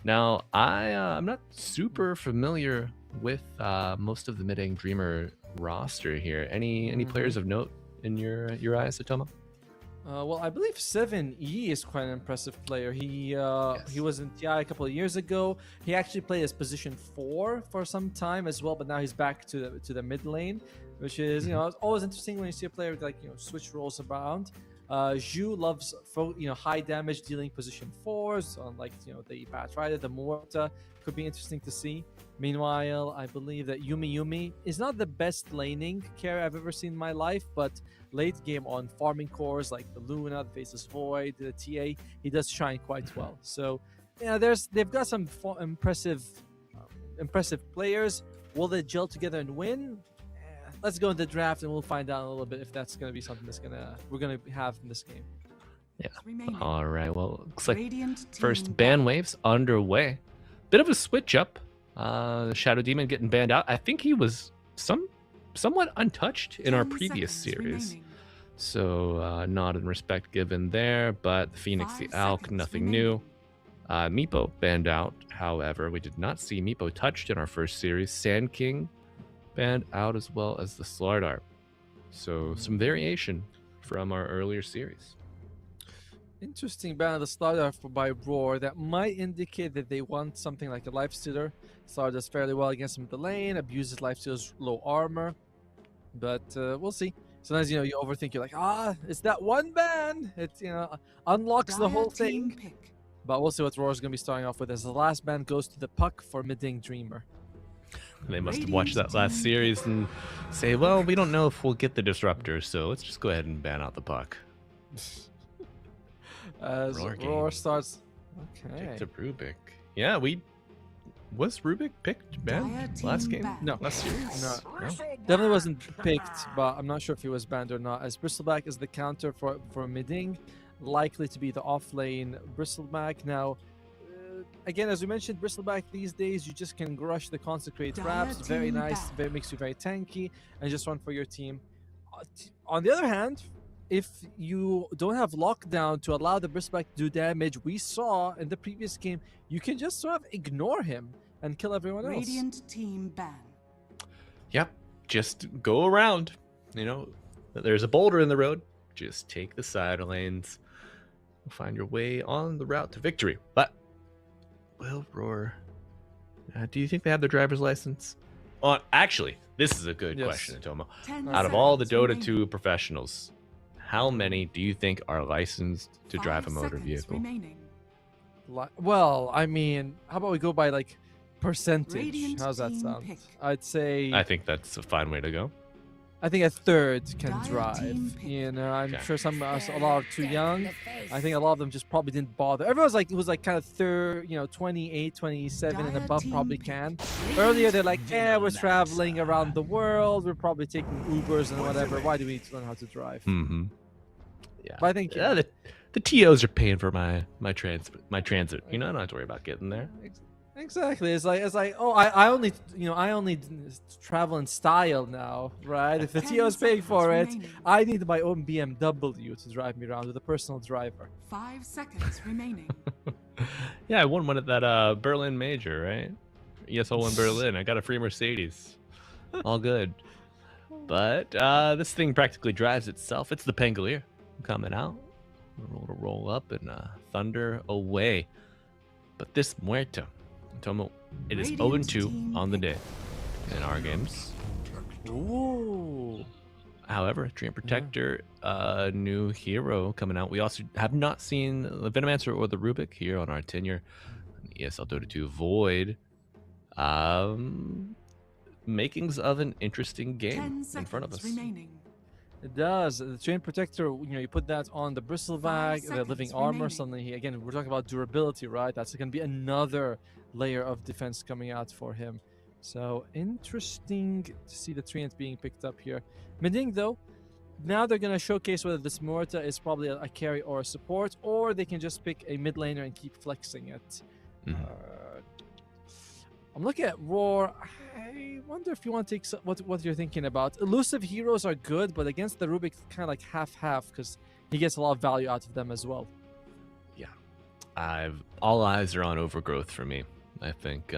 Now, I'm not super familiar with most of the Mideng Dreamer roster here. Any players of note in your eyes, Atoma? Well, I believe 7E is quite an impressive player. He was in TI a couple of years ago. He actually played as position 4 for some time as well, but now he's back to the mid lane, which is it's always interesting when you see a player switch roles around. Zhu loves high damage dealing position 4s on the Bat Rider, the Morta. Could be interesting to see. Meanwhile, I believe that Yumi is not the best laning carry I've ever seen in my life, but late game on farming cores like the Luna, the Faceless Void, the TA, he does shine quite well. So they've got some impressive players. Will they gel together and win? Let's go into the draft and we'll find out a little bit if that's going to be something we're going to have in this game. Yeah. All right. Well, looks like first ban waves underway. Bit of a switch up. Shadow Demon getting banned out. I think he was somewhat untouched in our previous series. So nod and respect given there. But the Phoenix, the Alk, nothing new. Meepo banned out. However, we did not see Meepo touched in our first series. Sand King banned out, as well as the Slardar. So some variation from our earlier series. Interesting ban of the Slardar by Roar. That might indicate that they want something like a Lifestealer. Slardar does fairly well against him in the lane, abuses Lifestealer's low armor. But we'll see. Sometimes you overthink. You're like, it's that one ban. It unlocks the whole thing. Pick. But we'll see what Roar's gonna be starting off with. As the last ban goes to the puck for Mideng Dreamer. They must have watched that last series and say, well, we don't know if we'll get the disruptor, so let's just go ahead and ban out the puck. As Roar starts. Okay. To Rubik. Yeah, was Rubik picked banned last game? No. Last series? No. Definitely wasn't picked, but I'm not sure if he was banned or not. As Bristleback is the counter for Mideng, likely to be the off-lane Bristleback. Now, again, as we mentioned, Bristleback these days, you just can rush the Consecrate traps. Very nice, makes you very tanky, and just run for your team. On the other hand, if you don't have lockdown to allow the Bristleback to do damage, we saw in the previous game, you can just sort of ignore him and kill everyone else. Radiant team ban. Yep, just go around. There's a boulder in the road. Just take the side lanes. Find your way on the route to victory. But will Roar, do you think they have their driver's license? Actually, this is a good question, Atomo. Out of all the Dota 2 professionals, how many do you think are licensed to drive a motor vehicle? Remaining. Well, I mean, how about we go by percentage? Radiant How's that team sound? pick. I'd say. I think that's a fine way to go. I think a third can Dire drive. team pick. I'm sure a lot are too young. I think a lot of them just probably didn't bother. Everyone's who's kind of 28, 27 and Dire above team probably pick. can. Earlier they're like, we're traveling around the world. We're probably taking Ubers and whatever. Why do we need to learn how to drive? Mm-hmm. Yeah. But I think the TOs are paying for my transit. I don't have to worry about getting there. Exactly. It's like I only travel in style now, right? If the 10 TO is paying for it, seconds remaining. I need my own BMW to drive me around with a personal driver. 5 seconds remaining. Yeah, I won one at that Berlin major, right? Yes, I won Berlin. I got a free Mercedes. All good. But this thing practically drives itself. It's the Pangolier coming out. Roll up and thunder away. But this Muerto, Tomo, it is 0-2 on the day in our games. Ooh. However, Dream Protector, new hero coming out. We also have not seen the Venomancer or the Rubik here on our tenure. ESL Dota 2 Void. Makings of an interesting 10 game seconds in front of us. remaining. It does. The Chain Protector, you put that on the Bristleback, the seconds Living Armor, remaining. suddenly, again, we're talking about durability, right? That's going to be another layer of defense coming out for him. So, interesting to see the Treant being picked up here. Mideng, though, now they're going to showcase whether this Morta is probably a carry or a support, or they can just pick a mid laner and keep flexing it. I'm looking at Roar. I wonder if you want to take what you're thinking about. Elusive heroes are good, but against the Rubik, kind of like half-half because he gets a lot of value out of them as well. Yeah, all eyes are on Overgrowth for me. I think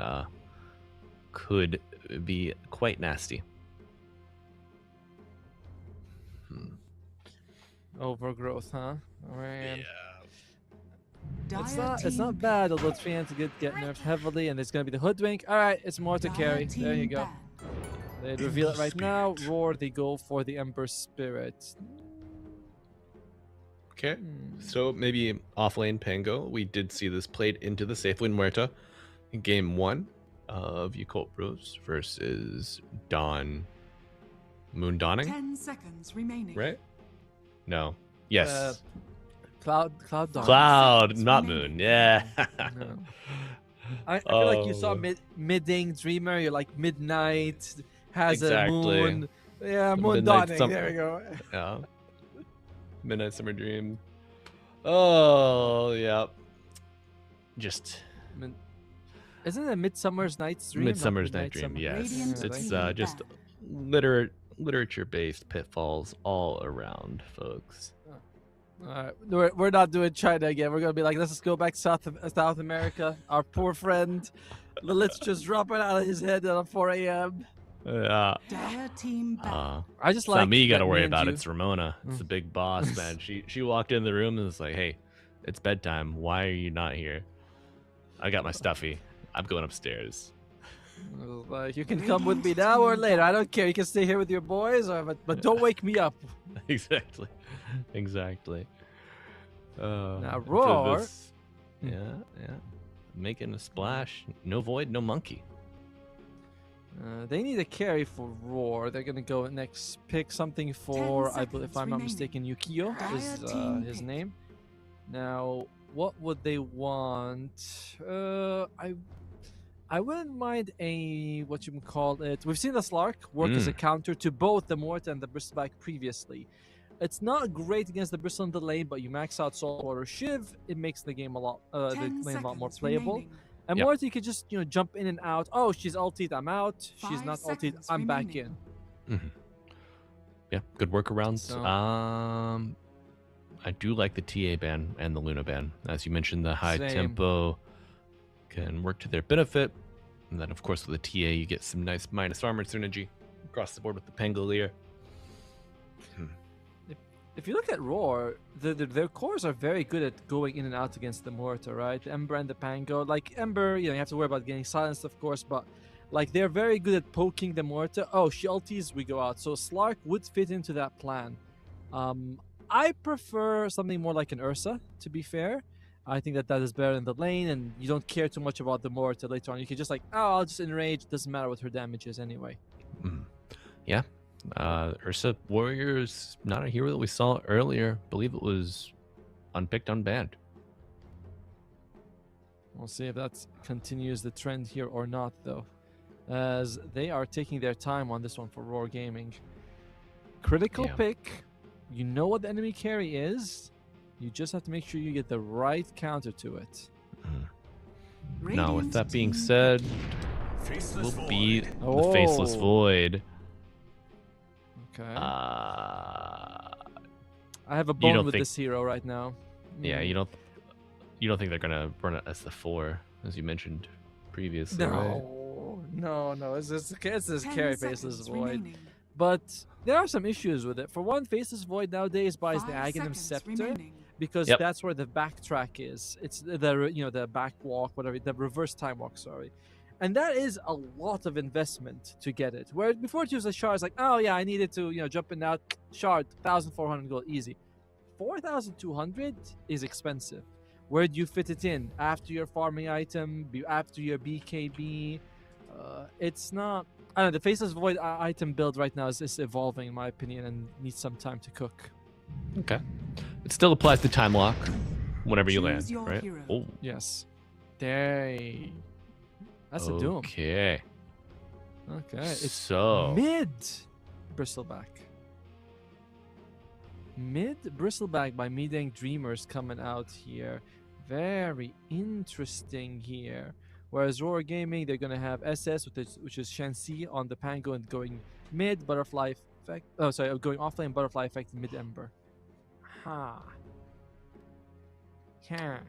could be quite nasty. Overgrowth, huh? Man. Dire It's not team bad, although Treant get nerfed heavily, and it's going to be the Hoodwink. All right, it's more to Dire carry. There you team go. ban. They reveal it right now. Roar, they go for the Ember Spirit. Okay, so maybe off-lane Pango. We did see this played into the safe lane Muerta in game 1 of Yakult Bros versus Moon Dawning, 10 seconds remaining. right? No. Yes. Cloud Dawn. Cloud, seconds not remaining. Moon. Yeah. No. I feel like you saw Mideng Dreamer. You're like Midnight has Exactly. a moon. Yeah, The Moon Midnight Dawning. Summer- There we go. Yeah. Midnight Summer Dream. Oh, yeah. Just Isn't it Midsummer's Night's Dream? not Midsummer's Night Midnight Dream. Summer? Yes, Radiant it's team just ban. literature-based pitfalls all around, folks. Alright, we're not doing China again. We're gonna be like, let's just go back to South America. Our poor friend, let's just drop it out of his head at 4 a.m. Yeah. Dire team ban. I just It's like not me you got to that worry and about. you- It's Ramona. It's the big boss, man. She walked in the room and was like, "Hey, it's bedtime. Why are you not here? I got my stuffy. I'm going upstairs." Like, you can come with me now or later. I don't care. You can stay here with your boys, but don't wake me up. Exactly. Now, Roar. Yeah. Making a splash. No void, no monkey. They need a carry for Roar. They're gonna go next. Pick something for, I believe, if I'm not mistaken, Yukio is his name. Now, what would they want? I wouldn't mind a, what you call it. We've seen the Slark work as a counter to both the Morta and the Bristleback previously. It's not great against the Bristle in the lane, but you max out Saltwater Shiv, it makes the game a lot more playable. Remaining. And Morta, you could just jump in and out. Oh, she's ulted, I'm out. She's 5 not ulted, seconds I'm back remaining. in. Yeah, good workarounds. So- I do like the TA ban and the Luna ban. As you mentioned, the high Same. tempo can work to their benefit. And then, of course, with the TA, you get some nice minus armor synergy across the board with the Pangolier. If you look at Roar, their cores are very good at going in and out against the Mortar, right? The Ember and the Pango. Like, Ember, you have to worry about getting silenced, of course, but like they're very good at poking the Mortar. Oh, she ulties, we go out. So Slark would fit into that plan. I prefer something more like an Ursa, to be fair. I think that is better in the lane, and you don't care too much about the Mortar later on. You can just like, oh, I'll just enrage. Doesn't matter what her damage is anyway. Yeah. Ursa Warrior's not a hero that we saw earlier. I believe it was unpicked, unbanned. We'll see if that continues the trend here or not, though, as they are taking their time on this one for Roar Gaming. Critical pick. You know what the enemy carry is. You just have to make sure you get the right counter to it. Now, with that being said, we'll beat the Faceless Void. Okay. I have a bone with this hero right now. Yeah, you don't think they're gonna run it as the 4, as you mentioned previously, right? No. It's this carry Faceless Void. Remaining. But there are some issues with it. For one, Faceless Void nowadays buys the 5 Aghanim seconds Scepter remaining. because that's where the backtrack is. It's the back walk, whatever, the reverse time walk, sorry. And that is a lot of investment to get it. Where before it was a shard, it's like, oh yeah, I needed to jump in and out, shard, 1,400 gold, easy. 4,200 is expensive. Where do you fit it in? After your farming item, after your BKB? It's not. I don't know. The Faceless Void item build right now is evolving, in my opinion, and needs some time to cook. Okay. It still applies to time lock whenever you land, Choose your right? hero. Oh, Yes. That's a doom. Okay. It's So mid Bristleback. Mid Bristleback by Mideng Dreamers coming out here. Very interesting here. Whereas Roar Gaming, they're going to have SS, which is Shanxi on the Pango and going mid Butterfly Effect. Oh, sorry, going offlane Butterfly Effect mid Ember. Yeah.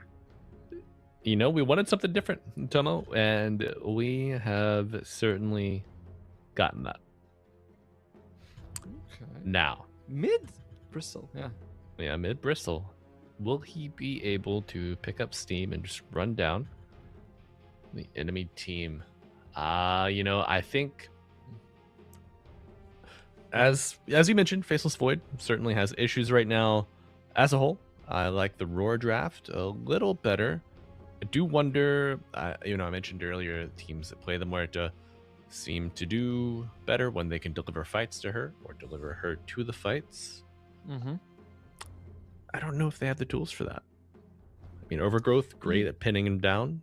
we wanted something different, Tomo, and we have certainly gotten that. Okay. Now, Mid Bristle, yeah. Yeah, mid Bristle. Will he be able to pick up steam and just run down the enemy team? I think as you mentioned, Faceless Void certainly has issues right now. As a whole, I like the Roar draft a little better. I do wonder, I mentioned earlier, teams that play the Muerta seem to do better when they can deliver fights to her or deliver her to the fights. Mm-hmm. I don't know if they have the tools for that. I mean, Overgrowth, great at pinning him down,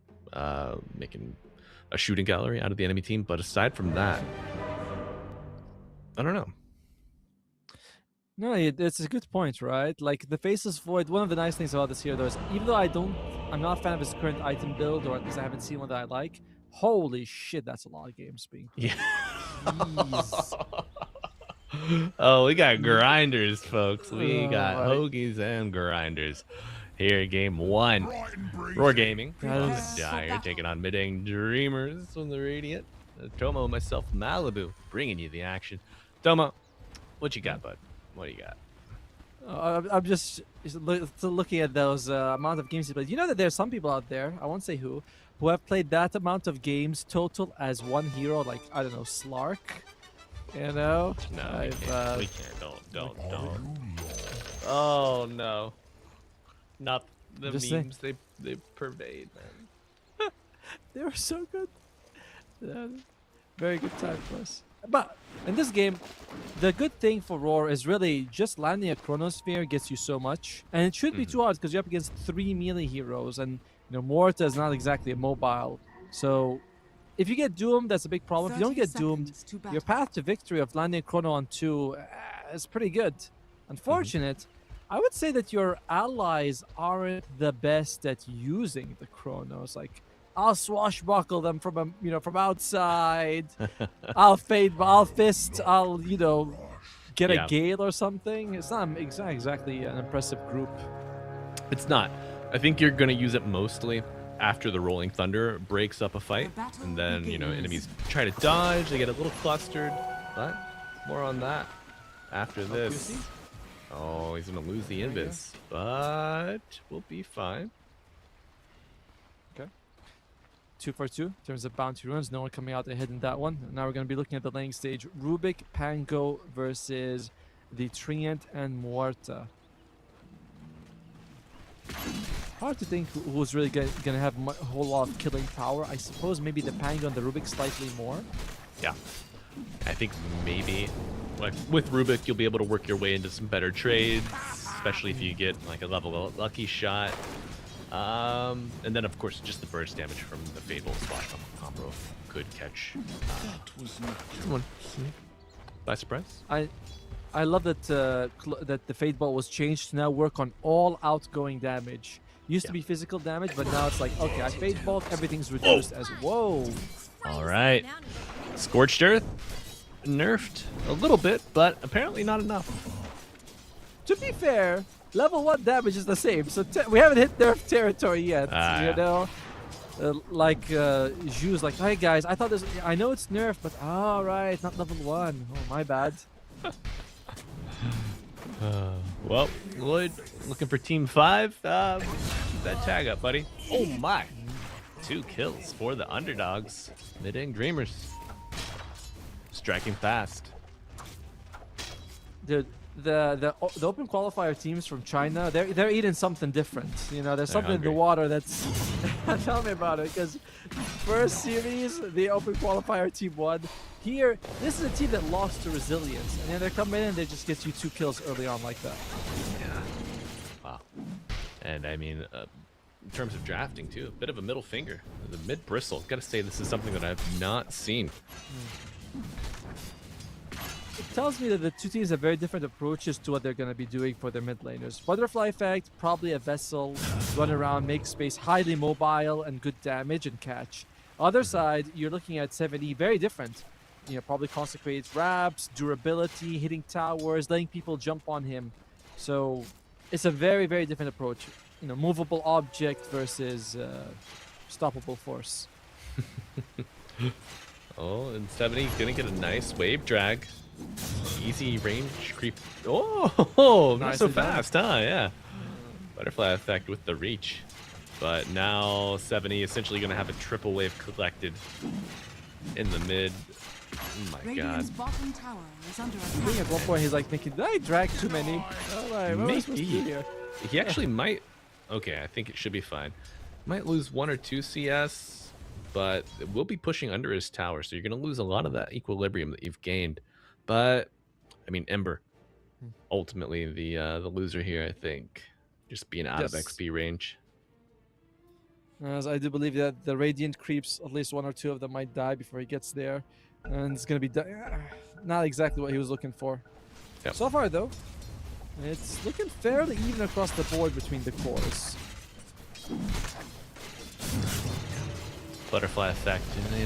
making a shooting gallery out of the enemy team. But aside from that, I don't know. No, it's a good point, right? Like the Faceless Void, one of the nice things about this hero though is even though I'm not a fan of his current item build, or at least I haven't seen one that I like, holy shit, that's a lot of games being played. Yeah. Oh, we got grinders, folks. We got hoagies and grinders. Here, game 1. Roar Gaming. Dire taking on Mideng Dreamers from the Radiant. Tomo and myself, Malibu, bringing you the action. Tomo, what you got, bud? What do you got? I'm just looking at those amount of games he played. You know that there's some people out there, I won't say who, who have played that amount of games total as one hero, like, I don't know, Slark. You know? No, we can't. Don't. Oh, no. Not the memes they pervade, man. They were so good. Yeah, very good time for us. But in this game, the good thing for Roar is really just landing a Chronosphere gets you so much. And it shouldn't be too hard because you're up against 3 melee heroes. And, you know, Morta is not exactly a mobile. So if you get doomed, that's a big problem. If you don't get doomed, your path to victory of landing Chrono on 2 is pretty good. Unfortunate, I would say that your allies aren't the best at using the Chronos. Like, I'll swashbuckle them from from outside. I'll fist. I'll get a gale or something. It's not exactly an impressive group. It's not. I think you're gonna use it mostly after the Rolling Thunder breaks up a fight, and then enemies try to dodge. They get a little clustered, but more on that after this. Oh, he's gonna lose the invis, but we'll be fine. 2 for 2 in terms of bounty runes. No one coming out ahead in that one. Now we're going to be looking at the laning stage. Rubik, Pango versus the Treant and Muerta. Hard to think who's really going to have a whole lot of killing power. I suppose maybe the Pango and the Rubik slightly more. Yeah. I think maybe with Rubik, you'll be able to work your way into some better trades, especially if you get like a level lucky shot. And then of course just the burst damage from the Fable Swashbuckle combo could catch someone by surprise. I love that that the Fate Bolt was changed to now work on all outgoing damage. Used to be physical damage, but now it's like, okay, I Fate Bolt, everything's reduced as whoa. All right, Scorched Earth nerfed a little bit, but apparently not enough. To be fair, level 1 damage is the same, so we haven't hit nerf territory yet. Like Ju's like, hey guys, I thought this. I know it's nerf, but all right, not level 1. Oh, my bad. Well, Lloyd, looking for Team 5. Keep that tag up, buddy. Oh my! 2 kills for the underdogs. Mideng Dreamers striking fast. Dude. The open qualifier teams from China, they're eating something different. There's something in the water that's. Tell me about it, because first series the open qualifier team won. Here, this is a team that lost to Resilience, and then they come in and they just get you 2 kills early on like that. Yeah. Wow. And I mean, in terms of drafting too, a bit of a middle finger. The mid bristle. Gotta say, this is something that I've not seen. It tells me that the 2 teams have very different approaches to what they're going to be doing for their mid laners. Butterfly effect, probably a vessel, run around, make space, highly mobile, and good damage and catch. Other side, you're looking at 7E, very different. Probably consecrates wraps, durability, hitting towers, letting people jump on him. So it's a very, very different approach. Movable object versus stoppable force. Oh, and 70 gonna get a nice wave drag. Easy range creep. Oh, not so fast, huh? Yeah. Butterfly effect with the reach. But now 70 essentially going to have a triple wave collected in the mid. Oh my god. Bottom tower is under I think at one point he's like thinking, did I drag too many? Maybe. He actually might. Okay, I think it should be fine. Might lose 1 or 2 CS, but we'll be pushing under his tower, so you're going to lose a lot of that equilibrium that you've gained. But I mean, Ember, ultimately the loser here, I think, just being out of XP range. As I do believe that the Radiant creeps, at least 1 or 2 of them might die before he gets there, and it's gonna be not exactly what he was looking for. Yep. So far, though, it's looking fairly even across the board between the cores. Butterfly effect,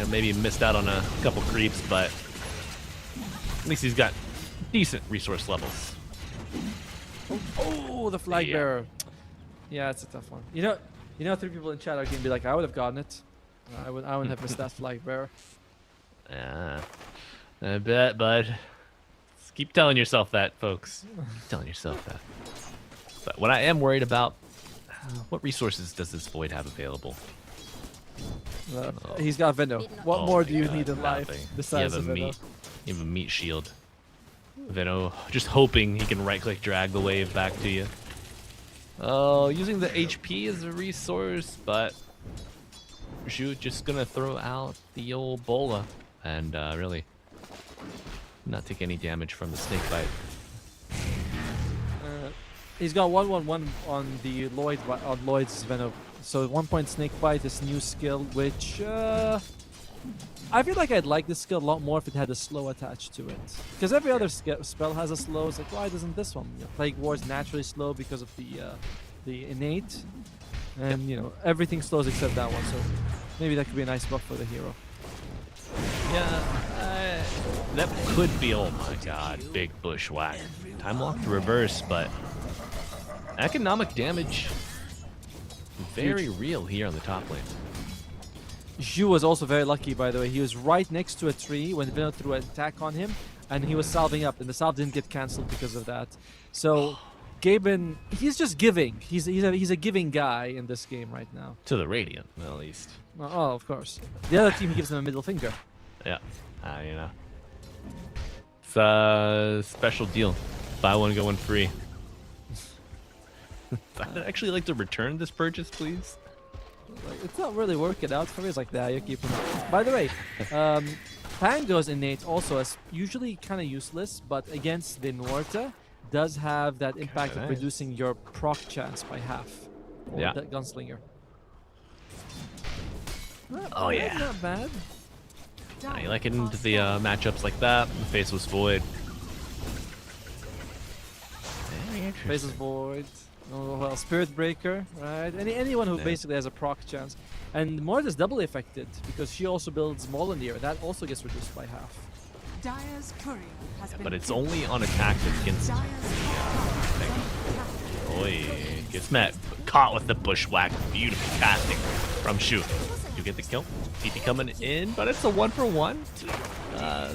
maybe missed out on a couple creeps, but at least he's got decent resource levels. Oh, the flag bearer. Yeah, it's a tough one. 3 people in chat are gonna be like, I would have gotten it. I wouldn't have missed that flag bearer. Yeah, I bet, bud. Just keep telling yourself that, folks. Keep telling yourself that. But what I am worried about, what resources does this Void have available? He's got Veno. What Oh more my do you God, need in life nothing. besides you have a Veno? meat. You have a meat shield. Veno, just hoping he can right-click drag the wave back to you. Oh, using the HP as a resource, but Zhu just gonna throw out the old bola and really not take any damage from the snake bite. He's got 1-1-1 on the Lloyd's Veno. So 1 point snake bite, this new skill, which I feel like I'd like this skill a lot more if it had a slow attached to it. Because every other spell has a slow. It's like, why doesn't this one? Plague War is naturally slow because of the innate, and everything slows except that one. So maybe that could be a nice buff for the hero. Yeah, that could be. Oh my God, big bushwhack. Time walk to reverse, but economic damage very real here on the top lane. Zhu was also very lucky, by the way. He was right next to a tree when Veno threw an attack on him, and he was salving up, and the salve didn't get cancelled because of that. So Gaben, he's just giving. He's a giving guy in this game right now. To the Radiant, at least. Oh, of course. The other team, he gives them a middle finger. Yeah, it's a special deal. Buy one, get one free. I'd actually like to return this purchase, please. It's not really working out for me. It's like, you're keeping it. By the way, Pango's innate also is usually kind of useless, but against the Norta does have that impact of reducing your proc chance by half. Yeah. That Gunslinger. Oh yeah. Not bad. You like it into the matchups like that. The face was void. Face is void. Oh well, Spirit Breaker, right? Anyone who basically has a proc chance. And Mord is doubly affected because she also builds Mjolnir. That also gets reduced by half. Dire's courier has been But it's killed. only on attack against Dire's Oi, gets met. Caught with the bushwhack. Beautiful casting from Shu. You get the kill. TP coming in, but it's a 1-for-1. I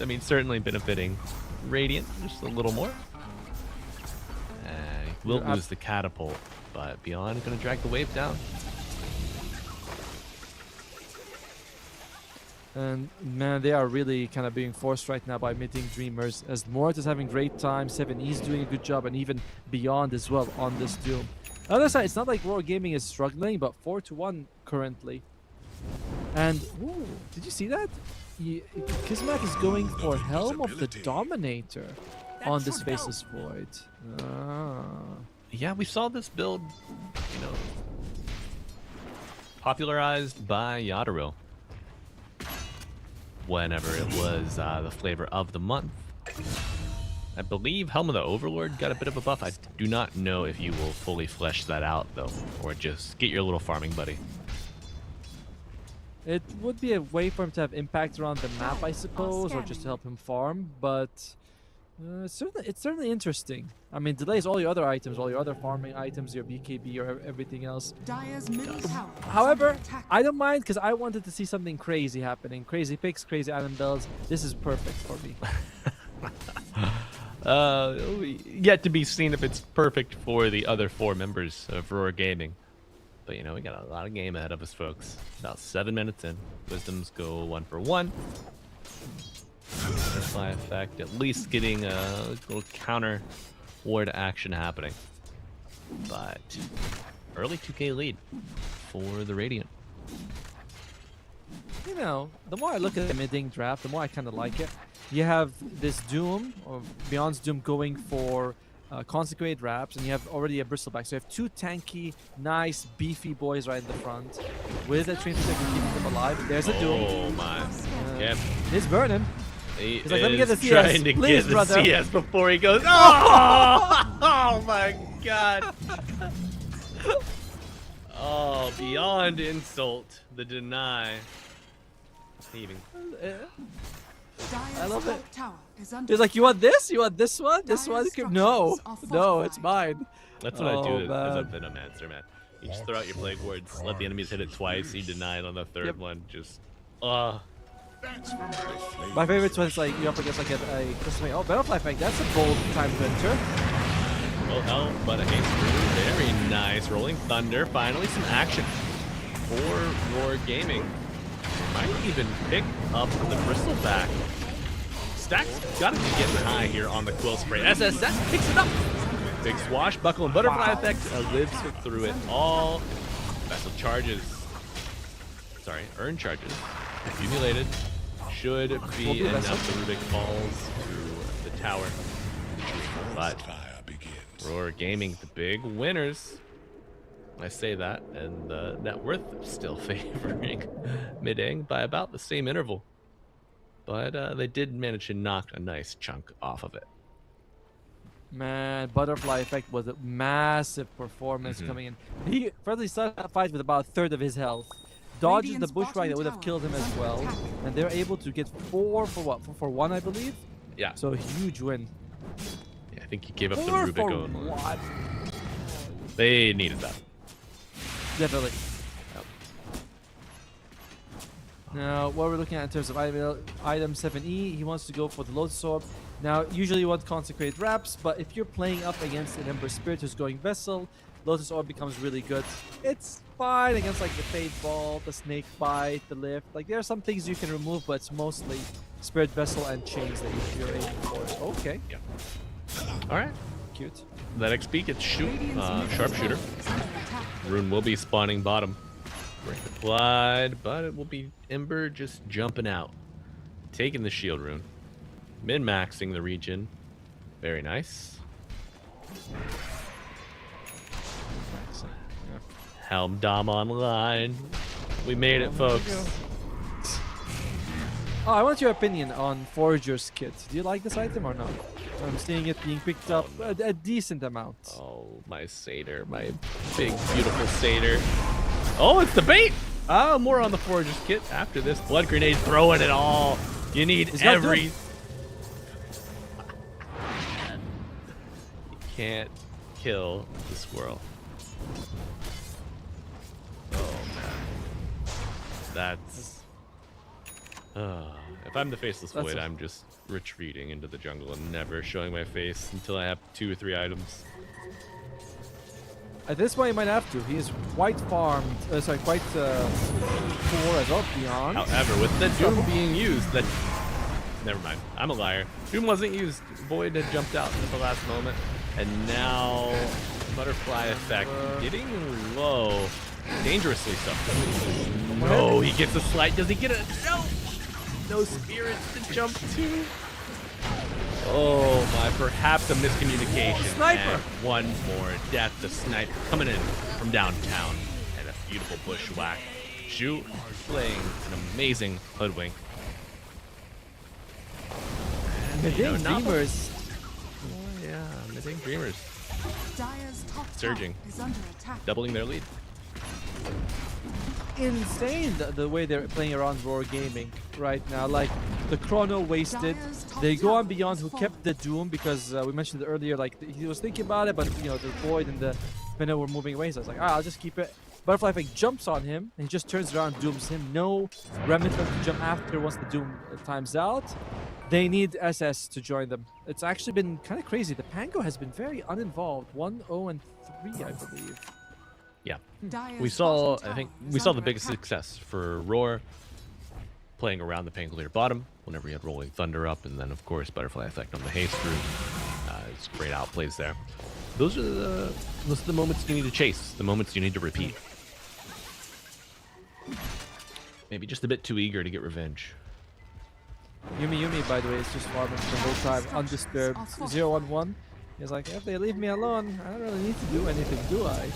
mean, certainly benefiting Radiant just a little more. Will lose the catapult, but Beyond gonna drag the wave down. And man, they are really kind of being forced right now by Mideng Dreamers, as Mort is having great time, 7E's doing a good job, and even Beyond as well on this Doom. On the other side, it's not like Roar Gaming is struggling, but 4-1 currently. And, ooh, did you see that? Kismet is going for Helm of the Dominator on this Faceless Void. Yeah, we saw this build, popularized by Yadiro whenever it was the flavor of the month. I believe Helm of the Overlord got a bit of a buff. I do not know if you will fully flesh that out, though, or just get your little farming buddy. It would be a way for him to have impact around the map, I suppose, or just to help him farm, but it's certainly interesting. I mean, delays all your other items, all your other farming items, your BKB, or everything else. Dire's middle tower. However, I don't mind because I wanted to see something crazy happening. Crazy picks, crazy item builds. This is perfect for me. Yet to be seen if it's perfect for the other 4 members of Roar Gaming. But we got a lot of game ahead of us, folks. About 7 minutes in. Wisdoms go 1-for-1. Butterfly effect, at least getting a little counter ward action happening. But early 2K lead for the Radiant. The more I look at the Mideng draft, the more I kind of like it. You have this Doom, or Beyond's Doom, going for Consecrated Wraps, and you have already a Bristleback. So you have 2 tanky, nice, beefy boys right in the front. With a Train Protector keeping them alive. There's a Doom. Oh my. Yep. He's burning. He's like, let me get the CS. trying to Please, get brother. the CS before he goes. Oh! Oh my god. Oh, beyond insult. The deny. Even. I love it. Tower is under He's like, you want this? You want this one? This one? Dire's No. structures are No, it's fortified. mine. That's what I do as a man. Venomancer, man. You just throw out your Plague Wards, let the enemies hit it twice, you deny it on the third one. Just, My favorite one's like, you up against like oh, Butterfly Fang, that's a bold time to enter. well, hell, but against Drew, very nice. Rolling Thunder, finally some action. for Roar Gaming. Might even pick up the Bristleback. Stack's got to be getting high here on the Quill Spray. SSS picks it up. Big swashbuckle and butterfly effect lives through it all. Vessel charges. Sorry, earn charges. Accumulated. Should be enough. The Rubik falls to the tower. But Roar Gaming, the big winners. I say that, and the net worth still favoring Mideng by about the same interval. But they did manage to knock a nice chunk off of it. Man, Butterfly Effect was a massive performance coming in. He firstly started that fight with about a third of his health. Dodges the bushwhack that would have killed him as well. And they're able to get 4 for what? 4 for 1, I believe? Yeah. So a huge win. Yeah, I think he gave up the 4 Rubik for own. what? They needed that. Definitely. Yep. Now, what we're looking at in terms of item 7E, he wants to go for the Lotus Orb. Now, usually you want Consecrate Wraps, but if you're playing up against an Ember Spirit who's going Vessel, Lotus Orb becomes really good. It's fine against like the Fade Ball, the Snake Bite, the Lift. Like there are some things you can remove, but it's mostly Spirit Vessel and Chains that you're aiming for. So, okay. Yeah. All right. Cute. That XP gets Sharpshooter. Rune will be spawning bottom. Break applied, but it will be Ember just jumping out. Taking the shield rune. Min-maxing the region. Very nice. Helm Dom online. We made it, folks. Oh, I want your opinion on Forager's Kit. Do you like this item or not? I'm seeing it being picked up a decent amount. Oh, my satyr. My big, beautiful satyr. Oh, it's the bait! Ah, more on the Forager's Kit after this. Blood Grenade, throwing it all. You need every... You can't kill the squirrel. Oh, man. That's... if I'm the Faceless Void, I'm just retreating into the jungle and never showing my face until I have 2 or 3 items. At this point, he might have to. He is quite farmed. Quite poor as well, beyond. However, with the Doom being used, that... Never mind. I'm a liar. Doom wasn't used. Void had jumped out at the last moment. And now, Butterfly Effect getting low. Dangerously so. No, he gets a slight. Does he get a... No! No spirits to jump to. Oh my, perhaps a miscommunication. Sniper! And one more death. The sniper coming in from downtown. And a beautiful bushwhack. Shu playing an amazing hoodwink. Mideng Dreamers. Oh yeah, Mideng Dreamers. Dire's top Surging. tower is under attack. Doubling their lead. Insane the way they're playing around Roar Gaming right now. Like the Chrono wasted. They go on Beyond who kept the Doom because we mentioned it earlier. Like he was thinking about it, but you know the Void and the Spinner were moving away. So I was like, I'll just keep it. Butterfly Effect jumps on him and he just turns around, dooms him. No Remnant to jump after once the Doom times out. They need SS to join them. It's actually been kind of crazy. The Pango has been very uninvolved. 1-0-3, I believe. Yeah. Dire's We saw, bottom I think, tower we is saw the under biggest attack. success for Roar playing around the Pangolier bottom whenever you had Rolling Thunder up, and then, of course, Butterfly Effect on the haste route. It's great outplays there. Those are the moments you need to chase, the moments you need to repeat. Maybe just a bit too eager to get revenge. Yumi, by the way, is just farming the whole time, undisturbed. 0-1-1. He's like, if they leave me alone, I don't really need to do anything, do I?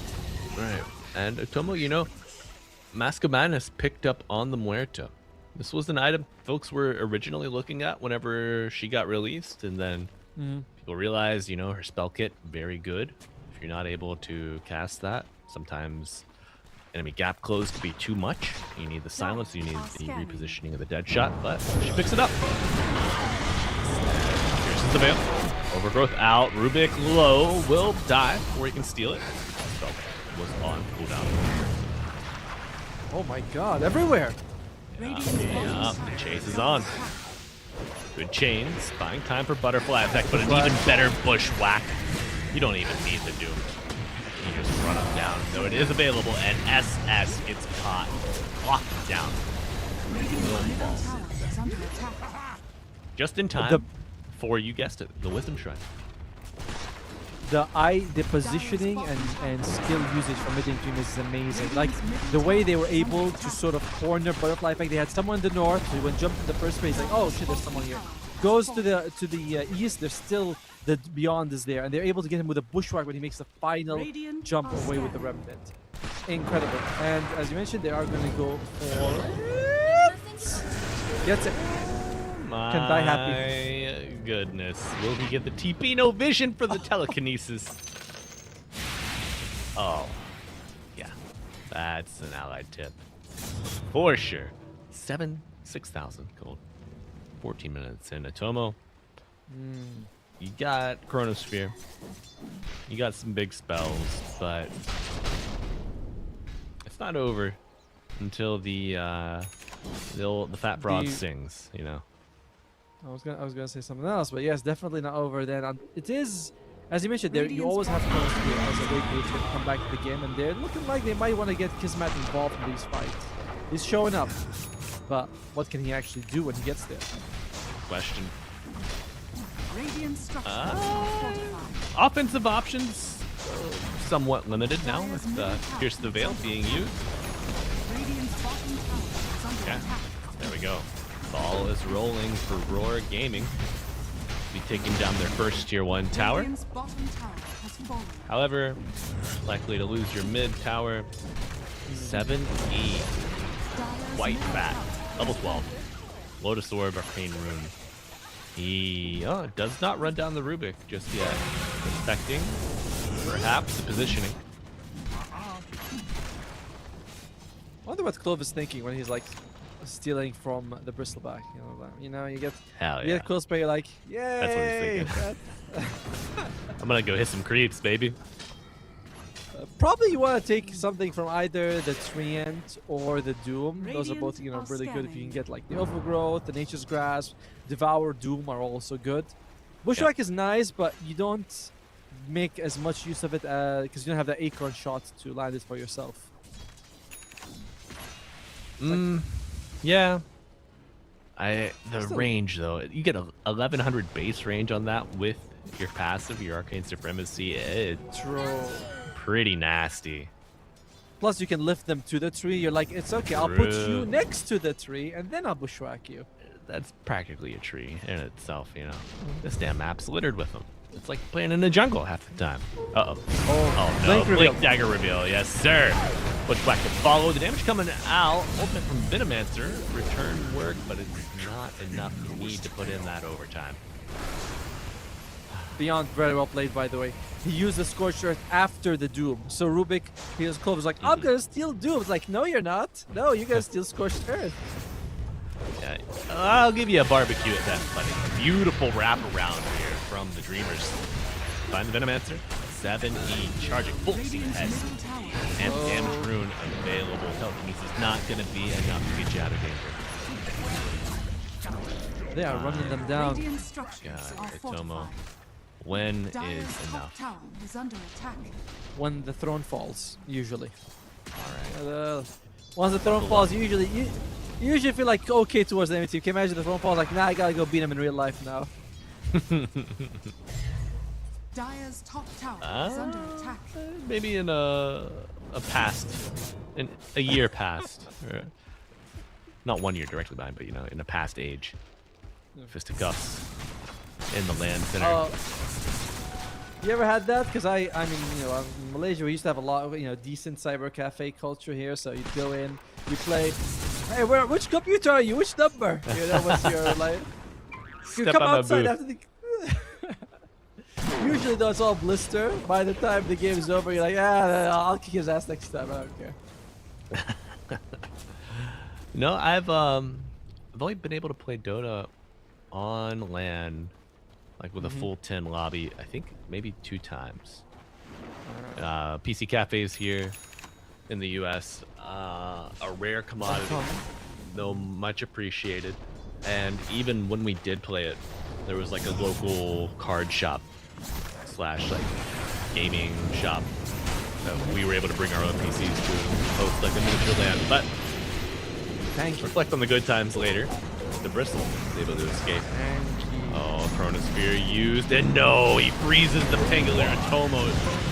Right. And Otomo, you know, Mask of Madness picked up on the Muerta. This was an item folks were originally looking at whenever she got released, and then people realized, you know, her spell kit, very good. If you're not able to cast that, sometimes enemy gap close could be too much. You need the silence, you need the repositioning of the dead shot, but she picks it up. Pierces the veil. Overgrowth out. Rubik low. Will die before he can steal it. Spell was on cooldown. Oh my god, everywhere! Yeah, the chase is on. Good chains. Buying time for Butterfly Effect, but an even better bushwhack. You don't even need the Doom. You just run them down. So it is available, and SS gets caught. Locked down. Just in time for, you guessed it, the Wisdom Shrine. The positioning and skill usage from Mideng Dream is amazing. Like the way they were able to sort of corner Butterfly Effect. They had someone in the north who when jumped to the first base, like, oh shit, there's someone here. Goes to the east, there's still the Beyond is there, and they're able to get him with a bushwhack when he makes the final jump away with the Remnant. Incredible. And as you mentioned, they are going to go for gets it. Can die happy. Goodness. Will he get the TP? No vision for the telekinesis. Oh. Yeah. That's an allied tip. For sure. 6,000 gold. 14 minutes in Atomo. You got Chronosphere. You got some big spells, but it's not over until the fat broad sings, you know. I was gonna say something else, but yes, definitely not over. Then it is, as you mentioned, you always have Chronosphere as a way to come back to the game, and they're looking like they might want to get Kismet involved in these fights. He's showing up, but what can he actually do when he gets there? Question. Offensive Offensive options somewhat limited now with Pierce the Veil being used. Okay, there we go. Ball is rolling for Roar Gaming. Be taking down their first tier 1 tower. However, likely to lose your mid tower. 7E. White Bat. Level 12. Lotus Orb, Arcane Rune. He does not run down the Rubik just yet. Expecting perhaps the positioning. I wonder what Clove is thinking when he's like stealing from the Bristleback. You know, you get close, but you're like, yay! That's what he's thinking. I'm gonna go hit some creeps, baby. Probably you want to take something from either the Treant or the Doom. Those are both, really good if you can get like the Overgrowth, the Nature's Grasp, Devour, Doom are also good. Bushwhack is nice, but you don't make as much use of it because you don't have the Acorn shot to land it for yourself. Yeah. The range though, you get a 1100 base range on that with your passive, your Arcane Supremacy. It's pretty nasty. Plus you can lift them to the tree. You're like, it's okay, I'll put you next to the tree and then I'll bushwhack you. That's practically a tree in itself, you know. This damn map's littered with them. It's like playing in the jungle half the time. Oh no, Blink Dagger reveal, yes sir. Bushwhack to follow, the damage coming out. Ultimate from Venomancer, return work, but it's not enough. You need to put in that overtime. Beyond, very well played, by the way. He used the Scorched Earth after the Doom. So Rubik, his Clove was like, I'm gonna steal Doom. It's like, no, you're not. No, you're gonna steal Scorched Earth. Yeah, I'll give you a barbecue at that, buddy. Beautiful wraparound here from the Dreamers. Find the Venomancer. 7E, charging full speed ahead. And damage rune available. Telekinesis is not gonna be enough to get you out of danger. They are running them down. God, Itomo. When is enough? When the throne falls, usually. Alright. Once the throne falls, you usually feel like okay towards the enemy team. Can you imagine the throne falls like, nah, I gotta go beat him in real life now. Dire's top tower is under attack. Maybe in a year past. Or not 1 year directly behind, but in a past age. Fisticuffs in the land center. You ever had that? Because I mean, in Malaysia we used to have a lot of decent cyber cafe culture here. So you'd go in, you play. Hey, which computer are you? Which number? What's your like? You come outside after the. Usually though it's all blister. By the time the game's over, you're like, I'll kick his ass next time. I don't care. No, I've only been able to play Dota on LAN, like with a full 10 lobby, I think maybe 2 times. PC cafes here in the US, a rare commodity, though much appreciated. And even when we did play it, there was like a local card shop / like gaming shop we were able to bring our own PCs to host like a neutral land. But Thank you. reflect on the good times later. The Bristle is able to escape. Oh, Chronosphere used, and no, he freezes the Pangolier. Tomo,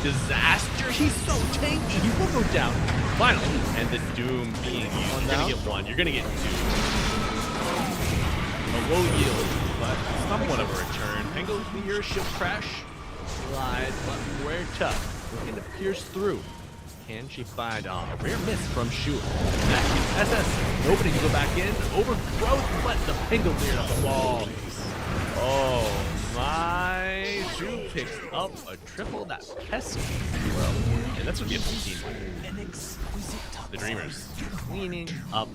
disaster. He's so tanky. He will go down. Finally, and the Doom being used. You're gonna get one. You're gonna get two. A low yield, but somewhat of a return. Pangolier should crash. Slide, but Muerta looking to pierce through. Can she find a rare miss from Shu? That SS. Nobody can go back in. Overgrowth, but the Pangolier on the wall. Oh my! Shu picks up a triple. That pesky well, and that's what gives the team an exquisite touch. The Dreamers cleaning up,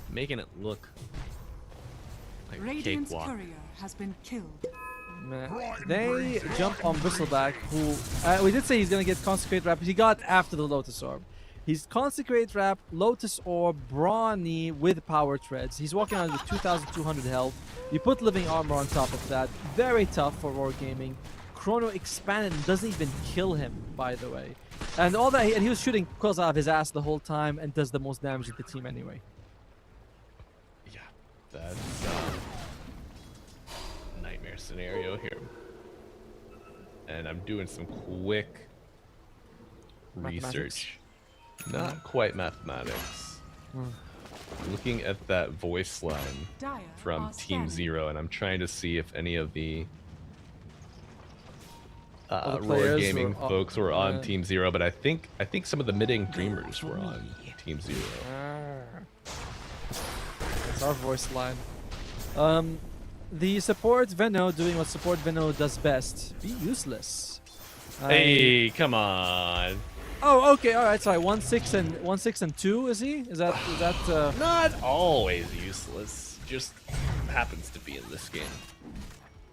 making it look like a Radiant's cakewalk. courier has been killed. They jump on Bristleback, who we did say he's gonna get Consecrate Wrap, but he got after the Lotus Orb. He's Consecrate Wrap, Lotus Orb, Brawny with Power Treads. He's walking around with 2,200 health. You put Living Armor on top of that. Very tough for Wargaming. Chrono expanded and doesn't even kill him, by the way. And all that, and he was shooting quills out of his ass the whole time and does the most damage to the team anyway. Yeah, that's nightmare scenario here. And I'm doing some quick research. Not quite mathematics. Looking at that voice line Dire from are Team scanning. Zero, and I'm trying to see if any of the Other Roar players Gaming were, folks were on Team Zero, but I think some of the Mideng Dreamers were on Team Zero. That's our voice line. The support Veno doing what support Veno does best. Be useless. Hey, come on. Oh, okay, all right. Sorry, 1-6 and 2 is he? Is that Not always useless. Just happens to be in this game.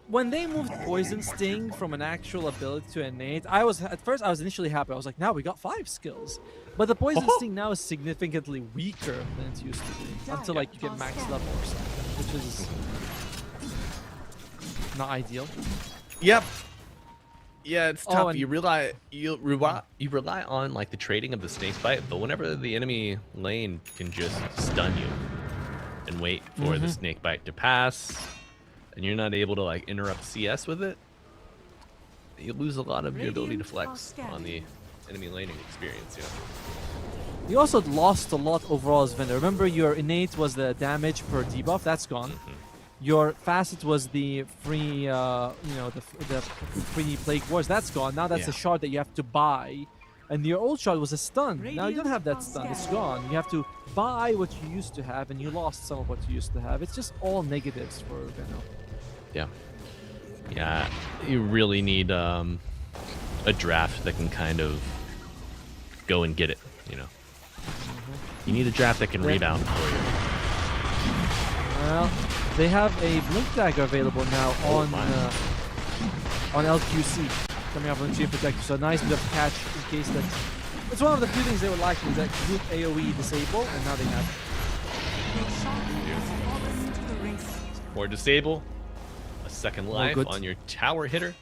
when they moved Poison Sting from an actual ability to innate? At first I was initially happy. I was like, now we got 5 skills. But the Poison Sting now is significantly weaker than it used to be until like you get max level or something, which is not ideal. Yep. Yeah, it's tough. and- You rely on like the trading of the snake bite, but whenever the enemy lane can just stun you and wait for the snake bite to pass, and you're not able to like interrupt CS with it, you lose a lot of your ability to flex on the enemy laning experience. Yeah. You also lost a lot overall as Vendor. Remember, your innate was the damage per debuff. That's gone. Your facet was the free, the free Plague Wars. That's gone. Now that's a shard that you have to buy. And your old shard was a stun. Now you don't have that stun. It's gone. You have to buy what you used to have, and you lost some of what you used to have. It's just all negatives for Veno. Yeah. Yeah. You really need a draft that can kind of go and get it. You know. You need a draft that can rebound for you. Well, they have a Blink Dagger available now on LQC, coming up on the Dream Protector. So a nice bit of catch in case that. It's one of the few things they would like is that group AoE disable, and now they have it. Or disable. A second life good. on your tower hitter.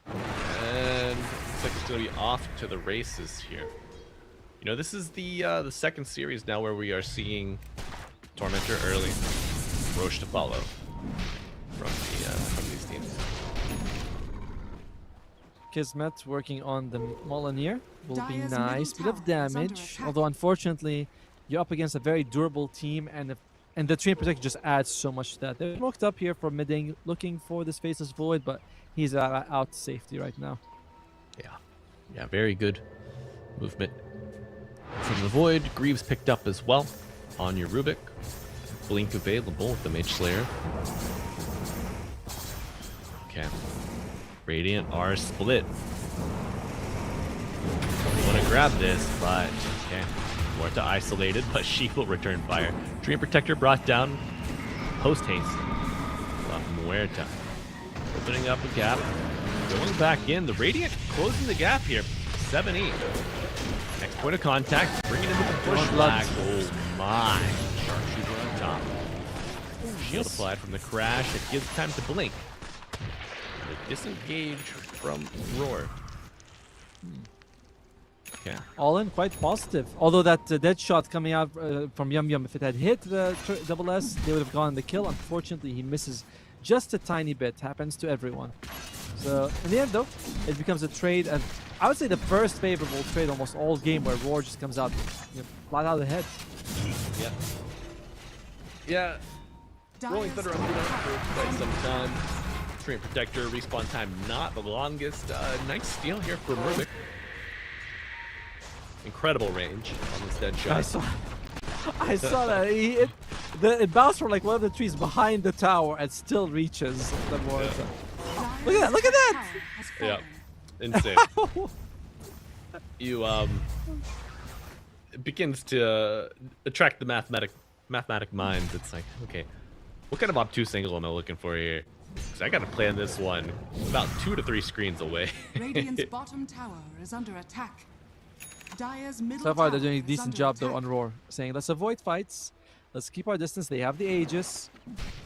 And looks like it's going to be off to the races here. You know, this is the second series now where we are seeing Tormentor early, Roche to follow from these teams. Kismet working on the Molineer will be Dire's nice. middle Bit of tower is under damage, attack. although unfortunately you're up against a very durable team, and the Dream Protector just adds so much to that. They're smoked up here for Mideng, looking for this Faceless Void, but he's out to safety right now. Yeah, very good movement from the Void. Greaves picked up as well on your Rubik. Blink available with the Mage Slayer. Okay. Radiant are split. You want to grab this, but okay. Morta isolated, but she will return fire. Dream Protector brought down. Post haste. La Muerta. Opening up a gap. Going back in. The Radiant closing the gap here. 7-8. Next point of contact. Bring it into the push flag. Oh my. Sharpshooter on top. Shield applied from the crash. It gives time to blink. The disengage from Roar. Okay. All in, quite positive. Although that dead shot coming out from Yum Yum, if it had hit the double S, they would have gotten the kill. Unfortunately, he misses just a tiny bit. Happens to everyone. So in the end, though, it becomes a trade, and I would say the first favorable trade almost all game where Roar just comes out, flat out ahead. Yeah. Yeah. Rolling Thunder on for quite some time. Treant Protector, respawn time not the longest. Nice steal here for Rubik. Incredible range on this dead shot. I saw that. It bounced from like one of the trees behind the tower and still reaches the mortar. Yeah. Look at that! Look at that! Yeah, insane. It begins to attract the mathematic minds. It's like, okay, what kind of obtuse angle am I looking for here? Because I got to plan this one about 2 to 3 screens away. Radiant's bottom tower is under attack. Dire's middle So far, they're tower doing a is decent under job though attack. on Roar, saying let's avoid fights, let's keep our distance. They have the Aegis,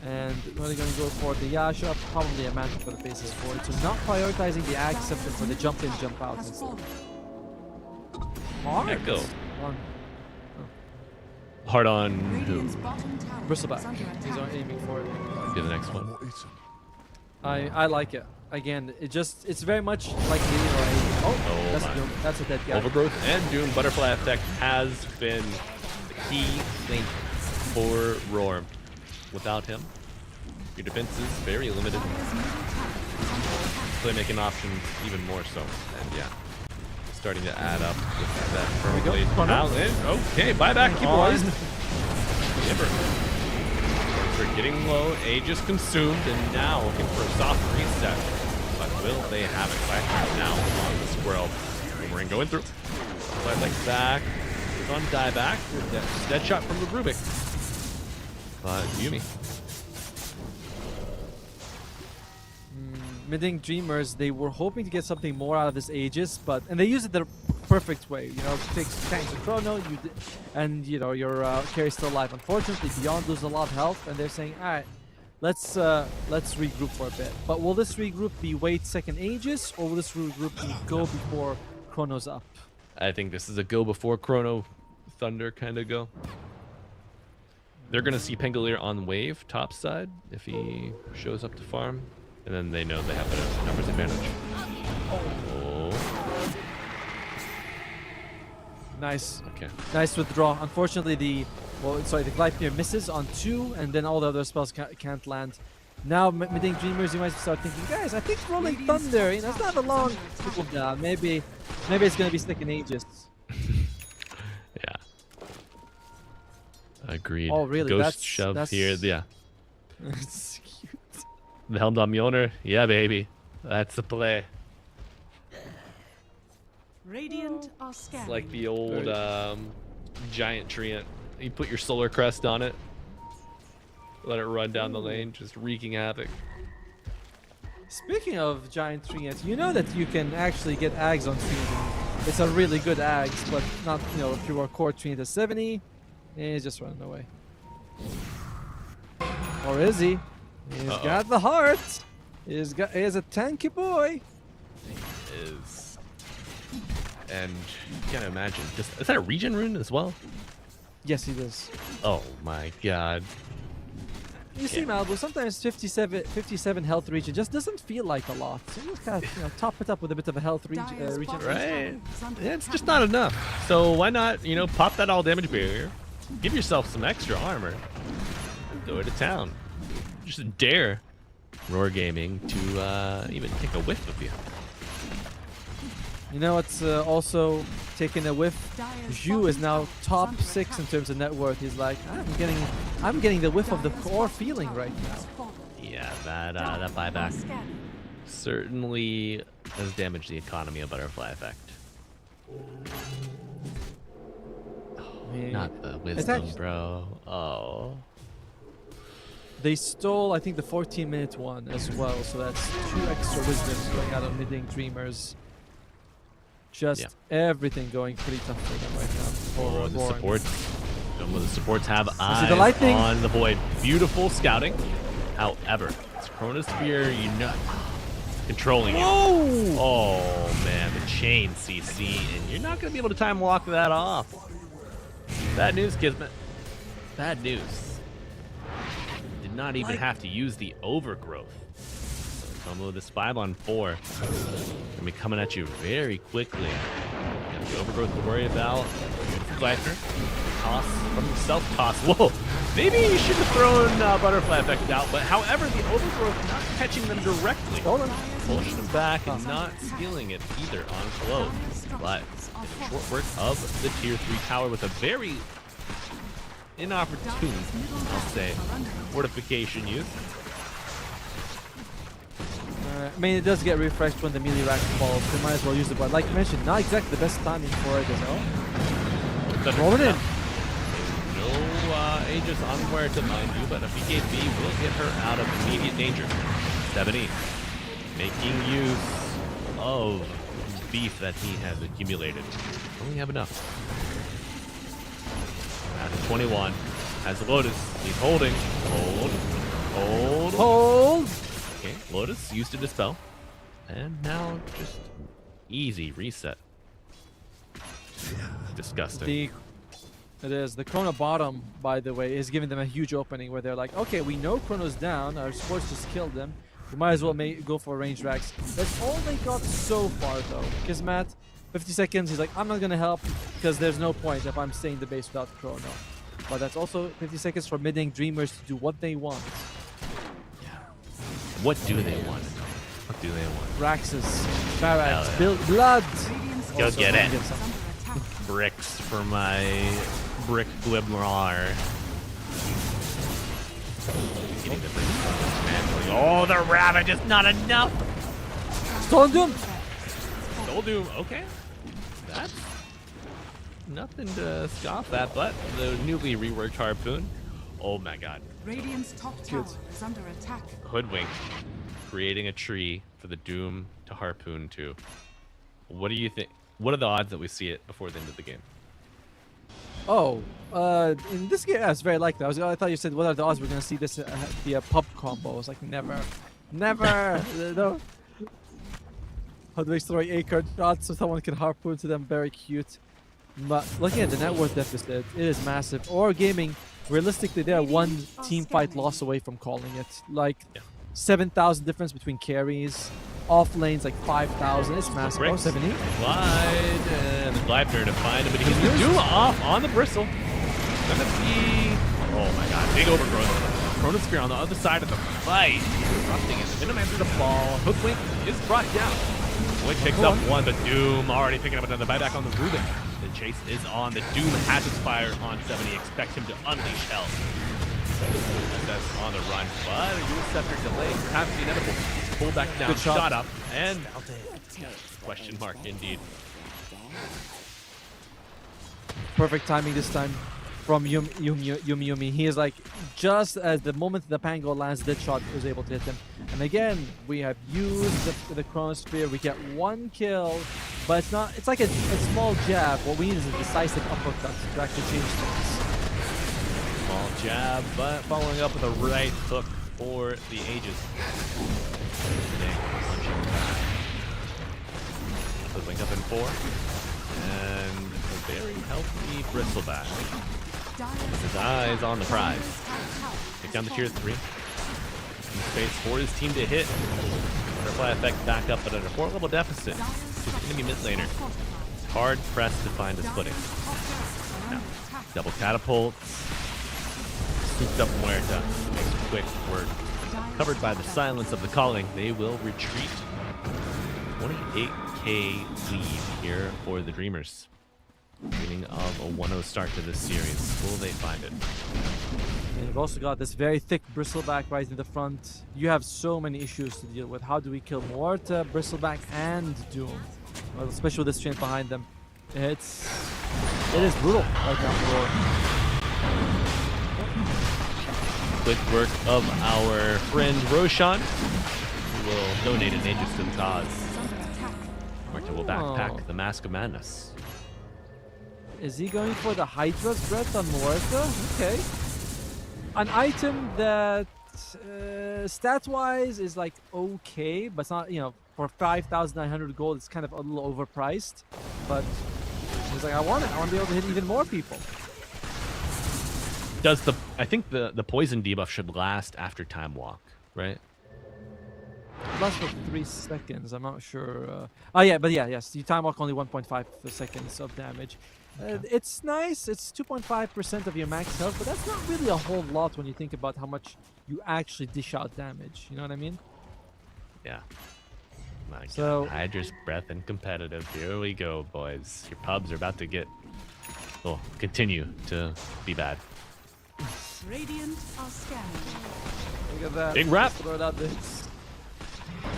and we're going to go for the Yasha, probably a Mantle for the faces for it. So not prioritizing the Axe except for the jump in, jump out. Has fallen. Hard. Echo. On Hard on who? Radiant's bottom tower Bristleback. is under He's attack. aiming for it. Be the next one. I like it. Again, it's very much like that's my. Doom. That's a dead guy. Overgrowth and Doom Butterfly Effect has been the key link for Roar. Without him, your defense is very limited. Dire's middle tower is under attack. Playmaking options even more so. And yeah, starting to add up with that we go. firmly. Chrono. Okay, buyback on. On. Gibber. They're getting low, Aegis consumed, and now looking for a soft reset. But will they have it? Back now on the Squirrel. Boomerang going through. Flight legs back. Is on dieback. Dead shot from the Rubik. But Yumi. Mideng Dreamers, they were hoping to get something more out of this Aegis, and they use it the perfect way. Takes tanks to Chrono, and your carry's still alive. Unfortunately, Beyond loses a lot of health, and they're saying, all right, let's regroup for a bit. But will this regroup be wait second Aegis, or will this regroup be go before Chrono's up? I think this is a go before Chrono Thunder kind of go. They're going to see Pengalier on wave, top side, if he shows up to farm. And then they know they have a numbers advantage. Oh. Nice. Okay. Nice withdraw. Unfortunately, the Gleipnir misses on 2, and then all the other spells can't land. Now, Mideng Dreamers, you might start thinking, guys, I think Rolling Thunder, it's not a long cooldown. Maybe it's going to be second Aegis. Yeah. Agreed. Oh, really? Ghost shove that's... here. Yeah. It's cute. The Helm on Mjolnir. Yeah, baby. That's the play. Radiant are It's scanning. like the old giant treant. You put your solar crest on it. Let it run down the lane, just wreaking havoc. Speaking of giant treants, you know that you can actually get Ags on treant. It's a really good Ags, but not, if you are core treant at 70, he's just running away. Or is he? He's got the heart. He's a tanky boy. Is and you can imagine. Is that a regen rune as well? Yes, he does. Oh my god. You see, Malibu, sometimes 57 health regen just doesn't feel like a lot. So you just kind of top it up with a bit of a health regen. Right. Yeah, it's just not enough. So why not, pop that all damage barrier, give yourself some extra armor, and go to town. Just dare Roar Gaming to even take a whiff of you. You know what's also taking a whiff? Zhu is now top 6 in terms of net worth. He's like, I'm getting the whiff of the core feeling right now. Yeah, that buyback certainly has damaged the economy of Butterfly Effect. Not the wisdom, bro. Oh. They stole, I think, the 14-minute one as well, so that's 2 extra wisdoms going out of Mideng Dreamers. Just everything going pretty tough for them right now. The supports. Some of the supports have eyes the lightning on the void. Beautiful scouting. However, it's Chronosphere, controlling you. Oh man, the chain CC, and you're not gonna be able to time walk that off. Bad news, Kismet. Bad news. Did not even have to use the overgrowth. So combo this 5-on-4. Gonna be coming at you very quickly. Got the overgrowth to worry about. Flasher. Toss from himself. Toss. Whoa. Maybe you should have thrown butterfly effect out, but however, the overgrowth not catching them directly. Pushing them back and not stealing it either on close. But short work of the tier 3 tower with a very inopportune, I'll say, fortification use. I mean, it does get refreshed when the melee rack falls. They might as well use it, but like you mentioned, not exactly the best timing for it as well. Rolling in. No Aegis on where to mind you, but a BKB will get her out of immediate danger. 70 making use of beef that he has accumulated. Only have enough. At 21, has Lotus. He's holding. Hold. Okay, Lotus used to dispel. And now just easy reset. Disgusting. It is. The Chrono bottom, by the way, is giving them a huge opening where they're like, okay, we know Chrono's down. Our sports just killed them. We might as well go for range racks. That's all they got so far, though. Because Matt, 50 seconds, he's like, I'm not going to help because there's no point if I'm staying the base without Chrono. But that's also 50 seconds for Mideng Dreamers to do what they want. Yeah. What do they want? What do they want? Raxus, Barracks, build blood. Go Also, get it. get some. Bricks for my brick Glibnar. Getting the bricks. Oh, the Ravage is not enough. Stolen Doom. Soul Doom, okay. That's nothing to scoff at, but the newly reworked Harpoon. Oh my god. Radiant's top tower is under attack. Hoodwink. Creating a tree for the Doom to Harpoon to. What do you think? What are the odds that we see it before the end of the game? Oh, in this game, yeah, it's very likely. I thought you said, what are the odds we're going to see this be a pub combo? I was like, never. No. Hoodwink's throwing A-card shots so someone can harpoon to them. Very cute. But looking at the net worth deficit, it is massive. Or Gaming, realistically, they're one team fight loss away from calling it. Like, 7,000 difference between carries. Off lanes like 5,000. It's massive. Oh, 70. Glide and the Glider to find him, but he's the Doom off on the bristle. Gonna be. Oh my god, big overgrowth. Chronosphere on the other side of the fight. Disrupting it. Minimaster the fall. Hoodwink is brought down. Wink picks up one, but Doom already picking up another buyback on the Rubik. The chase is on. The Doom has its fire on 70. Expect him to unleash hell. That's on the run, but a US Scepter delay, perhaps the inevitable. Pull back down, shot up, and question mark indeed. Perfect timing this time from Yumi. He is like, just as the moment the Pango lands, that shot was able to hit him. And again, we have used the Chronosphere. We get one kill, but it's not. It's like a small jab. What we need is a decisive uppercut to actually change things. Small jab, but following up with a right hook for the Aegis. The link up in 4. And a very healthy Bristleback. His eyes on the prize. Take down the tier 3. In space for his team to hit. Butterfly effect back up, but at a 4-level deficit. His enemy mid laner. Hard pressed to find his footing. Now, double catapults. Scooped up Muerta. Makes quick work. Covered by the silence of the calling, they will retreat. 28k lead here for the Dreamers. Beginning of a 1-0 start to this series. Will they find it? And you've also got this very thick Bristleback right in the front. You have so many issues to deal with. How do we kill Muerta, Bristleback, and Doom? Well, especially with this chain behind them. It is brutal right now for Quick work of our friend Roshan, who will donate an Aegis to the cause. Muerta will backpack the Mask of Madness. Is he going for the Hydra's Breath on Muerta? Okay. An item that stat-wise is like okay, but it's not, for 5,900 gold, it's kind of a little overpriced. But he's like, I want to be able to hit even more people. I think the poison debuff should last after time walk, right? It lasts for 3 seconds. I'm not sure. Yes. You time walk only 1.5 seconds of damage. It's nice. It's 2.5% of your max health, but that's not really a whole lot when you think about how much you actually dish out damage. You know what I mean? Yeah. My So- God. Hydra's breath and competitive. Here we go, boys. Your pubs are about to continue to be bad. Radiant are scanning. Look at that. Big wrap. Throw it out there.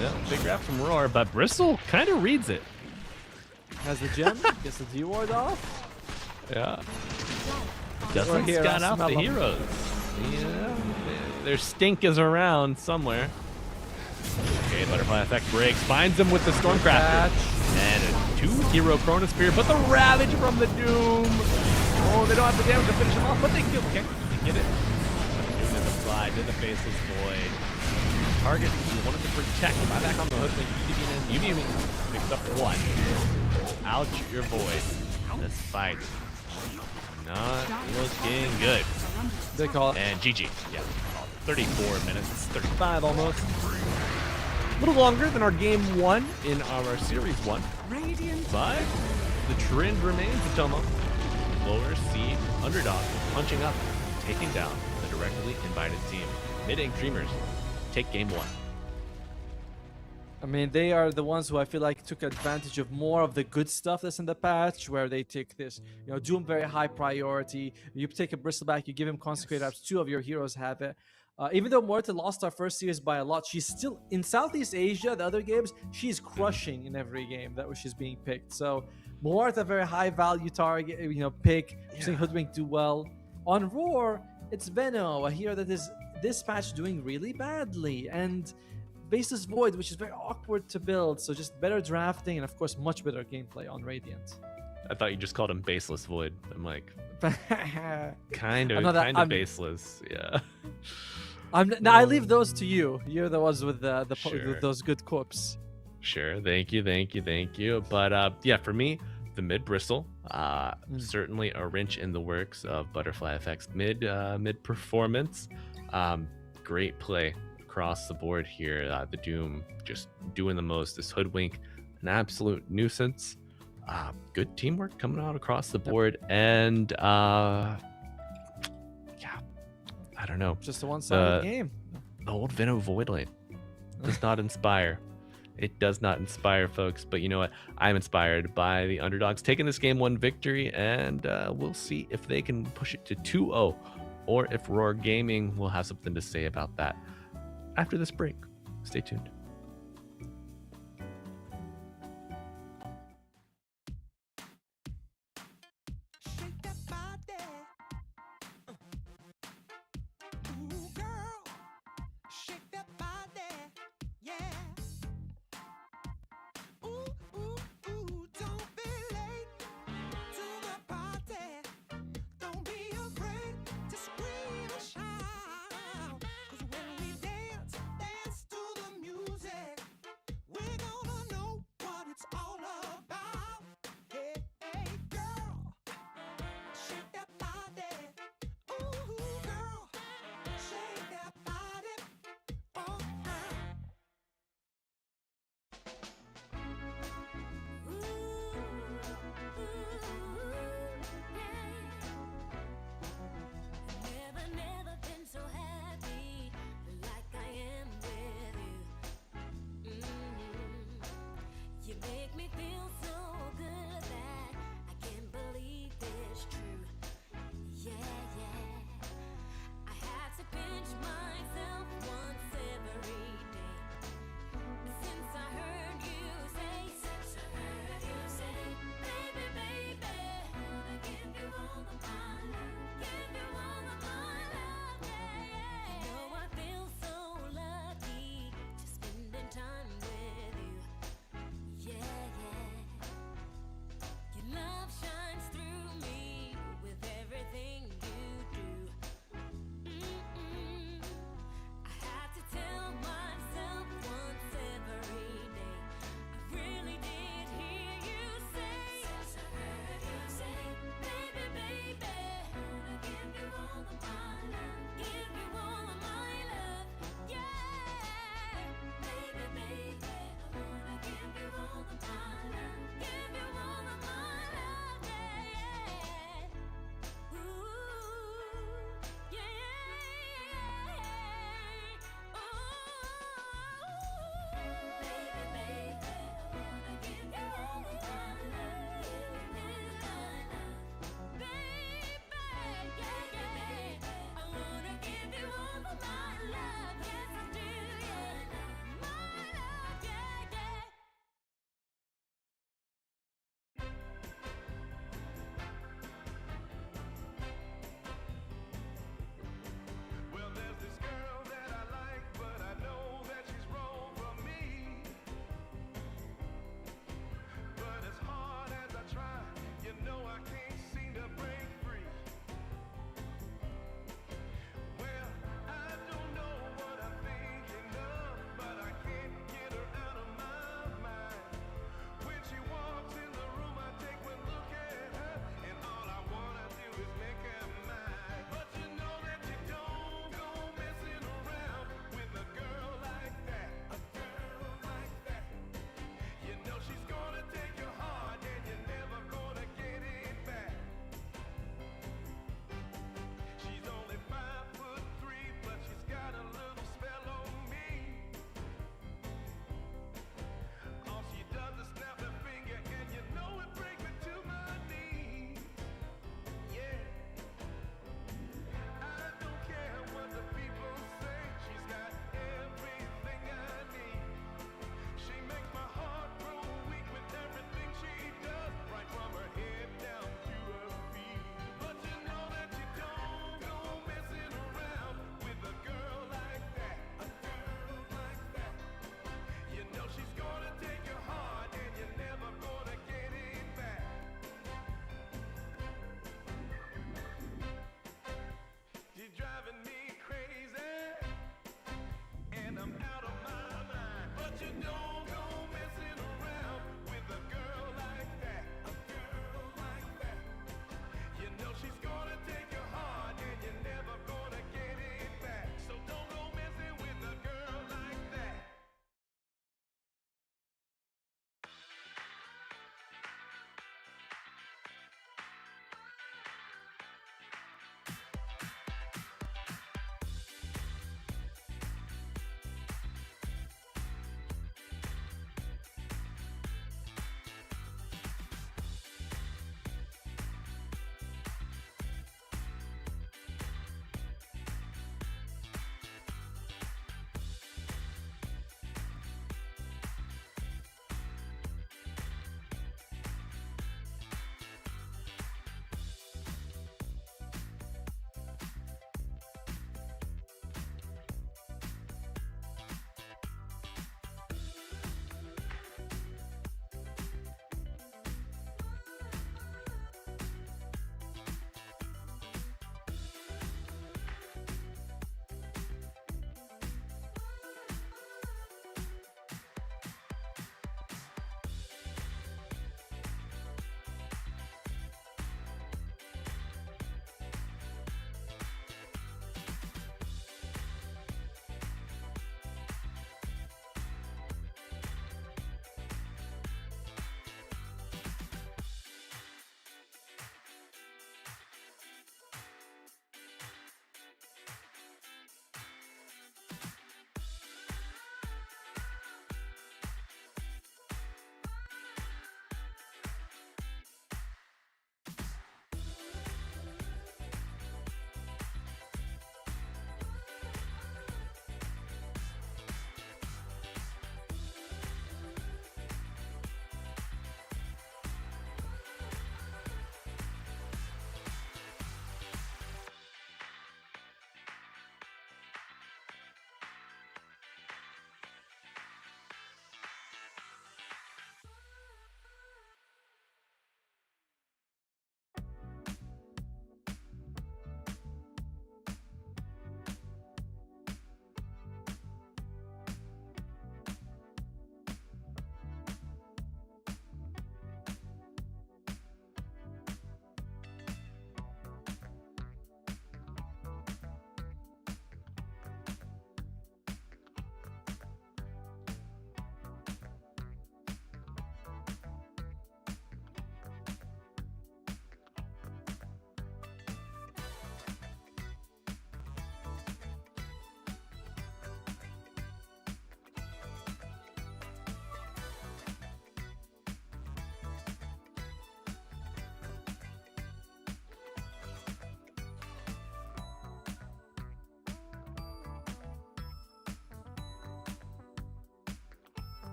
Yeah, big wrap from Roar, but Bristle kind of reads it. Has the gem. Gets the D-ward off. Yeah. Doesn't here, scout I out the smell 'em. heroes. Yeah. Their stink is around somewhere. Okay, Butterfly Effect breaks. Finds him with the Stormcrafter. And a 2-hero Chronosphere, but the Ravage from the Doom. Oh, they don't have the damage to finish him off, but they kill. Okay, they get it. Doom is applied to the Faceless Void. Target you wanted to protect. Buy back on the hook. UBM picks up 1. Ouch, your Void. This fight not looking good. They call it. And GG. Yeah. 34 minutes. 35 almost. A little longer than our game 1 in our series 1. Radiant. But the trend remains, Tomo. Lower seed underdog punching up, taking down the directly invited team. Mideng Dreamers take game 1. I mean, they are the ones who I feel like took advantage of more of the good stuff that's in the patch, where they take this, Doom very high priority. You take a Bristleback, you give him Consecrate Apps, 2 of your heroes have it. Even though Morta lost our first series by a lot, she's still, in Southeast Asia, the other games, she's crushing in every game that she's being picked. So, Morta, very high value target, pick, seeing Hoodwink do well. On Roar, it's Veno, a hero that is this patch doing really badly. And Baseless Void, which is very awkward to build, so just better drafting and of course much better gameplay on Radiant. I thought you just called him Baseless Void. I'm like, kind I'm of baseless. Yeah. I leave those to you. You're the ones with Sure. with those good corpse. Sure. Thank you. But for me, the mid Bristle, certainly a wrench in the works of Butterfly Effect's mid performance. Great play across the board here. The Doom just doing the most. This Hoodwink, an absolute nuisance. Good teamwork coming out across the board. And I don't know. Just a one-sided game. The old Veno Void Lane does not inspire. It does not inspire, folks. But you know what? I'm inspired by the underdogs taking this game 1 victory, and we'll see if they can push it to 2-0, or if Roar Gaming will have something to say about that after this break. Stay tuned. Shake that body. Ooh, girl. Shake that body. Yeah. Ooh, ooh, ooh. Don't be late to the party. Don't be afraid to scream and shout. 'Cause when we dance to the music.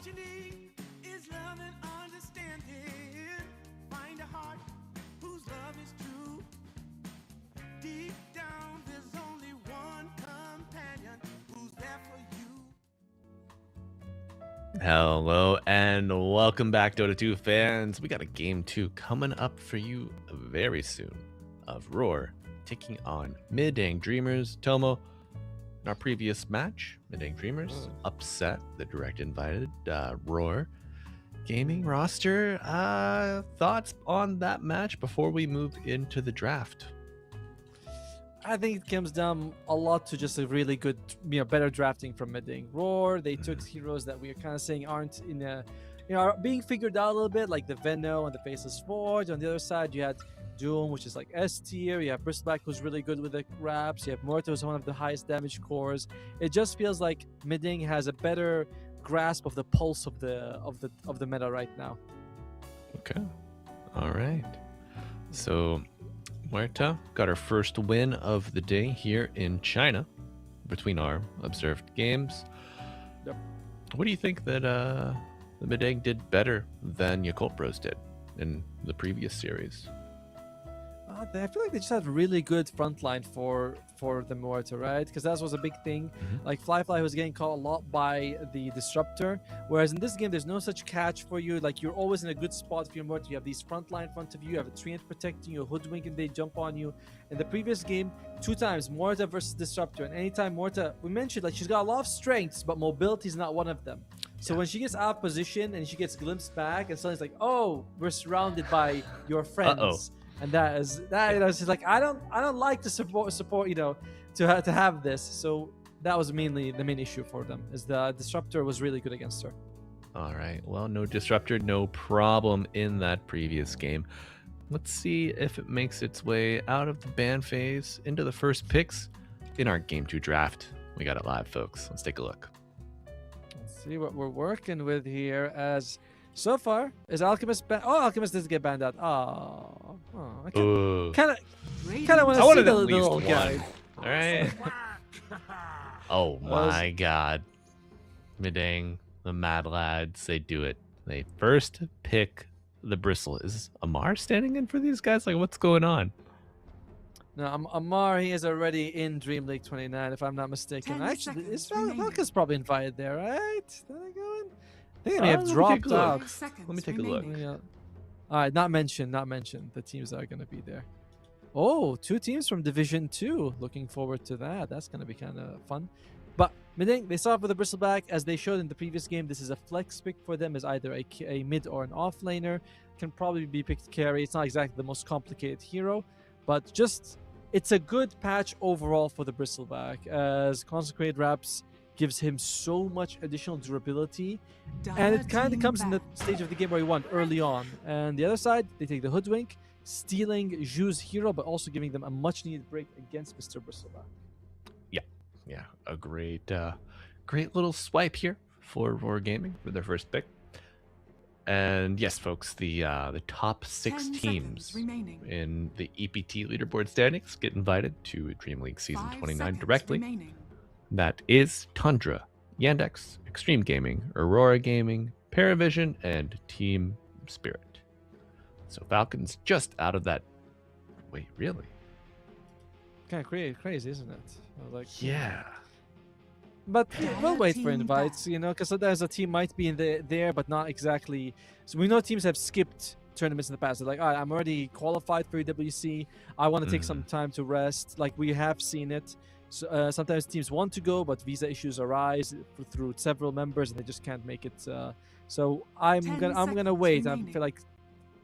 you need is love and understanding. Find a heart whose love is true. Deep down, there's only one companion who's there for you. Hello and welcome back, Dota 2 fans. We got a game 2 coming up for you very soon of Roar taking on Mideng Dreamers. Tomo, in our previous match, Mideng Dreamers upset the direct invited Roar Gaming roster. Thoughts on that match before we move into the draft? I think it comes down a lot to just a really good, better drafting from Mideng. Roar, they took heroes that we are kind of saying aren't in a, are being figured out a little bit, like the Venno and the Faceless Forge. On the other side, you had Doom, which is like S tier. You have Bristleback, who's really good with the wraps. You have Morta, who's one of the highest damage cores. It just feels like Mideng has a better grasp of the pulse of the meta right now. Okay, all right. So Muerta got her first win of the day here in China between our observed games. Yep. What do you think that the Mideng did better than Yakult Bros did in the previous series? I feel like they just had really good frontline for the Muerta, right? Because that was a big thing. Like Fly was getting caught a lot by the Disruptor, whereas in this game there's no such catch for you. Like you're always in a good spot for your Muerta. You have these frontline in front of you, you have a Treant protecting you, a Hoodwink, and they jump on you. In the previous game, 2 times Muerta versus Disruptor, and anytime Muerta, we mentioned like she's got a lot of strengths, but mobility is not one of them. So when she gets out of position and she gets glimpsed back, and suddenly it's like, oh, we're surrounded by your friends. And that is just like I don't like to support to have this. So that was mainly the main issue for them, is the Disruptor was really good against her. All right, well, no Disruptor, no problem in that previous game. Let's see if it makes its way out of the ban phase into the first picks in our game 2 draft. We got it live, folks. Let's take a look. Let's see what we're working with here. As so far, is Alchemist banned? Oh, Alchemist doesn't get banned out. I kind of want to see the little guy. All right. Oh my God. Mideng, the Mad Lads, they do it. They first pick the Bristle. Is Amar standing in for these guys? Like, what's going on? No, Amar, he is already in DreamLeague 29, if I'm not mistaken. Actually, Falcon's probably invited there, right? Are they going? I think they may have dropped out. Let me take a look. All right, not mentioned. The teams that are going to be there. Oh, 2 teams from Division 2. Looking forward to that. That's going to be kind of fun. But Mideng, they start with the Bristleback. As they showed in the previous game, this is a flex pick for them as either a mid or an off laner. Can probably be picked carry. It's not exactly the most complicated hero, but just it's a good patch overall for the Bristleback, as Consecrated Wraps gives him so much additional durability, and it kind of comes in the stage of the game where you want early on. And the other side, they take the Hoodwink, stealing Zhu's hero, but also giving them a much needed break against Mr. Bristleback. Yeah, a great little swipe here for Roar Gaming for their first pick. And yes, folks, the top 6 teams in the EPT leaderboard standings get invited to DreamLeague Season 29 directly. Remaining. That is Tundra, Yandex, Extreme Gaming, Aurora Gaming, Paravision, and Team Spirit. So Falcons just out of that. Wait, really? Kind of crazy, isn't it? I was like, yeah. But we'll wait for invites, because sometimes a team might be in there, but not exactly. So we know teams have skipped tournaments in the past. They're like, all right, I'm already qualified for EWC. I want to take some time to rest. Like, we have seen it. So, sometimes teams want to go, but visa issues arise through several members, and they just can't make it. So I'm gonna wait. Remaining. I feel like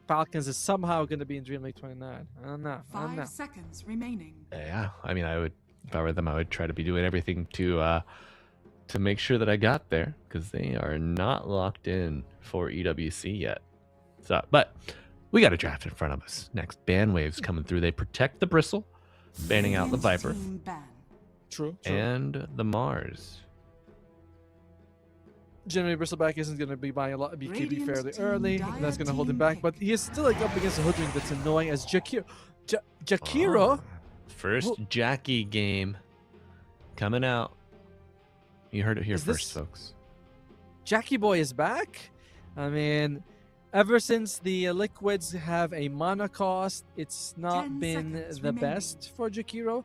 Falcons is somehow gonna be in DreamLeague 29. I don't know. 5 seconds remaining. Yeah, I mean, if I were them, I would try to be doing everything to make sure that I got there, because they are not locked in for EWC yet. So, but we got a draft in front of us. Next, ban waves coming through. They protect the Bristle, banning out the Viper. Team ban. True. And the Mars. Generally, Bristleback isn't going to be buying a lot of BKB Radiant fairly team early. dire That's going to hold him team back. pick. But he is still up against a Hoodwink that's annoying as Jakiro. First Jackie game coming out. You heard it here Is first, this- folks. Jackie Boy is back. I mean, ever since the liquids have a mana cost, it's not been the best for Jakiro.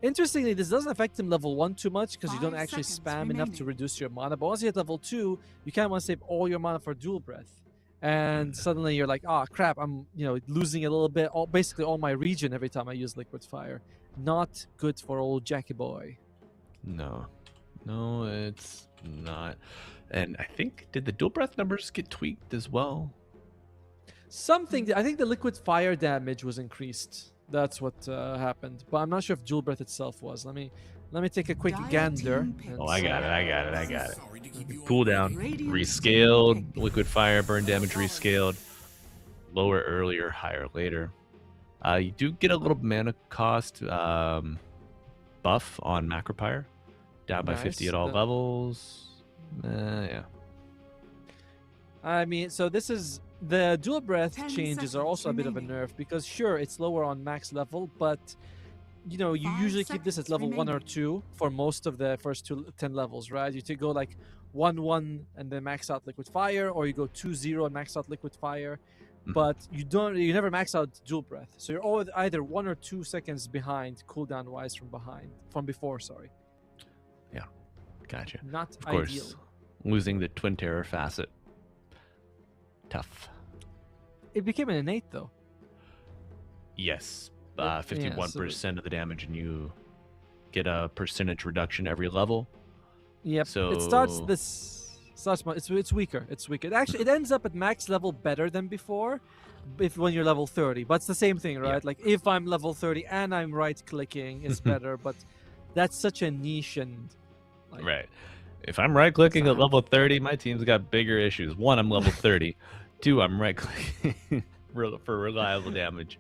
Interestingly, this doesn't affect him level 1 too much because you don't actually spam enough to reduce your mana. But once you hit level 2, you kind of want to save all your mana for dual breath. And suddenly you're like, oh crap, I'm losing a little bit, basically all my regen every time I use liquid fire. Not good for old Jackie Boy. No, it's not. And I think, did the dual breath numbers get tweaked as well? Something. I think the liquid fire damage was increased. That's what happened. But I'm not sure if dual breath itself was. Let me take a quick gander. Oh, I got it. Cooldown rescaled, liquid fire burn damage rescaled, lower earlier, higher later. You do get a little mana cost buff on Macropyre, down by 50 at all levels. Yeah. I mean, so this is the dual breath changes are also a bit of a nerf because sure it's lower on max level, but you usually keep this at level 1 or 2 for most of the first 10 levels, right? You go like 1-1 and then max out liquid fire, or you go 2-0 and max out liquid fire, but you never max out dual breath, so you're always either 1 or 2 seconds behind cooldown wise from before. Sorry. Yeah, gotcha. Not of course, ideal. Losing the twin terror facet, tough. It became an innate though. Yes. 51% of the damage, and you get a percentage reduction every level. Yep. So it starts it's weaker. Actually, it ends up at max level better than before, when you're level 30. But it's the same thing, right? Like if I'm level 30 and I'm right clicking, it's better. But that's such a niche and right. If I'm right clicking at level 30, my team's got bigger issues. 1, I'm level 30. 2, I'm right clicking for reliable damage.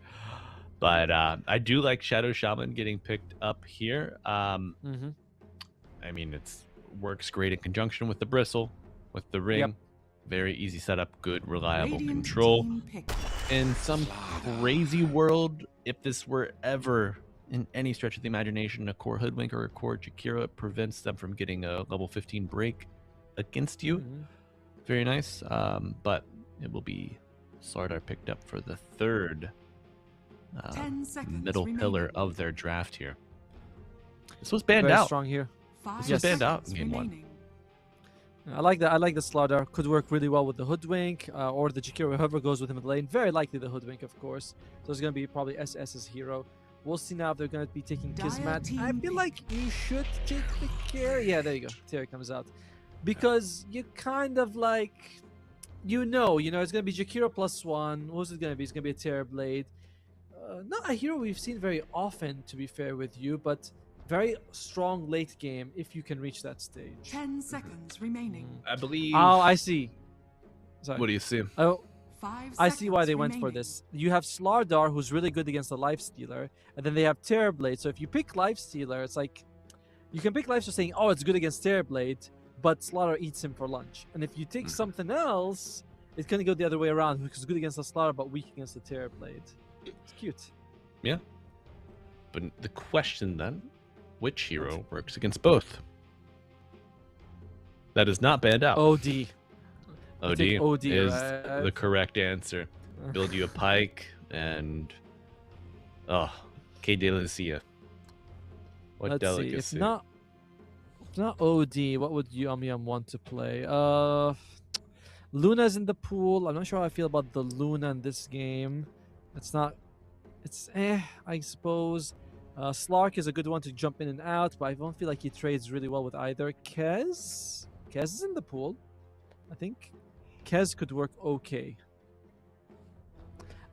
But I do like Shadow Shaman getting picked up here. I mean, it's works great in conjunction with the Bristle, with the Ring. Very easy setup, good, reliable control. In some crazy world, if this were ever in any stretch of the imagination a core Hoodwink or a core Jakiro, it prevents them from getting a level 15 break against you. Very nice. But it will be Slardar picked up for the third middle pillar of their draft here. This was banned out. Strong here. This was banned out in game 1. I like that. I like the Slardar. Could work really well with the Hoodwink or the Jakiro, whoever goes with him in the lane. Very likely the Hoodwink, of course. So it's going to be probably SS's hero. We'll see now if they're going to be taking Kismet. I feel like you should take the care. Yeah, there you go. Terry comes out. Because you kind of like, it's going to be Jakiro +1. Who's it going to be? It's going to be a Terrorblade. Not a hero we've seen very often, to be fair with you, but very strong late game if you can reach that stage. 10 seconds remaining. I believe. Oh, I see. Sorry. What do you see? Oh, 5 I see why they seconds went for this. You have Slardar, who's really good against the Lifestealer, and then they have Terrorblade. So if you pick Lifestealer, it's like you can pick Lifestealer saying, "Oh, it's good against Terrorblade," but Slardar eats him for lunch. And if you take something else, it's gonna go the other way around, which is good against the Slardar but weak against the Terrorblade. It's cute. Yeah. But the question then, which hero works against both? That is not banned out. OD. OD is the correct answer. Build you a pike and K Delicia. What Let's delicacy? See. If not OD, what would Yum Yum want to play? Luna's in the pool. I'm not sure how I feel about the Luna in this game. I suppose. Slark is a good one to jump in and out, but I don't feel like he trades really well with either. Kez is in the pool. I think Kez could work okay.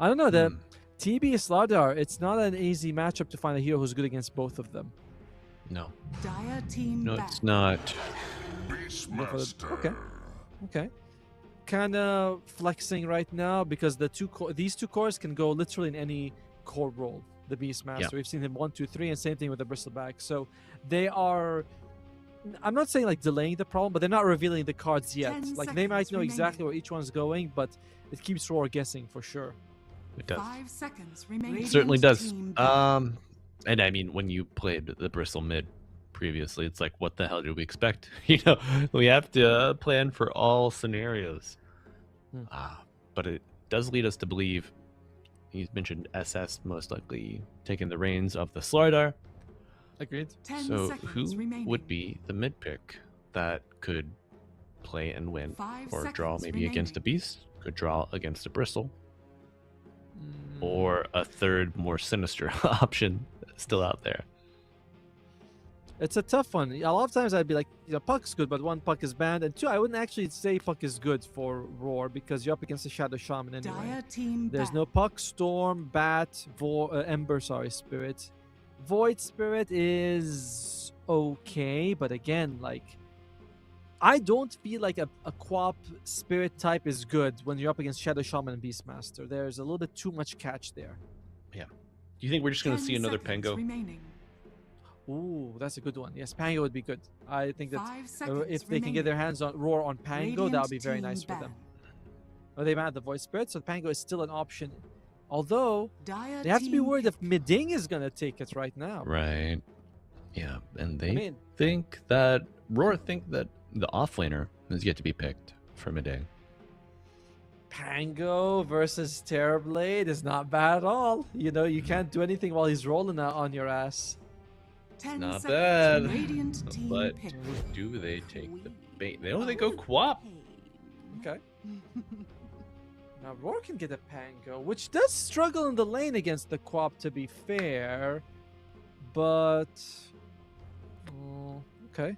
I don't know. The TB Slardar, it's not an easy matchup to find a hero who's good against both of them. No. Dire team No, back. it's not. Okay. Kind of flexing right now because these two cores can go literally in any core role. The Beastmaster. Yeah. We've seen him 1, 2, 3, and same thing with the Bristleback. So they are. I'm not saying like delaying the problem, but they're not revealing the cards yet. Like they might know exactly where each one's going, but it keeps Roar guessing for sure. It does. 5 seconds remaining. It certainly does. And I mean, when you played the Bristle mid previously. It's like, what the hell did we expect? You know, we have to plan for all scenarios. But it does lead us to believe he's mentioned SS most likely taking the reins of the Slardar. Agreed. So who would be the mid pick that could play and win, or draw maybe against a Beast, could draw against a Bristle, or a third more sinister option still out there? It's a tough one. A lot of times I'd be like, Puck's good, but one, Puck is banned, and two, I wouldn't actually say Puck is good for Roar because you're up against the Shadow Shaman anyway. There's no Puck, Storm, Bat, Ember, Spirit. Void Spirit is okay, but again, like, I don't feel like a Quap Spirit type is good when you're up against Shadow Shaman and Beastmaster. There's a little bit too much catch there. Yeah. Do you think we're just going to see another Pango? Ooh, that's a good one. Yes, Pango would be good. I think that if they can get their hands on Roar on Pango, that would be very nice for them. Oh, they banned the Void Spirit, so Pango is still an option. Although, they have to be worried if Mideng is going to take it right now. Right. Yeah, and they think that Roar think that the offlaner is yet to be picked for Mideng. Pango versus Terrorblade is not bad at all. You know, you can't do anything while he's rolling out on your ass. Not bad. But do they take the bait? They go Quap. Okay. Now Roar can get a Pango, which does struggle in the lane against the Quap, to be fair. But okay.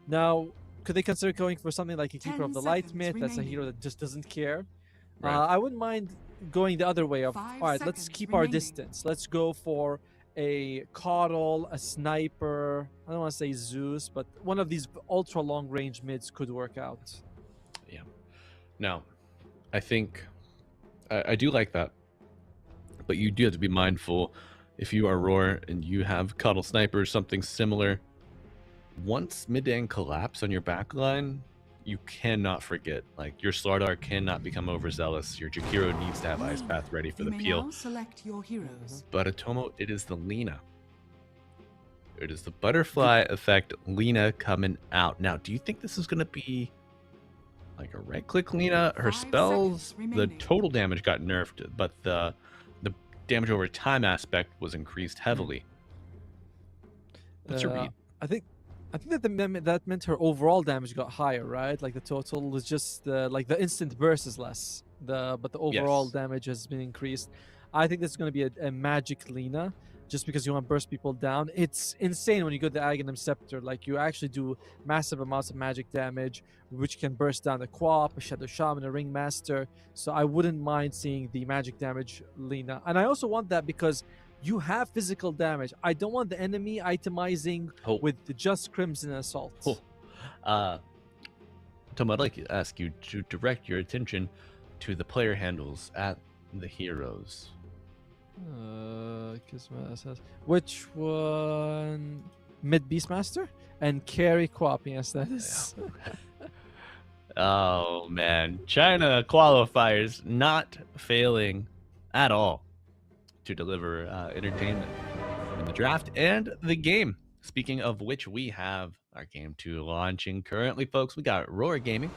Now, could they consider going for something like a Keeper of the Light Myth? That's a hero that just doesn't care. Right. I wouldn't mind going the other way of, all right, let's keep our distance. Let's go for a Coddle, a Sniper. I don't want to say Zeus, but one of these ultra long range mids could work out. Yeah. Now, I think I do like that, but you do have to be mindful if you are Roar and you have Coddle Sniper or something similar. Once Mideng collapse on your backline, you cannot forget. Like, your Slardar cannot become overzealous. Your Jakiro needs to have Ice Path ready for the peel. Select your heroes. But Atomo, it is the Lina. It is the butterfly effect Lina coming out. Now, do you think this is going to be like a right-click Lina? Her spells, the total damage got nerfed, but the damage over time aspect was increased heavily. What's your read? I think that meant her overall damage got higher, right? Like the total was just like the instant burst is less, but the overall damage has been increased. I think this is going to be a magic Lina, just because you want to burst people down. It's insane when you go to the Aghanim Scepter. Like, you actually do massive amounts of magic damage, which can burst down a Quap, a Shadow Shaman, a Ringmaster. So I wouldn't mind seeing the magic damage Lina. And I also want that because you have physical damage. I don't want the enemy itemizing with just Crimson Assault. Tom, I'd like to ask you to direct your attention to the player handles at the heroes. Which one? Mid Beastmaster and carry Quap. Yes, that is. Oh man, China qualifiers not failing at all to deliver entertainment in the draft and the game. Speaking of which, we have our game 2 launching currently, folks. We got Roar Gaming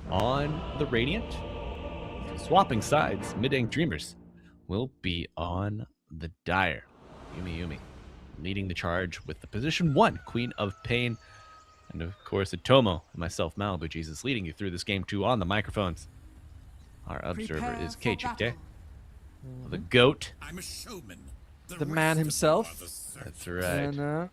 on the Radiant. Swapping sides, Mideng Dreamers will be on the Dire. Yumi leading the charge with the position 1 Queen of Pain. And of course, Atomo and myself, Malibu Jesus, leading you through this game 2 on the microphones. Our observer is KJK. The GOAT. I'm a showman. The man himself. That's right. And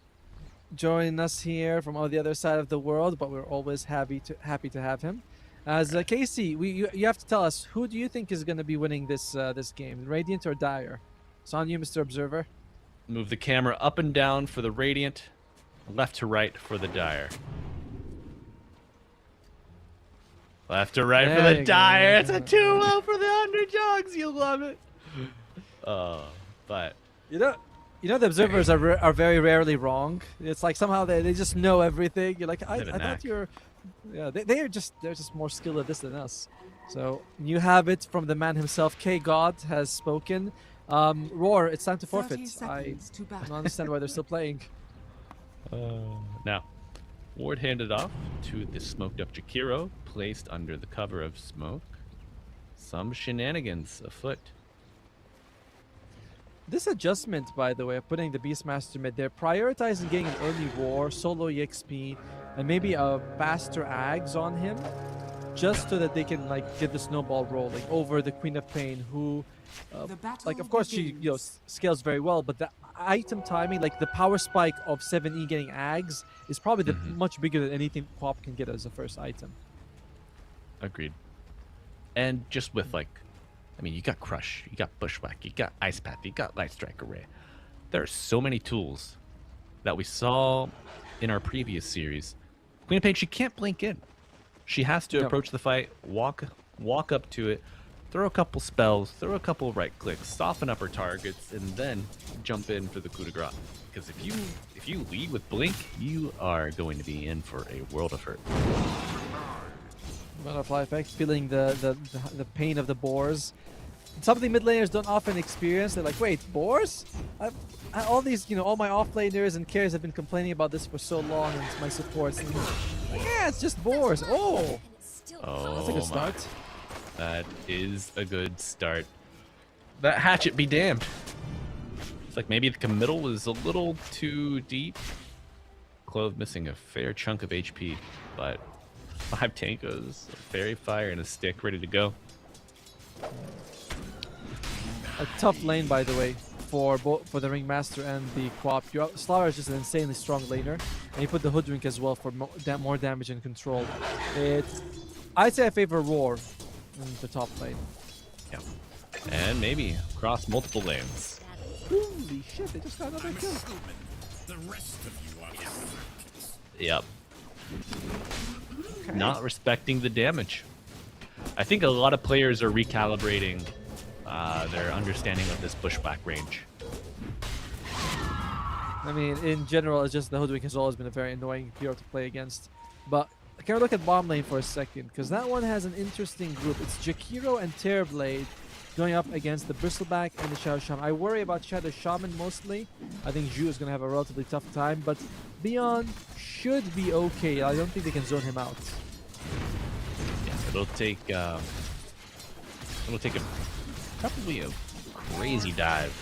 joining us here from on the other side of the world, but we're always happy to have him. As Casey, you have to tell us, who do you think is going to be winning this game, Radiant or Dire? It's on you, Mr. Observer. Move the camera up and down for the Radiant, left to right for the Dire. Left to right for the Dire. It's a 2-0 for the Underdogs. You love it. But you know the observers are very rarely wrong. It's like somehow they just know everything. You're like, I thought you're. Yeah, they're just more skilled at this than us. So you have it from the man himself. K God has spoken. Roar, it's time to forfeit. I don't understand why they're still playing. Now, Ward handed off to the smoked up Jakiro, placed under the cover of smoke. Some shenanigans afoot. This adjustment, by the way, of putting the Beastmaster mid there, prioritizing getting an early war, solo EXP, and maybe a faster Ags on him, just so that they can like get the snowball rolling over the Queen of Pain, who, like, of course she scales very well, but the item timing, like the power spike of 7E getting Ags, is probably the much bigger than anything Pop can get as a first item. Agreed. And just with like, I mean, you got Crush, you got Bushwhack, you got Ice Path, you got Light Strike Array. There are so many tools that we saw in our previous series. Queen of Pain, she can't blink in. She has to approach the fight, walk up to it, throw a couple spells, throw a couple right clicks, soften up her targets, and then jump in for the coup de grace. Because if you lead with blink, you are going to be in for a world of hurt. Butterfly effect, feeling the pain of the boars. Something mid laners don't often experience. They're like, wait, boars? All these, all my off laners and carries have been complaining about this for so long, and my supports. And yeah, it's just boars. Oh, that's a good start. That is a good start. That hatchet be damned. It's like maybe the committal was a little too deep. Clove missing a fair chunk of HP, but 5 Tankos, a Fairy Fire, and a stick ready to go. A tough lane, by the way, for the Ringmaster and the Quap. Slara is just an insanely strong laner, and you put the Hoodwink as well for more damage and control. I'd say I favor Roar in the top lane. Yeah, and maybe across multiple lanes. Holy shit! They just got another kill. The rest of you are Yep. Okay. Not respecting the damage. I think a lot of players are recalibrating their understanding of this Bushwhack range. I mean, in general, it's just the Hoodwink has always been a very annoying hero to play against. But can we look at bottom lane for a second? Because that one has an interesting group. It's Jakiro and Terrorblade going up against the Bristleback and the Shadow Shaman. I worry about Shadow Shaman mostly. I think Zhu is going to have a relatively tough time, but Beyond should be okay. I don't think they can zone him out. Yeah, it'll take probably a crazy dive,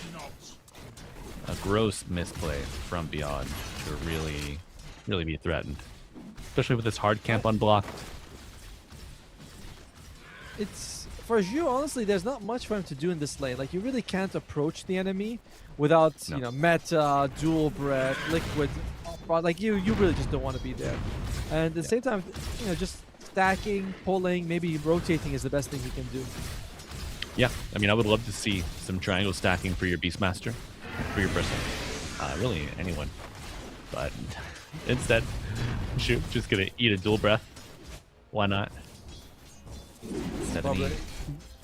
a gross misplay from Beyond to really be threatened, especially with this hard camp unblocked. It's for Zhu, honestly, there's not much for him to do in this lane. Like, you really can't approach the enemy without meta, dual breath, liquid. Like, you really just don't want to be there. And at the same time, just stacking, pulling, maybe rotating is the best thing he can do. Yeah, I mean, I would love to see some triangle stacking for your Beastmaster, for your Bristle, really anyone. But instead, shoot, just gonna eat a dual breath. Why not? 70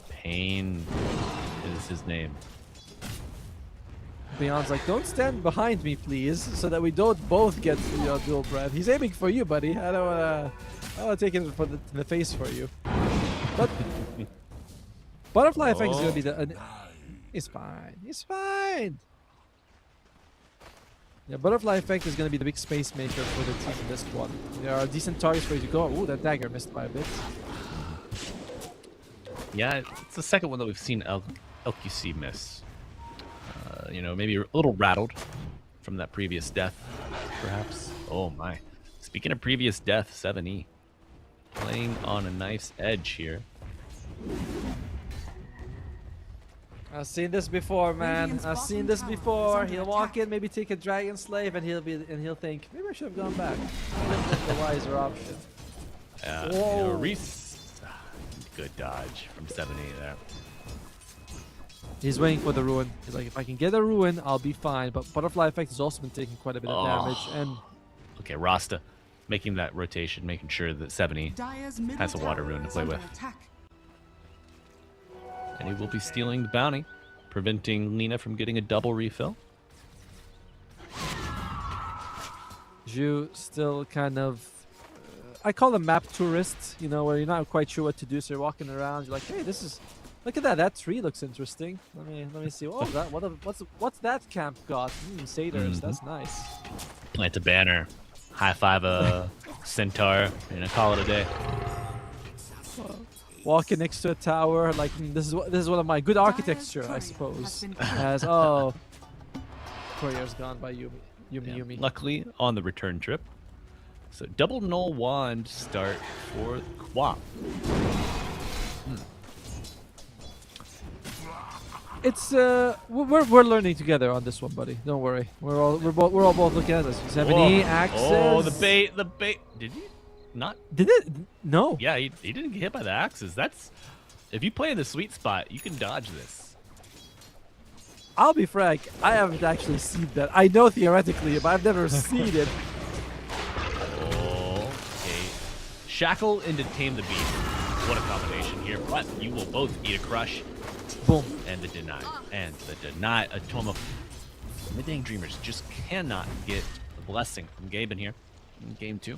Pain is his name. Beyond's like, don't stand behind me, please, so that we don't both get dual breath. He's aiming for you, buddy. I don't wanna take it for the face for you. But Butterfly effect is gonna be he's fine. He's fine. Yeah, Butterfly effect is gonna be the big space maker for the team in this one. There are decent targets for you to go. Ooh, that dagger missed by a bit. Yeah, it's the second one that we've seen LQC miss. Maybe a little rattled from that previous death, perhaps. Oh my. Speaking of previous death, 7E. Playing on a nice edge here. I've seen this before, man. I've seen this before. He'll walk in, maybe take a Dragon Slave, and he'll think, maybe I should have gone back. That's the wiser option. Reese. Good dodge from 7E there. He's waiting for the ruin. He's like, if I can get a ruin, I'll be fine. But Butterfly effect has also been taking quite a bit of damage. And okay, Rasta making that rotation, making sure that 7E has a water rune to play with. And he will be stealing the bounty, preventing Lina from getting a double refill. Zhu still kind of, I call them map tourists, where you're not quite sure what to do, so you're walking around, you're like, hey, this is Look at that. That tree looks interesting. Let me see. Oh, what's that camp got? Satyrs. That's nice. Plant a banner. High five a centaur. Call it a day. Walking next to a tower, like this is one of my good architecture, I suppose. As courier's gone by Yumi. Luckily, on the return trip. So double null wand start for Quap. It's we're learning together on this one, buddy. Don't worry. We're all both looking at this. 70 axes. Oh, the bait. Did he not? Did it? No. Yeah, he didn't get hit by the axes. That's if you play in the sweet spot, you can dodge this. I'll be frank. I haven't actually seen that. I know theoretically, but I've never seen it. Okay. Shackle into Tame the Beast. What a combination here. But you will both eat a crush. Boom. And the deny. And the deny. Atoma. Mideng Dreamers just cannot get the blessing from Gabe in here. In game 2.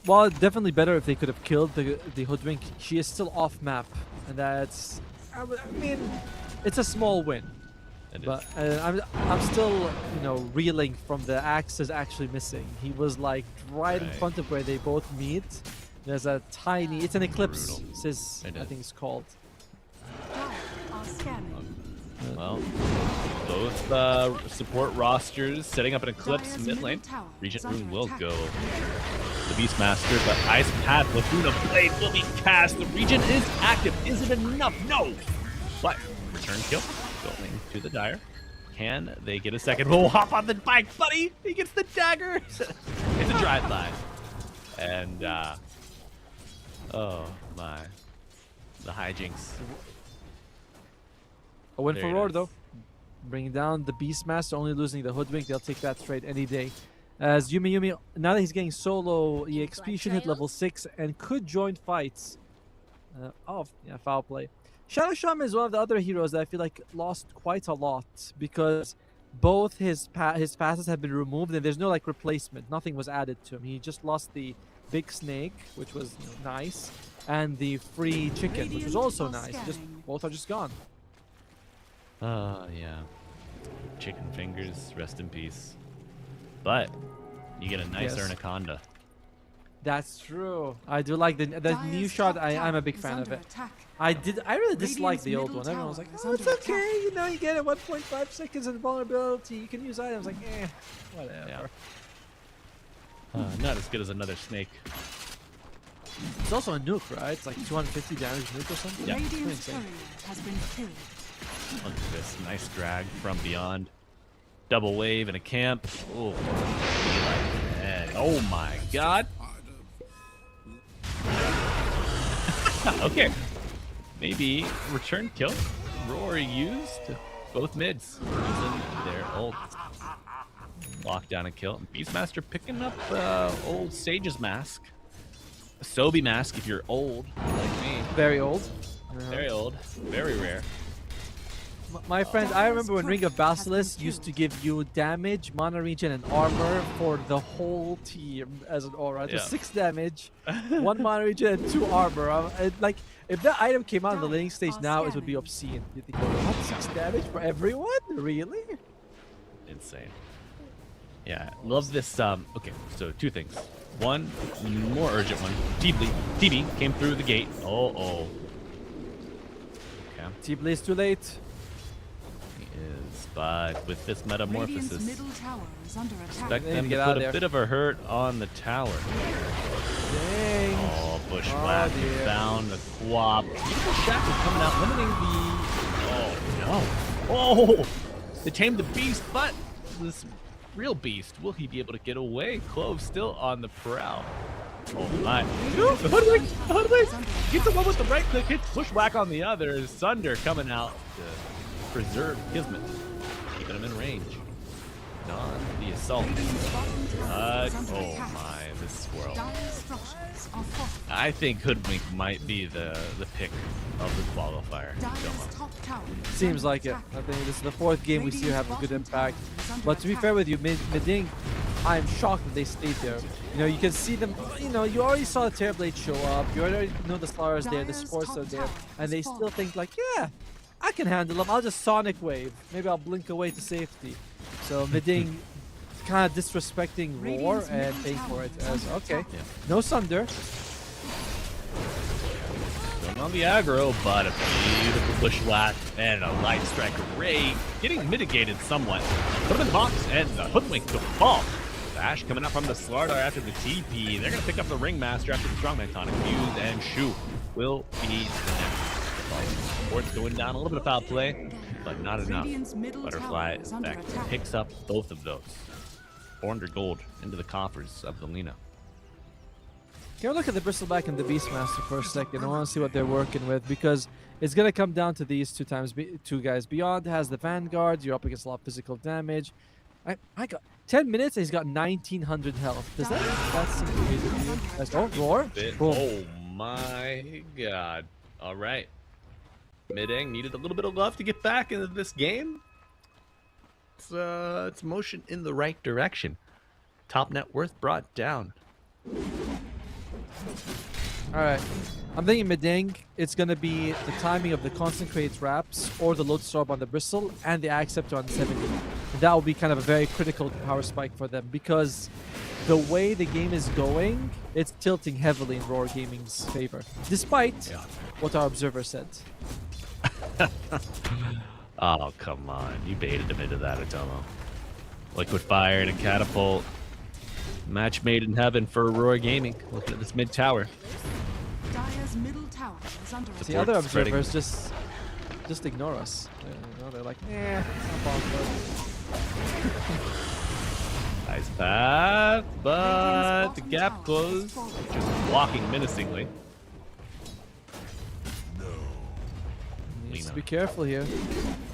Well, definitely better if they could have killed the Hoodwink. She is still off map. And that's... I mean, it's a small win. But I'm still, reeling from the axes actually missing. He was like right in front of where they both meet. There's a tiny, it's an eclipse, I think it's called. Well, both support rosters setting up an eclipse mid lane. Regent Rune will go the Beastmaster, but Ice Path, Laguna Blade will be cast. The Regent is active. Is it enough? No! But return kill going to the Dire. Can they get a second? Oh, hop on the bike, buddy! He gets the dagger! It's a drive-by. And, oh my. The hijinks. A win Very for Roar, nice. though. Bringing down the Beastmaster, only losing the Hoodwink. They'll take that trade any day. As Yumi, now that he's getting solo EXP, should hit level 6 and could join fights. Foul play. Shadow Shaman is one of the other heroes that I feel like lost quite a lot because both his passes have been removed and there's no like replacement. Nothing was added to him. He just lost the big snake, which was nice, and the free chicken, which was also nice. Both are just gone. Yeah. Chicken fingers, rest in peace. But you get a nice Anaconda. That's true. I do like the new shot. I'm a big fan of it. I really dislike the old one. Everyone was like, oh, it's okay. You get it 1.5 seconds of vulnerability. You can use items. Like, whatever. Yeah. Not as good as another snake. It's also a nuke, right? It's like 250 damage nuke or something. Yeah. Radiant's courier has been killed. Look at this nice drag from beyond. Double wave in a camp. Oh, oh my god. Okay. Maybe return kill. Roar used both mids using their ult. Lock down and kill. Beastmaster picking up old Sage's mask. A Sobi mask if you're old, like me. Very old. Very old. Very rare. My friend, I remember when Ring of Basilisk used to give you damage, mana regen, and armor for the whole team as an aura. It was 6 damage, 1 mana regen, and 2 armor. Like, if that item came out in the laning stage now, it would be obscene. You think, what? 6 damage for everyone? Really? Insane. Yeah, love this. Okay, so 2 things. One, more urgent one. TB came through the gate. Okay. T-Blade is too late. But with this metamorphosis, expect them to get put a bit of a hurt on the tower. Dang. Oh, Bushwhack found the Quap. Beautiful Shackle coming out, limiting the... Oh, no. Oh! They tamed the beast, but this real beast, will he be able to get away? Clove still on the prowl. Oh my. The Hoodwink! Gets the one with the right click, hits Bushwhack on the other. Sunder coming out to preserve Kismet. Keeping him in range. On the assault. Oh my, this swirl. I think Hoodwink might be the pick of the qualifier. Seems like it. I think this is the 4th game we see her have a good impact. But to be fair with you, Mideng I'm shocked that they stayed there. You know, you can see them, you know, you already saw the Terrorblade show up, you already know the Slaughter's there, the supports are there, and they still think like, yeah, I can handle them, I'll just Sonic Wave. Maybe I'll blink away to safety. So Mideng kind of disrespecting Roar and paying for it as, okay, no Sunder. Going on the aggro, but a beautiful bushwhack and a light strike array getting mitigated somewhat. Put him in the box and the hoodwink to fall. Bash coming up from the Slardar after the TP. They're going to pick up the Ringmaster after the Strongman tonic. Fuse and Shu will be the next. Sports going down, a little bit of foul play, but not enough. Butterfly, in fact, picks up both of those. 400 gold into the coffers of the Lina. Can we look at the Bristleback and the Beastmaster for a second? I want to see what they're working with, because it's going to come down to these two guys. Beyond has the Vanguard. You're up against a lot of physical damage. I got 10 minutes. He's got 1900 health. Does that's something Roar? Oh my god. All right. Mideng needed a little bit of love to get back into this game. It's motion in the right direction. Top net worth brought down. Alright. I'm thinking Mideng, it's going to be the timing of the Concentrate wraps or the Lodestorm on the Bristle and the Acceptor on 70. And that will be kind of a very critical power spike for them, because the way the game is going, it's tilting heavily in Roar Gaming's favor, despite what our observer said. Oh, come on. You baited him into that, Atomo. Liquid Fire and a Catapult. Match made in heaven for Aurora Gaming. Looking at this mid tower. Dire's middle tower is under The other observers just ignore us. You know, they're like, it's not possible. Nice path, but the gap closed. Just walking menacingly. Needs to be careful here.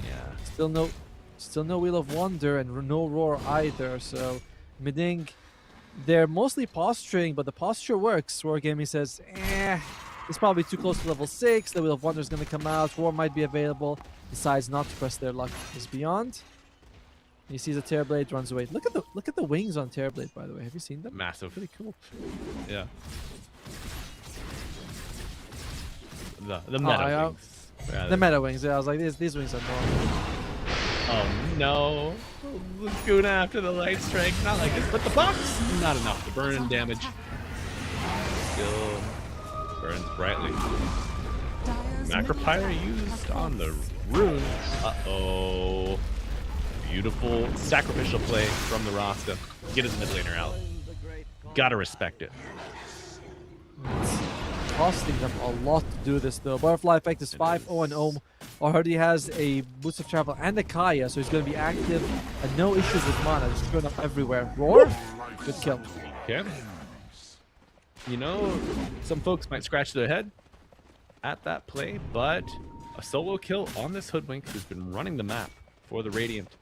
Yeah. Still no Wheel of Wonder and no Roar either. So Mideng, they're mostly posturing, but the posture works. Roar Gaming says, it's probably too close to level 6. The Wheel of Wonder is going to come out. Roar might be available. Decides not to press their luck. Is Beyond. He sees a Terrorblade, runs away. Look at the wings on Terrorblade, by the way. Have you seen them? Massive. Pretty cool. Yeah. The meta wings. Rather. The meta wings. Yeah, I was like, these wings are normal. Oh no. Laguna after the light strike. Not like this, but the box, not enough. The burn damage still burns brightly. Macropyre used on the rune. Uh-oh. Beautiful sacrificial play from the Rasta. Get his mid laner out. Gotta respect it. It's costing them a lot to do this though. Butterfly effect is 5-0 and Ohm. Already has a boost of travel and a Kaya, so he's going to be active and no issues with mana. Just showing up everywhere. Roar? Good kill. Okay. You know, some folks might scratch their head at that play, but a solo kill on this Hoodwink who's been running the map for the Radiant.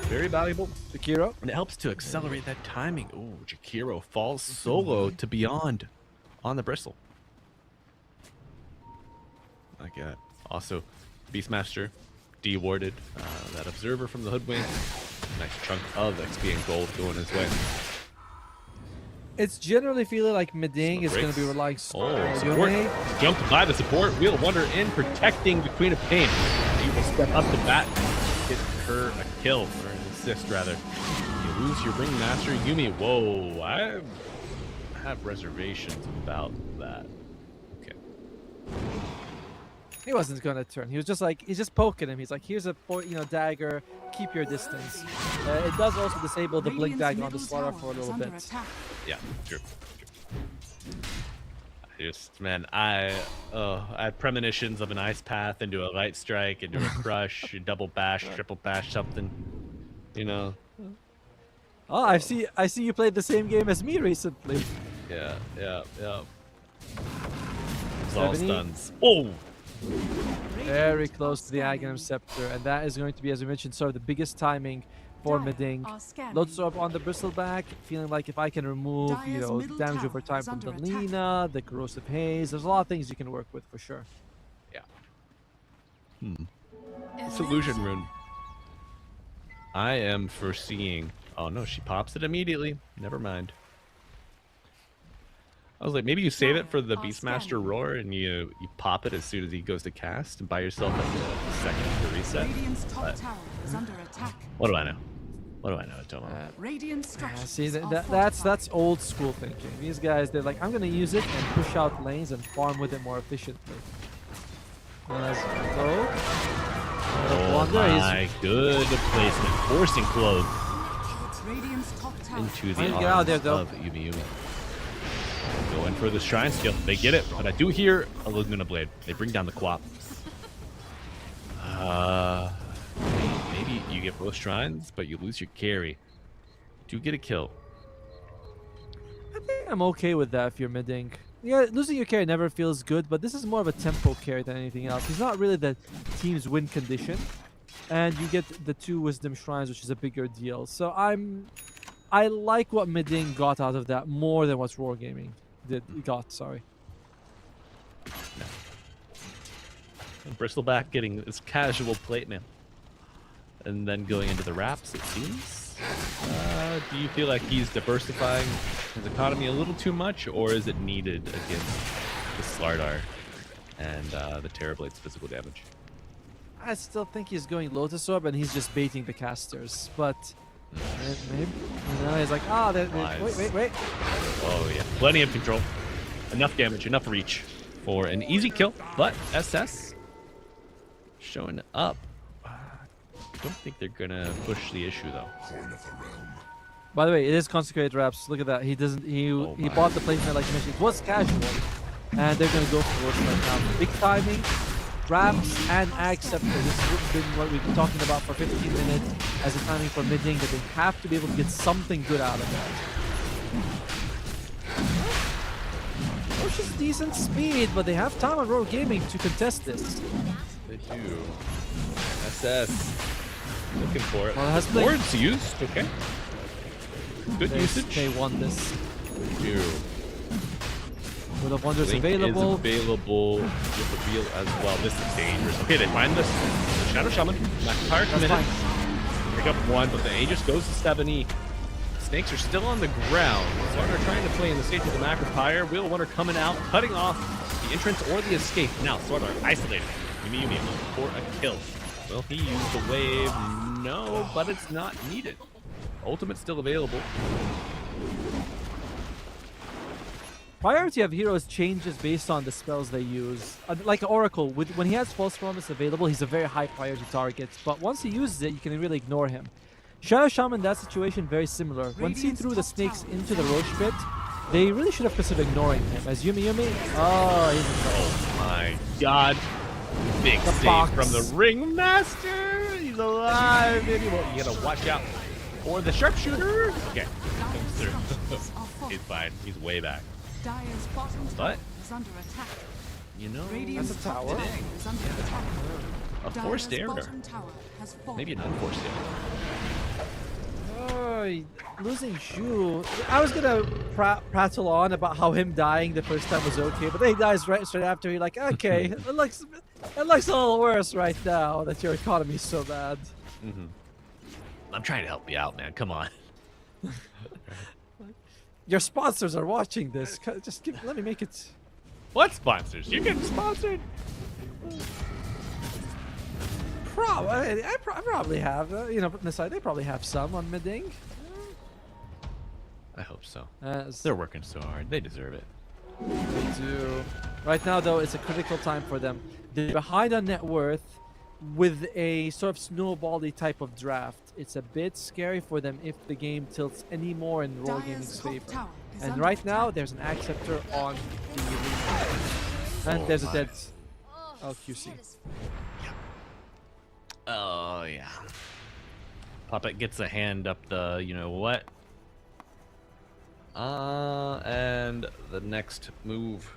Very valuable. Jakiro. And it helps to accelerate that timing. Ooh, Jakiro falls solo to Beyond on the Bristle. My god. Also, Beastmaster de-warded that Observer from the Hoodwink. Nice chunk of XP and gold going his way. It's generally feeling like Mideng is going to be relying on support. Jumped by the support. Wheel of Wonder in protecting the Queen of Pain. He will step up to bat. Get her a kill, or an assist rather. You lose your Ringmaster, Yumi. Whoa, I have reservations about that. Okay. He wasn't going to turn. He was just like, he's just poking him. He's like, here's a dagger. Keep your distance. It does also disable the blink dagger on the Slaughter for a little bit. Yeah, true. Man, I had premonitions of an ice path into a light strike, into a crush, a double bash, triple bash, something. You know. Oh, I see you played the same game as me recently. Yeah. It's all stuns. Oh! Very close to the Aghanim Scepter, and that is going to be, as we mentioned, sort of the biggest timing for Mideng. Lodestorm on the Bristleback, feeling like if I can remove, damage over time from the Lina, the Corrosive Haze, there's a lot of things you can work with for sure. Yeah. It's Illusion Rune. I am foreseeing Oh no, she pops it immediately. Never mind. I was like, maybe you save it for the Beastmaster Roar and you pop it as soon as he goes to cast and buy yourself like a second to reset. Radiant's top tower is under attack. What do I know? What do I know, Tomo? Radiant structures See, are that's old school thinking. These guys, they're like, I'm gonna use it and push out lanes and farm with it more efficiently. Let's go. Oh my, good placement. Forcing clothes Radiant's top tower. into the Get out there, arms though. of Yumi Yumi. Going for the Shrine skill. They get it, but I do hear a Laguna Blade. They bring down the Quap. Maybe you get both Shrines, but you lose your carry. You do get a kill. I think I'm okay with that if you're Mideng. Yeah, losing your carry never feels good, but this is more of a tempo carry than anything else. He's not really the team's win condition, and you get the 2 Wisdom Shrines, which is a bigger deal. So I like what Mideng got out of that more than what Roar Gaming got. Sorry. And Bristleback getting this casual plate mail. And then going into the wraps, it seems. Do you feel like he's diversifying his economy a little too much, or is it needed against the Slardar and the Terrorblade's physical damage? I still think he's going Lotus Orb and he's just baiting the casters, but maybe, you know, he's like, wait. Oh yeah, plenty of control, enough damage, enough reach for an easy kill, but SS showing up. I don't think they're gonna push the issue though. By the way, it is Consecrated Wraps. Look at that. He doesn't. He bought the placement like you mentioned. It was casual, and they're gonna go for Rosh right now. Big timing, Wraps and Ag Scepter. This has been what we've been talking about for 15 minutes as a timing for Mideng, that they have to be able to get something good out of that. Rosh is decent speed, but they have time on Roar Gaming to contest this. They do. SS looking for it. Well, it has been- Boards used. Okay. Good usage. They won this. They do. With of Wonders Link available. is available with the wheel as well. This is dangerous. Okay, they find this. The Shadow Shaman. McIntyre committed. Pick up 1, but the Aegis goes to 70. Snakes are still on the ground. Slardar trying to play in the stage with the McIntyre. Wheel Wonder coming out, cutting off the entrance or the escape. Now Slardar isolated. Yumi for a kill. Will he use the wave? No, but it's not needed. Ultimate's still available. Priority of heroes changes based on the spells they use. Like Oracle, when he has False Promise available, he's a very high priority target. But once he uses it, you can really ignore him. Shadow Shaman, that situation, very similar. Once he threw the snakes into the Roche pit, they really should have considered ignoring him. As Yumi, oh, he's in trouble. Oh my god. Big The save box. from the Ringmaster. He's alive. You gotta watch out for the sharpshooter. Okay, comes through. He's fine. He's way back. Dire's bottom tower But is under attack. you know, Radiant's That's a top tower. tower is under attack. a forced Dire's error. bottom tower has fallen. Maybe an unforced error. Oh, losing Shu. I was gonna prattle on about how him dying the first time was okay, but then he dies right straight after. You're like, okay, it looks a little worse right now that your economy is so bad. I'm trying to help you out, man. Come on. Your sponsors are watching this. Just let me make it. What sponsors? You're getting sponsored. I probably have. You know, but aside, they probably have some on Mideng. I hope so. As They're working so hard. They deserve it. they do. Right now, though, it's a critical time for them. They're behind on net worth with a sort of snowbally type of draft. It's a bit scary for them if the game tilts any more in Roar Gaming's Dire's top favor. tower is And under right now, attack. there's an Acceptor on the arena. And there's a dead LQC. Oh yeah. Puppet gets a hand up the you know what. And the next move.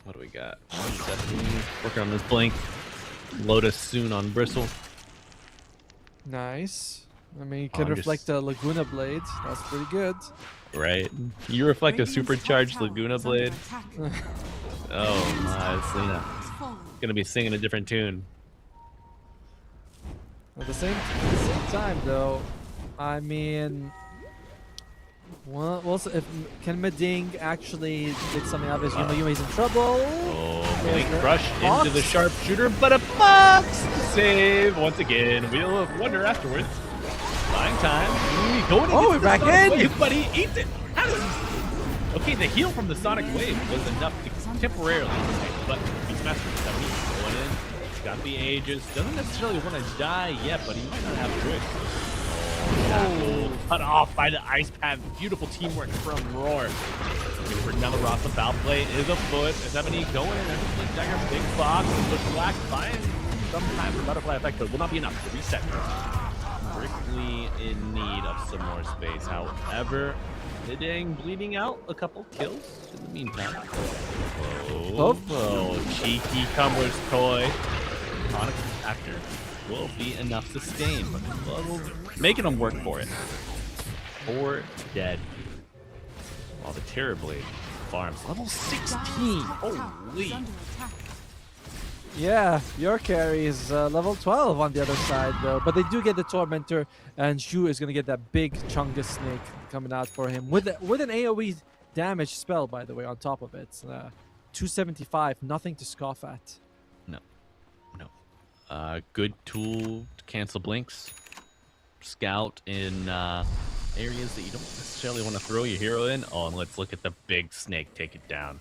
What do we got? 170. Working on this blink. Lotus soon on Bristle. Nice. I mean, you can I'm reflect just- the Laguna Blade. That's pretty good. Right? You reflect a Radiant's supercharged top tower Laguna is under Blade. attack. Oh my, Selena. Has fallen. Gonna be singing a different tune. At the same time, though, I mean, well, also if can Mideng actually did something obvious? Yuma's in trouble. Oh, Blink Crush into the sharpshooter, but a box save once again. Wheel of Wonder afterwards. Buying time. We're back in, but he eats it. How does he? Okay, the heal from the Sonic Wave was enough to temporarily save, but he's messing with that. He's going in. He's got the Aegis. Doesn't necessarily want to die yet, but he might not have a choice. Oh, cut off by the ice pad. Beautiful teamwork from Roar. Looking for another Rasta. Foul play is afoot. 70 going in. There's a Blink Dagger, big box, push black, buying some time for butterfly effect, but will not be enough to reset. Strictly in need of some more space. However, Mideng bleeding out a couple kills in the meantime. Oh, cheeky Cumber's toy. Sonic Factor will be enough to sustain, but making them work for it. 4 dead. While the Terrorblade farms level 16. Holy. Yeah, your carry is level 12 on the other side, though. But they do get the Tormentor, and Shu is going to get that big Chungus Snake coming out for him with an AoE damage spell, by the way, on top of it. 275, nothing to scoff at. No. Good tool to cancel blinks. Scout in areas that you don't necessarily want to throw your hero in. Oh, and let's look at the big snake take it down.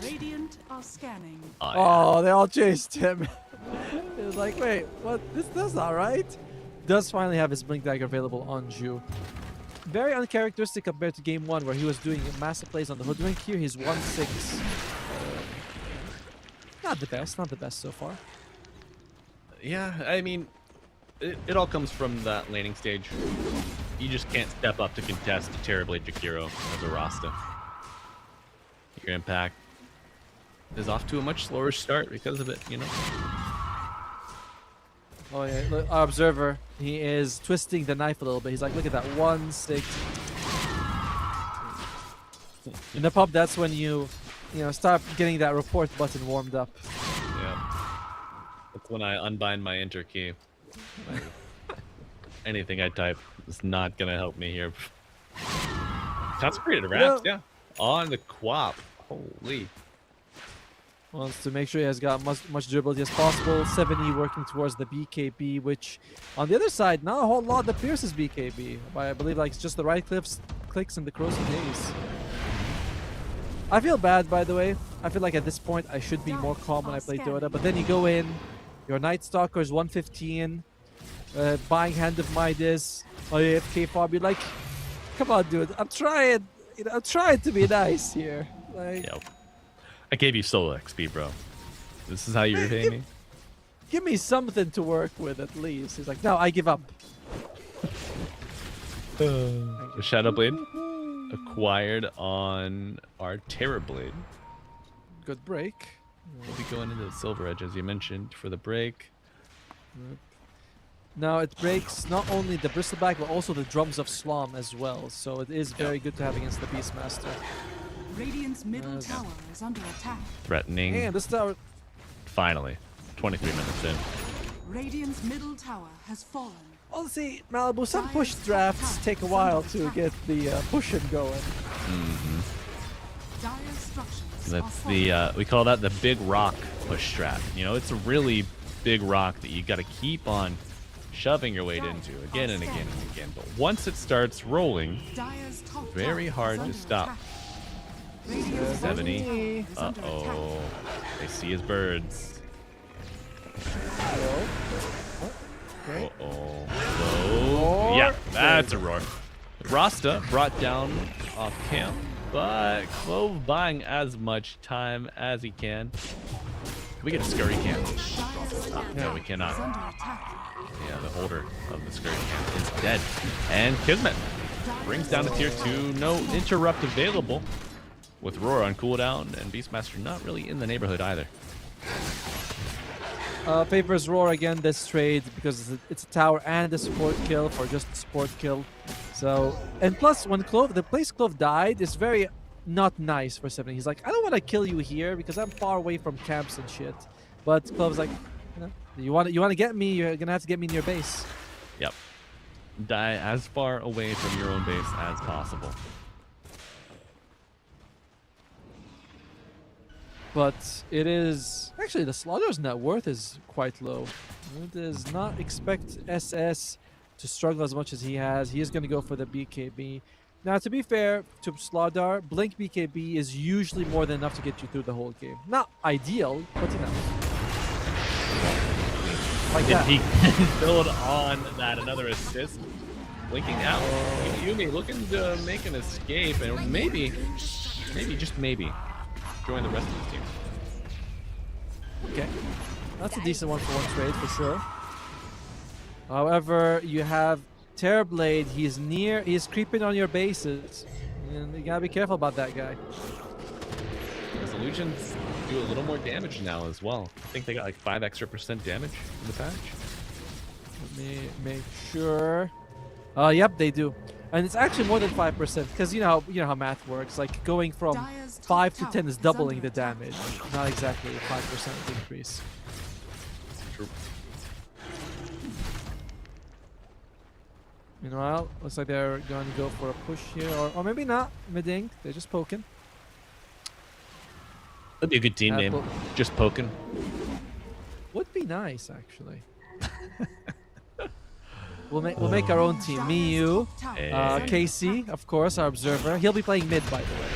Radiant are scanning. Oh, they all chased him. It was like, wait, what? That's not right. Does finally have his Blink Dagger available on Zhu. Very uncharacteristic compared to game 1 where he was doing massive plays on the Hoodwink. Here he's 1-6. Not the best so far. Yeah, I mean, it all comes from that laning stage. You just can't step up to contest Terrorblade Jakiro as a Rasta. Your impact is off to a much slower start because of it, you know? Oh yeah, look, our observer, he is twisting the knife a little bit. He's like, look at that, 1-6. In the pub, that's when you start getting that report button warmed up. Yeah. That's when I unbind my enter key. Anything I type is not gonna help me here. Consecrated Wraps, yeah. On the Quap. Holy. Wants to make sure he has got much durability as possible. 70 working towards the BKB, which on the other side, not a whole lot that pierces BKB. But I believe like it's just the right clicks and the corrosive haze. I feel bad, by the way. I feel like at this point I should be more calm when I play Dota. But then you go in, your Night Stalker is 115, buying Hand of Midas, AFK Fob. You're like, come on, dude. I'm trying. I'm trying to be nice here. Like, yep. I gave you solo XP, bro. This is how you repay me? Give me something to work with at least. He's like, no, I give up. The Shadow Blade acquired on our Terrorblade. Good break. We'll be going into the Silver Edge, as you mentioned, for the break. Now it breaks not only the Bristleback, but also the Drums of Slom as well. So it is very good to have against the Beastmaster. Radiant's middle tower is under attack. Threatening. And this tower. Finally, 23 minutes in. Radiant's middle tower has fallen. Well, see, Malibu, some push drafts take a while to get the pushing going. Mm-hmm. Dire structures That's the we call that the big rock push strat. You know, it's a really big rock that you got to keep on shoving your weight into again and again and again. But once it starts rolling, very hard to stop. 70. Uh-oh. They see his birds. Uh-oh. Whoa. Yeah, that's a roar. Rasta brought down off camp, but Clove buying as much time as he can. Can we get a Scurry camp? No, we cannot. Yeah, the holder of the Scurry camp is dead. And Kismet brings down to tier 2. No interrupt available. With Roar on cooldown and Beastmaster not really in the neighborhood either. Favors Roar again this trade because it's a tower and a support kill for just a support kill. So, and plus when the place Clove died is very not nice for 70. He's like, I don't want to kill you here because I'm far away from camps and shit. But Clove's like, You want to get me? You're gonna have to get me in your base. Yep. Die as far away from your own base as possible. But it is actually the Slaughter's net worth is quite low. It does not expect SS to struggle as much as he has. He is going to go for the BKB. Now, to be fair to Slaughter, Blink BKB is usually more than enough to get you through the whole game. Not ideal, but enough. Like If that. he can build on that, another assist. Blinking out. Yumi looking to make an escape and maybe, just maybe, join the rest of his team. Okay. That's a decent one for one trade for sure. However, you have Terrorblade. He's creeping on your bases. And you gotta be careful about that guy. Resolutions do a little more damage now as well. I think they got like 5% extra damage in the patch. Let me make sure. Yep, they do. And it's actually more than 5% because you know how math works. Like going from 5 to 10 is doubling the damage, not exactly a 5% increase. True. Meanwhile, looks like they're going to go for a push here, or maybe not. Mideng, they're just poking. That'd be a good team name. Just poking. Would be nice, actually. We'll make our own team. Me, you, KC, of course, our observer. He'll be playing mid, by the way.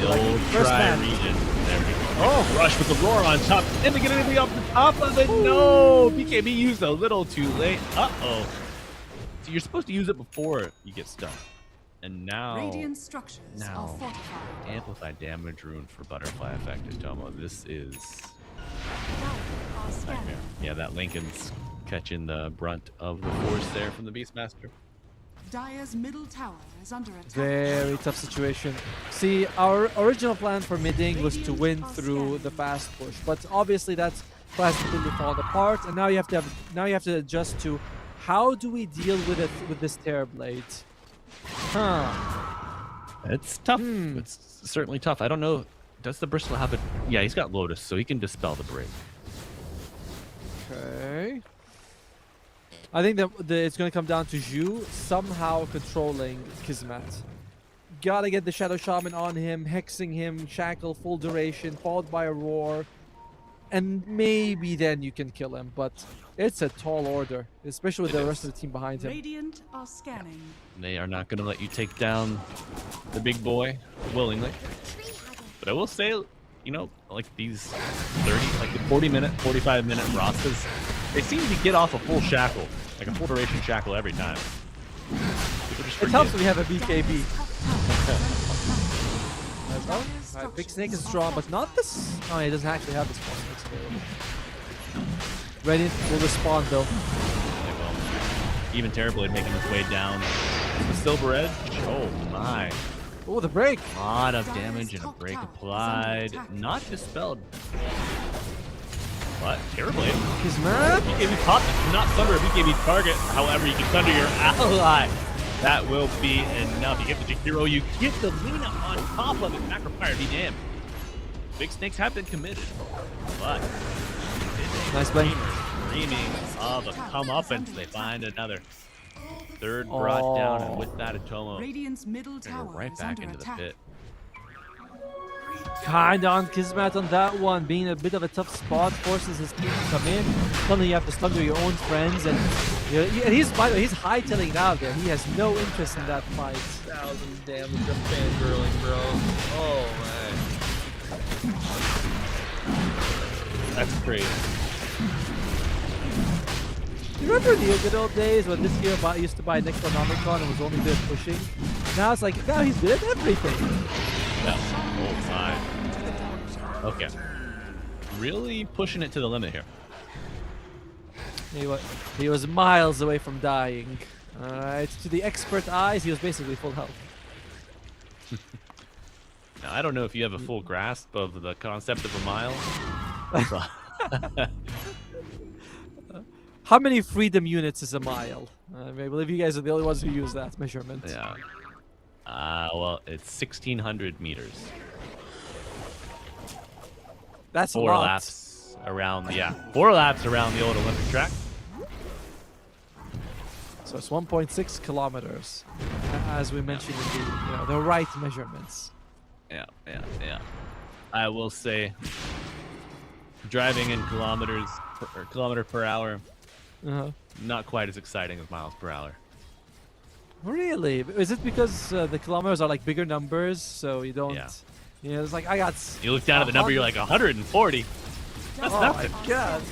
The old try region. There we go. Oh, Rush with the roar on top. And they get anything off the top of it. No! BKB used a little too late. Uh-oh. So you're supposed to use it before you get stuck. And now... Radiant structures are fortified. Amplified damage rune for Butterfly Affected Tomo. This is... nightmare. Yeah, that Lincoln's catching the brunt of the force there from the Beastmaster. Dire's middle tower is under attack. Very tough situation. See, our original plan for Mideng was to win through the fast push, but obviously that's completely fallen apart, and now you have to adjust to how do we deal with it with this Terrorblade. It's tough. It's certainly tough. I don't know. Does the Bristle have it? Yeah, he's got Lotus, so he can dispel the break. Okay. I think that it's going to come down to Zhu somehow controlling Kismet. Gotta get the Shadow Shaman on him, hexing him, shackle, full duration, followed by a roar. And maybe then you can kill him, but it's a tall order, especially with the rest of the team behind him. Radiant are scanning. They are not going to let you take down the big boy willingly. But I will say, you know, like these 40-minute, 45-minute Rastas, they seem to get off a full shackle, like a full duration shackle every time. It helps when we have a BKB. Alright, Big Snake is strong, but not this. Oh, he doesn't actually have this one. Ready will respond though. Even Terrorblade making his way down the Silver Edge. Oh my. Oh, the break. A lot of damage and a break applied. Not dispelled. But Terrorblade. Kismet. BKB pop not thunder a BKB target. However, you can thunder your ally. That will be enough. You get the hero, you get the Lina on top of it. Macrofire, be damned. Big Snakes have been committed. But nice play. Dreaming of a comeuppance. They find another. Third brought down, and with that, Atomo Radiant's middle tower right is back under into the attack. pit. Kinda on Kismet on that one, being a bit of a tough spot, forces his team to come in. Suddenly you have to slug your own friends, and he's hightailing it out there. He has no interest in that fight. 1,000 damage of fangirling, bro. Oh man, that's crazy. You remember the good old days when this hero used to buy Necronomicon and was only good at pushing? Now it's like, now he's good at everything. Yeah. Oh my. Okay. Really pushing it to the limit here. He was miles away from dying. Alright, to the expert eyes, he was basically full health. Now, I don't know if you have a full grasp of the concept of a mile. How many freedom units is a mile? I believe you guys are the only ones who use that measurement. Yeah. Well, it's 1,600 meters. That's 4 a lot. laps. around the 4 laps around the old Olympic track. So it's 1.6 kilometers, as we mentioned in the right measurements. Yeah. I will say, driving in kilometer per hour, not quite as exciting as miles per hour. Really? Is it because the kilometers are like bigger numbers, so you don't? Yeah. It's like I got. You look down at the number, you're like 140. That's nothing. My God.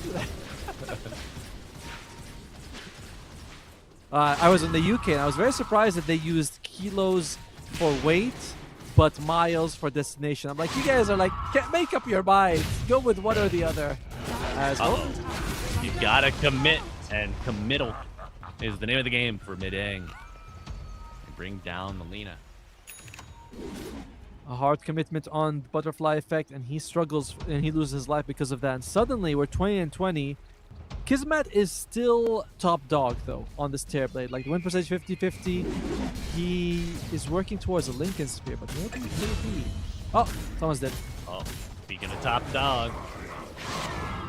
I was in the UK and I was very surprised that they used kilos for weight, but miles for destination. I'm like, you guys are like, make up your mind. Go with one or the other. You gotta commit, and committal is the name of the game for Mideng. Bring down the Lina. A hard commitment on the butterfly effect, and he struggles and he loses his life because of that. And suddenly we're 20 and 20. Kismet is still top dog though on this Tearblade. Like the win percentage 50-50. He is working towards a Lincoln Spear, but what can he? Oh, someone's dead. Oh, speaking of top dog,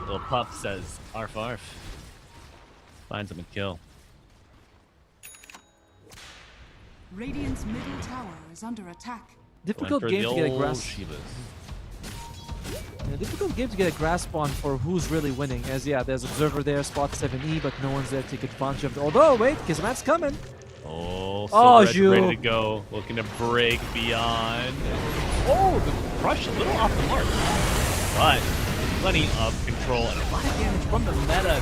little pup says arf arf. Finds him and kill. Radiant's middle tower is under attack. Difficult game to get a grasp. Difficult game to get a grasp on for who's really winning. As there's Observer there, spot 7E, but no one's there to take advantage of it. Although, wait, Kismet's coming. Ready to go. Looking to break beyond. Oh, the rush a little off the mark. But plenty of control and a lot of damage from the meta.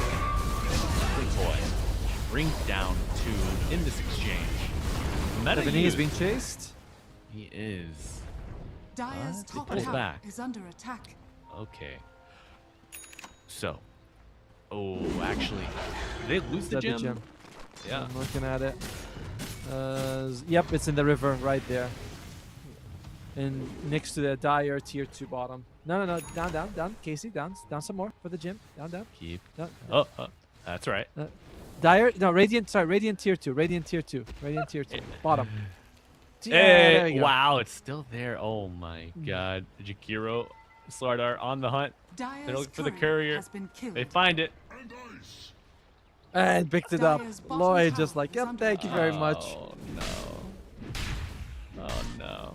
Big boy. Bring down 2 in this exchange. Meta 7E is being chased. He is. Dire's top pulls tower back. is under attack. Okay. So. Oh, actually. Did they lose the gem? Yeah. I'm looking at it. Yep, it's in the river right there. And next to the Dire tier 2 bottom. No. Down. Casey, down some more for the gym. Down. Keep. Down. Oh, that's right. Dire, no, Radiant tier 2. Radiant tier 2. Bottom. Hey, wow, it's still there. Oh my God. Jakiro, Slardar on the hunt. They're looking for the courier. They find it. And picked it up. Lloyd just like, yep, thank you very much. Oh no.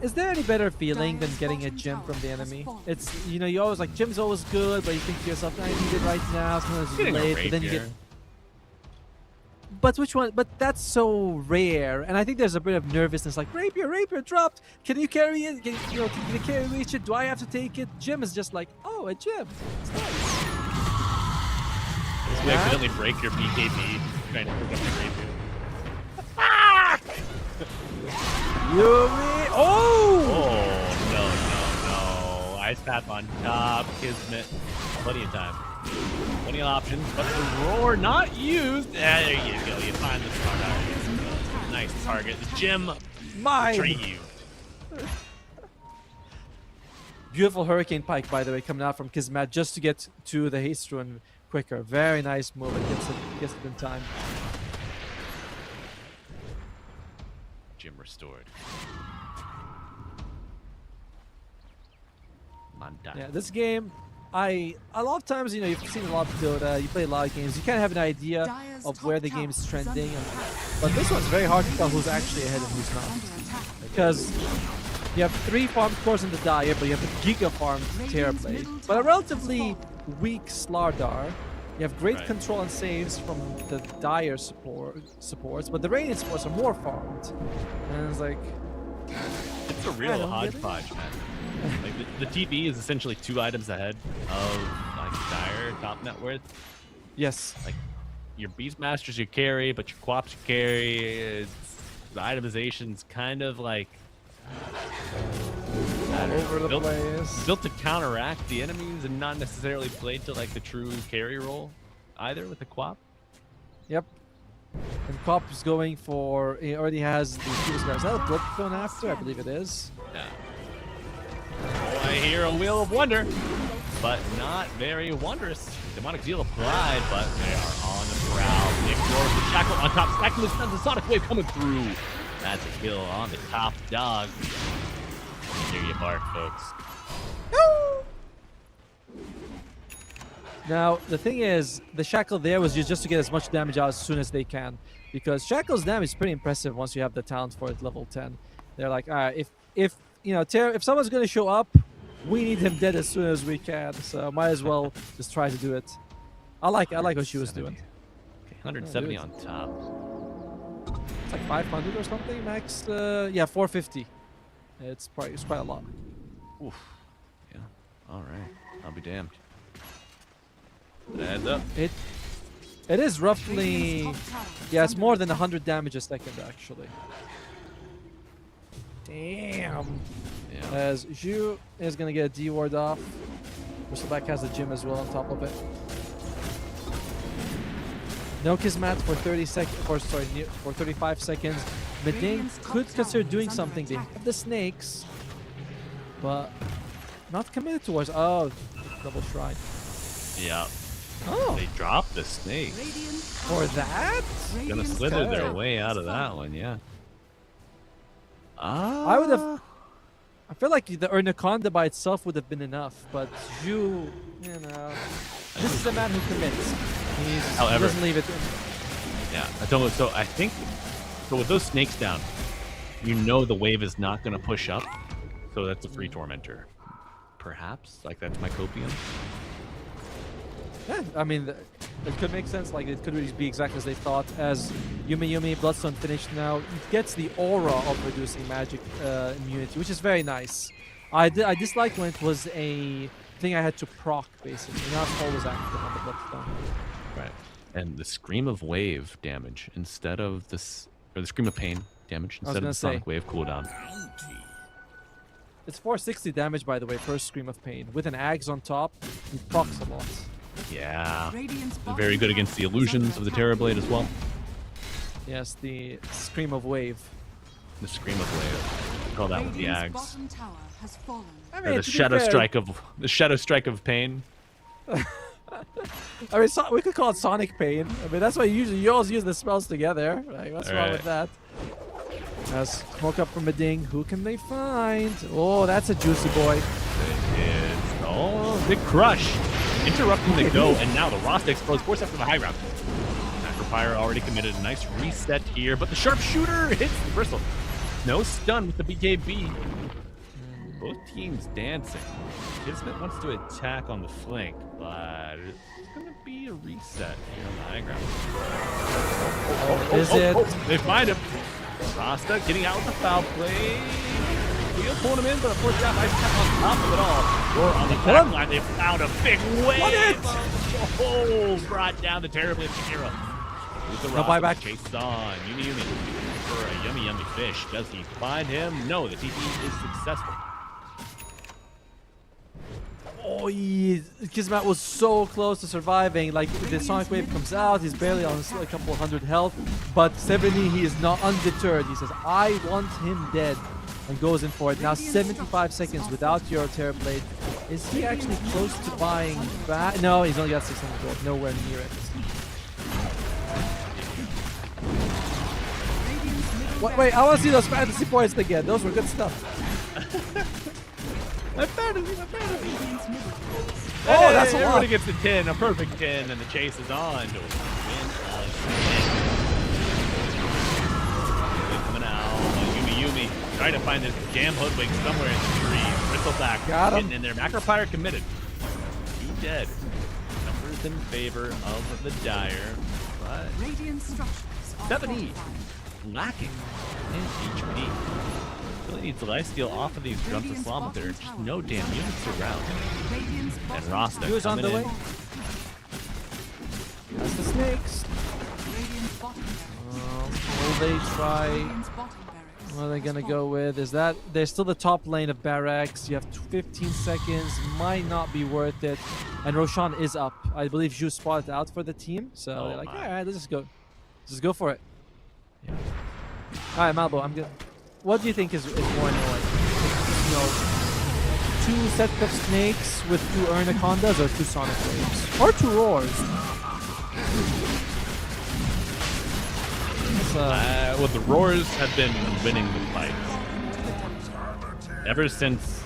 Is there any better feeling than getting a gem from the enemy? It's, you always like, gem's always good, but you think to yourself, I need it right now. Sometimes it's late, but then you get... But which one? But that's so rare, and I think there's a bit of nervousness. Like rapier dropped. Can you carry it? Can you carry reach it? Do I have to take it? Jim is just like, oh, a gem. It's nice. You accidentally break your BKB trying to pick up the rapier. Yumi! Oh! No. Ice Path on top. Kismet. Plenty of time. Plenty of options, but the roar not used. There you go. You find the Slardar. Nice target. The gem retrieved. Beautiful Hurricane Pike, by the way, coming out from Kismet just to get to the haste rune quicker. Very nice move. It gets it in time. Gem restored. Yeah, this game, a lot of times, you've seen a lot of Dota, you play a lot of games, you kind of have an idea of where the game is trending, but this one's very hard to tell who's actually ahead and who's not. Because you have 3 farm cores in the Dire, but you have a Giga farm Tearblade, but a relatively weak Slardar. You have great control and saves from the Dire supports, but the Radiant supports are more farmed. And it's like... It's a real hodgepodge, man. Like the TB is essentially 2 items ahead of like Dire top net worth. Yes. Like your Beastmasters you carry, but your Quaps you carry. The itemization's kind of like all over the place. Built to counteract the enemies and not necessarily played to like the true carry role either with the Quap. Yep. And Quap is going for, he already has the Fuse Guards. Is that a Blip going after? I believe it is. Yeah. Oh, I hear a Wheel of Wonder, but not very wondrous. Demonic Zeal applied, but they are on the prowl. Nick roars the Shackle on top. Stacking the Sons of Sonic Wave coming through. That's a kill on the top dog. Hear you bark, folks. Now, the thing is, the Shackle there was just to get as much damage out as soon as they can. Because Shackle's damage is pretty impressive once you have the talent for it level 10. They're like, all right, if you know, if someone's going to show up, we need him dead as soon as we can. So might as well just try to do it. I like what she was doing. Okay, 170 on top. It's like 500 or something max. Yeah, 450. It's quite a lot. Oof. Yeah. All right. I'll be damned. It adds up. It is roughly, yeah, it's more than 100 damage a second actually. Damn. Yeah. As Zhu is gonna get a D ward off. Bristleback has the gym as well on top of it. No Kismet for 30 seconds, for 35 seconds. Mideng could consider doing something. They have the snakes, but not committed towards. Oh, double shrine. Yeah. Oh, They dropped the snake. for that? Gonna slither their way out of that one, yeah. I would have. I feel like the Anaconda by itself would have been enough, but Zhu, you know, this is a man who commits. He doesn't leave it. Yeah, I don't. So I think, so with those snakes down, you know the wave is not gonna push up, so that's a free tormentor. Perhaps, like that's my copium. Yeah, I mean, it could make sense. Like, it could really be exactly as they thought. As Yumi Bloodstone finished now, it gets the aura of reducing magic immunity, which is very nice. I disliked when it was a thing I had to proc, basically. Now it's always active on the Bloodstone. Right. And the Scream of Wave damage instead of this, or the Scream of Pain damage instead of the Sonic Wave cooldown. It's 460 damage, by the way, per Scream of Pain. With an Axe on top, it procs a lot. Yeah. Very good against the illusions of the Terrorblade as well. Yes, the Scream of Wave. The Scream of Wave. We call that one the Ags. I Or mean, the Shadow Strike of Pain. I mean, we could call it Sonic Pain. I mean, that's why you always use the spells together. Like, what's wrong with that? As smoke up from Mideng, who can they find? Oh, that's a juicy boy. It is. Oh, big crush. Interrupting the go, and now the Rasta explodes, force after the high ground. Macropyre already committed a nice reset here, but the sharpshooter hits the bristle. No stun with the BKB. Both teams dancing. Kismet wants to attack on the flank, but it's going to be a reset here on the high ground. Is it? They find him. Rasta getting out with the foul play. He'll pull him in, but of course that nice tap on top of it all. Roar on the back line. They found a big wave. Oh, brought down the terribly Shakira. With the no buyback. Chase on. Yumi for a yummy fish. Does he find him? No, the TP is successful. Oh, Kismet was so close to surviving. Like, the Sonic Wave comes out, he's barely on a couple hundred health, but 70, he is not undeterred. He says, I want him dead, and goes in for it. Now 75 seconds without your Terrorblade. Is he actually close to buying back? No, he's only got 600 gold. Nowhere near it. Wait, I want to see those fantasy points again. Those were good stuff. My fantasy. Oh, that's a lot. Everybody gets the 10, a perfect 10, and the chase is on. Coming out. Yumi trying to find this damn hoodwink somewhere in the tree. Bristleback getting in there. Macropyre committed. He dead. Numbers in favor of the Dire, but 70 lacking in HP. Really needs the lifesteal off of these drums of Slam, but there are just no damn units around. And Rasta Who's on the way? That's the snakes. Will they try? What are they gonna go with? Is that there's still the top lane of barracks? You have 15 seconds. Might not be worth it. And Roshan is up. I believe Zhu spotted out for the team, so they're like, all right, let's just go. Let's just go for it. Yeah. All right, Malbo, I'm good. What do you think is more annoying? You know, 2 sets of snakes with 2 Anacondas, or 2 Sonic Waves, or 2 Roars? Well, the Roars have been winning the fight ever since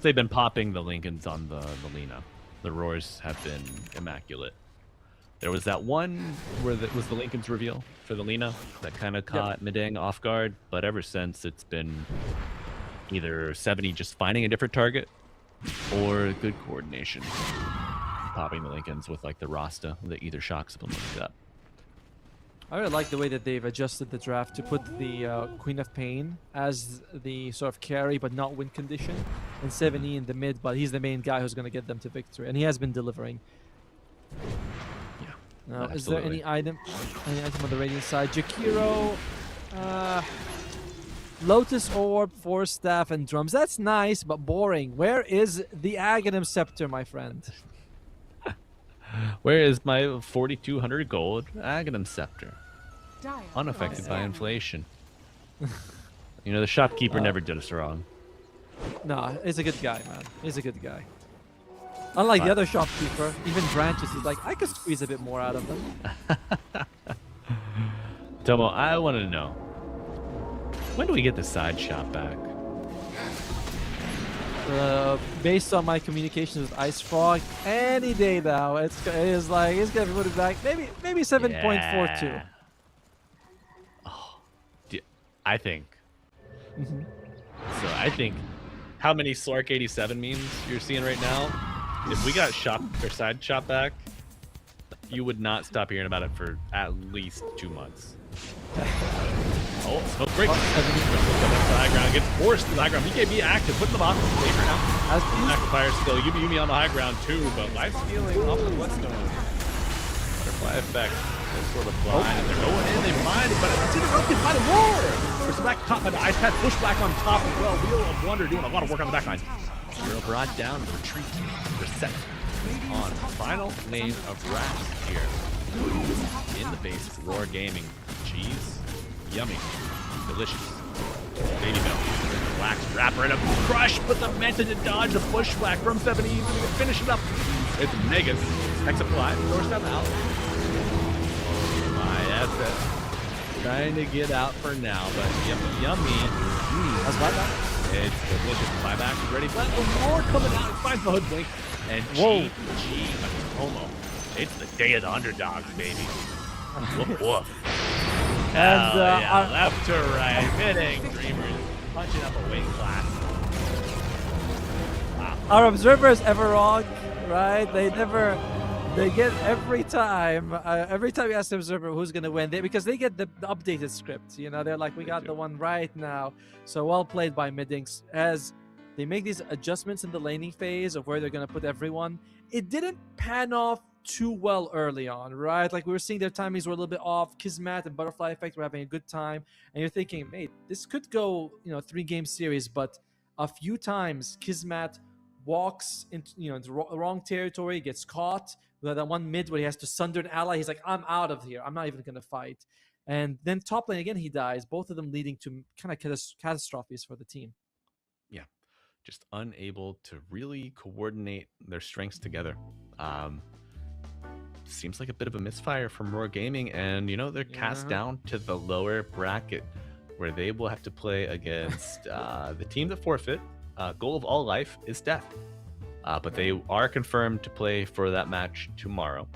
they've been popping the Lincolns on the Lina. the roars have been immaculate. There was that one where that was the Lincoln's reveal for the Lina that kind of caught Mideng off guard, but ever since it's been either 70 just finding a different target or good coordination. Popping the Lincolns with like the Rasta that either shocks them like that. I really like the way that they've adjusted the draft to put the Queen of Pain as the sort of carry but not win condition, and 70 in the mid, but he's the main guy who's going to get them to victory, and he has been delivering. Yeah. Now, is there any item on the Radiant side? Jakiro, Lotus Orb, Force Staff, and Drums. That's nice, but boring. Where is the Aghanim Scepter, my friend? Where is my 4,200 gold Aghanim Scepter? Unaffected by inflation. You know, the shopkeeper never did us wrong. No, he's a good guy, man. He's a good guy. Unlike the other shopkeeper, even branches, he's like, I could squeeze a bit more out of them. Tomo, I want to know, when do we get the side shop back? Based on my communications with Ice Frog, any day now. It's gonna be put it back. Maybe 7.42. Yeah. Oh, I think. So I think how many Slark 87 memes you're seeing right now? If we got shop or side shop back, you would not stop hearing about it for at least 2 months. Oh, smoke break. The high ground gets forced to the high ground. BKB active, put in the box. Qualifiers still. Yumi on the high ground too, but life stealing off the Bloodstone. Butterfly effect. They're sort of blind. And they're going in, they find it, but it's interrupted by the war. There's back top by the ice pad, push back on top as well. Wheel of Wonder doing a lot of work on the back line. Zero brought down, the retreat. Reset on final lane of racks here. In the base, Roar Gaming. Cheese. Yummy. Delicious. Baby milk. Wax wrapper and a crush, but the Manta to dodge the bushwhack from 70. He's going to finish it up. It's Megas. Hexaply. Doorstep out. Oh my SS. Trying to get out for now, but yummy. That's buyback. It's delicious. Buyback is ready. But more coming out. It finds the hoodwink. And GG Tomo. It's the day of the underdogs, baby. Woof woof. And left to right, Mideng Dreamers punching up a weight class. Wow. Our observers ever wrong, right? They get every time. Every time you ask the observer who's gonna win, because they get the updated script. You know, they're like, we got the one right now. So well played by Mideng. As they make these adjustments in the laning phase of where they're gonna put everyone, it didn't pan off too well early on, right? Like we were seeing their timings were a little bit off. Kismet and Butterfly Effect were having a good time, and you're thinking, mate, this could go, 3-game series, but a few times Kismet walks into the wrong territory, gets caught. That one mid where he has to sunder an ally, he's like, I'm out of here. I'm not even gonna fight. And then top lane again, he dies. Both of them leading to kind of catastrophes for the team. Yeah, just unable to really coordinate their strengths together. Seems like a bit of a misfire from Roar Gaming, and they're cast down to the lower bracket where they will have to play against the team that forfeit. Goal of all life is death, but they are confirmed to play for that match tomorrow.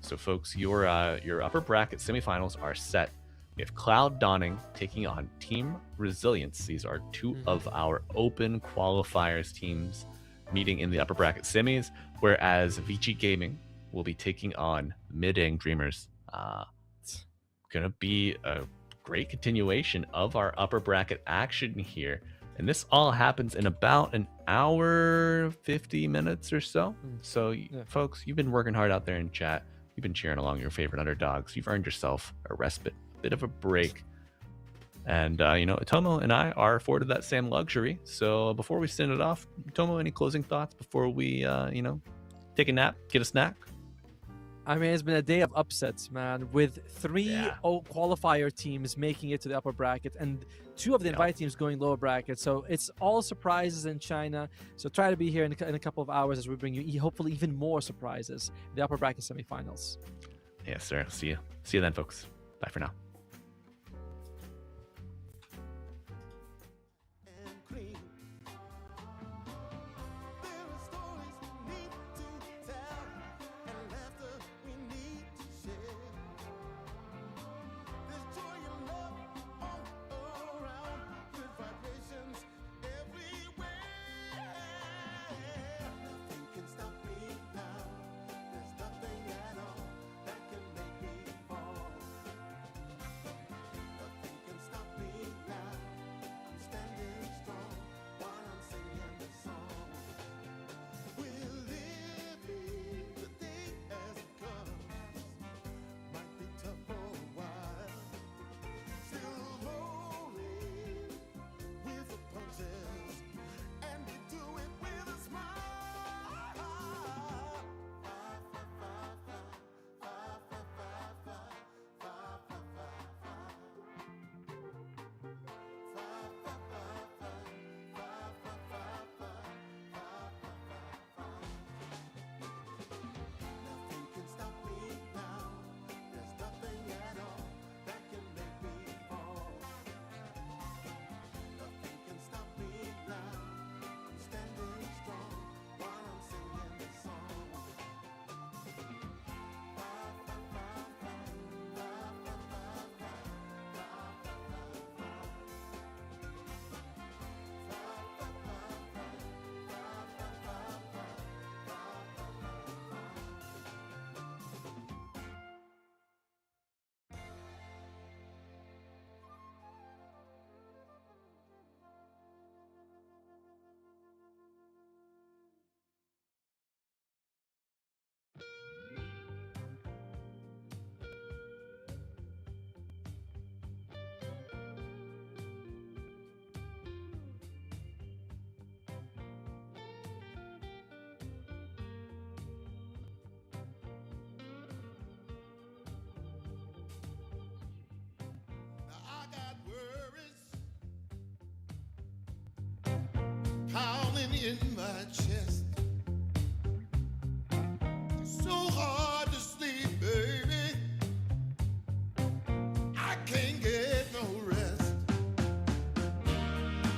So folks, your upper bracket semifinals are set. We have Cloud Dawning taking on Team Resilience. These are two of our open qualifiers teams meeting in the upper bracket semis, whereas Vici Gaming will be taking on Mideng Dreamers. It's gonna be a great continuation of our upper bracket action here, and this all happens in about an hour 50 minutes or so. So folks, you've been working hard out there in chat. You've been cheering along your favorite underdogs. You've earned yourself a respite, bit of a break, and Tomo and I are afforded that same luxury. So before we send it off, Tomo, any closing thoughts before we take a nap, get a snack? I mean, it's been a day of upsets, man, with 3 qualifier teams making it to the upper bracket and 2 of the invite teams going lower bracket. So it's all surprises in China. So try to be here in a couple of hours as we bring you hopefully even more surprises in the upper bracket semifinals. Yes, sir. See you then, folks. Bye for now. There are stories for me to tell. in my chest. It's so hard to sleep, baby. I can't get no rest.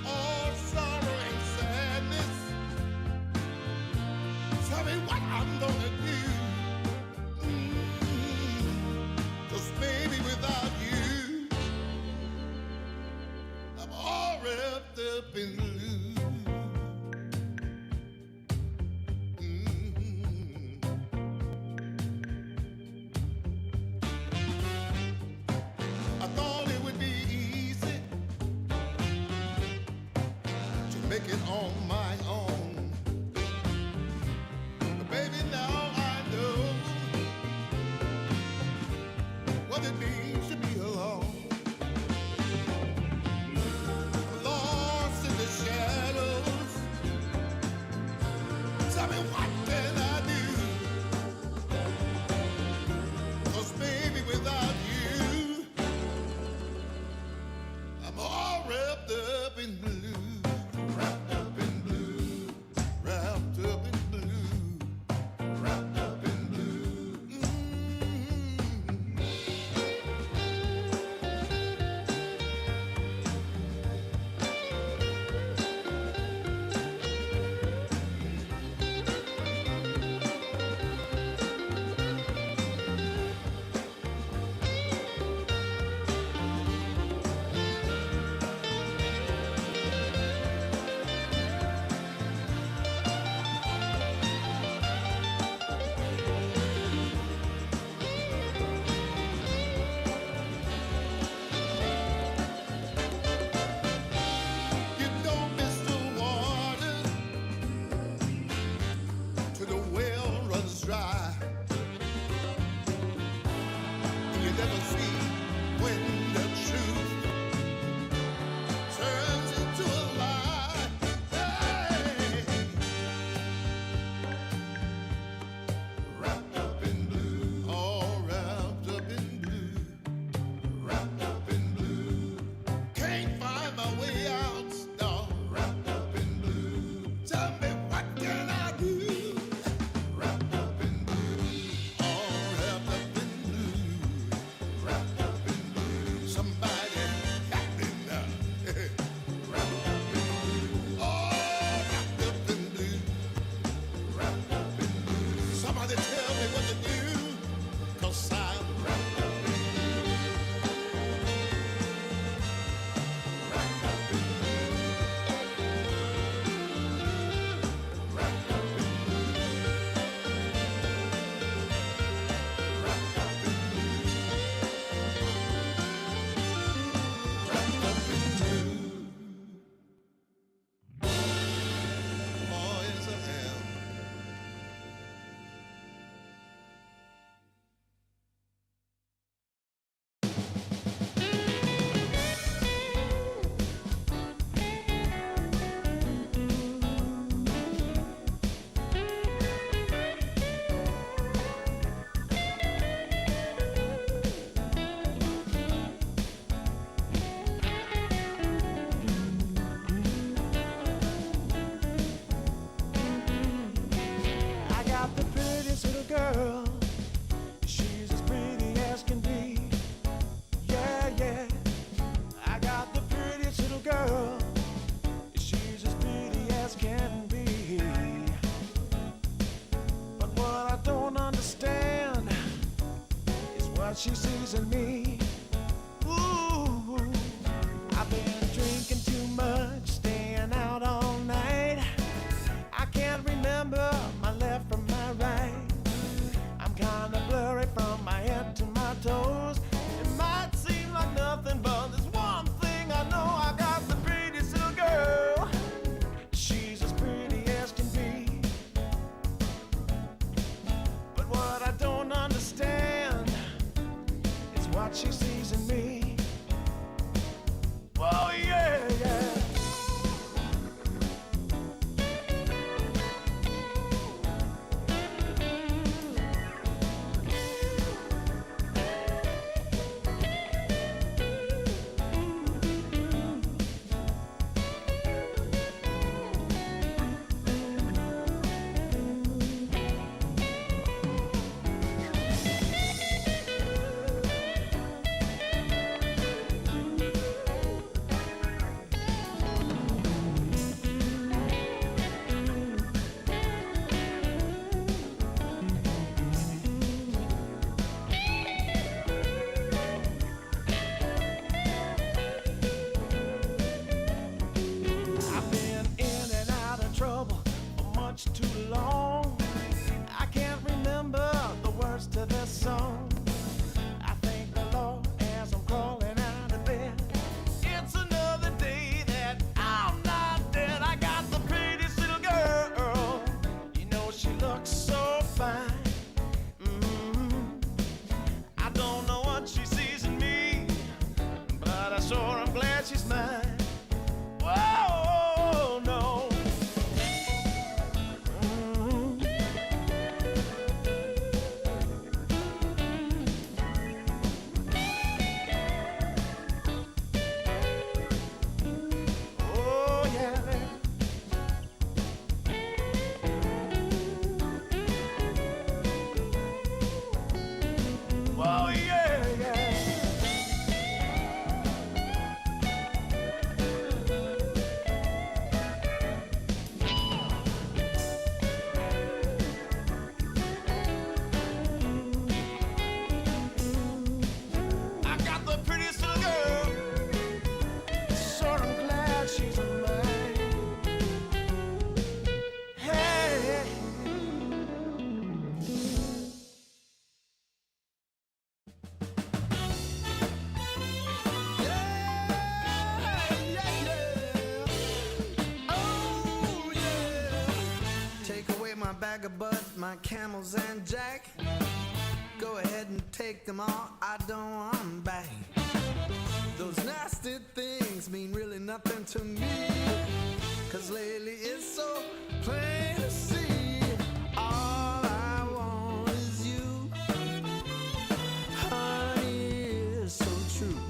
All sorrow and sadness. Tell me what I'm gonna do. 'Cause baby, without you, I'm all wrapped up in blue. I thought it would be easy to make it on my own. But baby, now I know what it means to be alone. Lost in the shadows. Tell me what can I do? 'Cause baby, without you, I'm all wrapped up in blue. Wrapped up in blue. Wrapped up in blue. Wrapped up in blue. You don't miss the water till the well runs dry. You never see when the truth turns into a lie. Hey. Wrapped up in blue, all wrapped up in blue. Wrapped up in blue. Can't find my way out, no. Wrapped up in blue. Tell me what can I do? Wrapped up in blue. All wrapped up in blue. Wrapped up in blue. Somebody help me now. Wrapped up in blue. All wrapped up in blue. Wrapped up in blue. Somebody tell me what to do. 'Cause I'm wrapped up in blue. Wrapped up in blue. Wrapped up in blue. Wrapped up in blue. Wrapped up in blue. Oh, yes, I am. I got the prettiest little girl. She's as pretty as can be. Yeah, yeah. I got the prettiest little girl. She's as pretty as can be. But what I don't understand is what she sees in me. Ooh, I've been drinking too much, staying out all night. I can't remember my left from my right. I'm kinda blurry from my head to my toes. It might seem like nothing, but there's one thing I know. I got the prettiest little girl. She's as pretty as can be. But what I don't understand is what she sees in me. Oh yeah, yeah. my camels and jack. Go ahead and take them all, I don't want them back. Those nasty things mean really nothing to me, 'cause lately it's so plain to see. All I want is you, honey, is so true.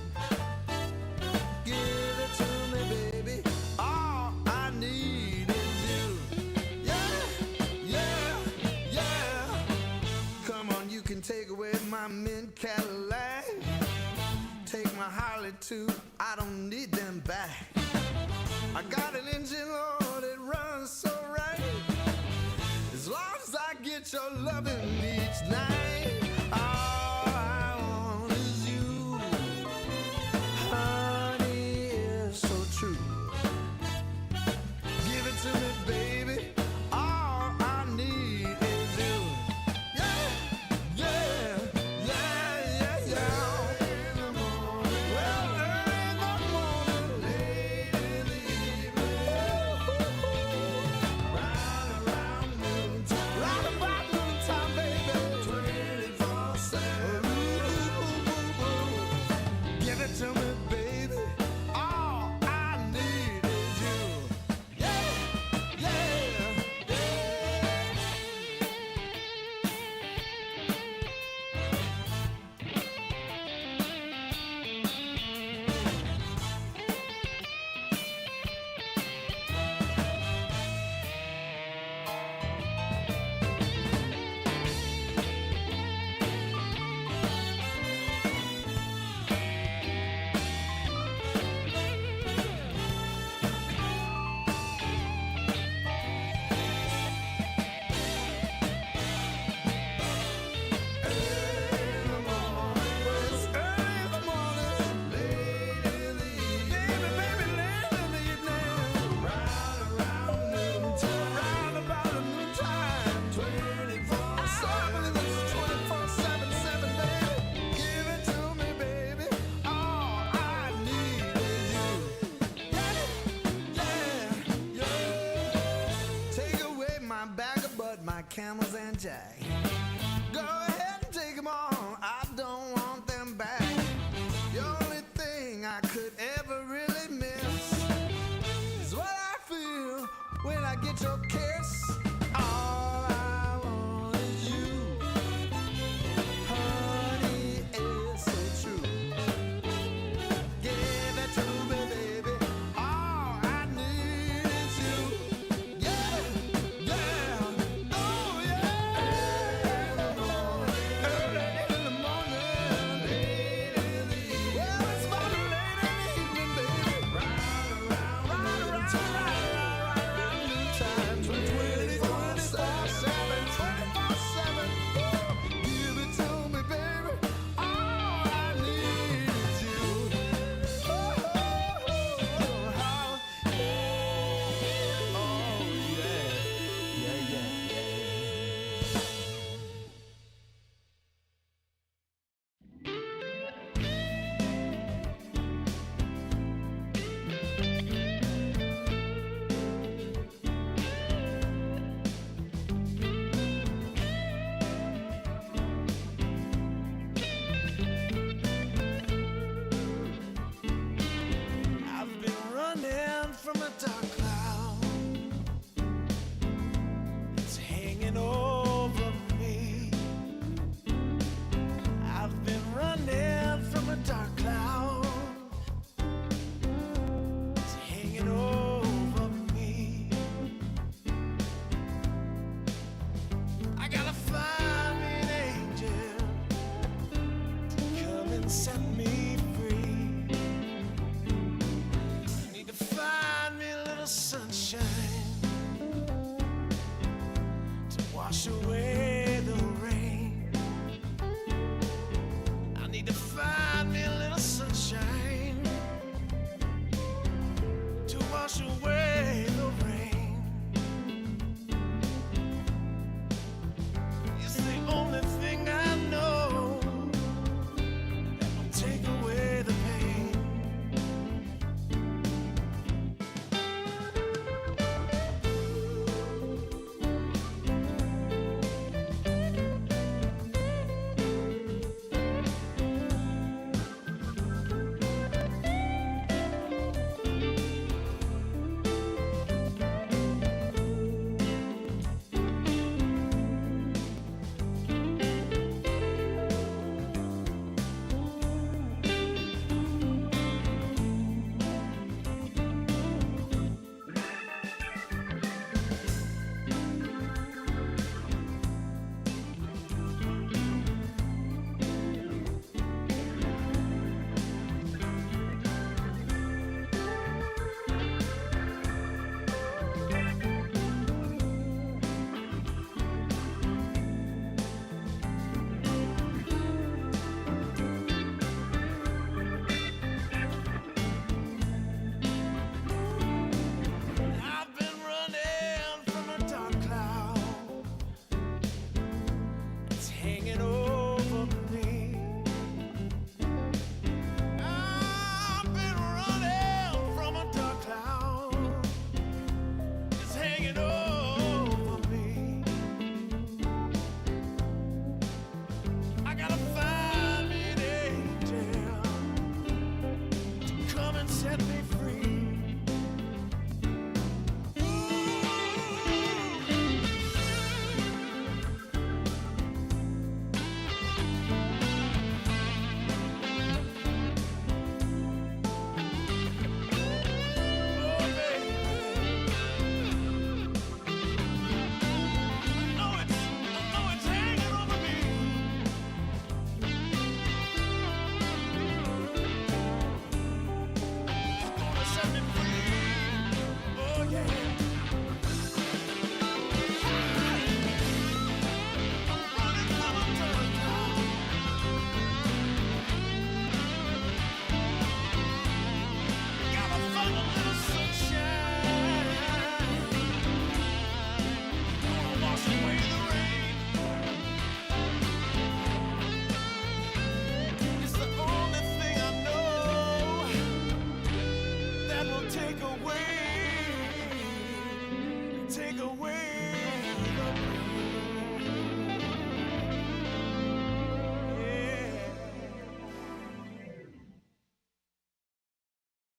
Give it to me, baby, all I need is you. Yeah, yeah, yeah. Come on, you can take away my mint Cadillac, take my Harley too, I don't need them back. I got an engine, Lord, it runs so right. As long as I get your loving each night, all I want is you, honey, is so true. Give it to me, baby, all I need is you. Yeah, yeah, yeah, yeah, yeah. In the morning, well, early in the morning, late in the evening, right around noontime, right about noontime, baby, 24/7. Give it to me, baby, all I need is you. Yeah, yeah, yeah. Camels and jack. Go ahead and take them all, I don't want them back. The only thing I could ever really miss is what I feel when I get your kiss. All I want is you, honey, is so true. Give it to me, baby, all I need is you. Yeah, yeah, oh yeah.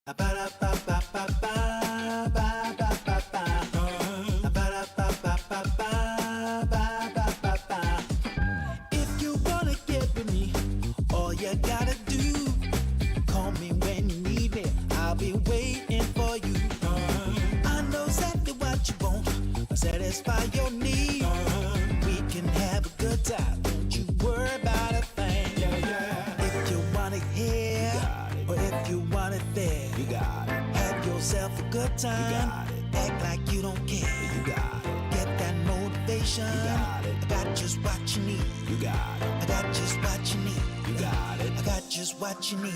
If you wanna get with me, all you gotta do, call me when you need me. I'll be waiting for you. I know exactly what you want. I'll satisfy your need. We can have a good time. Don't you worry about a thing. If you want it here, or if you want it there, you got it. Have yourself a good time. Act like you don't care. You got it. Get that motivation. You got it. I got just what you need. You got it. I got just what you need. You got it. I got just what you need.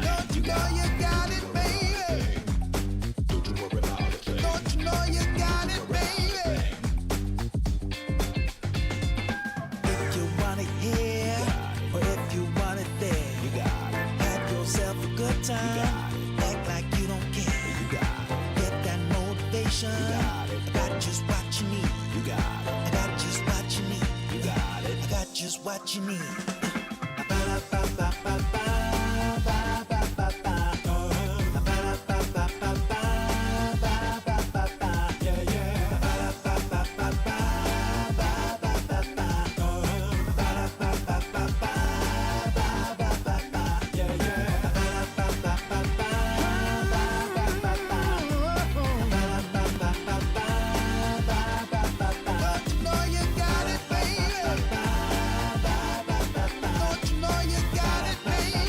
Don't you know you got it, baby? Don't you know you got it, baby? If you want it here, or if you want it there, you got it. Have yourself a good time. Act like you don't care. You got it. Get that motivation. You got it. I got just what you need. You got it. I got just what you need. You got it. I got just what you need. Don't you know you got it, baby? Don't you know you got it, baby?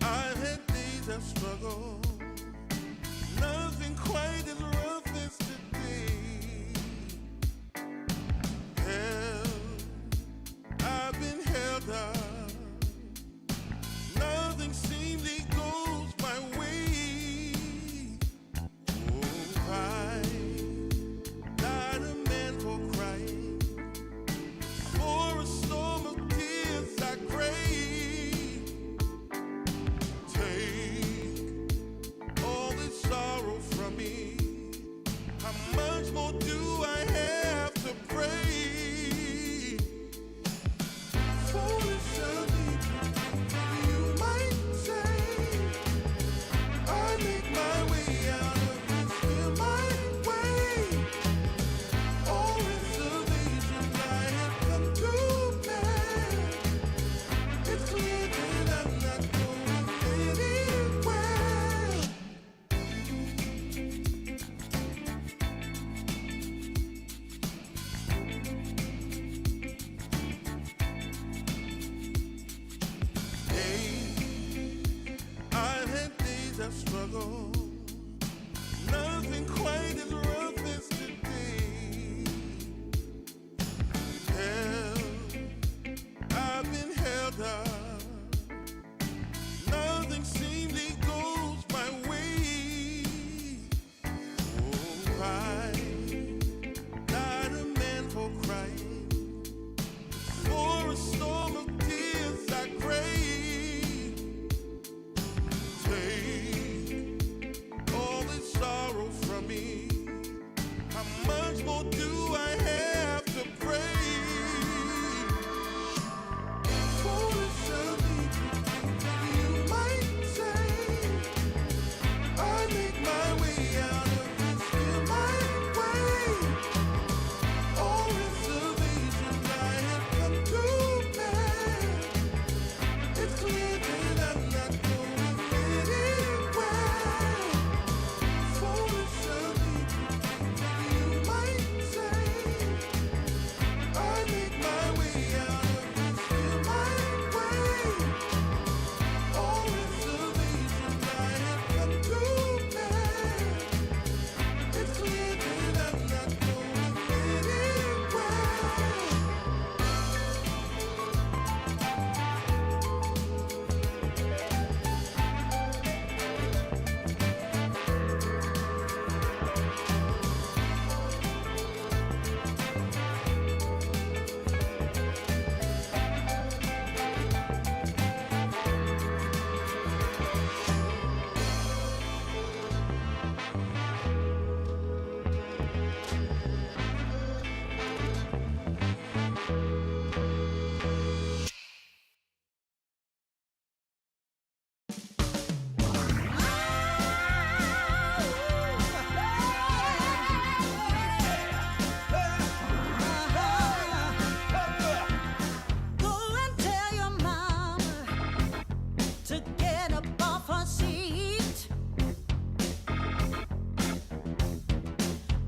I've had days of struggle, nothing quite as rough as today. Held, I've been held up, nothing seemingly goes my way. Oh, I, not a man for crying, for a storm of tears I crave. Take all this sorrow from me. How much more do I have to pray? Foolish of me, you might say. I make my way out of this here my way. All reservations I have come to bear. It's clear that I'm not going anywhere. I've had days of struggle, nothing quite as rough as today. Held, I've been held up, nothing seemingly goes my way. Oh, I, not a man for crying, for a storm of tears I crave. Take all this sorrow from me. How much more do I have to pray? Foolish of me, you might say. I make my way out of this here my way. All reservations I have come to bear. It's clear that I'm not going anywhere. Foolish of me, you might say. I make my way out of this here my way. All reservations I have come to bear. It's clear that I'm not going anywhere. Go and tell your mama to get up off her seat.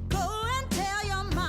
Go and tell your mama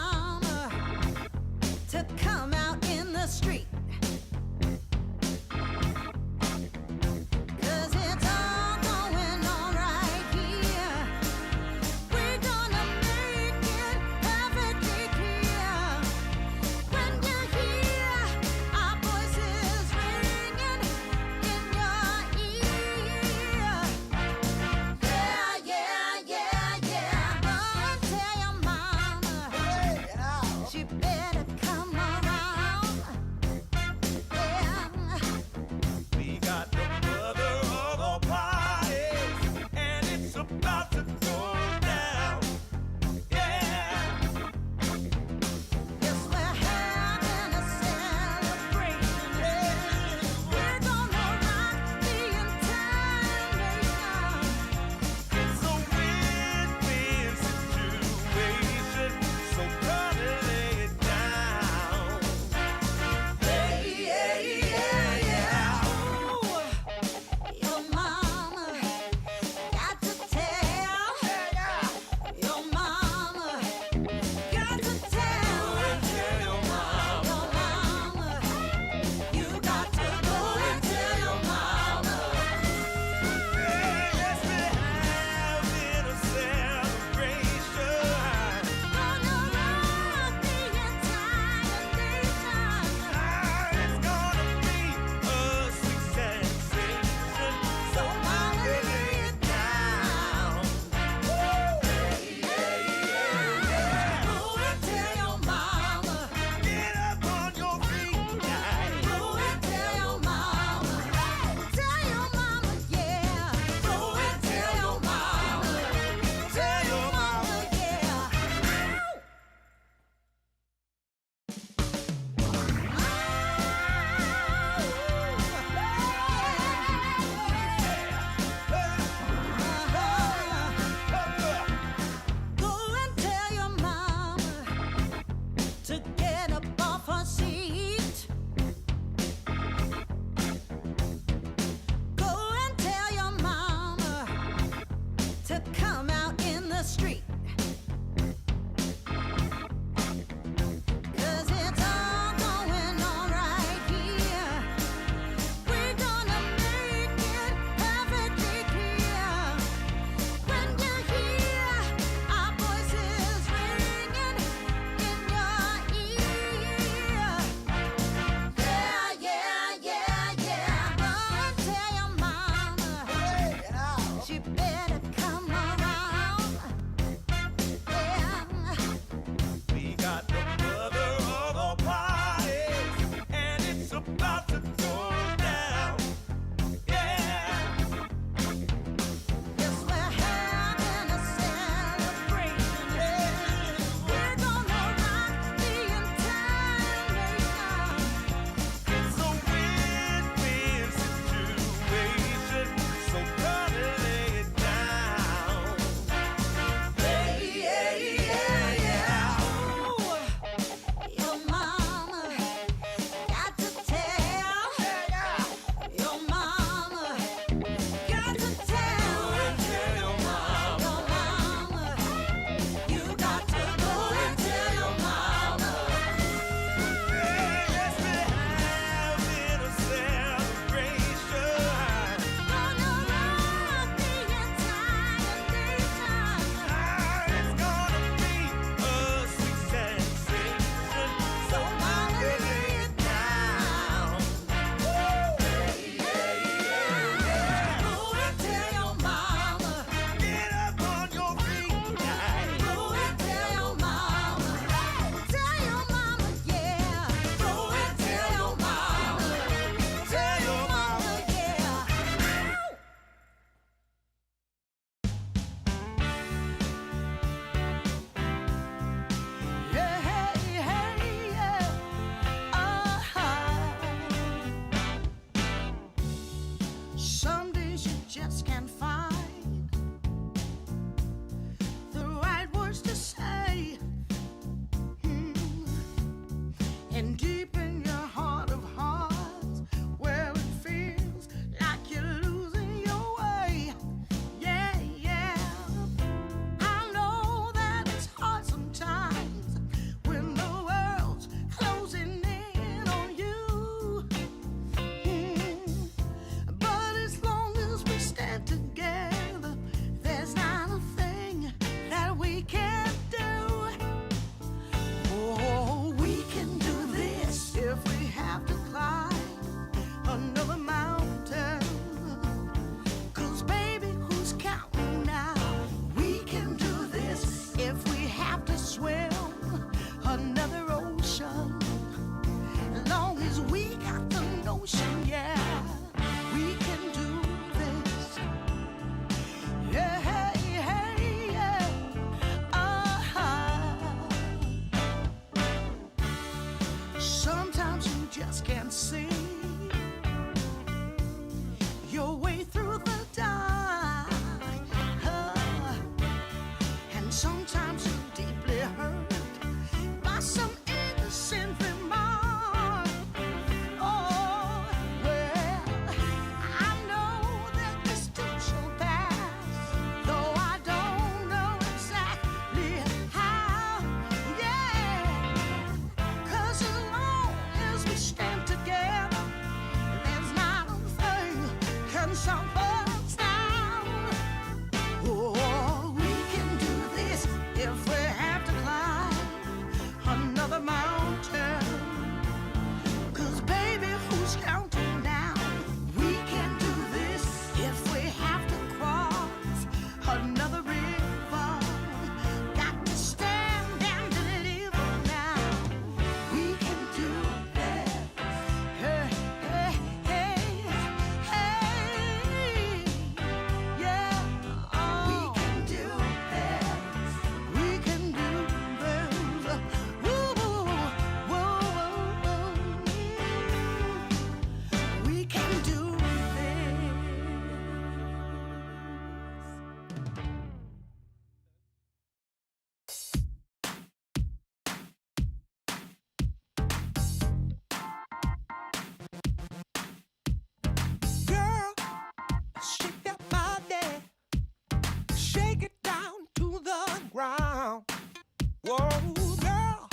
Whoa, girl,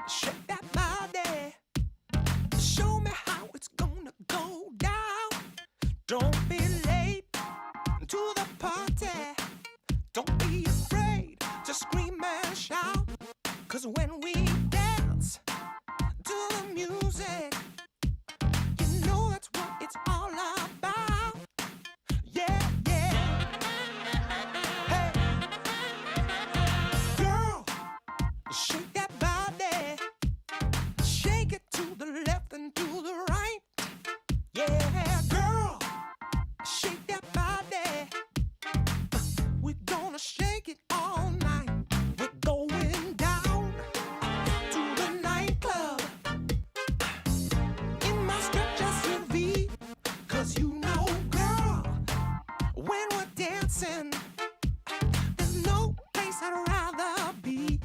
shake that body. Show me how it's gonna go down. Don't be late to the party. Don't be afraid to scream and shout. 'Cause when we dance to the music, you know that's what it's all about. Yeah, yeah. Hey, girl, shake that body. Shake it to the left and to the right. Yeah, girl, shake that body. We're gonna shake it all night. We're going down to the nightclub in my stretch SUV. 'Cause you know, girl, when we're dancing, there's no place I'd rather be.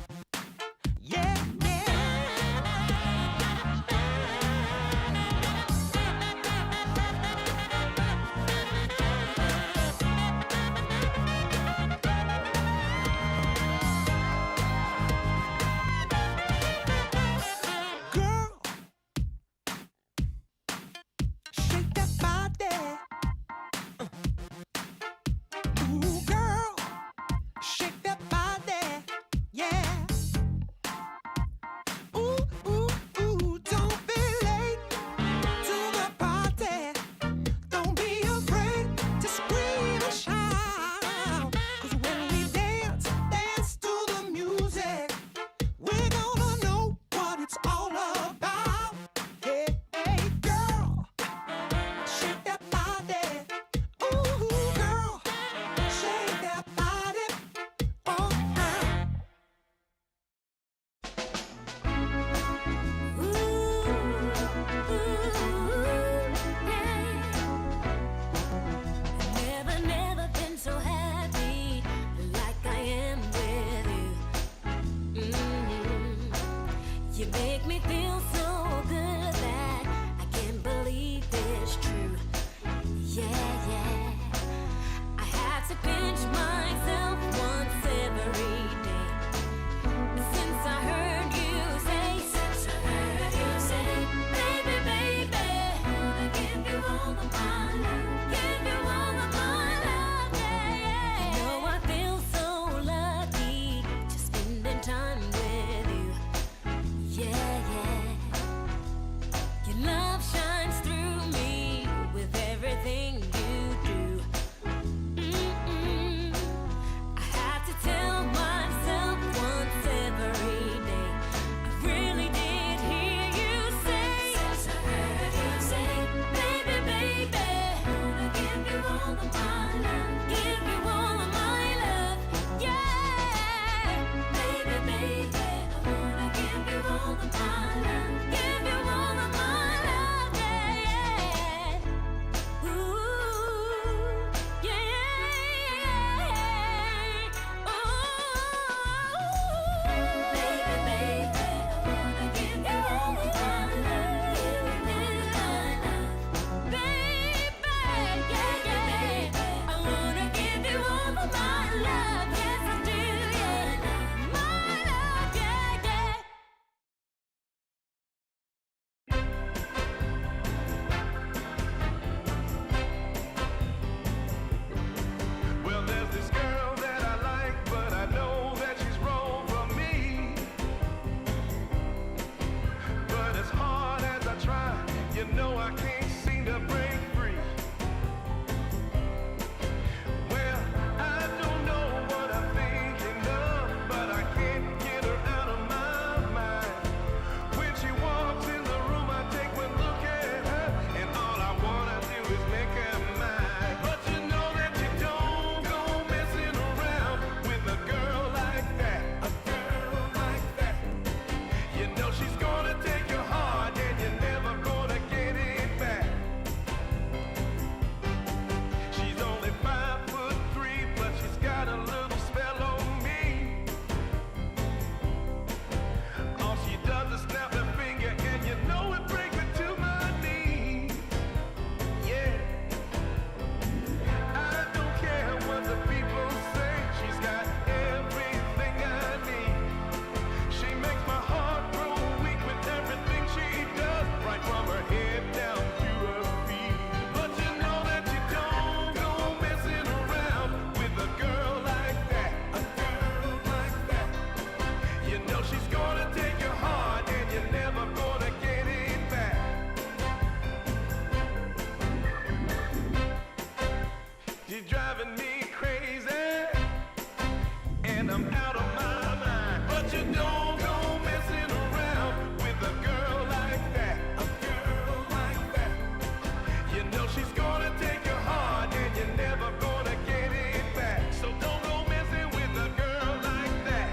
she's gonna take your heart and you're never gonna get it back. She's driving me crazy, and I'm out of my mind. But you don't go messing around with a girl like that, a girl like that. You know she's gonna take your heart and you're never gonna get it back. So don't go messing with a girl like that.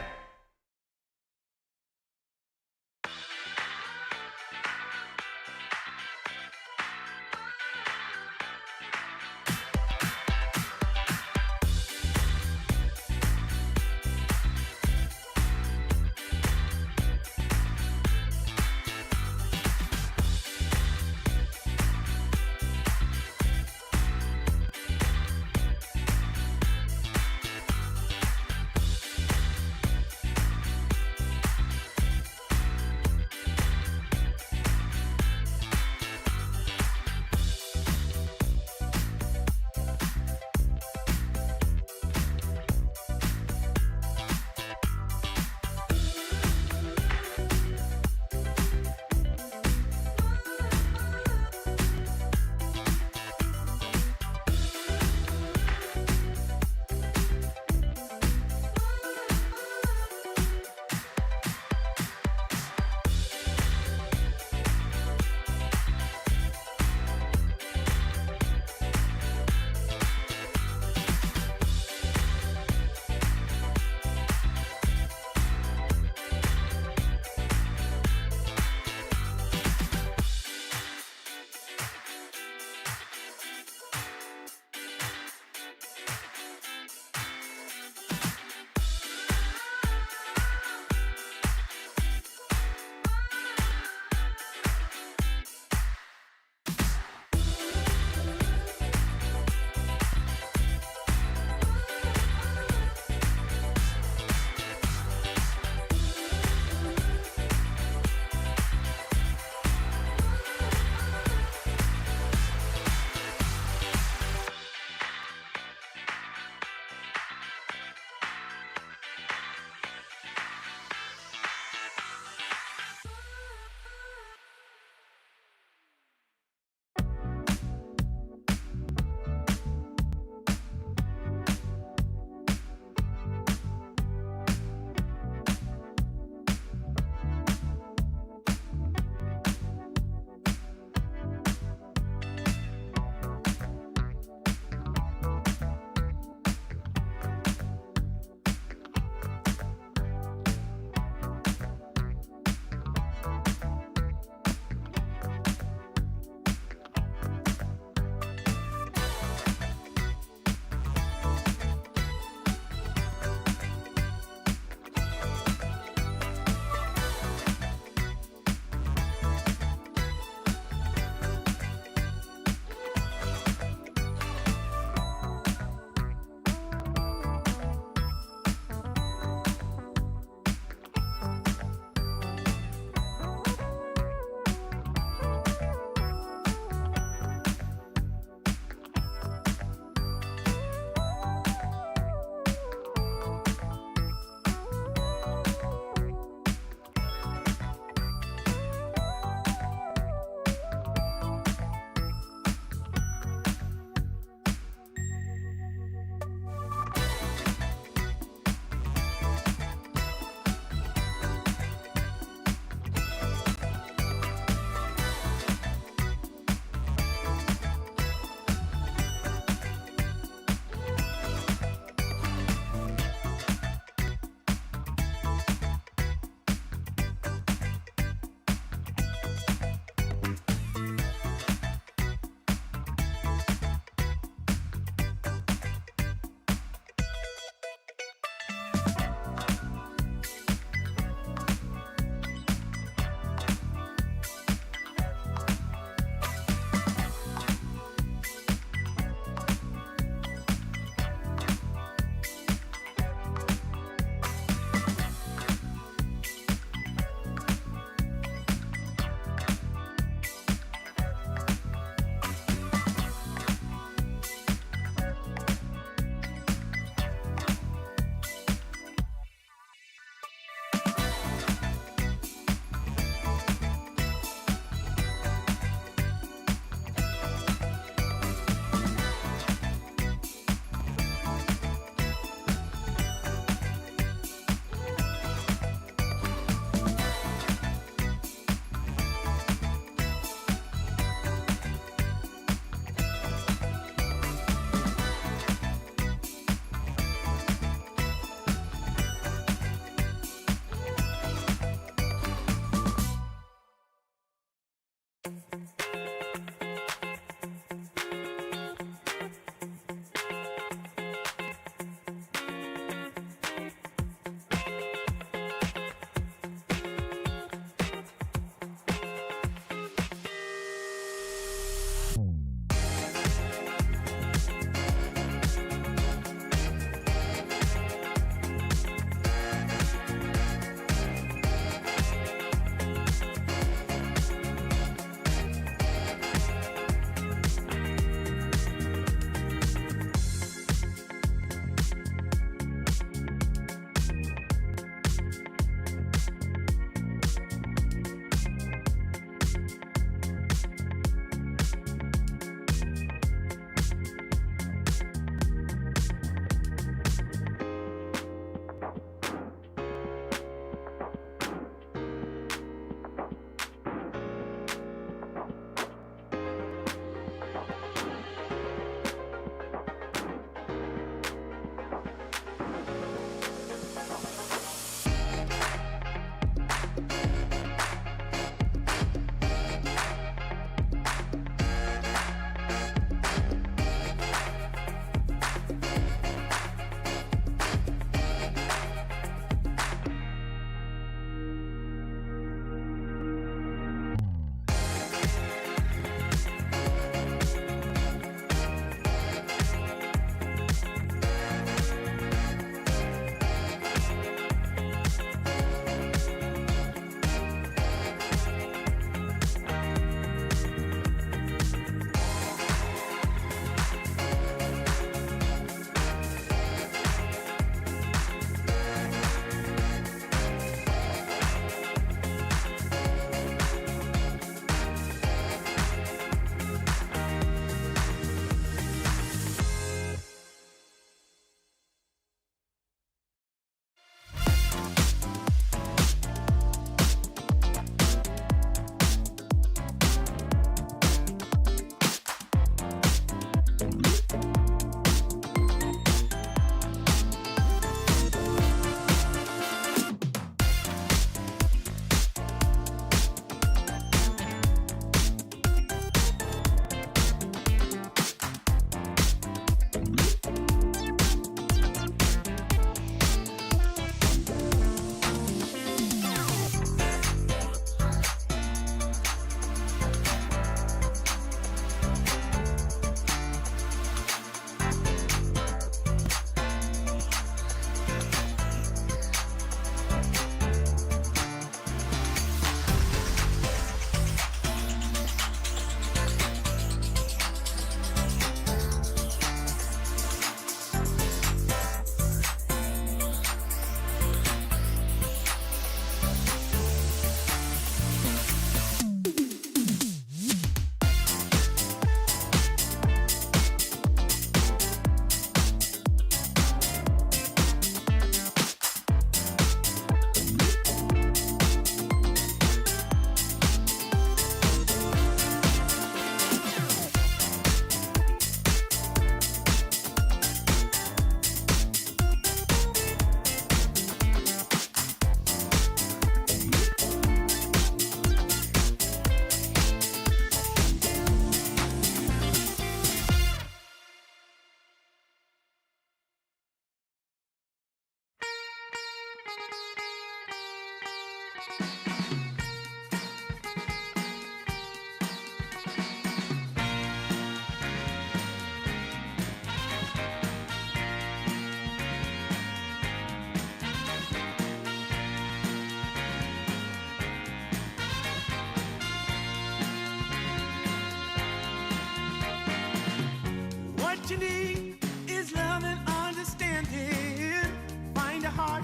What you need is love and understanding. Find a heart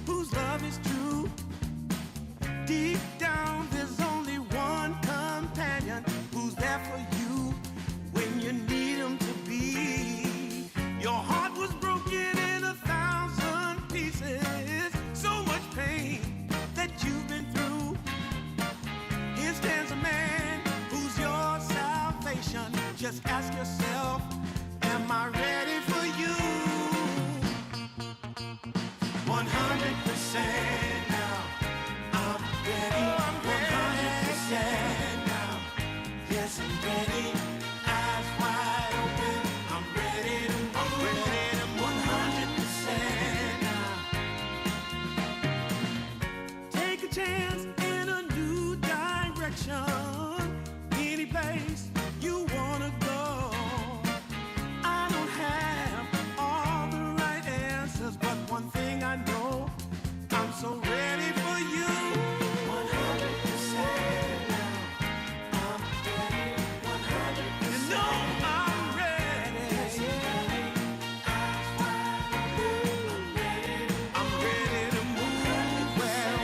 whose love is true. Deep down, there's only one companion who's there for you when you need him to be. Your heart was broken in 1,000 pieces. So much pain that you've been through. Here stands a man who's your salvation. Just ask yourself, am I ready for you? 100% now. I'm ready. 100% now. Yes, I'm ready. Eyes wide open. I'm ready to move. 100% now. Take a chance in a new direction. Any place you wanna go. I don't have all the right answers, but one thing I know, I'm so ready for you. 100% now. I'm ready. 100%. You know I'm ready. Yes, I'm ready. Eyes wide open. I'm ready to move. Well,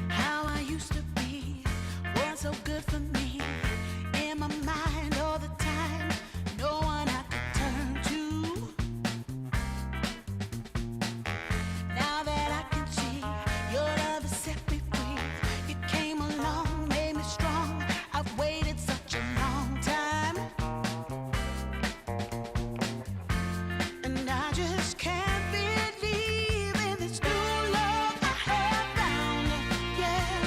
how I used to be was so good for me. In my mind all the time, no one I could turn to. Now that I can see your love has set me free. You came along, made me strong. I've waited such a long time, and I just can't believe in this new love I have found. Yeah,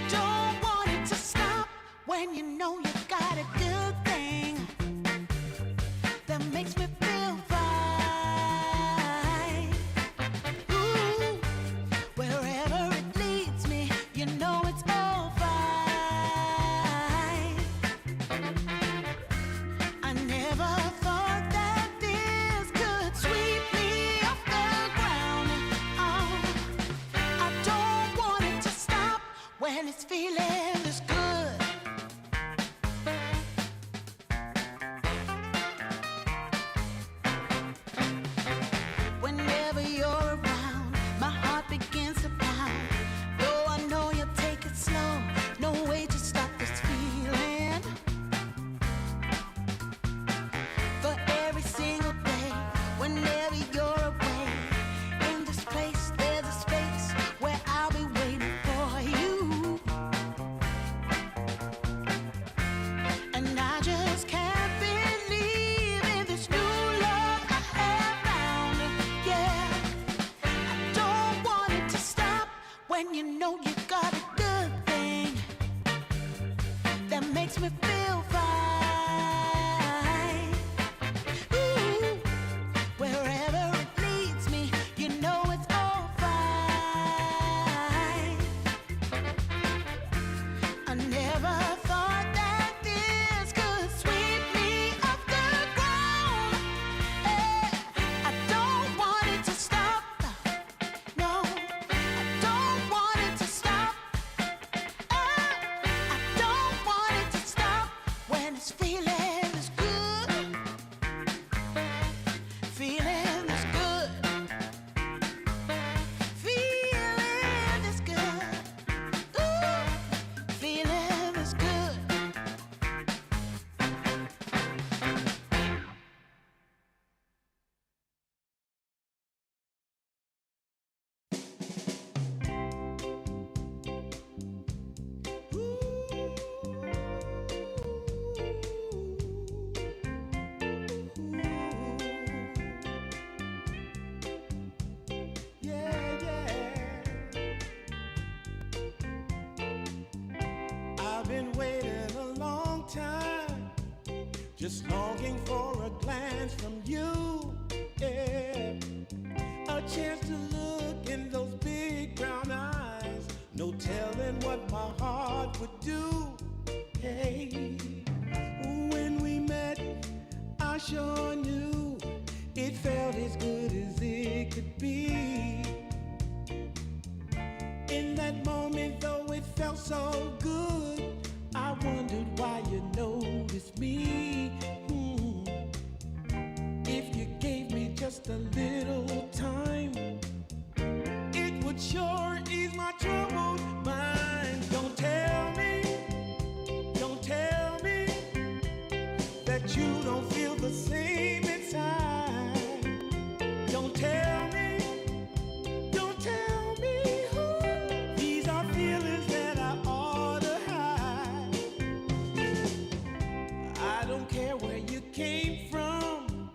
don't want it to stop when you know you got a good thing that makes me feel fine. Ooh, wherever it leads me, you know it's all fine. I never thought that this could sweep me off the ground. Oh, I don't want it to stop when it's feeling this good. Whenever you're around, my heart begins to pound. Though I know you'll take it slow, no way to stop this feeling. For every single day, whenever you're away, in this place there's a space where I'll be waiting for you. And I just can't believe in this new love I have found. Yeah, I don't want it to stop when you know you got a good thing that makes me feel fine. Ooh, wherever it leads me, you know it's all fine. I never thought that this could sweep me off the ground. I don't want it to stop. No, I don't want it to stop. I don't want it to stop. just longing for a glance from you. Yeah. A chance to look in those big brown eyes. No telling what my heart would do. Hey, when we met, I sure knew it felt as good as it could be. In that moment, though it felt so good, I wondered why you noticed me. If you gave me just a little time, it would sure ease my troubled mind. Don't tell me that you don't feel the same inside. Don't tell me who. These are feelings that I ought to hide. I don't care where you came from,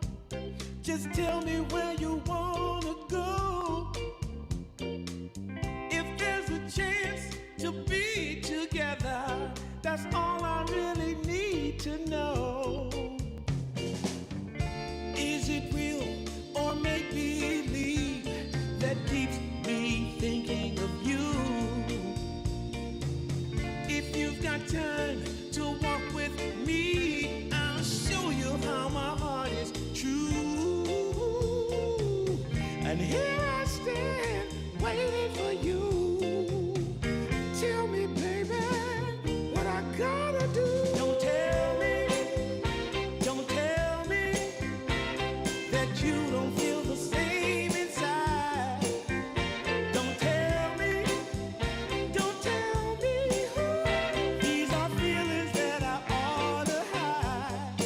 just tell me where you wanna go. If there's a chance to be together, that's all I really need to know. Is it real or make believe that keeps me thinking of you? If you've got time to walk with me, I'll show you how my heart is true. And here I stand waiting for you. Tell me, baby, what I gotta do. Don't tell me that you don't feel the same inside. Don't tell me who. These are feelings that I ought to hide.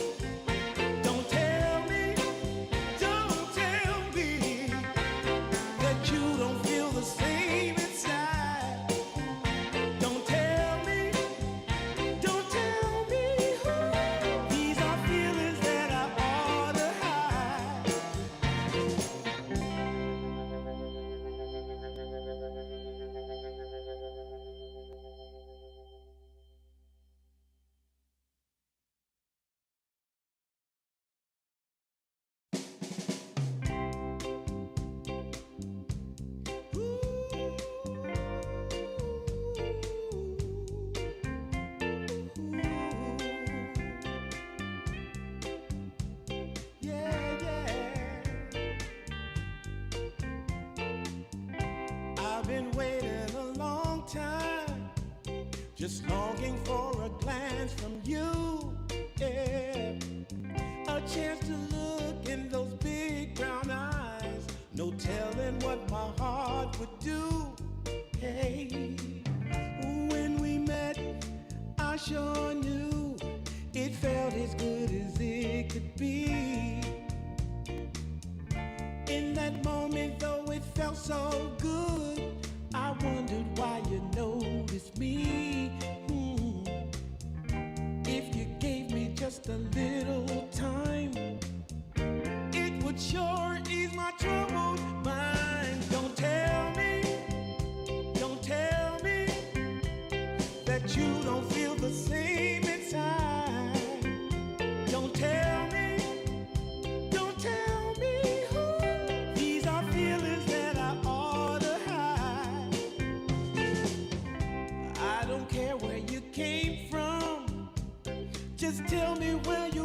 Don't tell me that you don't feel the same inside. Don't tell me who. These are feelings that I ought to hide. I've been waiting a long time, just longing for a glance from you. Yeah. A chance to look in those big brown eyes. No telling what my heart would do. Hey, when we met, I sure knew it felt as good as it could be. In that moment, though it felt so good, I wondered why you noticed me. If you gave me just a little time, it would sure ease my troubled mind. Don't tell me that you don't feel the same inside. Don't tell me who. These are feelings that I ought to hide. I don't care where you came from, just tell me where you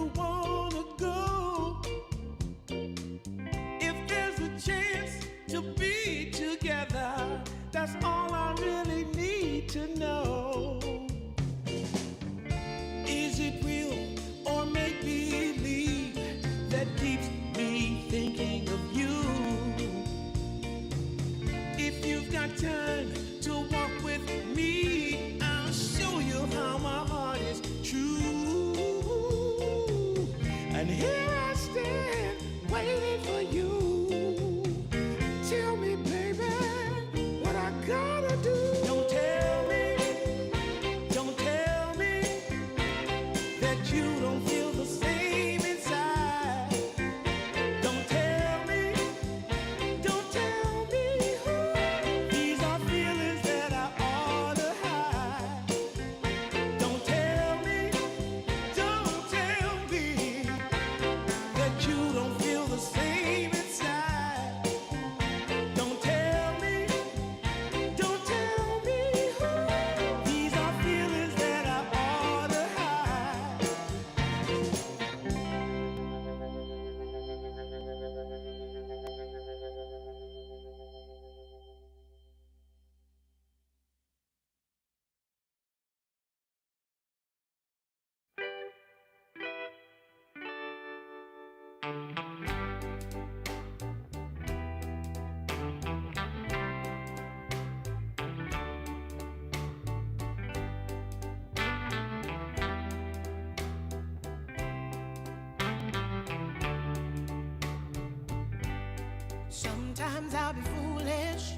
Sometimes I'll be foolish.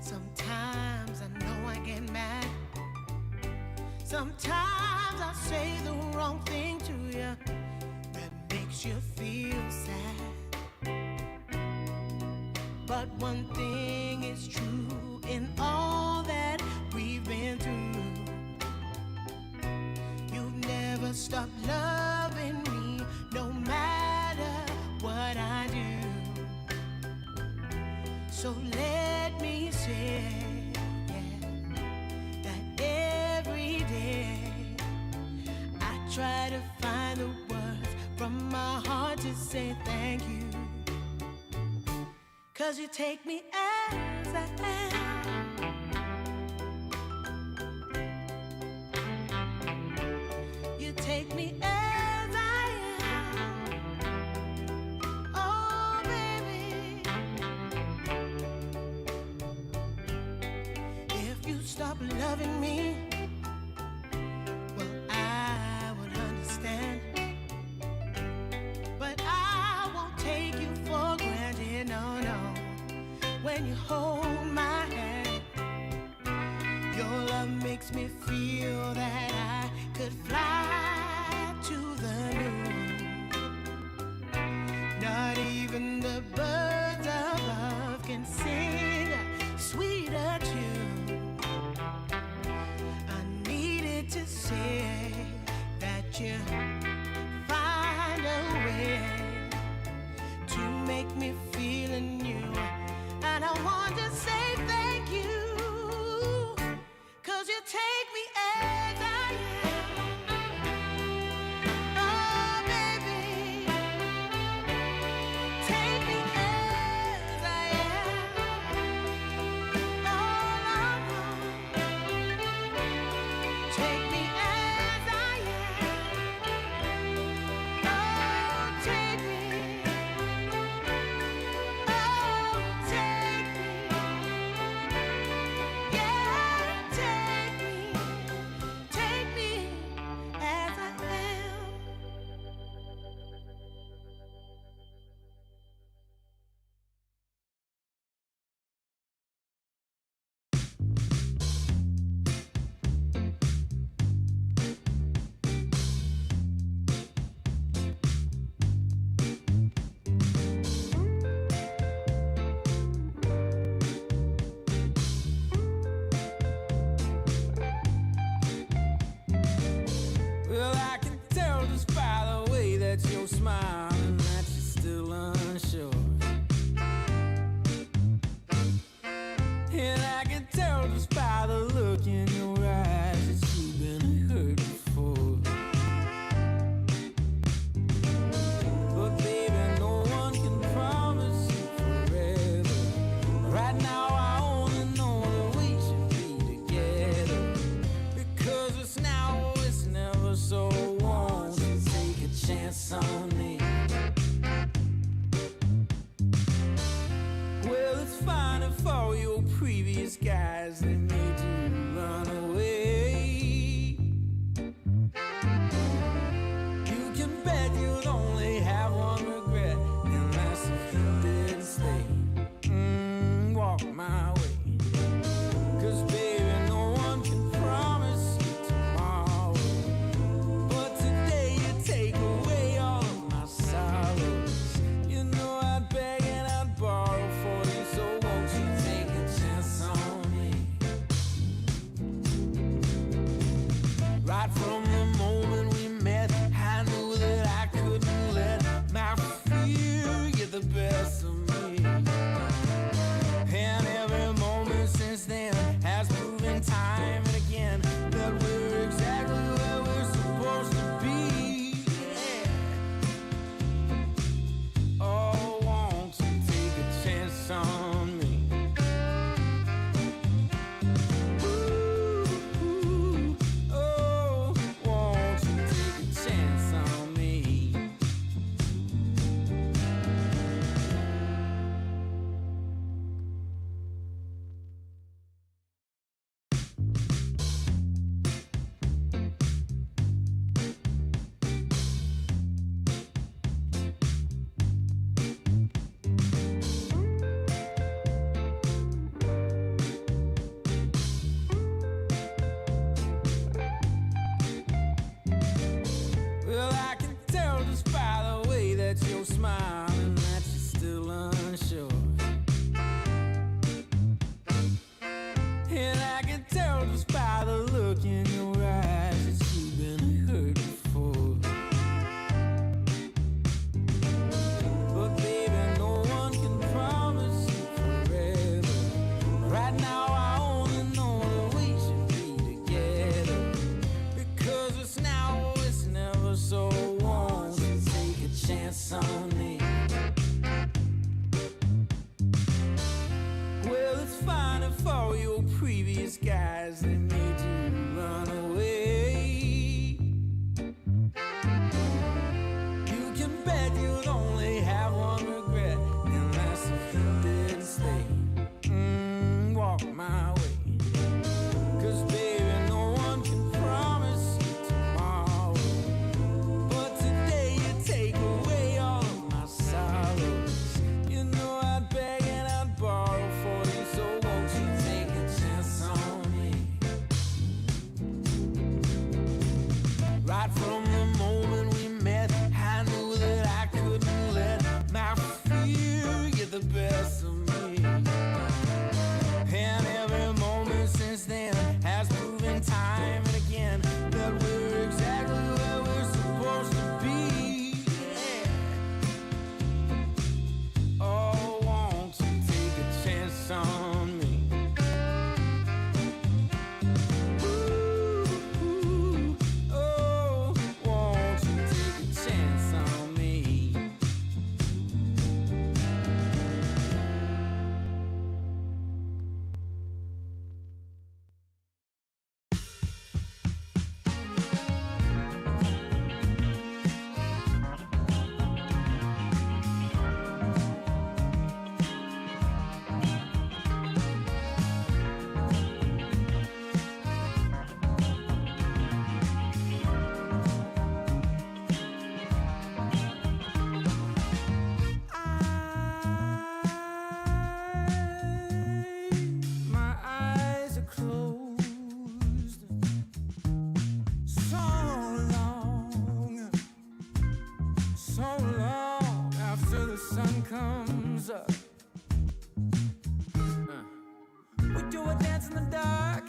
Sometimes I know I get mad. Sometimes I say the wrong thing to you that makes you feel sad. But one thing is true in all that we've been through. You've never stopped loving me, no matter what I do. So let me say, yeah, that every day I try to find the words from my heart to say thank you. 'Cause you take me as I am. You take me as I am. Oh, baby. If you stop loving me, well, I would understand. But I won't take you for granted, no, no. When you hold my hand, your love makes me feel that I could fly to the moon. Not even the birds above can sing a sweeter tune. I needed to say that you find a way to make me feel anew. And I want to say thank you, 'cause you take me as I am. Oh, baby, take me as I am. Oh, take me as I am. Oh, take me. Well, I can tell just by the way that you're smiling that you're still unsure. And I can tell just by the look in your eyes that you've been hurt before. But baby, no one can promise you forever. Right now I only know that we should be together. Because it's now or it's never, so won't you take a chance on me? Well, it's fine if all your previous guys, they made you run away. You can bet you'd only have one regret, and that's if you didn't stay. Walk my way. 'Cause baby, no one can promise you tomorrow. But today you take away all of my sorrows. You know I'd beg and I'd borrow for you, so won't you take a chance on me? Right from the moment we met, I knew that I couldn't let my fear get the best of me. And every for your previous guys, they made you run away. You can bet you'd only have one regret, and that's if you didn't stay. Walk my way. 'Cause baby, no one can promise you tomorrow, but today you take away all of my sorrows. You know I'd beg and I'd borrow for you, so won't you take a chance on me? Right from the moment we met, I knew that I couldn't let my fear get the best of me. And every moment since then has proven time and again that we're exactly where we're supposed to be. Yeah. Oh, won't you take a chance on me? Ooh, oh, won't you take a chance on me? My eyes are closed so long after the sun comes up. We do a dance in the dark,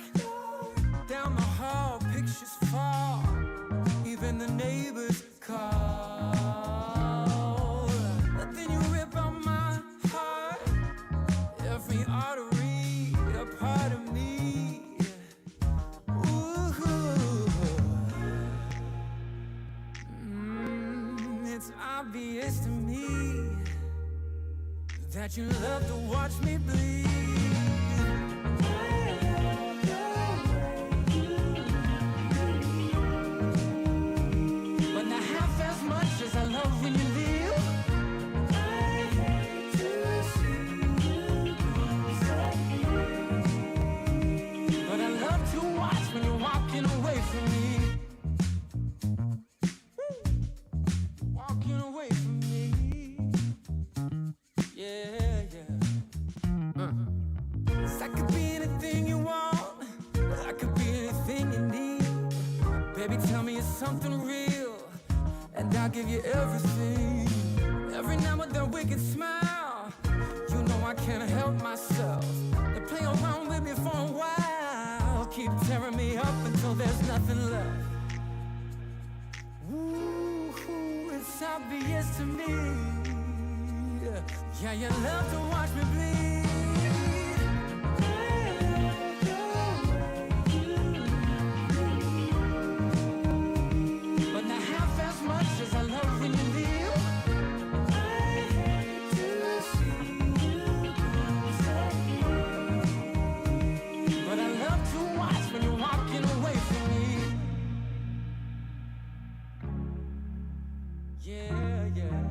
down the hall, pictures fall, even the neighbors call. But then you rip out my heart, every artery, a part of me. Ooh. It's obvious to me that you love to watch me bleed. But not half as much as I love when you leave. I hate to see you go. But I love to watch when you're walking away from me. Walking away from me. Yeah, yeah. 'Cause I could be anything you want, I could be anything you need. Baby, tell me it's something real, and I'll give you everything. Every now and then wicked smile, you know I can't help myself. They play around with me for a while, keep tearing me up until there's nothing left. Ooh, it's obvious to me. Yeah, you love to watch me bleed. But not half as much as I love when you leave. I hate to see you go. But I love to watch when you're walking away from me. Yeah, yeah.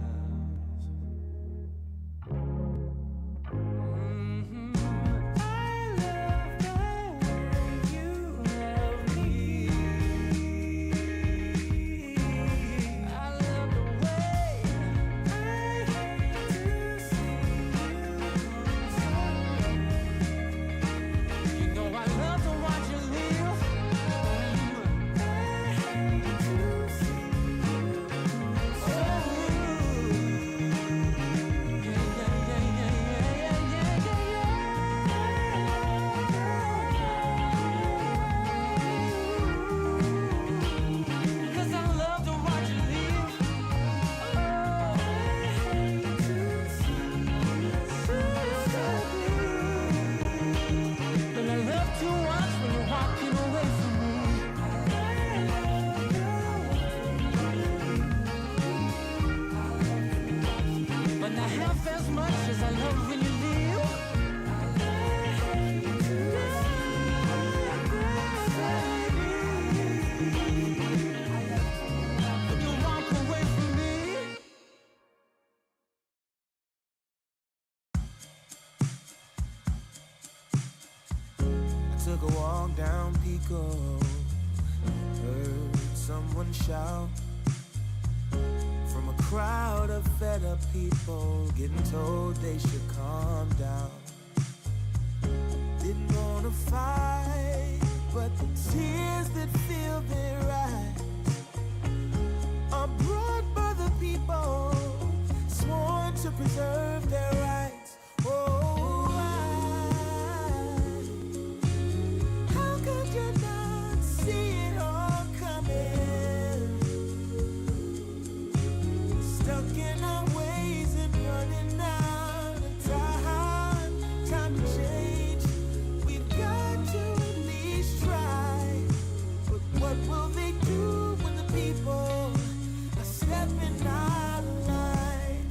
took a walk down Pico, heard someone shout from a crowd of fed up people, getting told they should calm down. Didn't wanna fight, but the tears that fill their eyes are brought by the people sworn to preserve their rights. Oh, how could you not see it all coming? Stuck in our ways and running out of time. Time to change. We've got to at least try. But what will they do when the people are stepping out of line?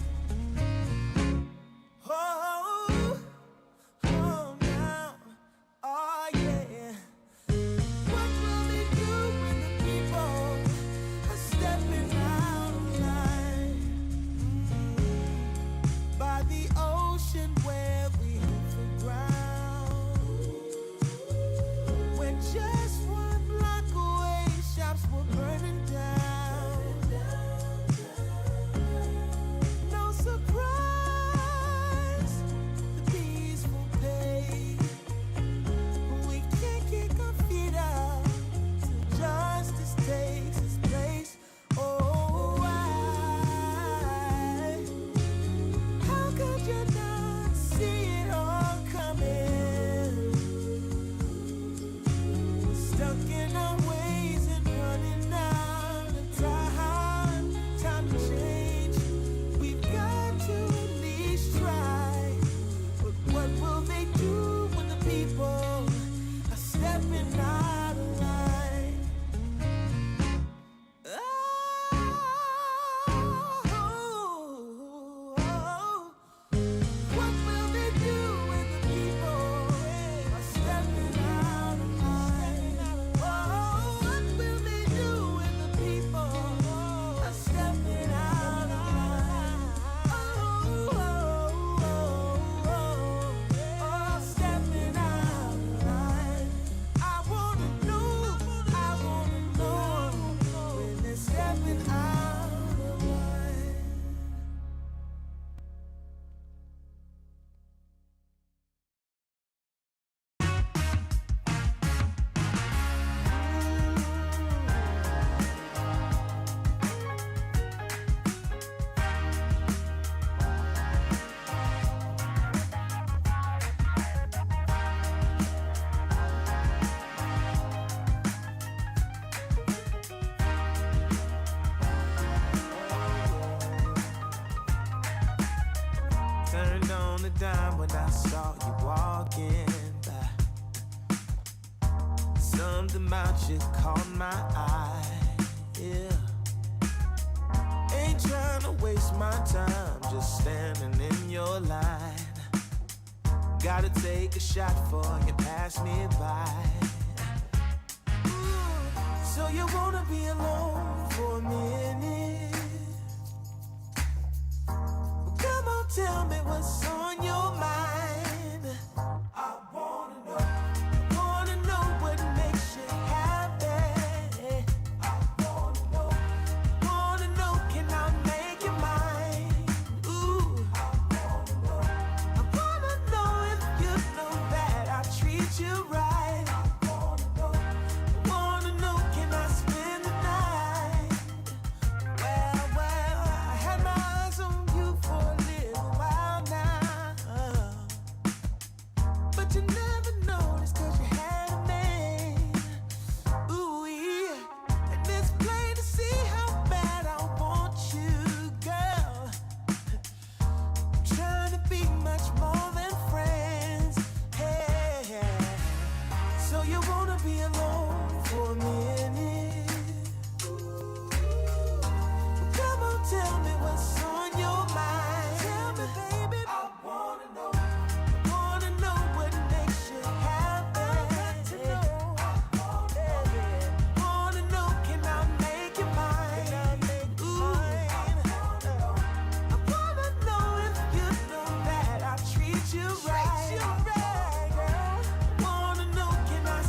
Oh, oh now, oh yeah. What will they do when the people are stepping out of line? By the ocean where we hit the ground, when just one block away shops were burning down. No surprise, the peaceful pay. We can't kick our feet out till justice takes its place. Oh, how could you not see it all coming? Stuck in our ways and running out of time. Time to change. We've got to at least try. But what will they do when the people are stepping out of line? What will they do when the people are stepping out of line? What will they do when the people are stepping out of line? Stepping out of line. I wanna know when they're stepping out of line. Turned on the dime when I saw you walking by. Something about you caught my eye. Yeah. Ain't trying to waste my time, just standing in your line. Gotta take a shot before you pass me by. So you wanna be alone for a minute? Come on, tell me what's on your mind. I wanna know what makes you happy. I wanna know, can I make you mine? Ooh, I wanna know if you know that I treat you right. I wanna know, can I spend the night? Well, I had my eyes on you for a little while now, but you never noticed 'cause you had a man. Ooh, yeah, and it's plain to see how bad I want you, girl. I'm trying to be much more than friends. Hey, so you wanna be alone for a minute? Come on, tell me what's on your mind. Tell me, baby. I wanna know what makes you happy. I wanna know, can I make you mine? Ooh, I wanna know if you know that I treat you right. Wanna know, can I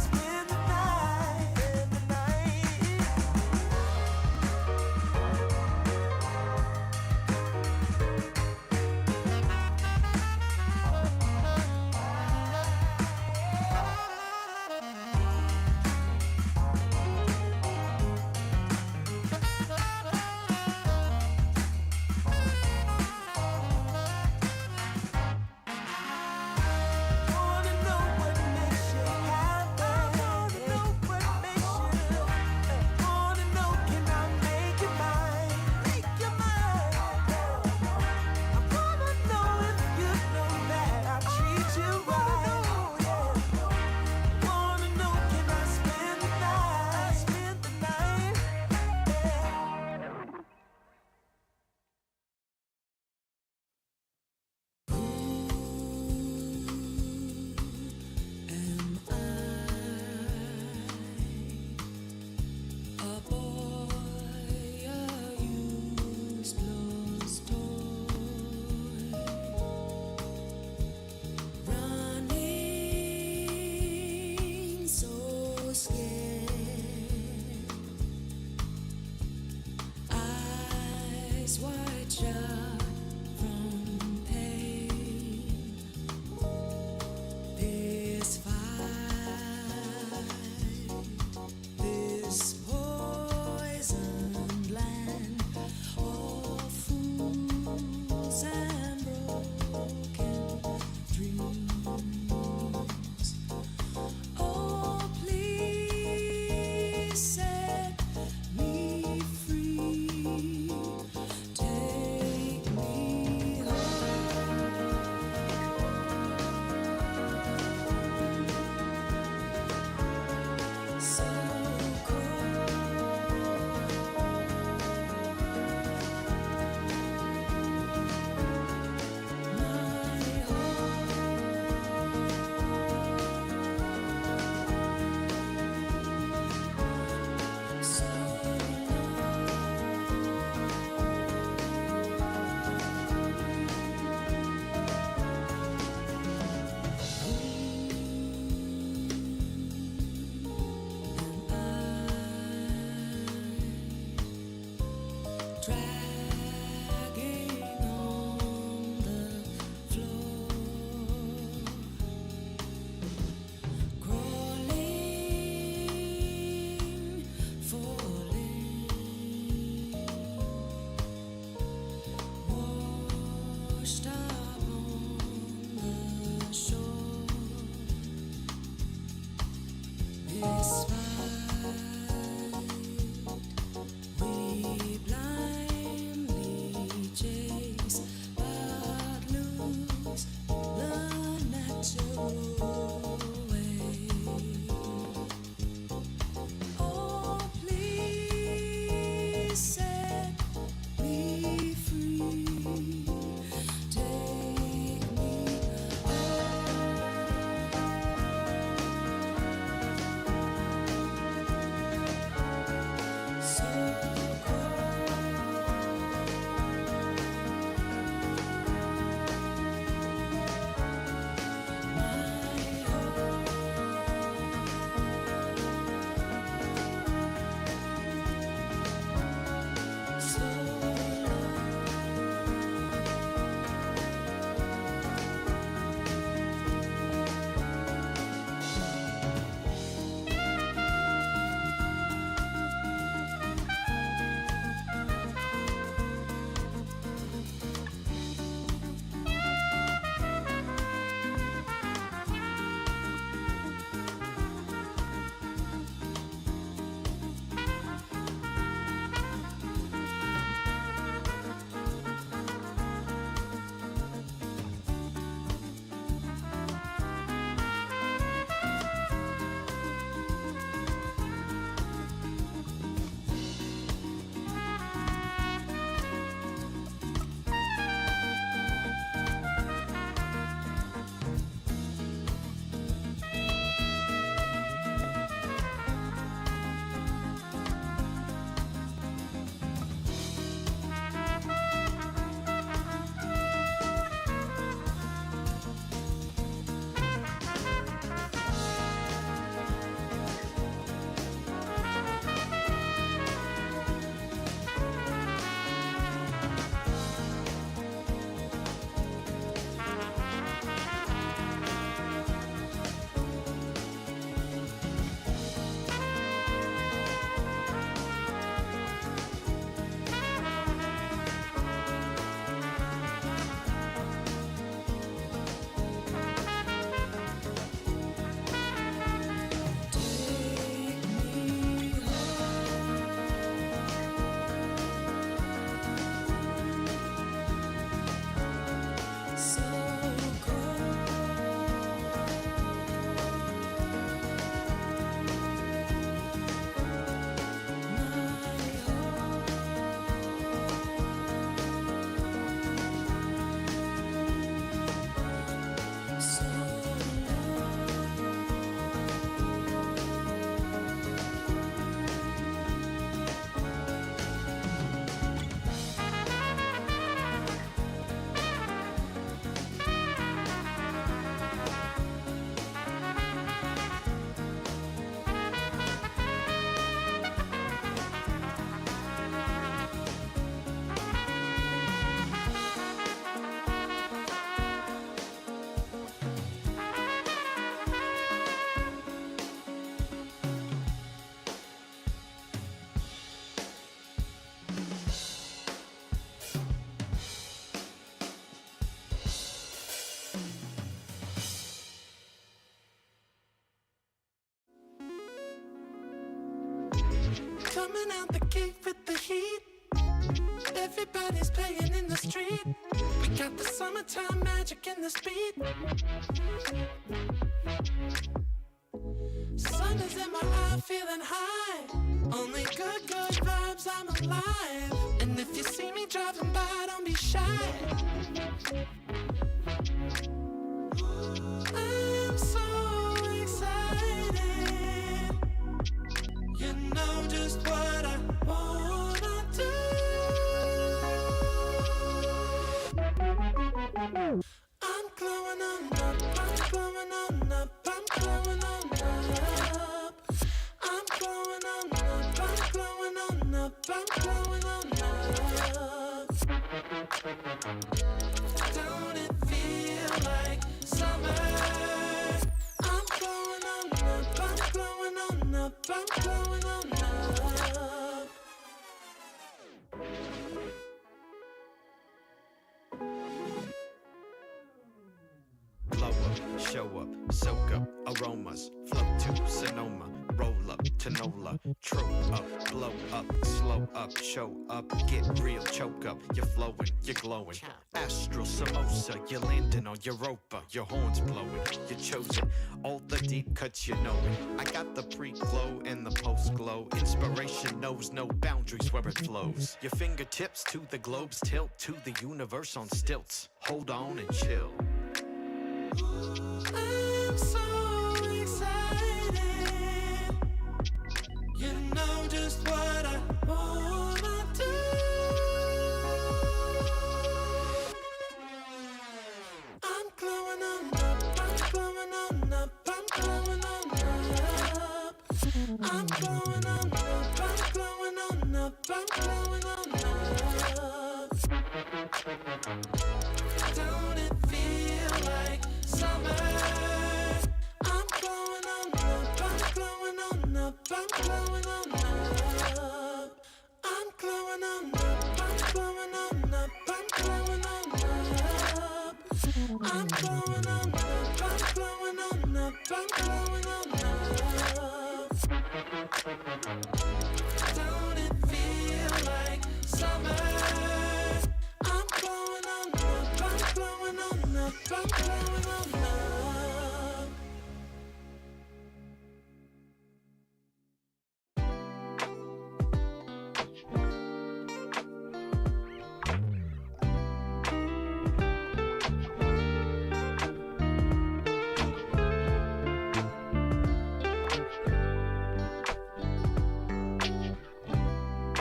coming out the gate with the heat. Everybody's playing in the street. We got the summertime magic in the speed. Sun is in my eye, feeling high. Only good vibes, I'm alive. And if you see me driving by, don't be shy. I'm so excited. You know just what I wanna do. I'm glowing on up, I'm glowing on up, I'm glowing on up. I'm glowing on up, I'm glowing on up, I'm glowing on up. Don't it feel like summer? I'm glowing on up, I'm glowing on up, I'm glowing on up. Blow up, show up, soak up, aromas, flow to Sonoma, roll up to Nola, trope up, blow up, slow up, show up, get real, choke up, you're flowing, you're glowing. Astral samosa, you're landing on Europa, your horns blowing, you're chosen, all the deep cuts you know it. I got the pre-glow and the post-glow, inspiration knows no boundaries where it flows. Your fingertips to the globes tilt to the universe on stilts, hold on and chill. I'm so excited. You know just what I wanna do. I'm glowing on up, I'm glowing on up, I'm glowing on up. I'm glowing on up, I'm glowing on up, I'm glowing on up. Don't it feel like summer? I'm glowing on up, I'm glowing on up, I'm glowing on up. I'm glowing on up, I'm glowing on up, I'm glowing on up. I'm glowing on up, I'm glowing on up, I'm glowing on up. Don't it feel like summer? I'm glowing on up, I'm glowing on up, I'm glowing on up.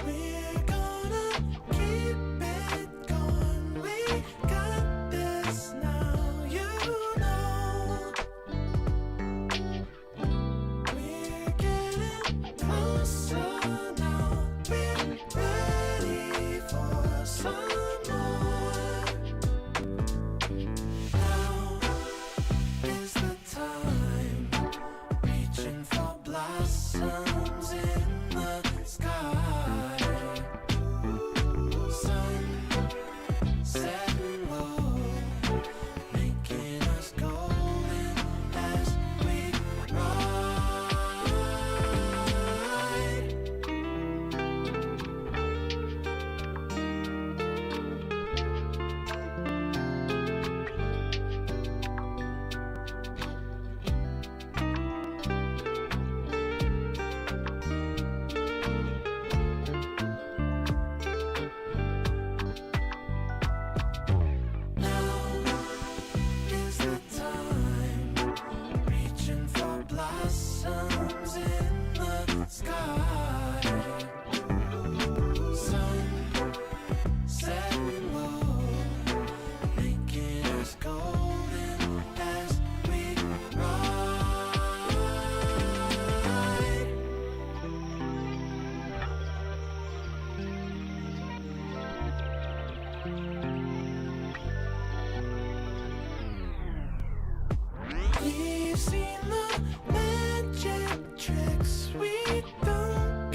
We're gonna keep it going. We got this now, you know. We're getting closer now. We're ready for some more. Now is the time, reaching for blossoms in the sky. Sun setting low, making us golden as we ride. Now is the time, reaching for blossoms in the sky. Sun setting low, making us golden as we ride. We've seen the magic tricks we don't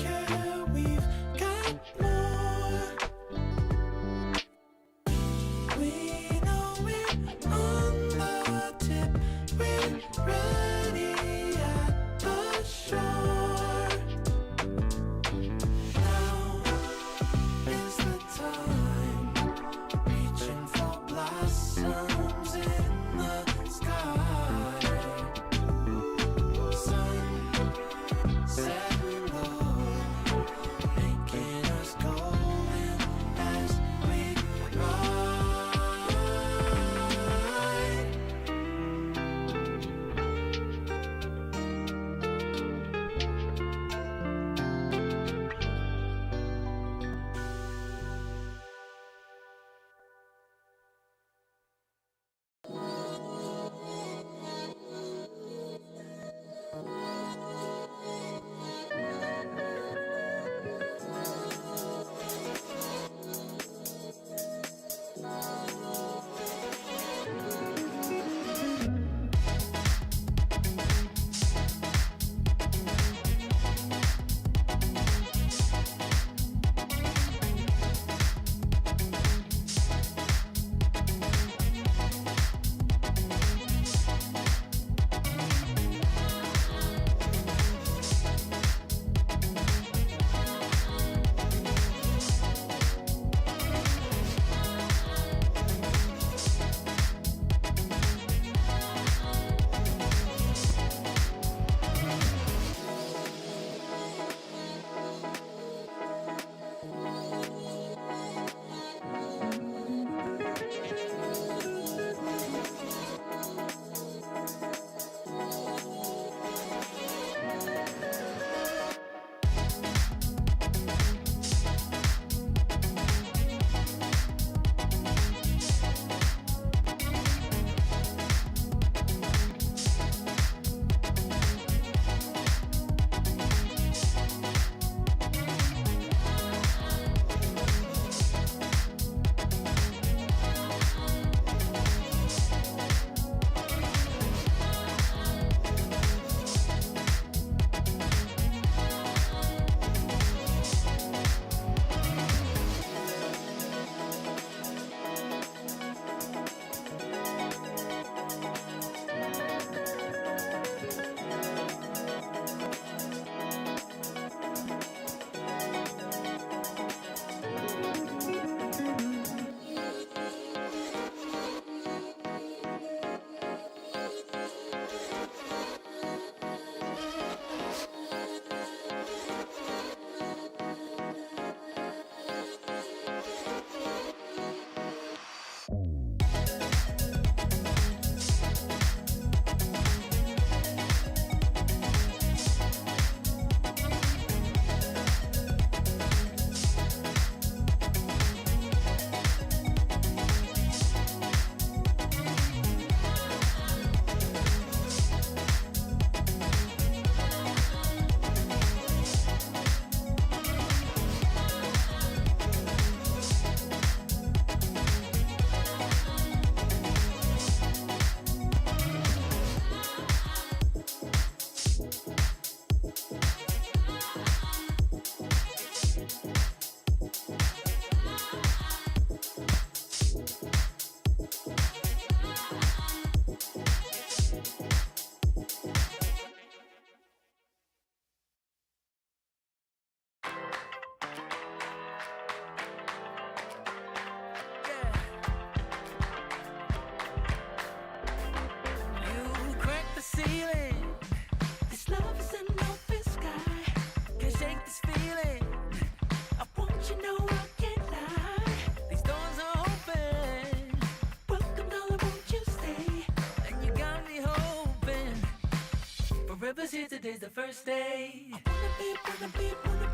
Forever's here, today's the first day. I wanna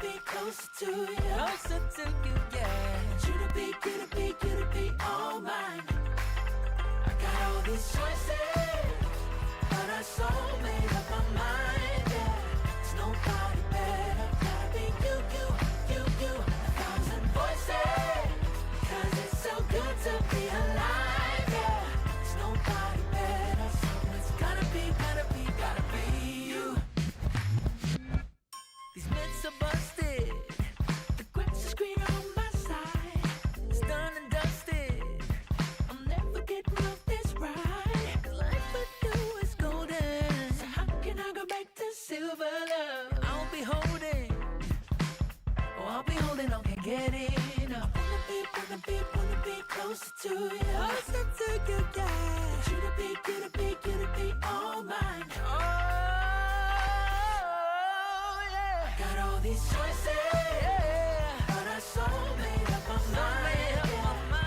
be closer to you. Closer to you, yeah. You to be all mine. I got all these choices, but I so made up my mind, yeah. There's nobody better, gotta be you. 1,000 voices, 'cause it's so good to be alive, yeah. There's nobody better, so it's gotta be you. These myths are busted, the grass is greener on my side. It's done and dusted, I'm never getting off this ride. 'Cause life with you is golden, so how can I go back to silver love? I'll be holding on, can't get enough. Wanna be closer to you. Closer to you, yeah. You to be all mine. Oh, yeah. Got all these choices, yeah. But I so made up my mind.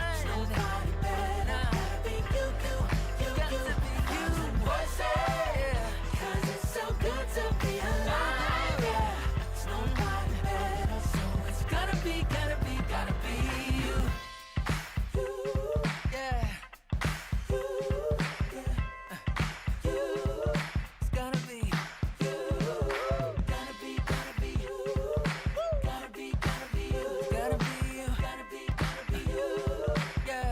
There's nobody better, gotta be you. Got to be you. Voices, yeah. 'Cause it's so good to be alive, yeah. There's nobody better, so it's gotta be you. Yeah. It's gotta be you. Gotta be you. Gotta be you. Gotta be you. Yeah.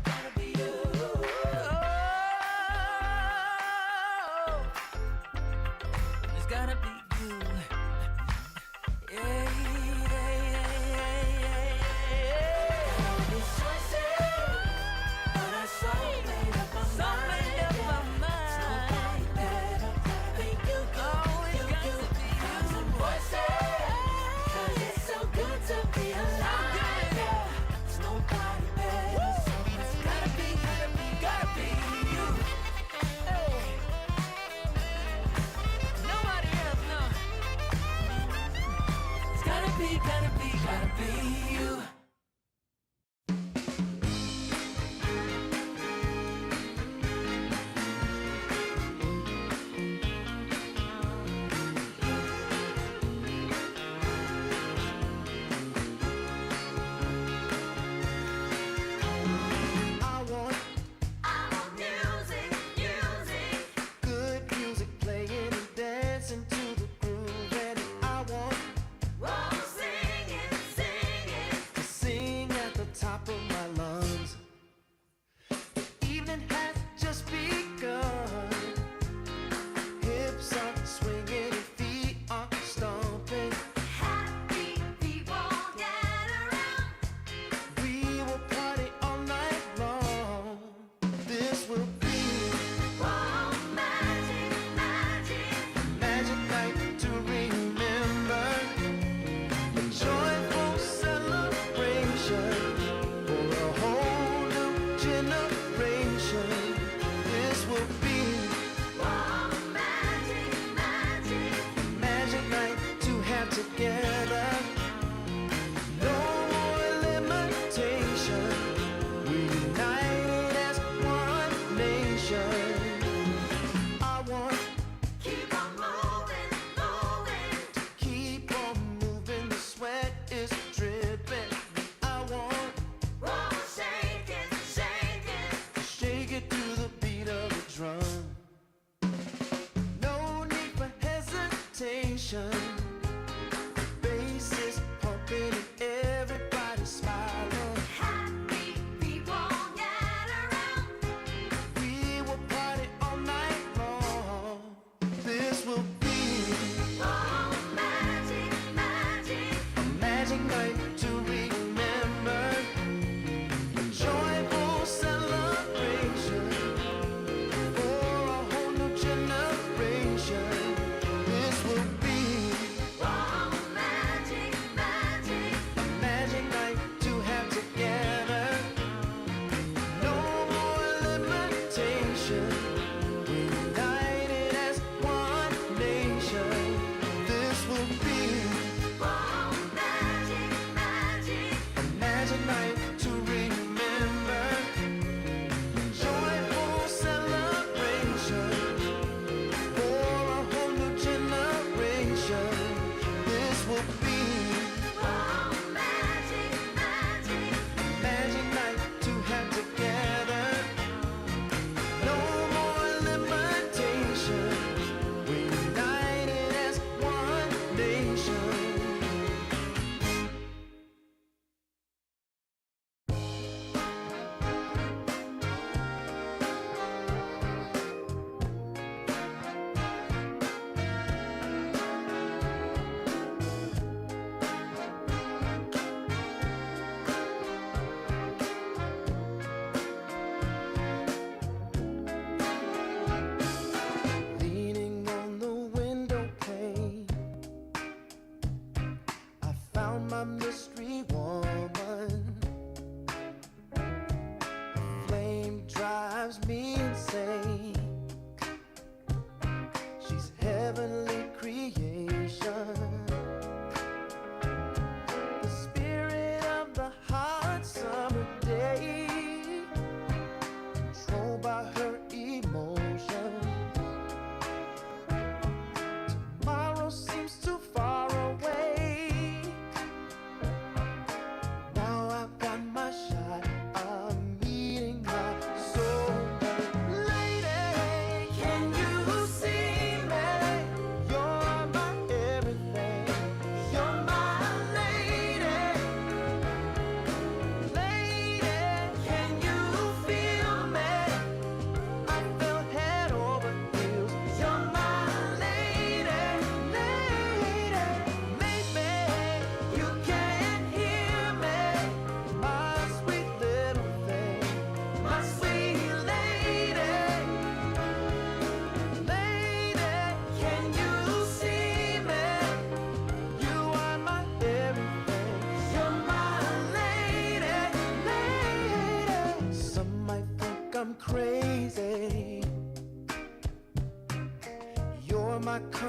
Gotta be you. Oh. It's gotta be you. Yeah. All these choices, but I so made up my mind. Nobody better, gotta be you. Thousand voices, 'cause it's so good to be alive, yeah. There's nobody better, so it's gotta be you. Hey. Nobody else, no. It's gotta be you. I want music, good music playing and dancing to the groove, and I want singing to sing at the top of my lungs. The evening has just begun. Hips are swinging and feet are stomping. Happy people gather round. We will party all night long. This will be magic night to remember. A joyful celebration for a whole new generation. This will be magic night to have together. No more limitation. We united as one nation. I want keep on moving. The sweat is dripping. I want shake it to the beat of the drum. No need for hesitation. The bass is pumping and everybody's smiling. Happy people gather round. We will party all night long. This will be a magic night to remember. A joyful celebration for a whole new generation. This will be a magic night to have together. No more limitation. We united as one nation.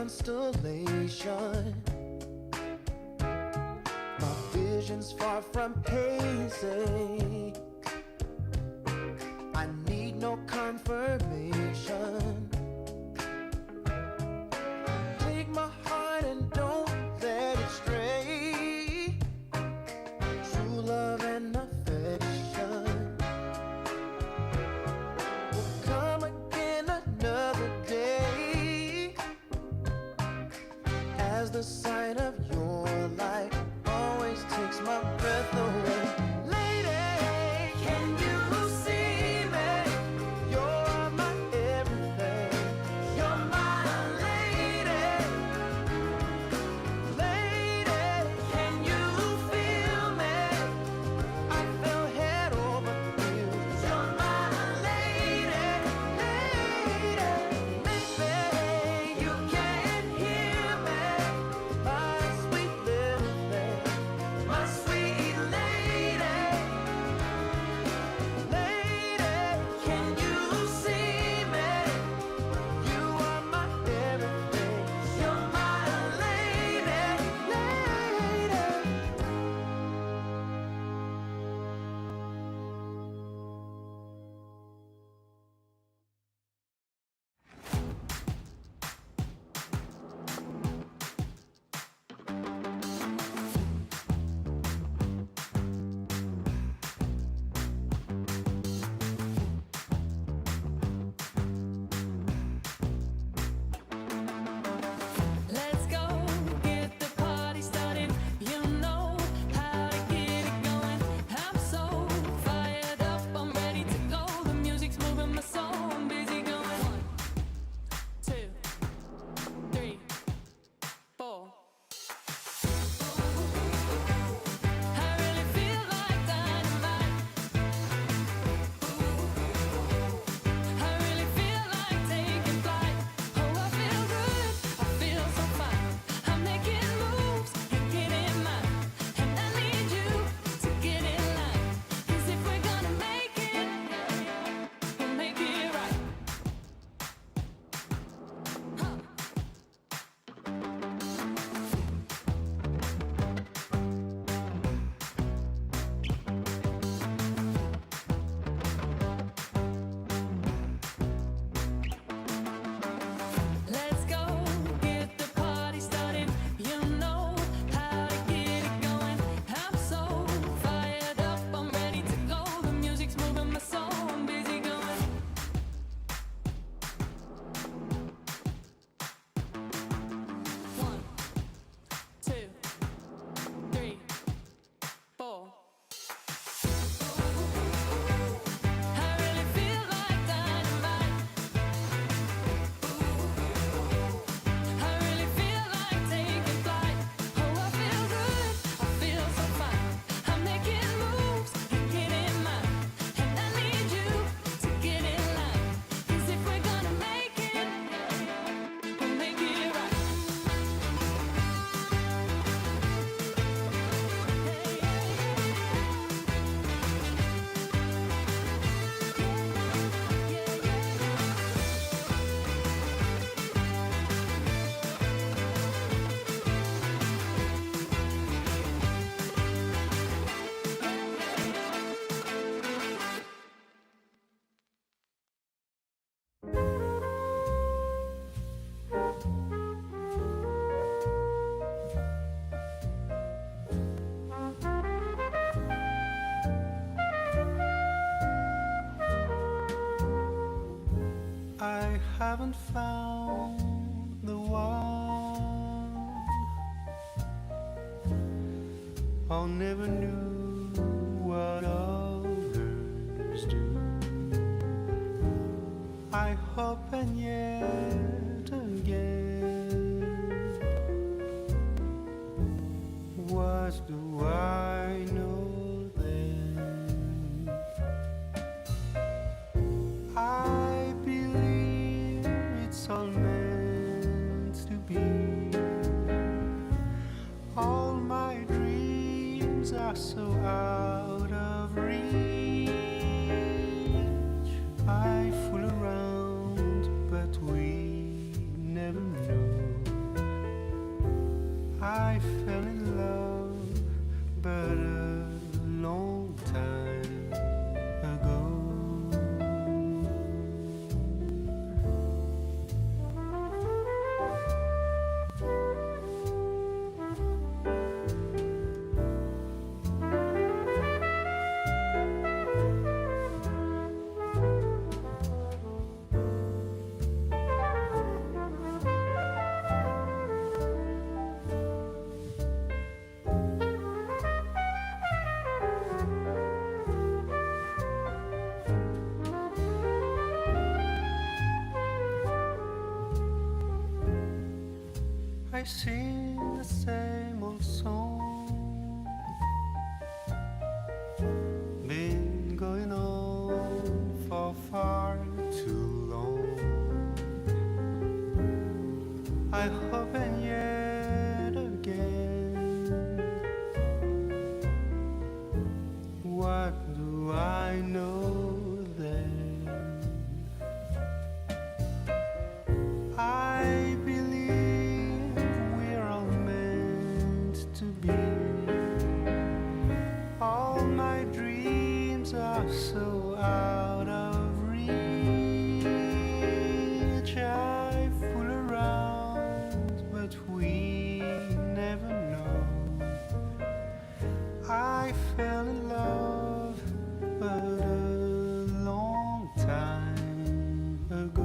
constellation. My vision's far from hazy. I need no confirmation. Take my heart and don't let it stray. True love and affection will come again another day. As the sight of your light always takes my breath away. Lady, can you see me? You're my everything. You're my lady. Lady, can you feel me? I fell head over heels. You're my lady, lady. Maybe you can hear me, my sweet little thing, my sweet lady. Lady, can you see me? You are my everything. You're my lady, lady. Let's go, get the party started. You know how to get it going. I'm so fired up, I'm ready to go. The music's moving my soul, I'm busy going. 1, 2, 3, 4. I really feel like dynamite. I really feel like taking flight. Oh, I feel good, I feel so fine. I'm making moves and getting mine. And I need you to get in line. 'Cause if we're gonna make it, we'll make it right. Let's go, get the party started. You know how to get it going. I'm so fired up, I'm ready to go. The music's moving my soul, I'm busy going. 1, 2, 3, 4. I really feel like dynamite. I really feel like taking flight. Oh, I feel good, I feel so fine. I'm making moves and getting mine. And I need you to get in line. 'Cause if we're gonna make it, we'll make it right. I haven't found the one. I never knew what others do. I hope and yet again. What do I know then? I believe it's all meant to be. All my dreams are so out of reach. I fool around, but we I fell in love, but a long time ago. I sing the same old song, been going on for far too long. I hope and yet again, what do I know then? I believe we're all meant to be. All my dreams are so out of reach. I fool around, but we never know. I fell in love, but a long time ago.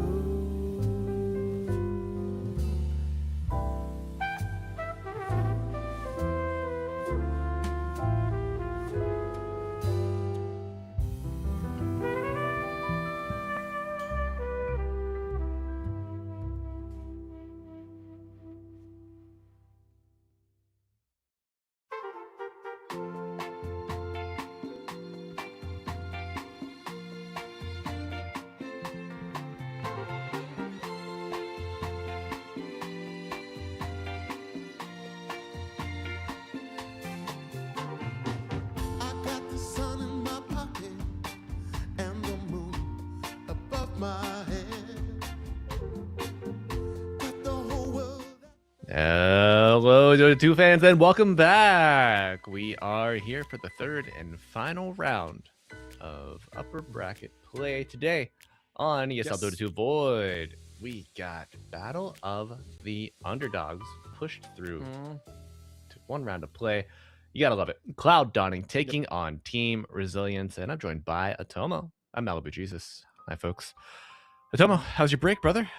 I got the sun in my pocket and the moon above my head. Got the whole world. Hello, Dota 2 fans, and welcome back. We are here for the third and final round of upper bracket play today on ESL Dota 2 Void. We got Battle of the Underdogs pushed through to one round of play. You gotta love it. Cloud Dawning taking on Team Resilience, and I'm joined by Atomo. I'm Malibu Jesus. Hi, folks. Atomo, how's your break, brother?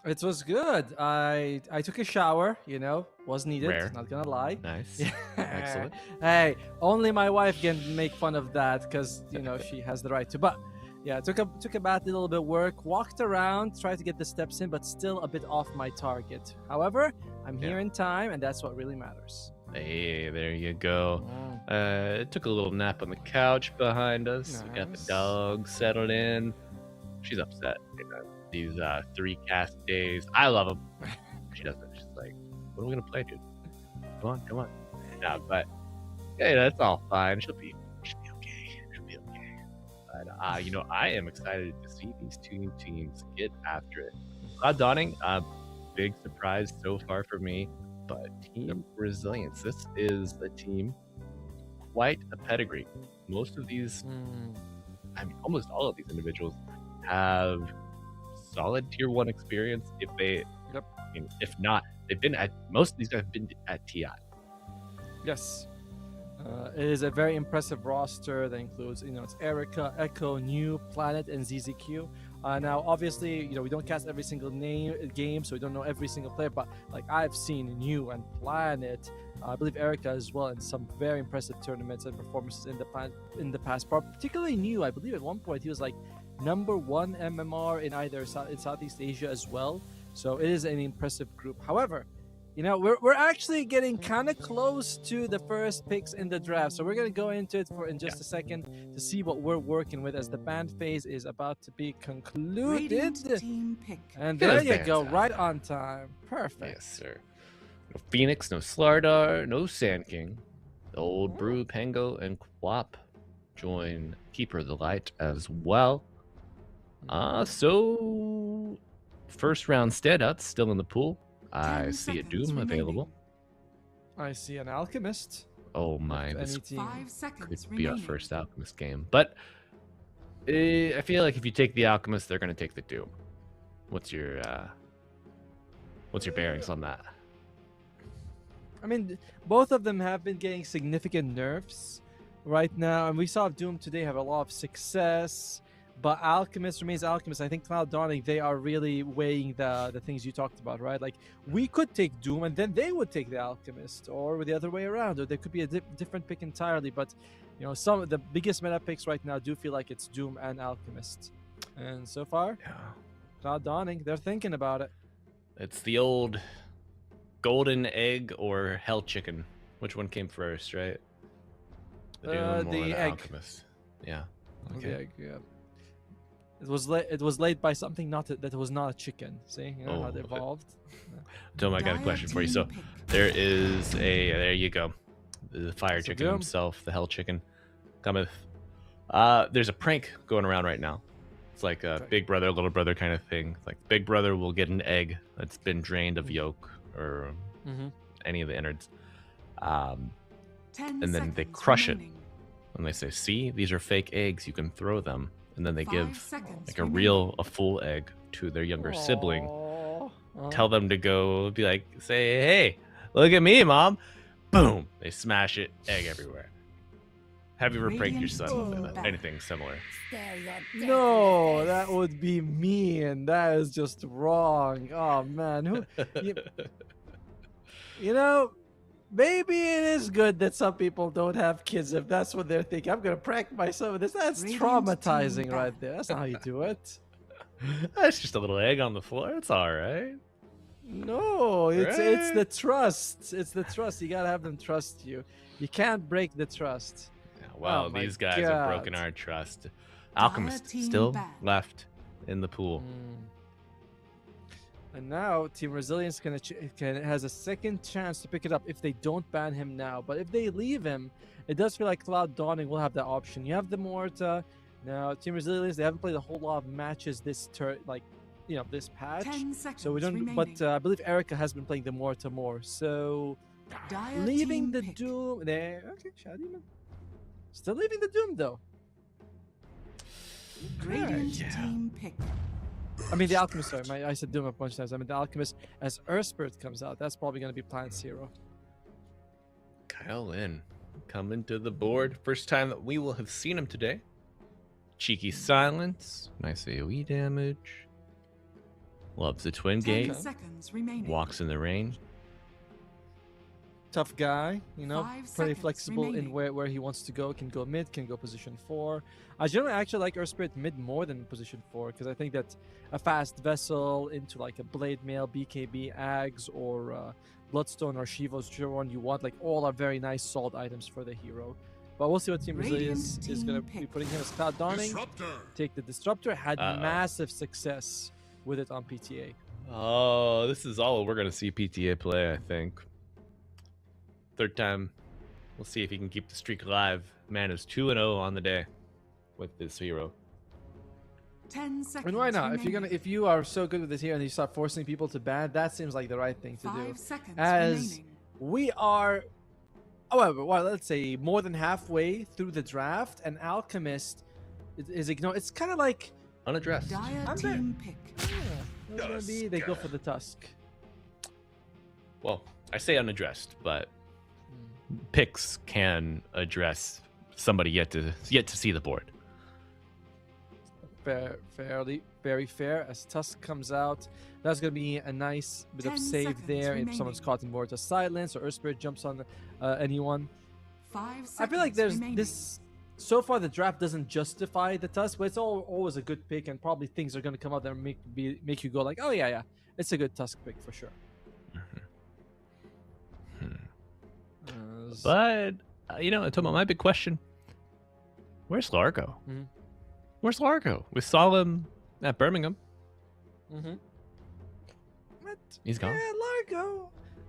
It was good. I took a shower, you know, was needed, Rare. not gonna lie. Nice. Excellent. Hey, only my wife can make fun of that because, you know, she has the right to. But yeah, took a bath, did a little bit of work, walked around, tried to get the steps in, but still a bit off my target. However, I'm here in time, and that's what really matters. Hey, there you go. Took a little nap on the couch behind us. We got the Nice. dog settled in. She's upset. You know, these 3 cast days. I love them. She doesn't. She's like, what are we gonna play, dude? Come on. Yeah, but yeah, that's all fine. She'll be okay. She'll be okay. But you know, I am excited to see these two teams get after it. Cloud Dawning, big surprise so far for me. But Team Resilience, this is a team quite a pedigree. Most of these, I mean, almost all of these individuals have solid tier 1 experience. If they, I mean, if not, they've been at, most of these guys have been at TI. Yes. It is a very impressive roster that includes, you know, it's Erica, Echo, New, Planet, and ZZQ. Now, obviously, you know, we don't cast every single game, so we don't know every single player, but like I've seen New and Planet, I believe Erica as well, in some very impressive tournaments and performances in the past. But particularly New, I believe at one point he was like #1 MMR in either in Southeast Asia as well. So it is an impressive group. However, you know, we're actually getting kind of close to the first picks in the draft. So we're going to go into it in just a second to see what we're working with as the band phase is about to be concluded. Radiant team pick. And there you go, right on time. Perfect. Yes, sir. No Phoenix, no Slardar, no Sand King. The old Brew, Pango, and Quap join Keeper of the Light as well. So first round standouts still in the pool. I see a Doom available. I see an alchemist. Oh my, If this any team. 5 seconds could be our remaining. first alchemist game. But I feel like if you take the alchemist, they're gonna take the doom. What's your bearings on that? I mean, both of them have been getting significant nerfs right now, and we saw Doom today have a lot of success. But Alchemist remains Alchemist. I think Cloud Dawning, they are really weighing the things you talked about, right? Like, we could take Doom and then they would take the Alchemist, or the other way around, or there could be a different pick entirely. But, you know, some of the biggest meta picks right now do feel like it's Doom and Alchemist. And so far, Cloud Dawning, they're thinking about it. It's the old golden egg or hell chicken. Which one came first, right? The Doom or the the egg. Alchemist? Yeah. The Okay. egg, yeah. It was laid by something that was not a chicken. See, you know how Oh, they okay. evolved. Tom, I got a Dire question for you. team So pick. there you go. The fire That's a chicken Doom. himself, the hell chicken, cometh. There's a prank going around right now. It's like a Okay. big brother, little brother kind of thing. Like big brother will get an egg that's been drained Mm. of yolk or Mm-hmm. any of the innards. 10 And then they seconds crush it. remaining. And they say, see, these are fake eggs. You can throw them. And then they 5 give seconds like a remaining. full egg to their younger sibling. Aw. Tell them to go be like, say, hey, look at me, mom. Boom. They smash it, egg everywhere. Have you ever pranked your Radiant son team with back. anything similar? Stare your death No, in the that face. would be mean. That is just wrong. Oh man, you know, maybe it is good that some people don't have kids if that's what they're thinking. I'm gonna prank my son with this. That's Radiant traumatizing team right back. there. That's not how you do it. That's just a little egg on the floor. It's all right. No, it's the Right? trust. It's the trust. You gotta have them trust you. You can't break the trust. Yeah, well, Oh my these guys have broken God. our trust. Alchemist team still back. left in the pool. And now Team Resilience has a second chance to pick it up if they don't ban him now. But if they leave him, it does feel like Cloud Dawning will have that option. You have the Morta. Now Team Resilience, they haven't played a whole lot of matches this this patch. 10 seconds So we don't. remaining. But I believe Erica has been playing the Morta more. So Dire leaving team the pick. Doom there. Okay, Shadima. Still leaving the Doom though. Radiant Yeah. team pick. I mean the Alchemist. Sorry, I said Doom a bunch of times. I mean the Alchemist as Earthspirit comes out. That's probably going to be Planet Zero. Kyle in, coming to the board. First time that we will have seen him today. Cheeky silence. Nice AoE damage. Loves the twin 10 gate. seconds remaining. Walks in the rain. Tough guy, you know, 5 pretty seconds flexible remaining. in where he wants to go. Can go mid, can go position 4. I generally actually like Earthspirit mid more than position 4 because I think that a fast vessel into like a Blade Mail, BKB, Ags, or Bloodstone or Shivo's, whichever one you want, like all are very nice solid items for the hero. But we'll see what Team Radiant Resilience is team going to be pick. putting him as Cloud Dawning. Take the Disruptor, had Uh-oh. massive success with it on PTA. Oh, this is all we're going to see PTA play, I think. Third time. We'll see if he can keep the streak alive. Man is 2-0 on the day with this hero. 10 seconds. And why not? Remaining. If you are so good with this here and you start forcing people to ban, that seems like the right thing to 5 do. seconds As remaining. we are, however, well, let's say more than halfway through the draft, and Alchemist is ignored. It's kind of like Unaddressed. Dire I'm team pick. it's gonna be they go for the Tusk. Well, I say unaddressed, but picks can address somebody yet to see the board. Very fair. As Tusk comes out, that's gonna be a nice bit of 10 save seconds there. If remaining. someone's caught in Morta Silence or Earthspirit jumps on anyone. 5 seconds I feel like there's remaining. this. So far, the draft doesn't justify the Tusk, but it's always a good pick, and probably things are going to come out that make you go like, oh yeah, it's a good Tusk pick for sure. But Tomo, my big question: where's Largo? Mhm. Where's Largo? We saw him at Birmingham. What? He's gone. Yeah,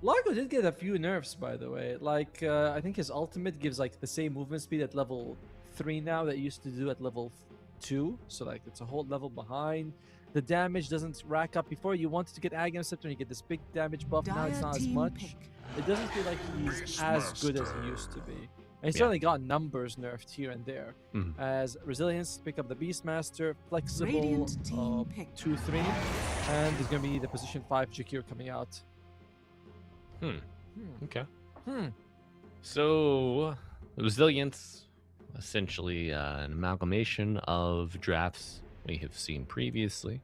Largo did get a few nerfs, by the way. Like, I think his ultimate gives like the same movement speed at level 3 now that it used to do at level 2. So like, it's a whole level behind. The damage doesn't rack up. Before you wanted to get Agam Scepter and you get this big damage buff. Now it's Dire not as team much. pick. it doesn't feel like he's as good as he used to be. And he certainly got numbers nerfed here and there. As Resilience, pick up the Beastmaster, Flexible, Radiant team pick. 2-3, and there's going to be the position 5 Jakir coming out. Okay. So, Resilience, essentially an amalgamation of drafts we have seen previously.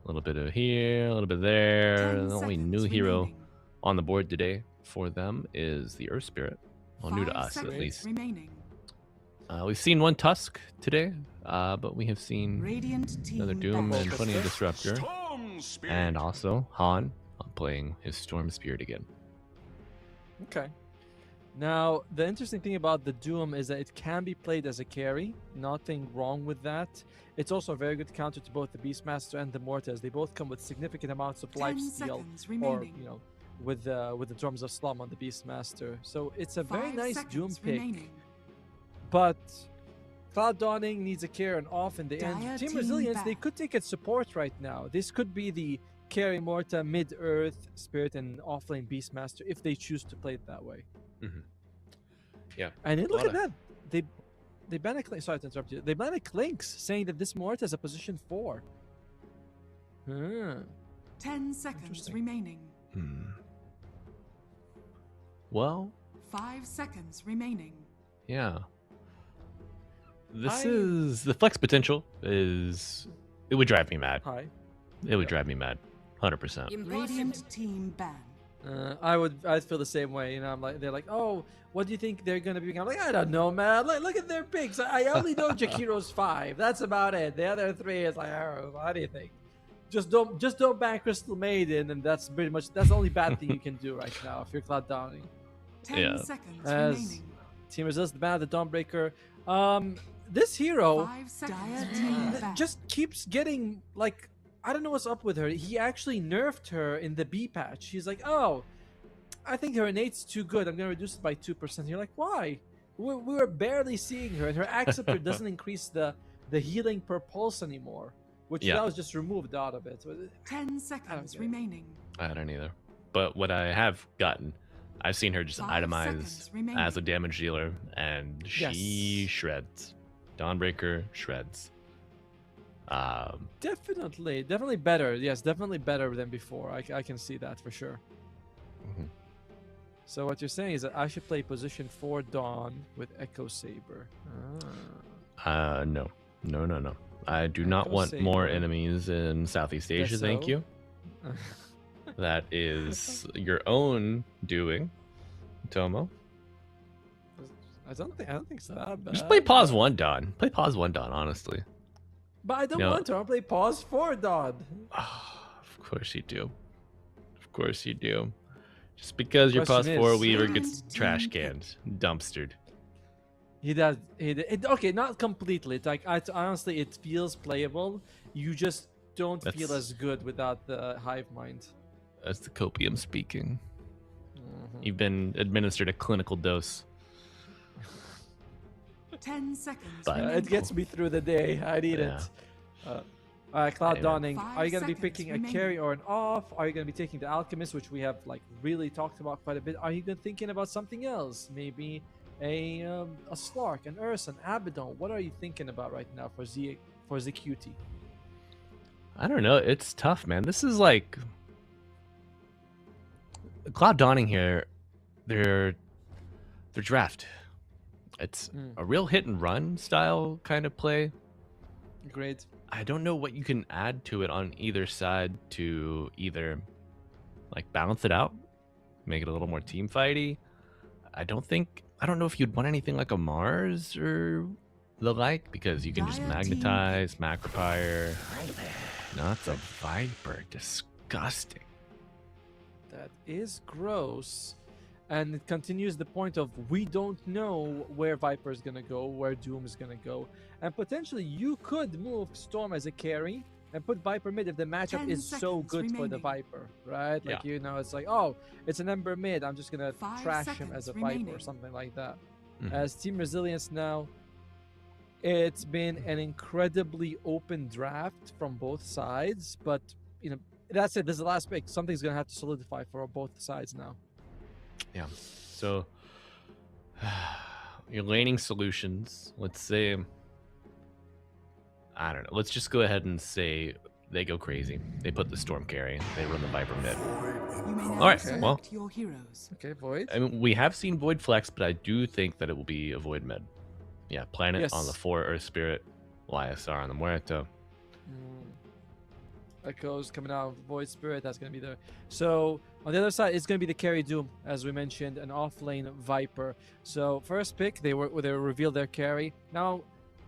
A little bit of here, a little bit there. 10 The only new seconds hero remaining. on the board today for them is the Earth Spirit. Well, new to 5 us at seconds least. remaining. We've seen one Tusk today, but we have seen Radiant team another Doom back. and plenty of Disruptor. And also Han playing his Storm Spirit again. Okay. Now, the interesting thing about the Doom is that it can be played as a carry. Nothing wrong with that. It's also a very good counter to both the Beastmaster and the Mortez. They both come with significant amounts of 10 lifesteal, seconds or remaining. with the Drums of Slum on the Beastmaster. So it's a very 5 nice Doom seconds pick. remaining. But Cloud Dawning needs a carry and off in the Dire end. Team team Resilience, they back. could take its support right now. This could be the carry Morta, mid-earth, Spirit, and offlane Beastmaster if they choose to play it that way. Yeah. And then A look lot at that. They banned a Clinks. Sorry to interrupt you. They banned a Clinks saying that this Morta is a position 4. 10 seconds Interesting. remaining. Well, 5 seconds remaining. yeah. This is the flex potential is it would drive me mad. Hi. It would drive me mad. 100%. Radiant team ban. I'd feel the same way. I'm like, they're like, oh, what do you think they're gonna be? I'm like, I don't know, man. Like, look at their picks. I only know Jakiro's 5. That's about it. The other 3 is like, oh, what do you think? Just don't ban Crystal Maiden, and that's pretty much the only bad thing you can do right now if you're Cloud Downing. 10 seconds As remaining. Team Resist the ban the Dawnbreaker. This hero 5 seconds. just keeps getting like, I don't know what's up with her. He actually nerfed her in the B patch. He's like, oh, I think her innate's too good. I'm gonna reduce it by 2%. You're like, why? We were barely seeing her, and her acceptor doesn't increase the healing per pulse anymore, which that was just removed out of it. So 10 seconds remaining. I don't either. But what I have gotten, I've seen her just 5 itemize seconds remaining. as a damage dealer, and she shreds. Dawnbreaker shreds. Definitely better. Yes, definitely better than before. I can see that for sure. So what you're saying is that I should play position 4 Dawn with Echo Saber. No. I do not want Saber. more enemies in Southeast Asia. Guess Thank so. you. That is your own doing, Tomo. I don't think it's that bad. Just play pause 1 Dawn. Play pause 1 Dawn, honestly. But I don't No. want to. I want to play pause 4 Dawn. Of course you do. Of course you do. Just because your pause Question 4 is- Weaver gets trash canned, dumpstered. He does. Okay, not completely. It's like honestly, it feels playable. You just don't feel That's- as good without the hive mind. That's the copium speaking. You've been administered a clinical dose. 10 seconds But- remaining. It gets me through the day. I need Yeah. it. Cloud Amen. Dawning. 5 Are you going to be seconds picking a remaining. carry or an off? Are you going to be taking the Alchemist, which we have like really talked about quite a bit? Are you thinking about something else? Maybe a Slark, an Ursa, an Abaddon. What are you thinking about right now for ZQT? I don't know. It's tough, man. This is like Cloud Dawning here. Their draft. It's a real hit and run style kind of play. Great. I don't know what you can add to it on either side to either like balance it out, make it a little more team fighty. I don't know if you'd want anything like a Mars or the like, because you can just Dire team. magnetize, macropire. Not the Viper. Disgusting. That is gross. And it continues the point of we don't know where Viper is going to go, where Doom is going to go. And potentially you could move Storm as a carry and put Viper mid if the matchup 10 is so seconds good for the remaining. Viper, right? Like, Yeah. it's like, oh, it's an Ember mid. I'm just going to 5 trash him as seconds a Viper or remaining. something like that. Mhm. As Team Resilience now, it's been an incredibly open draft from both sides. But, that's it. This is the last pick. Something's going to have to solidify for both sides now. Yeah. So your laning solutions, let's say, I don't know. Let's just go ahead and say they go crazy. They put the Storm carry. They run the Viper mid. You may now All right. select Well, your heroes. Okay, Void. I mean, we have seen Void flex, but I do think that it will be a Void mid. Yeah, Planet Yes. on the 4 Earth Spirit, YSR on the Muerto. Echoes coming out of Void Spirit, that's going to be there. So on the other side, it's going to be the carry Doom, as we mentioned, an off-lane Viper. So first pick, they revealed their carry. Now,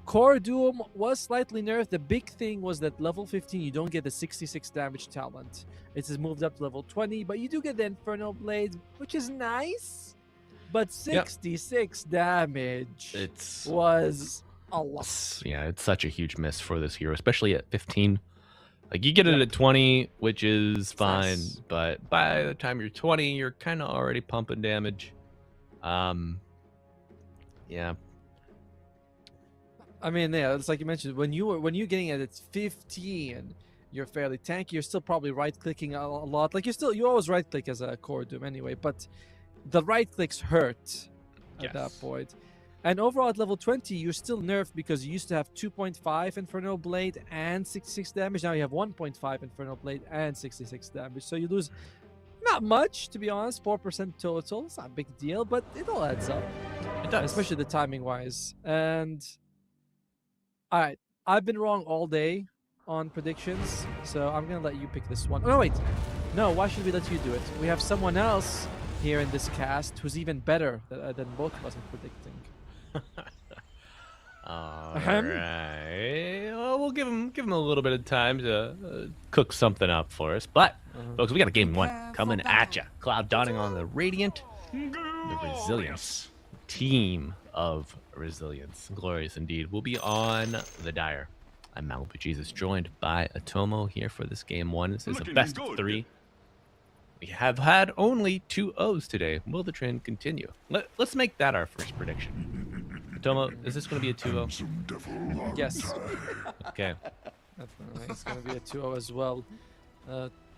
Core Doom was slightly nerfed. The big thing was that level 15, you don't get the 66 damage talent. It is moved up to level 20, but you do get the Infernal Blades, which is nice. But 66 damage was a lot. Yeah, it's such a huge miss for this hero, especially at 15. Like, you get it at 20, which is fine, but by the time you're 20, you're kind of already pumping damage. Yeah. I mean, yeah, it's like you mentioned, when you're getting it at 15, you're fairly tanky. You're still probably right-clicking a lot. Like, you always right-click as a Core Doom anyway, but the right-clicks hurt at that point. And overall at level 20, you're still nerfed because you used to have 2.5 Infernal Blade and 66 damage. Now you have 1.5 Infernal Blade and 66 damage. So you lose not much, to be honest, 4% total. It's not a big deal, but it all adds up. It does. Especially the timing-wise. And, all right, I've been wrong all day on predictions, so I'm going to let you pick this one. Oh, no, wait. No, why should we let you do it? We have someone else here in this cast who's even better than both of us in predicting. All right. Well, we'll give him a little bit of time to cook something up for us. But, folks, we got a game one coming at you. Cloud dawning on the Radiant, the Resilience. Team of Resilience. Glorious indeed. We'll be on the Dire. I'm Malibu Jesus, joined by Atomo here for this game one. This is a best of 3. We have had only 2 O's today. Will the trend continue? Let's make that our first prediction. Tomo, is this going to be a 2-0? Yes. Okay. Definitely. It's going to be a 2-0 as well.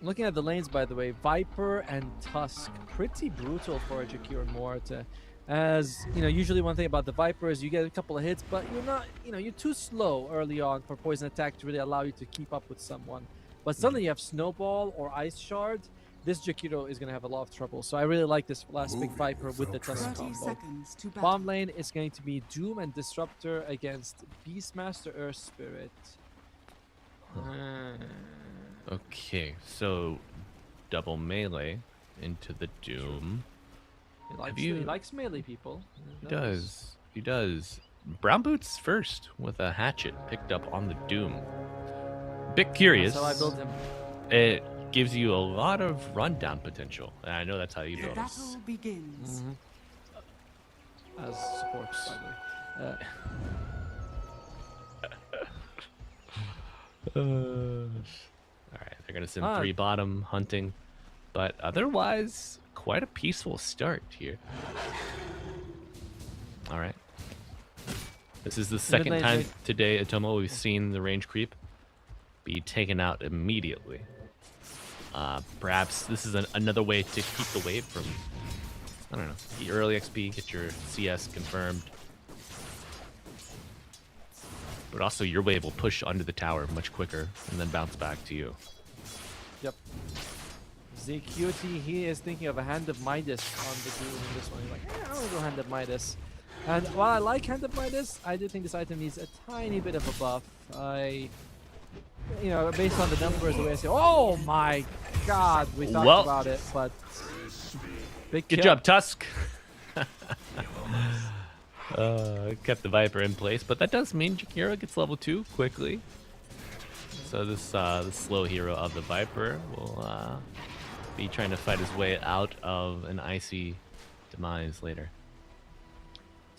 Looking at the lanes, by the way, Viper and Tusk, pretty brutal for a Jakiro Morta. As, usually one thing about the Viper is you get a couple of hits, but you're not, you're too slow early on for poison attack to really allow you to keep up with someone. But suddenly you have Snowball or Ice Shard. This Jakiro is going to have a lot of trouble. So I really like this last big Viper with the Tusk combo. Bomb lane is going to be Doom and Disruptor against Beastmaster Earth Spirit. Okay, so double melee into the Doom. He likes melee people. He does. Brown Boots first with a hatchet picked up on the Doom. Bit curious. That's how I build him. It gives you a lot of rundown potential. And I know that's how you build him. Battle begins. As support, by the way. Alright, they're going to send 3 bottom hunting. But otherwise, quite a peaceful start here. Alright. This is the second time today, Atomo, we've seen the range creep be taken out immediately. Perhaps this is another way to keep the wave from, I don't know, the early XP, get your CS confirmed. But also your wave will push under the tower much quicker and then bounce back to you. Yep. ZQT, he is thinking of a Hand of Midas on the Doom in this one. He's like, I want to go Hand of Midas. And while I like Hand of Midas, I do think this item needs a tiny bit of a buff. Based on the numbers, the way I say, oh my god, we talked about it, but big good job, Tusk. Kept the Viper in place, but that does mean Jakiro gets level 2 quickly. So this the slow hero of the Viper will be trying to fight his way out of an icy demise later.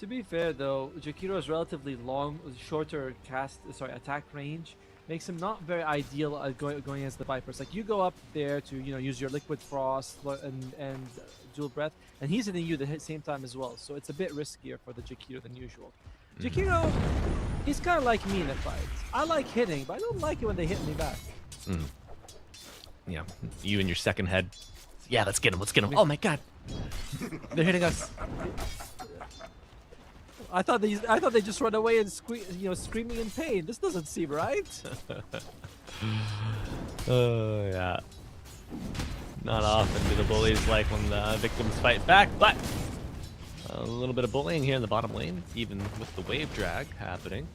To be fair, though, Jakiro's relatively shorter attack range makes him not very ideal at going against the Vipers. Like, you go up there to, use your Liquid Frost and Dual Breath, and he's hitting you at the same time as well. So it's a bit riskier for the Jakiro than usual. Jakiro, he's kind of like me in a fight. I like hitting, but I don't like it when they hit me back. Yeah, you and your second head. Yeah, let's get him. Oh my god. They're hitting us. I thought they just run away and screaming in pain. This doesn't seem right. Oh yeah. Not often do the bullies like when the victims fight back, but a little bit of bullying here in the bottom lane, even with the wave drag happening.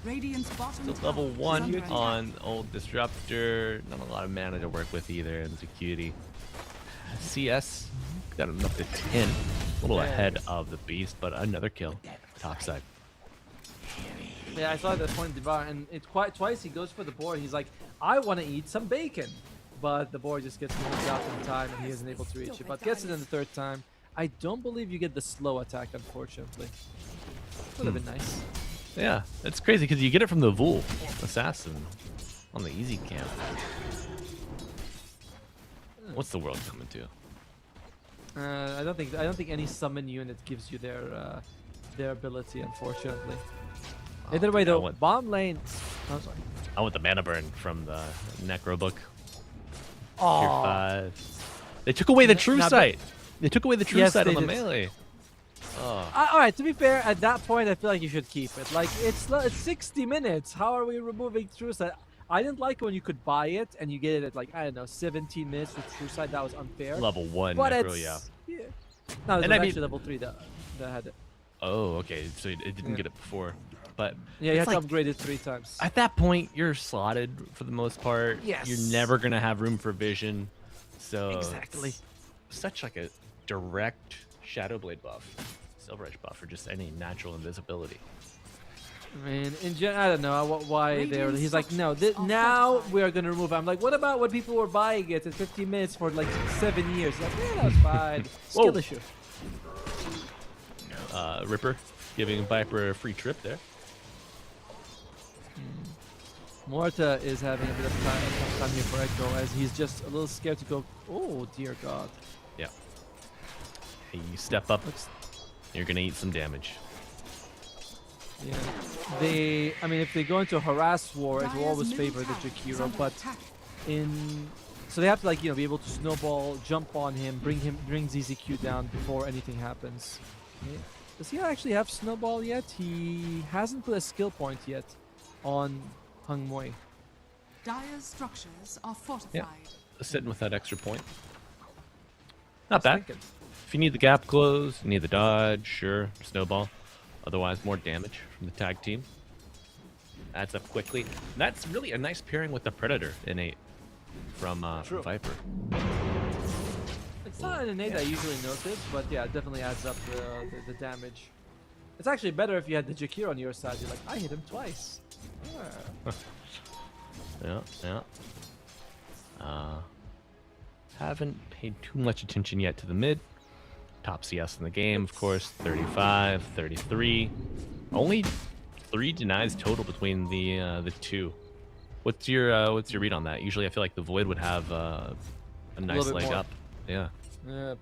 Radiant's bottom Still level tower is 1 under attack. on old Disruptor. Not a lot of mana to work with either in security. CS got him up to 10. A little ahead of the Beast, but another kill. Top side. Yeah, I saw that point Devour, and it quite twice he goes for the board. He's like, I want to eat some bacon. But the board just gets moved out in time, and he isn't able to reach it. But gets it in the third time. I don't believe you get the slow attack, unfortunately. Would have been nice. Yeah, it's crazy because you get it from the Vul Assassin on the easy camp. What's the world coming to? I don't think any summon unit gives you their ability, unfortunately. Either way, though, bomb lane. Oh, sorry. I want the mana burn from the Necro book. Oh, Tier 5. They took away the true sight. They took away the true sight on the melee. Oh. All right. To be fair, at that point, I feel like you should keep it. Like it's 60 minutes. How are we removing true sight? I didn't like when you could buy it and you get it at like, I don't know, 17 minutes with true sight. That was unfair. Level 1 but Necro, yeah. No, it was I actually mean, level 3 that had it. Oh, okay. So it didn't get it before. But yeah, you have to upgrade it 3 times. At that point, you're slotted for the most part. Yes. You're never going to have room for vision. So exactly. Such like a direct Shadow Blade buff, Silver Edge buff, or just any natural invisibility. I mean, in general, I don't know why they're. He's like, no, now we are gonna remove it. I'm like, what about when people were buying it in 15 minutes for like 7 years? Like, yeah, that was fine. Skill issue. Ripper giving Viper a free trip there. Morta is having a bit of time here for Echo as he's just a little scared to go. Oh dear God. Yeah. Hey, you step up. You're gonna eat some damage. Yeah. I mean, if they go into a harass war, it will always favor the Jakiro, but so they have to be able to snowball, jump on him, bring ZZQ down before anything happens. Yeah. Does he actually have snowball yet? He hasn't put a skill point yet on Hung Moi. Dire's structures are fortified. Yeah. Sitting with that extra point. Not bad. If you need the gap close, you need the dodge, sure, snowball. Otherwise, more damage from the tag team. Adds up quickly. And that's really a nice pairing with the Predator innate from Viper. It's not an innate I usually notice, but yeah, it definitely adds up the damage. It's actually better if you had the Jakiro on your side. You're like, I hit him twice. Yeah. Haven't paid too much attention yet to the mid. Top CS in the game, of course, 35, 33. Only 3 denies total between the two. What's your read on that? Usually, I feel like the Void would have a nice leg up. Yeah. Yeah,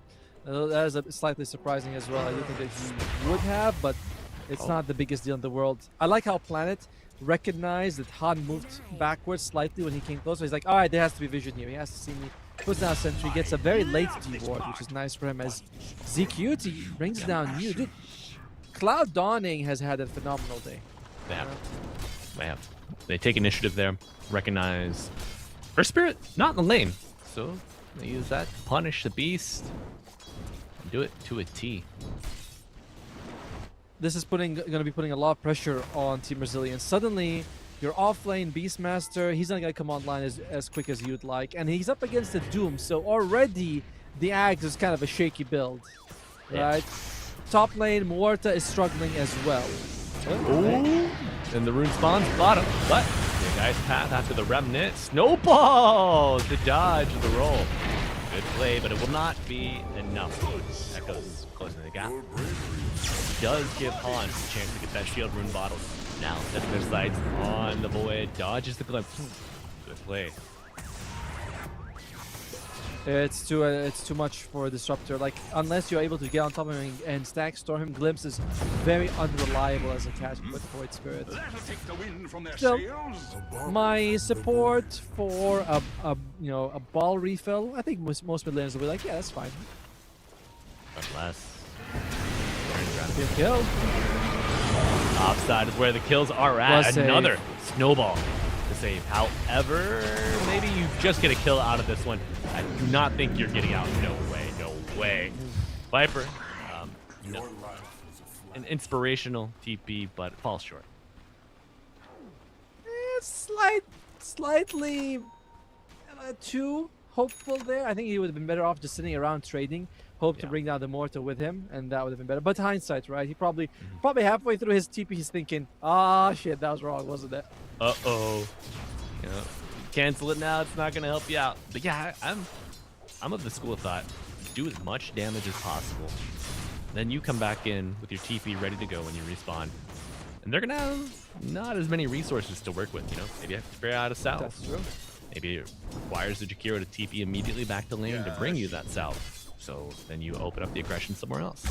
that is slightly surprising as well. I do think that he would have, but it's not the biggest deal in the world. I like how Planet recognized that Han moved backwards slightly when he came closer. He's like, all right, there has to be vision here. He has to see me. Puts down a sentry, gets a very late T-ward, which is nice for him as ZQT brings down you. Dude, Cloud Dawning has had a phenomenal day. They have. They take initiative there, recognize Earth Spirit not in the lane. So they use that to punish the beast. Do it to a T. This is going to be putting a lot of pressure on Team Resilience. Suddenly, your offlane Beastmaster, he's not going to come online as quick as you'd like. And he's up against the Doom, so already the Axe is kind of a shaky build. Right? Top lane, Morta is struggling as well. Ooh. And the rune spawns bottom, but the guy's path after the remnant. Snowball! The dodge, the roll. Good play, but it will not be enough. Echoes closing the gap. Does give Han a chance to get that shield rune bottle. Now, sets their sights on the Void. Dodges the glimpse. Good play. It's too much for a Disruptor. Like, unless you're able to get on top of him and stack storm him, Glimpse is very unreliable as a catch with Void Spirit. So, my support for a ball refill, I think most mid laners will be like, yeah, that's fine. Unless Good kill. offside is where the kills are at. Was Another snowball to save. However, maybe you just get a kill out of this one. I do not think you're getting out. No way, no way. Viper, no. An inspirational TP, but falls short. Slightly too hopeful there. I think he would have been better off just sitting around trading. Hope to bring down the mortar with him, and that would have been better. But hindsight, right? He probably halfway through his TP, he's thinking, "Ah, shit, that was wrong, wasn't it?" Uh-oh. You know, cancel it now. It's not gonna help you out. But yeah, I'm of the school of thought. Do as much damage as possible. Then you come back in with your TP ready to go when you respawn. And they're gonna have not as many resources to work with, you know? Maybe you have to figure out a salve. That's true. Maybe it requires the Jakiro to TP immediately back to lane to bring you that salve. So then you open up the aggression somewhere else.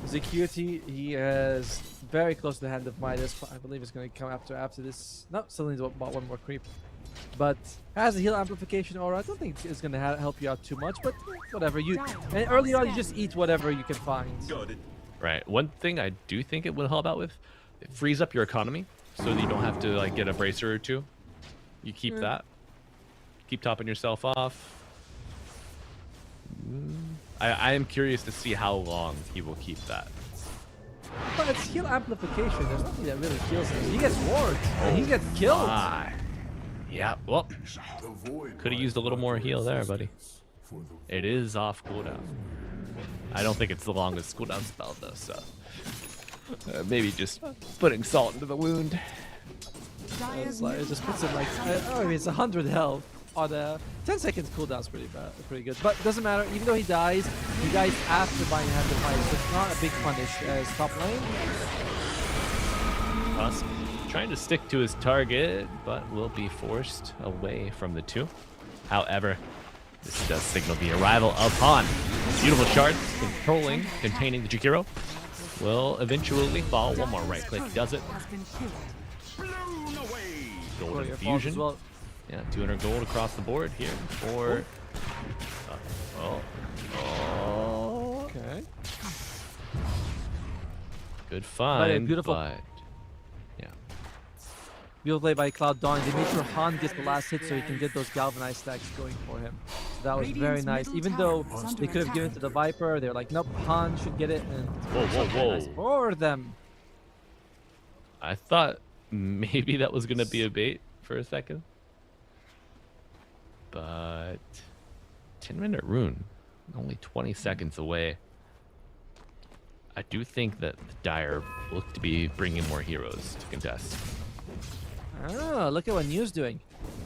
Security, he is very close to the hand of Midas. I believe it's going to come after this. No, still needs about one more creep. But has a heal amplification aura. I don't think it's going to help you out too much, but whatever. And early on, you just eat whatever you can find. Right. One thing I do think it will help out with, it frees up your economy so that you don't have to like get a bracer or two. You keep that. Keep topping yourself off. I am curious to see how long he will keep that. But it's heal amplification. There's nothing that really kills him. He gets wards and he gets killed. Yeah, well, could have used a little more heal there, buddy. It is off cooldown. I don't think it's the longest cooldown spell, though, so maybe just putting salt into the wound. It just puts him like, it's 100 health on a 10 seconds cooldown's pretty good. But it doesn't matter, even though he dies after buying half the fight, so it's not a big punish as top lane. Husk trying to stick to his target, but will be forced away from the two. However, this does signal the arrival of Han. Beautiful shards containing the Jakiro will eventually fall. One more right click does it. Golden fusion. Well. Yeah, 200 gold across the board here for. Okay. Good find. Beautiful. But, yeah. Beautiful play by Cloud Dawn. They made sure Han gets the last hit so he can get those galvanized stacks going for him. So that was very nice. Even though they could have given it to the Viper, they're like, nope, Han should get it. And whoa. Nice for them. I thought maybe that was gonna be a bait for a second. But 10-minute rune, only 20 seconds away. I do think that the Dire look to be bringing more heroes to contest. Ah, look at what New's doing.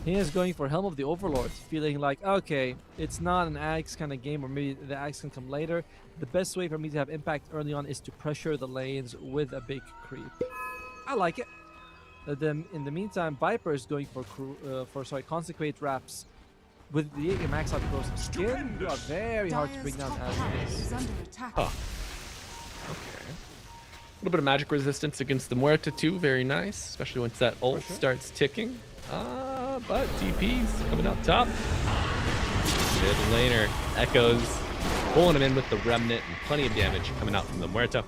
He is going for Helm of the Overlord, feeling like, okay, it's not an Axe kind of game, or maybe the Axe can come later. The best way for me to have impact early on is to pressure the lanes with a big creep. I like it. In the meantime, Viper is going for Consecrate Wraps. With the max out close skin, you are very hard to bring down as it is. Huh. Okay. A little bit of magic resistance against the Muerta too, very nice, especially once that ult starts ticking. But DP's coming up top. Mid laner Echoes pulling him in with the Remnant and plenty of damage coming out from the Muerta.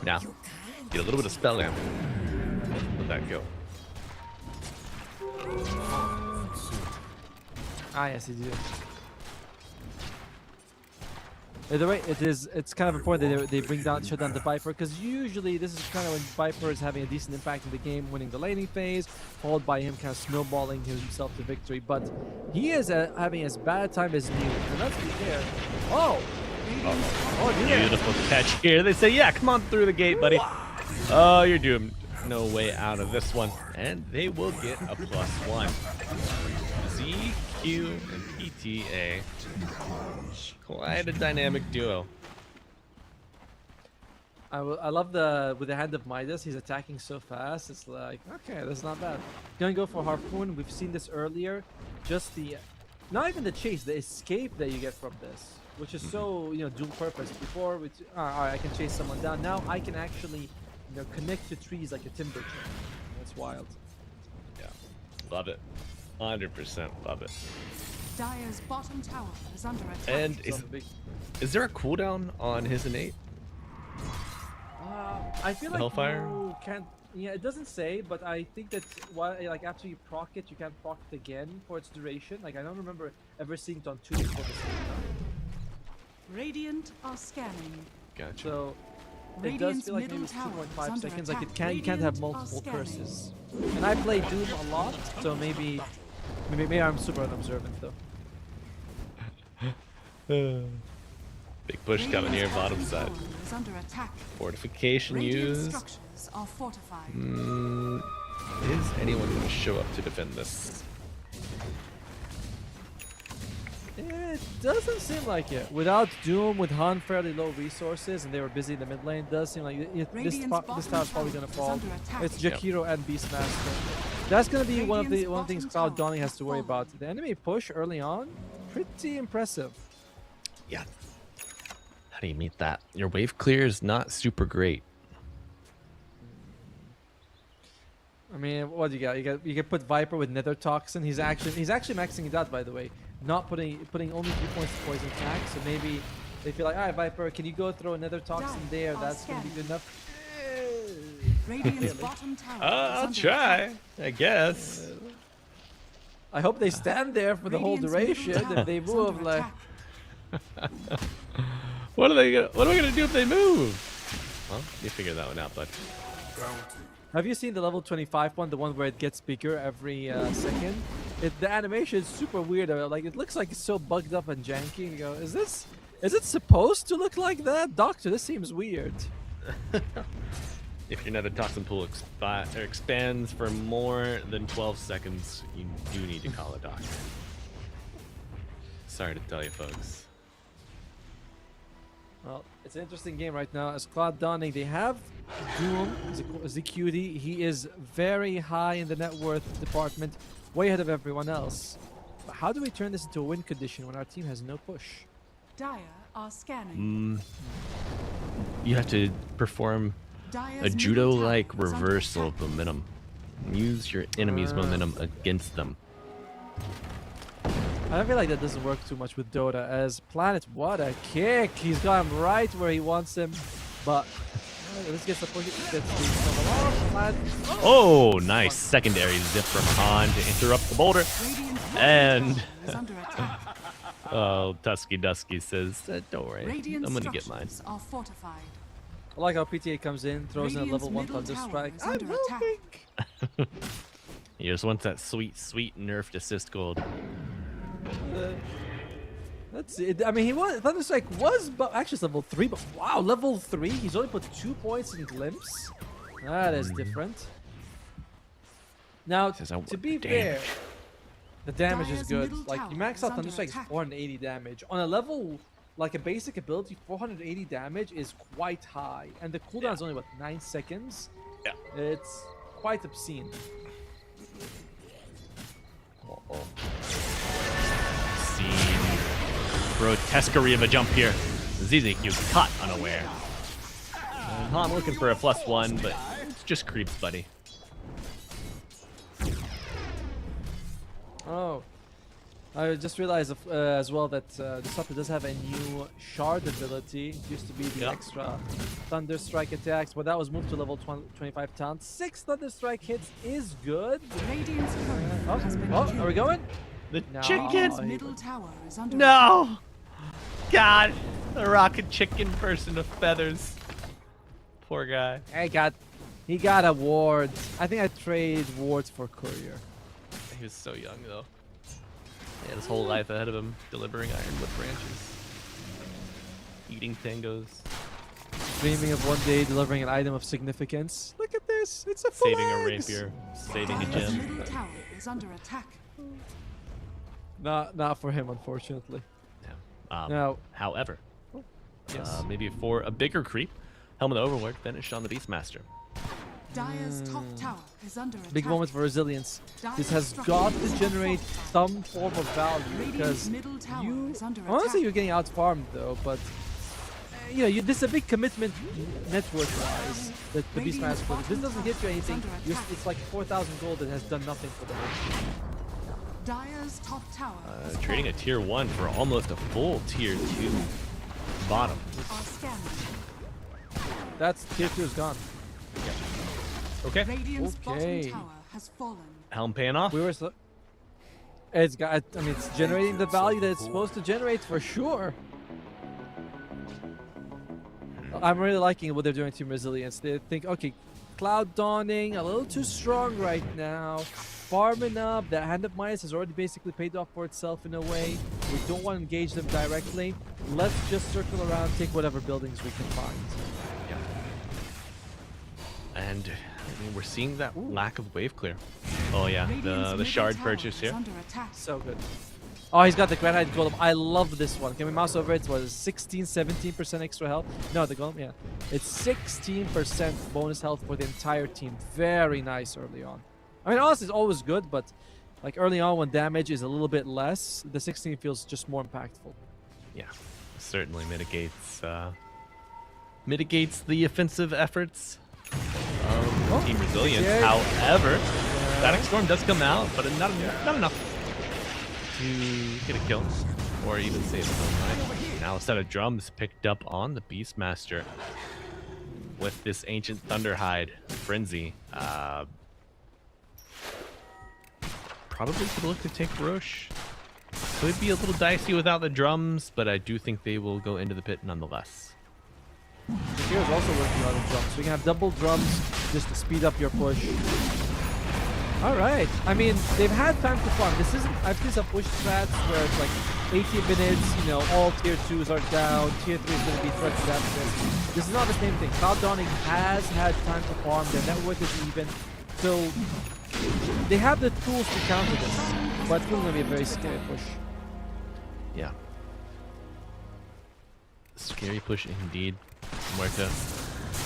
Now, get a little bit of spell amp. Let that go. Ah, yes, you do. Either way, it's kind of important that they shut down the Viper, because usually this is kind of when Viper is having a decent impact in the game, winning the laning phase, followed by him kind of snowballing himself to victory. But he is having as bad a time as New, and let's be fair. Oh, Beautiful catch here. They say, yeah, come on through the gate, buddy. Oh, you're doomed. No way out of this one. And they will get a +1. ZQ and PTA. Quite a dynamic duo. I love with the hand of Midas, he's attacking so fast. It's like, okay, that's not bad. Gonna go for Harpoon. We've seen this earlier. Just not even the chase, the escape that you get from this, which is so, dual purpose. Before, alright, I can chase someone down. Now I can actually, connect to trees like a timber chain. That's wild. Yeah, love it. 100% love it. Dire's bottom tower is under attack. And is there a cooldown on his innate? I feel like Hellfire? you can't. Yeah, it doesn't say, but I think that like after you proc it, you can't proc it again for its duration. Like I don't remember ever seeing it on 2 before the same time. Radiant are scanning. Gotcha. So it does Radiant's feel like maybe middle it's tower is 2.5 under seconds. Like attack. you can't have Radiant are multiple scanning. curses. And I play Doom a lot, so maybe I'm super unobservant though. Big push coming here, bottom side. Is under attack. Fortification Radiant used. structures are fortified. Is anyone going to show up to defend this? It doesn't seem like it. Without Doom, with Han fairly low resources, and they were busy in the mid lane, it does seem like this tower's probably gonna fall. It's Jakiro and Beastmaster. That's gonna be one of the things Cloud Dawning has to worry about. The enemy push early on, pretty impressive. Yeah. How do you meet that? Your wave clear is not super great. I mean, what do you got? You can put Viper with Nether Toxin. He's actually maxing it out, by the way. Not putting only 3 points of poison attack. So maybe they feel like, all right, Viper, can you go throw another toxin there? That's gonna be good enough. Radiant's bottom tower I'll try, I guess. I hope they stand there for the whole duration. If they move, like, what are we gonna do if they move? Well, you figure that one out, bud. have you seen the level 25 one, the one where it gets bigger every second? The animation is super weird. Like it looks like it's so bugged up and janky. You go, is it supposed to look like that, Doctor? This seems weird. If your nether toxin pool expands for more than 12 seconds, you do need to call a doctor. Sorry to tell you, folks. Well, it's an interesting game right now. As Cloud Dawning, they have Doom, ZQD. He is very high in the net worth department, way ahead of everyone else. But how do we turn this into a win condition when our team has no push? Dire are scanning. You have to perform a judo-like reversal of momentum. Use your enemy's momentum against them. I feel like that doesn't work too much with Dota, as Planet, what a kick! He's got him right where he wants him, but let's get the push. Oh, nice secondary zip from Han to interrupt the boulder. And oh, Dusky says, "Don't worry, I'm gonna get mine." Are fortified. I like how PTA comes in, throws in a level 1 Thunder Strike. Under attack. He just wants that sweet nerfed assist gold. That's it. I mean, Thunder Strike was, but actually it's level 3. But wow, level 3. He's only put 2 points in Glimpse. That is different. Now, to be fair, the damage is good. Like you max out Thunder Strike is 480 damage on a level. Like a basic ability, 480 damage is quite high, and the cooldown is only what 9 seconds. Yeah, it's quite obscene. Obscene grotesquerie of a jump here. ZZQ caught unaware. I'm looking for a +1, but it's just creeps, buddy. Oh. I just realized as well that the Supper does have a new shard ability. It used to be the extra Thunder Strike attacks, but that was moved to level 25 taunt. 6 Thunder Strike hits is good. Radiant's courier has been killed. Are we going? The Radiant's chicken! middle tower is under No! God! The rocket chicken person of feathers. Poor guy. He got a ward. I think I trade wards for courier. He was so young, though. He had his whole life ahead of him, delivering ironwood branches, eating tangos, dreaming of one day delivering an item of significance. Look at this! It's a flag! saving a rapier, saving a Dire's gem. middle tower is under attack. Not for him, unfortunately. Yeah. Now, However, yes. maybe for a bigger creep, Helm of the Overlord finished on the Beastmaster. Dire's top tower is under attack. Big moment for resilience. This has Dire's got structures to are generate fortified. some form of value Radiant's because middle tower you is under honestly attack. you're getting out farmed though, but this is a big commitment network wise that the Radiant's Beastmaster. This doesn't get you anything. under attack. It's like 4,000 gold that has done nothing for the whole team. Dire's top tower is Trading a tier 1 for almost a full tier 2 bottom. are scanning. That's tier 2 is gone. Okay. Radiant's Okay. bottom tower has fallen. Helm paying off. We were. It's got. I mean, it's generating the value that it's supposed to generate for sure. I'm really liking what they're doing to Team Resilience. They think, okay, Cloud Dawning a little too strong right now. Farming up. That hand up minus has already basically paid off for itself in a way. We don't want to engage them directly. Let's just circle around, take whatever buildings we can find. Yeah. And I mean, we're seeing that lack of wave clear. Oh yeah, the shard purchase here. So good. Oh, he's got the granite golem. I love this one. Can we mouse over it? It was 16, 17% extra health. No, the golem, yeah. It's 16% bonus health for the entire team. Very nice early on. I mean, honestly, it's always good, but like early on when damage is a little bit less, the 16 feels just more impactful. Yeah, certainly mitigates the offensive efforts of Team Resilience. yeah. However, Static Storm does come out, but not enough to get a kill or even save his own life. Now a set of drums picked up on the Beastmaster with this Ancient Thunderhide Frenzy. Probably could look to take Roche. Could be a little dicey without the drums, but I do think they will go into the pit nonetheless. Here's also working on the drums. So you can have double drums just to speed up your push. All right. I mean, they've had time to farm. This isn't. I've seen some push strats where it's like 18 minutes. You know, all tier 2s are down. Tier 3 is going to be threatened after this. This is not the same thing. Cloud Dawning has had time to farm. Their net worth is even. So they have the tools to counter this, but it's going to be a very scary push. Yeah. Scary push indeed. Muerta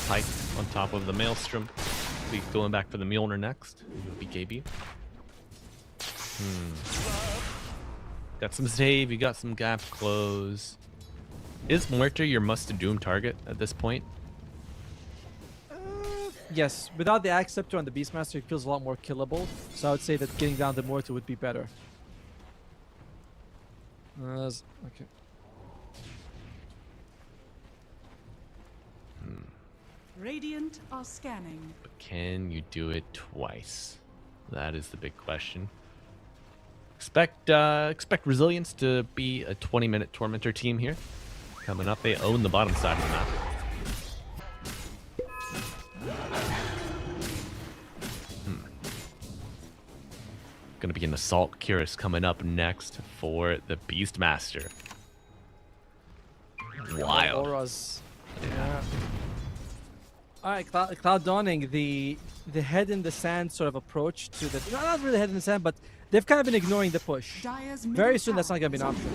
Pike on top of the Maelstrom. Be going back for the Mjolnir next. BKB. Got some save, you got some gap close. Is Muerta your must-to-doom target at this point? Yes, without the Axe Scepter on the Beastmaster, it feels a lot more killable. So I would say that getting down the Mortar would be better. Okay. Radiant are scanning. But can you do it twice? That is the big question. Expect Resilience to be a 20-minute Tormentor team here. Coming up, they own the bottom side of the map. Gonna be an Assault Curious coming up next for the Beastmaster. Wild. Auras. Yeah. All right, Cloud Dawning, the head in the sand sort of approach to the not really head in the sand, but they've kind of been ignoring the push. Very soon, that's not gonna be an option.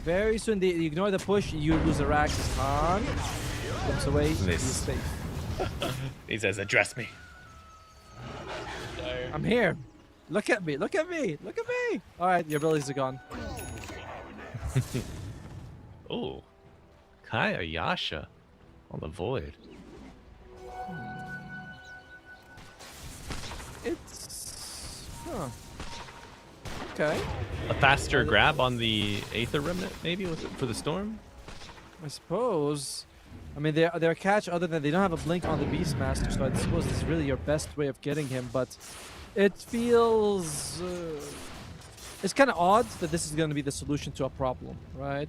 Very soon, they ignore the push. You lose a rack. Khan flips away. He's safe. He says, "Address me." I'm here. Look at me. Look at me. Look at me. All right, your abilities are gone. Oh, Kaya Yasha on the Void. It's okay. A faster grab on the Aether Remnant, maybe, was it for the Storm? I suppose. I mean, their catch, other than they don't have a blink on the Beastmaster, so I suppose it's really your best way of getting him. But it feels it's kind of odd that this is going to be the solution to a problem, right?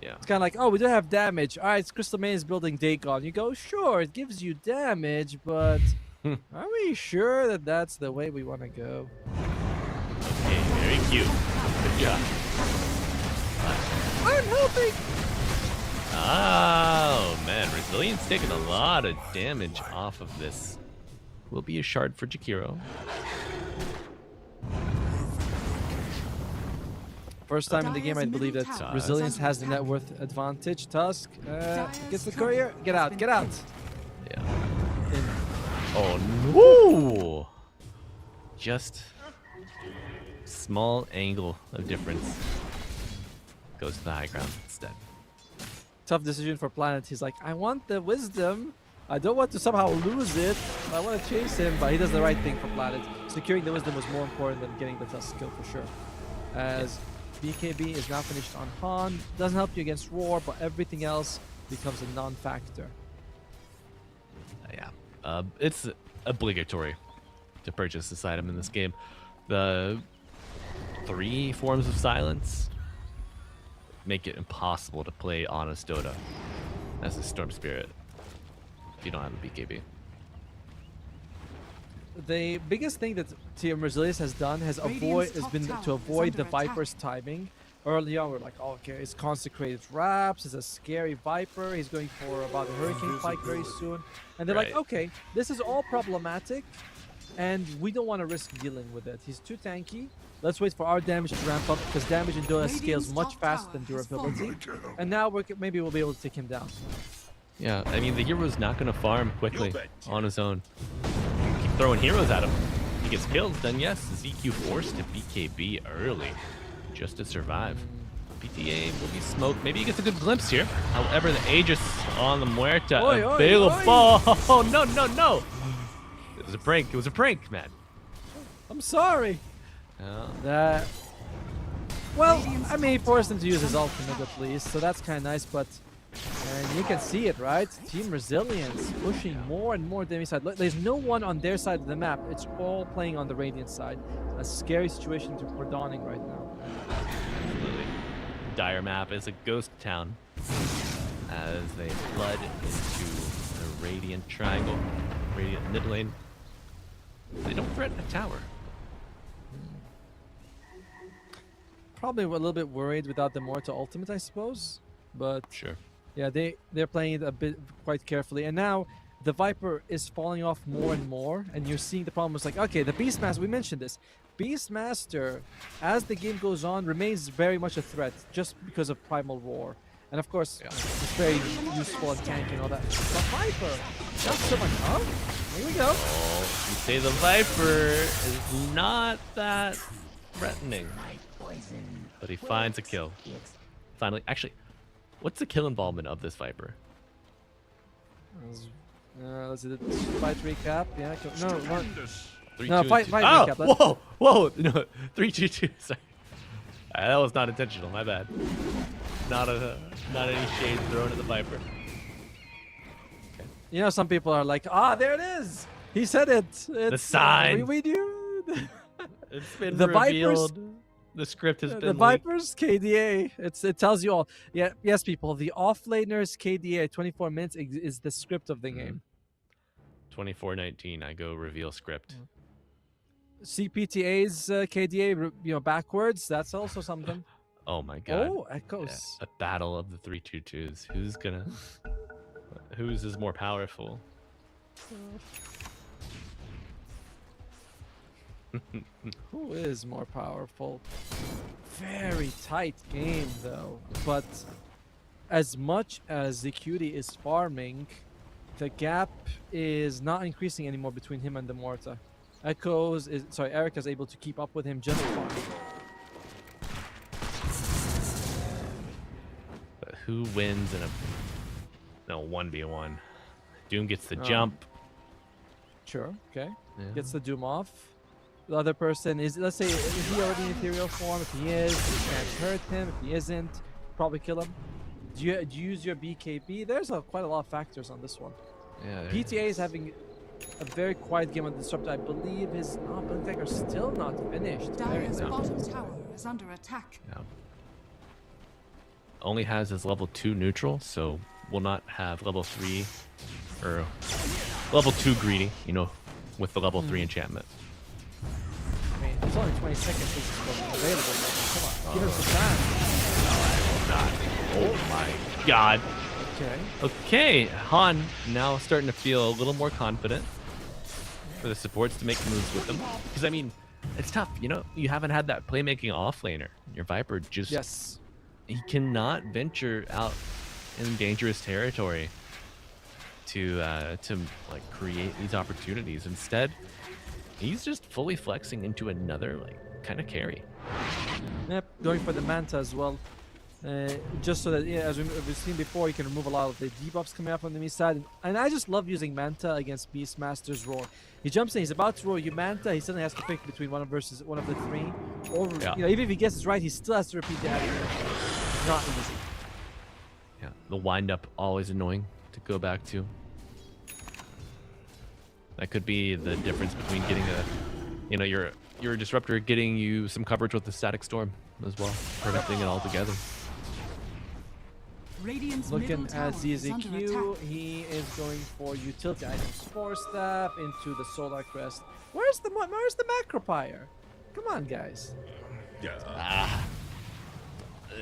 Yeah. It's kind of like, oh, we don't have damage. All right, Crystal Main is building Dagon. You go, sure, it gives you damage, but are we sure that that's the way we want to go? Okay, very cute. Good job. I'm helping. Oh man, Resilience taking a lot of damage off of this. Will be a shard for Jakiro. First time in the game, I believe that Resilience has the net worth advantage. Tusk gets the courier. Get out, get out. Yeah. Oh no! Just small angle of difference. Goes to the high ground instead. Tough decision for Planet. He's like, I want the wisdom. I don't want to somehow lose it. I want to chase him, but he does the right thing for Planet. Securing the Wisdom was more important than getting the Tusk kill for sure. As BKB is now finished on Han. Doesn't help you against Roar, but everything else becomes a non-factor. Yeah, it's obligatory to purchase this item in this game. The 3 forms of silence make it impossible to play honest Dota as a Storm Spirit if you don't have a BKB. The biggest thing that Team Resilience has done has been to avoid the Viper's timing. Early on, we're like, oh, okay, it's consecrated wraps, it's a scary Viper, he's going for about a Hurricane Pike very soon. And they're like, okay, this is all problematic, and we don't want to risk dealing with it. He's too tanky. Let's wait for our damage to ramp up, because damage in Dota scales much faster than durability. And now maybe we'll be able to take him down. Yeah, I mean, the hero's not going to farm quickly on his own. Keep throwing heroes at him. He gets killed, then yes, ZQ forced to BKB early just to survive. PTA will be smoked. Maybe he gets a good glimpse here. However, the Aegis on the Muerta available. Oh, no, no, no. It was a prank. It was a prank, man. I'm sorry. That. Well, I mean, he forced him to use his ultimate at least, so that's kind of nice, but. And you can see it, right? Team Resilience pushing more and more damage side. There's no one on their side of the map. It's all playing on the Radiant side. A scary situation for Dawning right now. Absolutely. Dire map is a ghost town as they flood into the Radiant triangle, Radiant mid lane. They don't threaten a tower. Probably a little bit worried without the Morta ultimate, I suppose. But sure. Yeah, they're playing it a bit quite carefully, and now the Viper is falling off more and more, and you're seeing the problem. It's like, okay, the Beastmaster, we mentioned this. Beastmaster, as the game goes on, remains very much a threat just because of Primal Roar. And of course, it's very useful and tanky and all that. But Viper, not so much. Oh, here we go. Oh, you say the Viper is not that threatening. But he finds a kill. Finally, actually, what's the kill involvement of this Viper? Let's do the fight recap. Yeah, no, 3, no, 2, fight two. recap. Whoa, whoa, no, 3, 2, 2. Sorry, that was not intentional. My bad. Not any shade thrown at the Viper. Okay. You know, some people are like, there it is. He said it. It's, the sign. We do. It's been the revealed. Vipers. The script has been the Vipers KDA. It tells you all. Yeah, yes, people. The offlaner's KDA 24 minutes is the script of the game. 24:19. I go reveal script. CPTA's KDA, backwards. That's also something. Oh my god. Oh, echoes. Yeah, a battle of the 3-2-2s. Whose is more powerful? Who is more powerful? Very tight game though. But as much as the cutie is farming, the gap is not increasing anymore between him and the Morta. Erica's able to keep up with him just fine. But who wins in a 1v1? Doom gets the jump. Sure, okay. Yeah. Gets the Doom off. The other person is, let's say, is he already in ethereal form? If he is, you can't hurt him. If he isn't, probably kill him. Do you use your BKB? There's quite a lot of factors on this one. Yeah. PTA is having a very quiet game on Disruptor. I believe his Blink Dagger is still not finished. Dire's bottom tower is under attack. Yeah. Only has his level 2 neutral, so will not have level 3 or level 2 greedy, with the level 3 enchantment. I mean, it's only 20 seconds since it's available. Come on, give us the time. Oh my god. Okay, Han now starting to feel a little more confident for the supports to make moves with them. Because, I mean, it's tough, you haven't had that playmaking offlaner. Your Viper just... Yes. He cannot venture out in dangerous territory to create these opportunities. Instead, he's just fully flexing into another, kind of carry. Yep, going for the Manta as well. Just so that, yeah, as we've seen before, you can remove a lot of the debuffs coming out from the enemy side. And I just love using Manta against Beastmaster's Roar. He jumps in, he's about to roar you Manta, he suddenly has to pick between one of the three. Or, you know, even if he guesses right, he still has to repeat the action. Not easy. Yeah, the wind up always annoying to go back to. That could be the difference between getting a, you know, your disruptor getting you some coverage with the static storm as well, preventing it all together. Radiant's Looking middle at tower is under ZZQ, attack. he is going for utility items. Force Staff into the Solar Crest. Where's the Macropire? Come on, guys. Ah.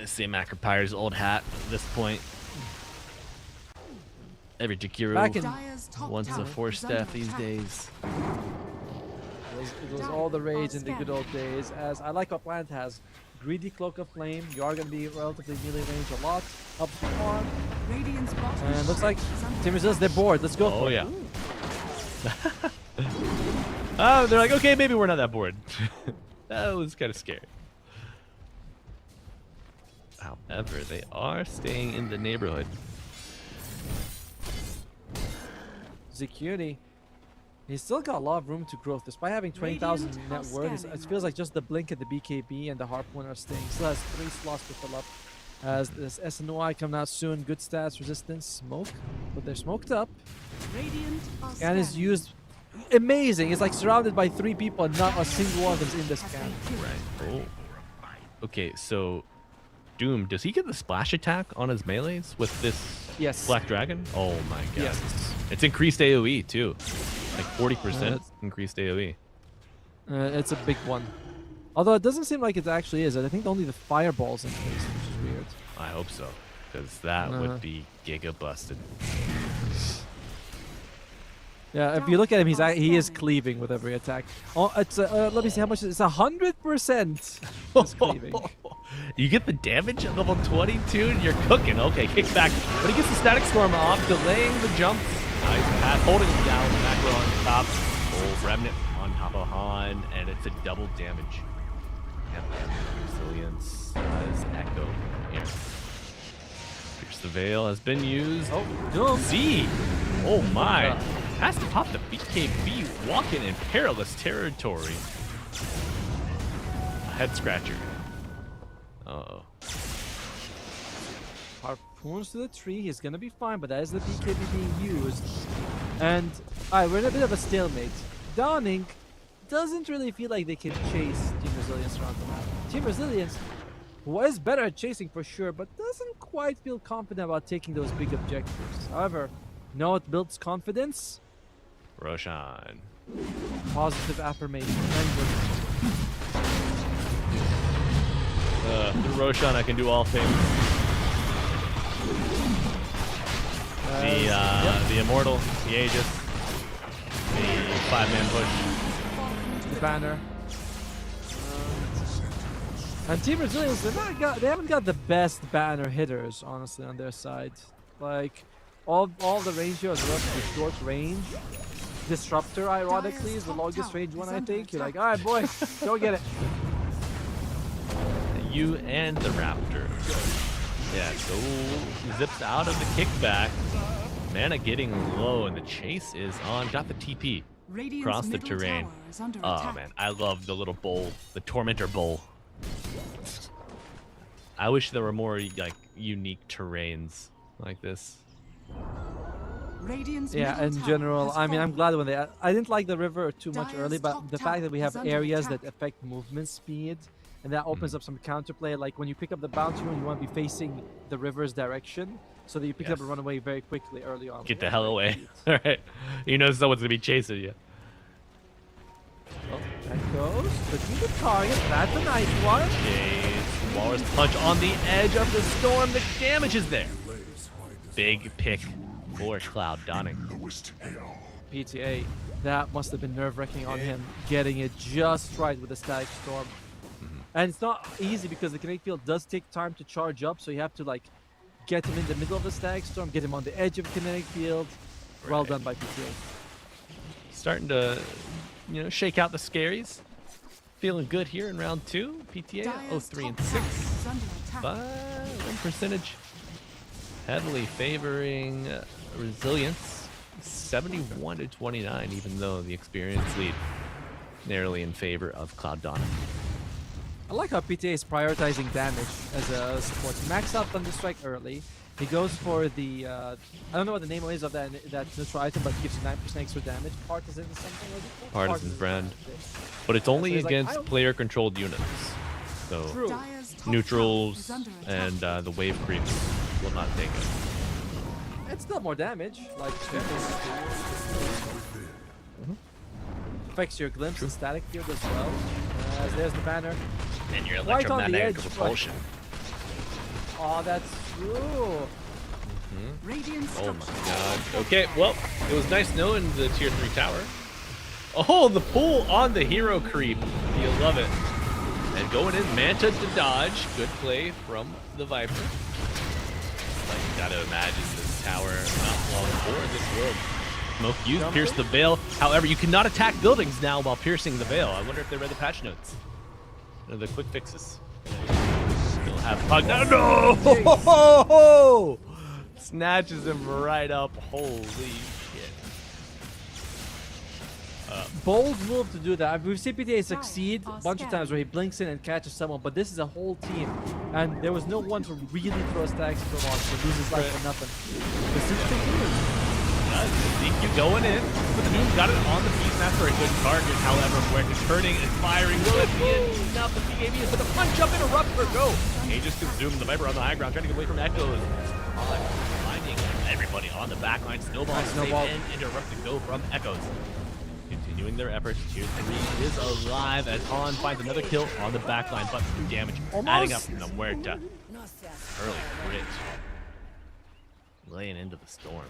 See Macropyre's old hat at this point. Every Jakiro Dire's top wants a tower Force is under Staff these attack. days. It was all the rage in the good old days. As I like what Plant has. Greedy Cloak of Flame. You are going to be relatively melee range a lot. Up the farm. Radiant's bottom And looks like is under Team Resilience, they're bored. Let's go Oh for it. yeah. Oh, they're like, okay, maybe we're not that bored. That was kind of scary. However, they are staying in the neighborhood. Security. He's still got a lot of room to grow. Despite having 20,000 Radiant net are worth, it scanning. feels like just the Blink and the BKB and the Harpoon are staying. Still has 3 slots to fill up. As this SNOI coming out soon. Good stats, resistance, smoke. But they're smoked up. Radiant are And is scanning. used amazing. It's like surrounded by 3 people and not a single one of them's in this Has camp. been killed. Oh. Okay, so Doom, does he get the splash attack on his melees with this Yes. Black Dragon? Oh my god. Yes. It's increased AoE too. Like 40% increased AoE. It's a big one. Although it doesn't seem like it actually is. I think only the fireball's in place, which is weird. I hope so, because that would be giga busted. Yeah, if you look at him, he is cleaving with every attack. Oh, it's let me see how much. It's 100%. It's cleaving. You get the damage at level 22 and you're cooking. Okay, kicks back. But he gets the static storm off, delaying the jump. Nice pass, holding him down. Macro on top. Oh, Remnant on top of Han, and it's a double damage. Yep, resilience as Echo here. Pierce the Veil has been used. Oh, Doom. Z! Oh my! Has to pop the BKB, walking in perilous territory. A head scratcher. Uh-oh. Harpoons to the tree. He's gonna be fine, but that is the BKB being used. And alright, we're in a bit of a stalemate. Downing doesn't really feel like they can chase Team Resilience around the map. Team Resilience was better at chasing for sure, but doesn't quite feel confident about taking those big objectives. However, you know what builds confidence? Roshan. Positive affirmation. And Through Roshan, I can do all things. The Immortal, the Aegis, the 5-man push. the banner. And Team Resilience, they haven't got the best banner hitters, honestly, on their side. Like, all the range here is relatively short range. Disruptor, ironically, is the longest range one, I think. You're like, alright, boy, go get it. You and the Raptor. Yeah, so zips out of the kickback. Mana getting low, and the chase is on. Got the TP Radiant's across the middle terrain. tower is under Oh attack. man, I love the little bowl, the Tormentor bowl. I wish there were more like unique terrains like this. Radiant's Yeah, middle in tower general, has I mean, I'm fallen. glad when they. I didn't like the river too much Dire's early, but top the fact tower that we have is under areas attack. that affect movement speed, and that opens up some counterplay. Like when you pick up the bounty rune, you want to be facing the river's direction, so that you pick it up and run away very quickly early on. Get the Yeah, hell very away. cute. Alright. You know someone's gonna be chasing you. Oh, that goes. Between the target, that's a nice one. Jace, Walrus Punch on the edge of the storm. The damage is there. Big pick for Cloud Dawning. PTA, that must have been nerve-wracking on him, getting it just right with the Static Storm. And it's not easy because the kinetic field does take time to charge up, so you have to like get him in the middle of the Static Storm, get him on the edge of the kinetic field. Well done by PTA. Starting to, you know, shake out the scaries. Feeling good here in round 2. PTA Dire's 03 and top 6. tower is under attack. But percentage heavily favoring Resilience, 71 to 29, even though the experience lead narrowly in favor of Cloud Dawn. I like how PTA is prioritizing damage as a support. He maxed out Thunderstrike early. He goes for the, I don't know what the name is of that neutral item, but gives you 9% extra damage. Partisan or something, was it? Partisan's brand. But it's only so against like, player-controlled units. So True. neutrals and the wave creeps will not take it. It's still more damage. Like, affects your glimpse and static field as well. As there's the banner. And your Right on the electromagnetic edge, repulsion. Oh, that's true. Radiant Oh my structure. god. Okay, well, it was nice knowing the tier 3 tower. Oh, the pull on the hero creep. You love it. And going in, Manta to dodge. Good play from the Viper. Like, you gotta imagine this tower not long for this world. Smoke you, pierce the veil. However, you cannot attack buildings now while piercing the veil. I wonder if they read the patch notes. The quick fixes. Still have Pug. No! Snatches him right up. Holy shit. Bold move to do that. We've seen PTA succeed a bunch of times where he blinks in and catches someone, but this is a whole team. And there was no one to really throw stacks to him on, so loses life for nothing. The Zeus continues. You going in, but the Doom got it on the Beastmaster, a good target. However, where he's turning and firing, will it be enough? The BAB is with a punch up, interrupt for go. He just consumed the Viper on the high ground, trying to get away from Echoes. Finding everybody on the backline. Snowball to save and interrupt the go from Echoes. Continuing their efforts, tier 3 is alive as Han finds another kill on the backline, but some damage adding up from the Muerta. Early crit. Laying into the storm.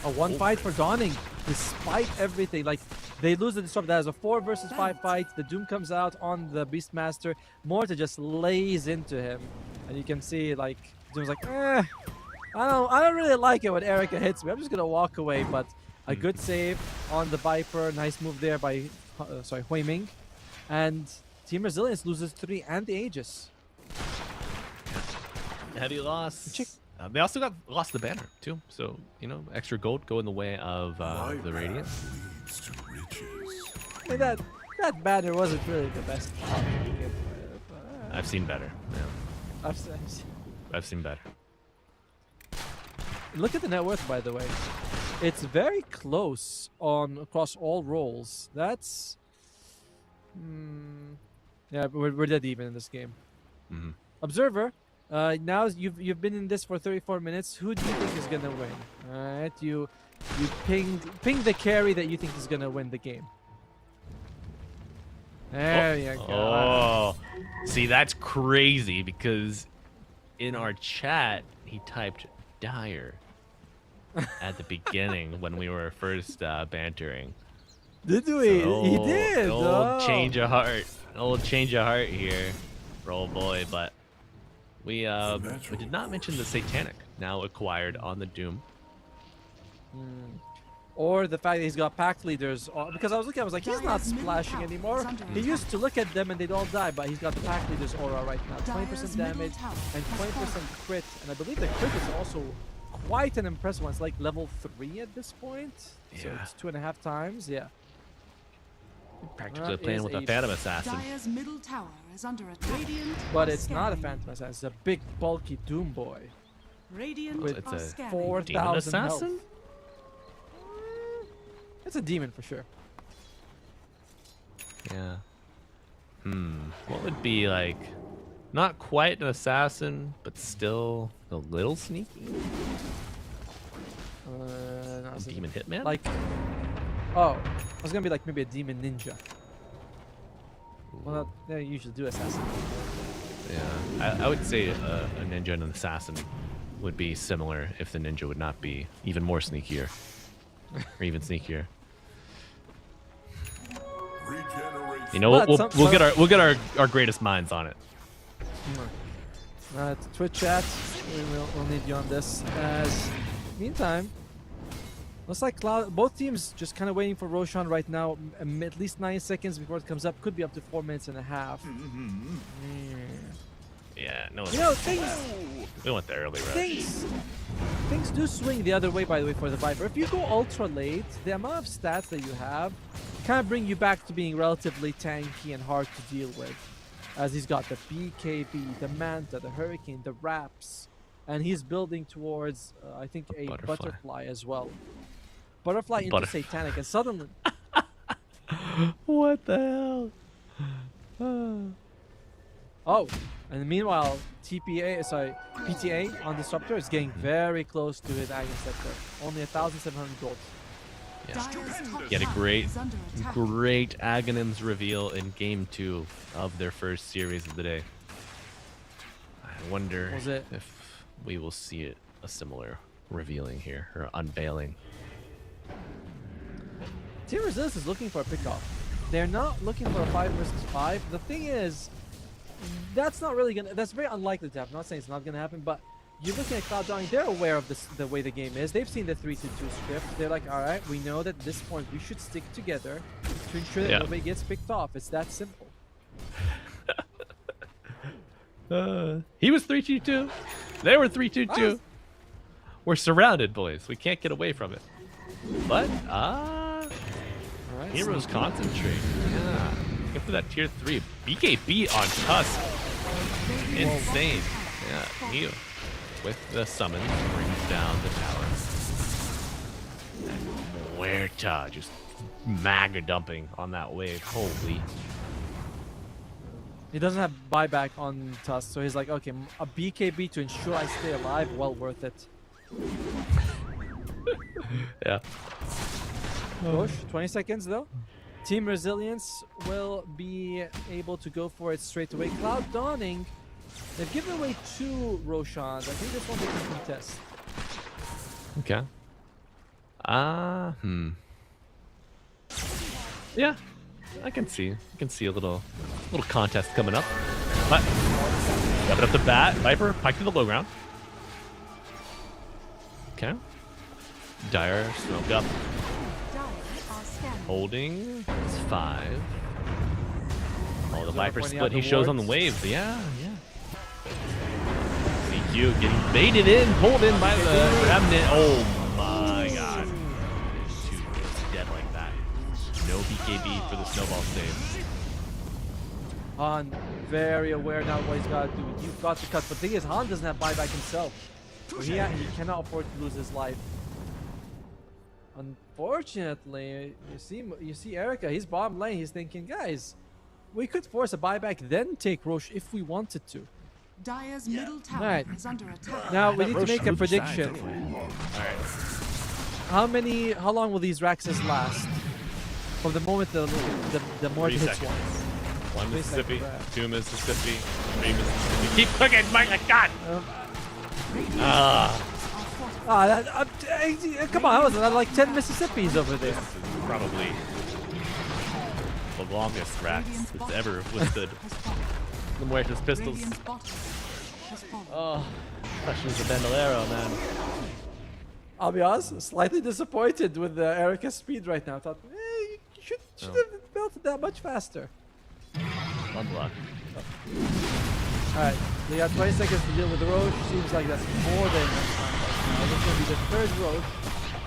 A one fight for Dawning, despite everything. Like, they lose the Disrupt. That is a 4 versus 5 fight. The Doom comes out on the Beastmaster. Morta just lays into him. And you can see, like, Doom's like, I don't really like it when Erica hits me. I'm just going to walk away. But a good save on the Viper. Nice move there by, Hui Ming. And Team Resilience loses 3 and the Aegis. Heavy loss. They also lost the banner too, so extra gold go in the way of the Radiant. I mean, that banner wasn't really the best. I've seen better. Yeah. I've seen better. Look at the net worth, by the way. It's very close across all roles. That's yeah, we're dead even in this game. Observer. Now you've been in this for 34 minutes. Who do you think is gonna win? All right, you ping the carry that you think is gonna win the game. There you go. Oh, see, that's crazy because in our chat he typed Dire at the beginning when we were first bantering. Did we? So, he did. Old change of heart. Old change of heart here, roll boy, but. We did not mention the Satanic, now acquired on the Doom. Or the fact that he's got pack leaders. Because I was looking, I was like, he's not splashing anymore. He used to look at them and they'd all die, but he's got the pack leaders aura right now. 20% damage and 20% crit. And I believe the crit is also quite an impressive one. It's like level 3 at this point. So it's 2.5 times, yeah. Practically playing with a Phantom Assassin. Dire's middle tower is under attack. Radiant But it's not a Phantom Assassin, it's a big bulky Doom boy. Radiant It's a 4,000 health. assassin? It's a demon for sure. Yeah. What would be like, not quite an assassin, but still a little sneaky? A demon hitman? Like, oh, I was gonna be like maybe a demon ninja. Well, they usually do assassin. Yeah, I would say a ninja and an assassin would be similar if the ninja would not be even more sneakier. Or even sneakier. You know, we'll get our greatest minds on it. Twitch chat, we'll need you on this. As meantime, looks like both teams just kind of waiting for Roshan right now. At least 9 seconds before it comes up. Could be up to 4 minutes and a half. Yeah, no. You know, things We want the early rush. things do swing the other way, by the way, for the Viper. If you go ultra late, the amount of stats that you have kind of bring you back to being relatively tanky and hard to deal with. As he's got the BKB, the Manta, the Hurricane, the Wraps, and he's building towards, I think, a butterfly as well. Butterfly into Satanic, and suddenly... What the hell? Oh, and meanwhile, PTA on Disruptor is getting very close to his Aghanim Scepter. Only 1,700 gold. Yeah. Get a great Aghanim's reveal in Game 2 of their first series of the day. I wonder if we will see a similar revealing here, or unveiling. Team Resilience is looking for a pickoff. They're not looking for a 5 versus 5. The thing is, that's not really gonna. That's very unlikely to happen. I'm not saying it's not gonna happen, but you're looking at Cloud Dawning. They're aware of the way the game is. They've seen the 3-2 script. They're like, all right, we know that at this point we should stick together to ensure that nobody gets picked off. It's that simple. He was 3-2-2. They were 3-2-2. We're surrounded, boys. We can't get away from it. But Heroes concentrate. Yeah. Go for that tier 3. BKB on Tusk. Insane. Yeah, he with the summons brings down the tower. And Muerta just mega dumping on that wave. Holy. He doesn't have buyback on Tusk, so he's like, okay, a BKB to ensure I stay alive, well worth it. Yeah. Push, 20 seconds though. Team Resilience will be able to go for it straight away. Cloud Dawning, they've given away 2 Roshans. I think this one they can contest. Okay. Yeah, I can see a little contest coming up. But stepping up the bat, Viper pike to the low ground. Okay. Dire smoke up. Holding. It's 5. Oh, the Viper split he shows on the waves. Yeah. CQ getting baited in, pulled in by the Remnant. Oh my god. It's dead like that. No BKB for the snowball save. Han very aware now what he's got to do. You've got to cut. But the thing is, Han doesn't have buyback himself. So he cannot afford to lose his life. Unfortunately, you see Erica, he's bottom lane. He's thinking, guys, we could force a buyback, then take Roche if we wanted to. Dire's middle tower is under attack. Now we need to make a prediction. Alright. How long will these Raxes last? From the moment the more hits one. 1 Mississippi, 2 Mississippi, 3 Mississippi. Keep cooking, my god! Come on, that was like 10 Mississippis over there. This is probably the longest Rax that's ever withstood the Muerta's pistols. Oh, questions of Bandolero, man. I'll be honest, slightly disappointed with Erica's speed right now. I thought, you should have built it that much faster. One block. Alright, they got 20 seconds to deal with the Roche. Seems like that's more than enough time right now. This is going to be the 3rd Roche,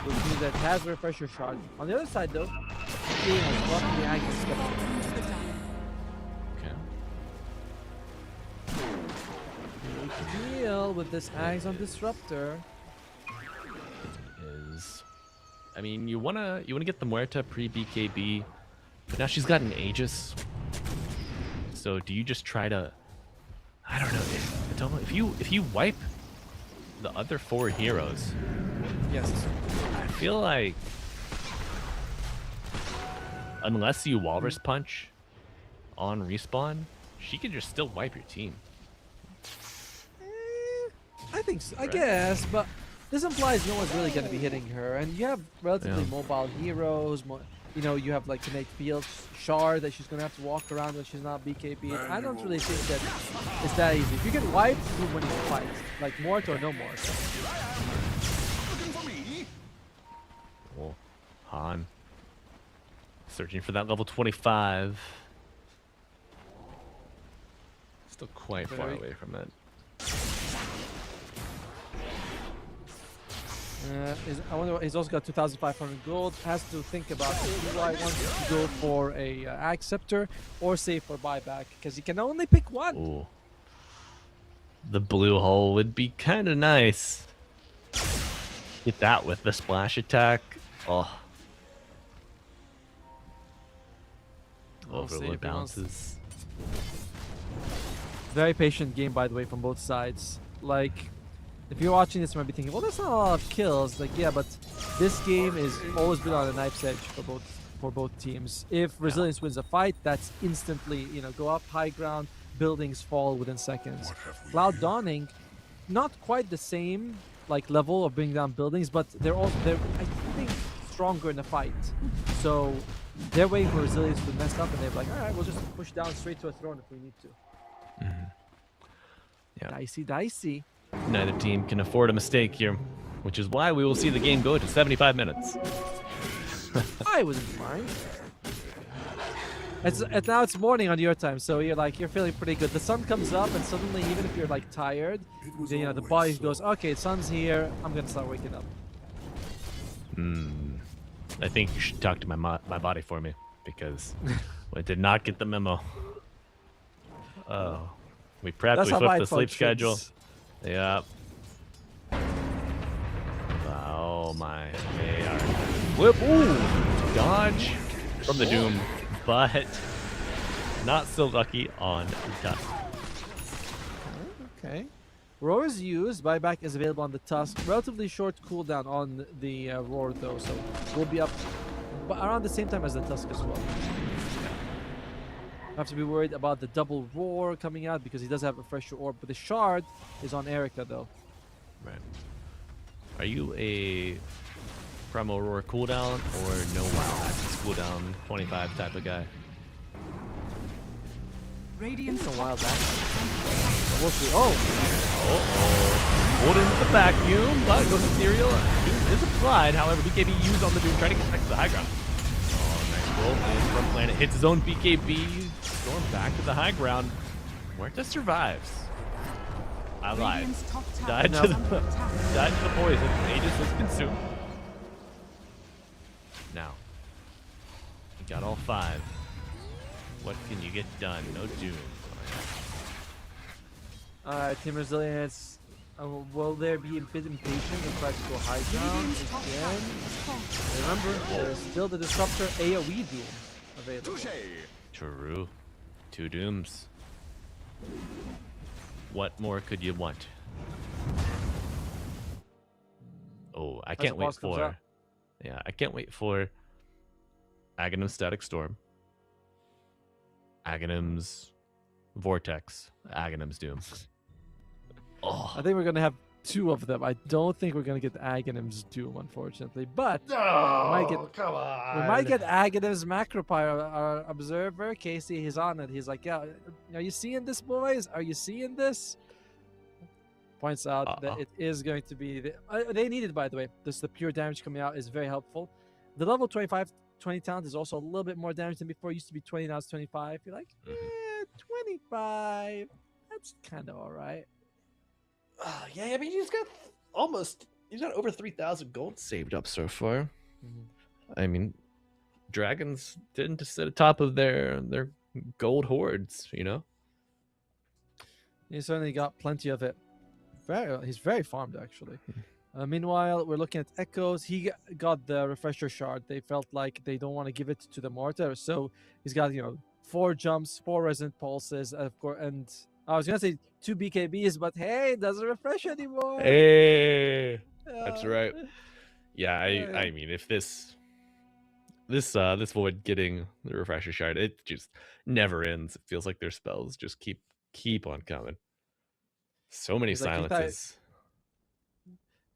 which means that it has a refresher shard. On the other side, though, he has got the Aghanim Scepter. Okay. We can deal with this Aghanim Disruptor. I mean, you wanna get the Muerta pre-BKB, but now she's got an Aegis. So do you just try to? I don't know. If you wipe the other 4 heroes, yes, I feel like unless you Walrus Punch on respawn, she could just still wipe your team. I think so. I guess, but this implies no one's really going to be hitting her, and you have relatively mobile heroes. You have like Connect Field Shard that she's going to have to walk around when she's not BKB. I don't really think that it's that easy. If you can wipe through when you fight, like Mort or no Mort. Oh, Han. Searching for that level 25. Still quite far away from it. I wonder. He's also got 2,500 gold. Has to think about do I want to go for a Ag Scepter or save for buyback because he can only pick one. Ooh. The blue hole would be kind of nice. Get that with the splash attack. Oh. Overload bounces. Very patient game, by the way, from both sides. Like, if you're watching this, you might be thinking, well, that's not a lot of kills. Like, yeah, but this game is always been on a knife's edge for both teams. If Resilience wins a fight, that's instantly, go up high ground, buildings fall within seconds. Cloud Dawning, not quite the same level of bringing down buildings, but they're I think stronger in the fight. So they're waiting for Resilience to mess up, and they're like, all right, we'll just push down straight to a throne if we need to. Yeah. Dicey. Neither team can afford a mistake here, which is why we will see the game go to 75 minutes. I wouldn't mind. Now it's morning on your time, so you're feeling pretty good. The sun comes up, and suddenly, even if you're tired, the body goes, okay, sun's here. I'm gonna start waking up. I think you should talk to my body for me because I did not get the memo. Oh, we prepped. We flipped the sleep schedule. Yeah. Oh my AR. Whip. Ooh. Dodge from the Doom, but not so lucky on Tusk. Okay. Roar is used. Buyback is available on the Tusk. Relatively short cooldown on the Roar though, so we'll be up around the same time as the Tusk as well. Have to be worried about the double Roar coming out because he does have a Refresher Orb, but the Shard is on Erica though. Right. Are you a Primal Roar cooldown or no wild access cooldown 25 type of guy? Radiant's a wild access. We'll see. Oh! Hold into the vacuum, but goes Ethereal. Doom is applied. However, BKB used on the Doom, trying to get back to the high ground. Oh, nice roll from Planet. Hits his own BKB. Storm back to the high ground. Huerta survives. I lied. Died to the poison. Aegis was consumed. Now, you got all 5. What can you get done? No Doom. Alright, Team Resilience. Will there be a bit impatient and try to go high ground again? Remember, there's still the Disruptor AoE Doom available. True. 2 Dooms. What more could you want? Oh, I can't wait for... Yeah, I can't wait for Aghanim's Static Storm, Aghanim's Vortex, Aghanim's Doom. Oh. I think we're gonna have 2 of them. I don't think we're gonna get Aghanim's Doom, unfortunately. But we might get Aghanim's Macropyre. Our observer, Casey, he's on it. He's like, yeah, are you seeing this, boys? Are you seeing this? Points out that it is going to be... they need it, by the way. The pure damage coming out is very helpful. The level 25, 20 talent is also a little bit more damage than before. It used to be 20, now it's 25. You're like, 25. That's kind of all right. Yeah, I mean, he's got over 3,000 gold saved up so far. I mean, dragons tend to sit atop of their gold hoards, He certainly got plenty of it. He's very farmed, actually. Meanwhile, we're looking at Echoes. He got the Refresher Shard. They felt like they don't want to give it to the Mortar, so he's got 4 jumps, 4 Resonant Pulses, of course, and I was gonna say 2 BKBs, but hey, it doesn't refresh anymore. Hey, that's right. Yeah, I mean, if this Void getting the Refresher Shard, it just never ends. It feels like their spells just keep on coming. So many silences.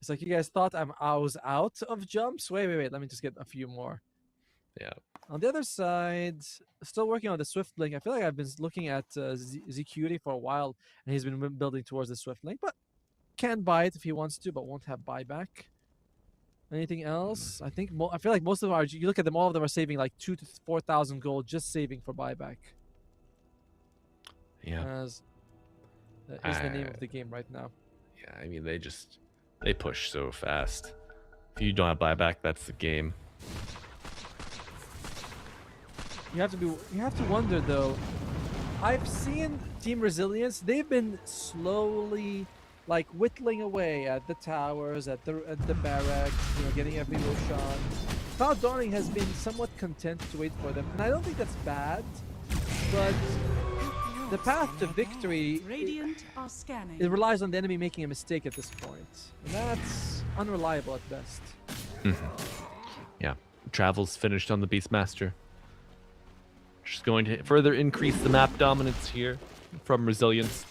It's like, you guys thought I was out of jumps? Wait. Let me just get a few more. Yeah. On the other side, still working on the Swift Link. I feel like I've been looking at ZQD for a while, and he's been building towards the Swift Link, but can buy it if he wants to, but won't have buyback. Anything else? I feel like most of them you look at them, all of them are saving like 2,000 to 4,000 gold just saving for buyback. Yeah. is the name of the game right now. Yeah, I mean they push so fast. If you don't have buyback, that's the game. You have to wonder though. I've seen Team Resilience. They've been slowly like whittling away at the towers, at the barracks, getting every Roshan. Cloud Dawning has been somewhat content to wait for them, and I don't think that's bad. But the path to victory, Radiant are scanning. it relies on the enemy making a mistake at this point, and that's unreliable at best. Yeah, travel's finished on the Beastmaster. Just going to further increase the map dominance here from Resilience.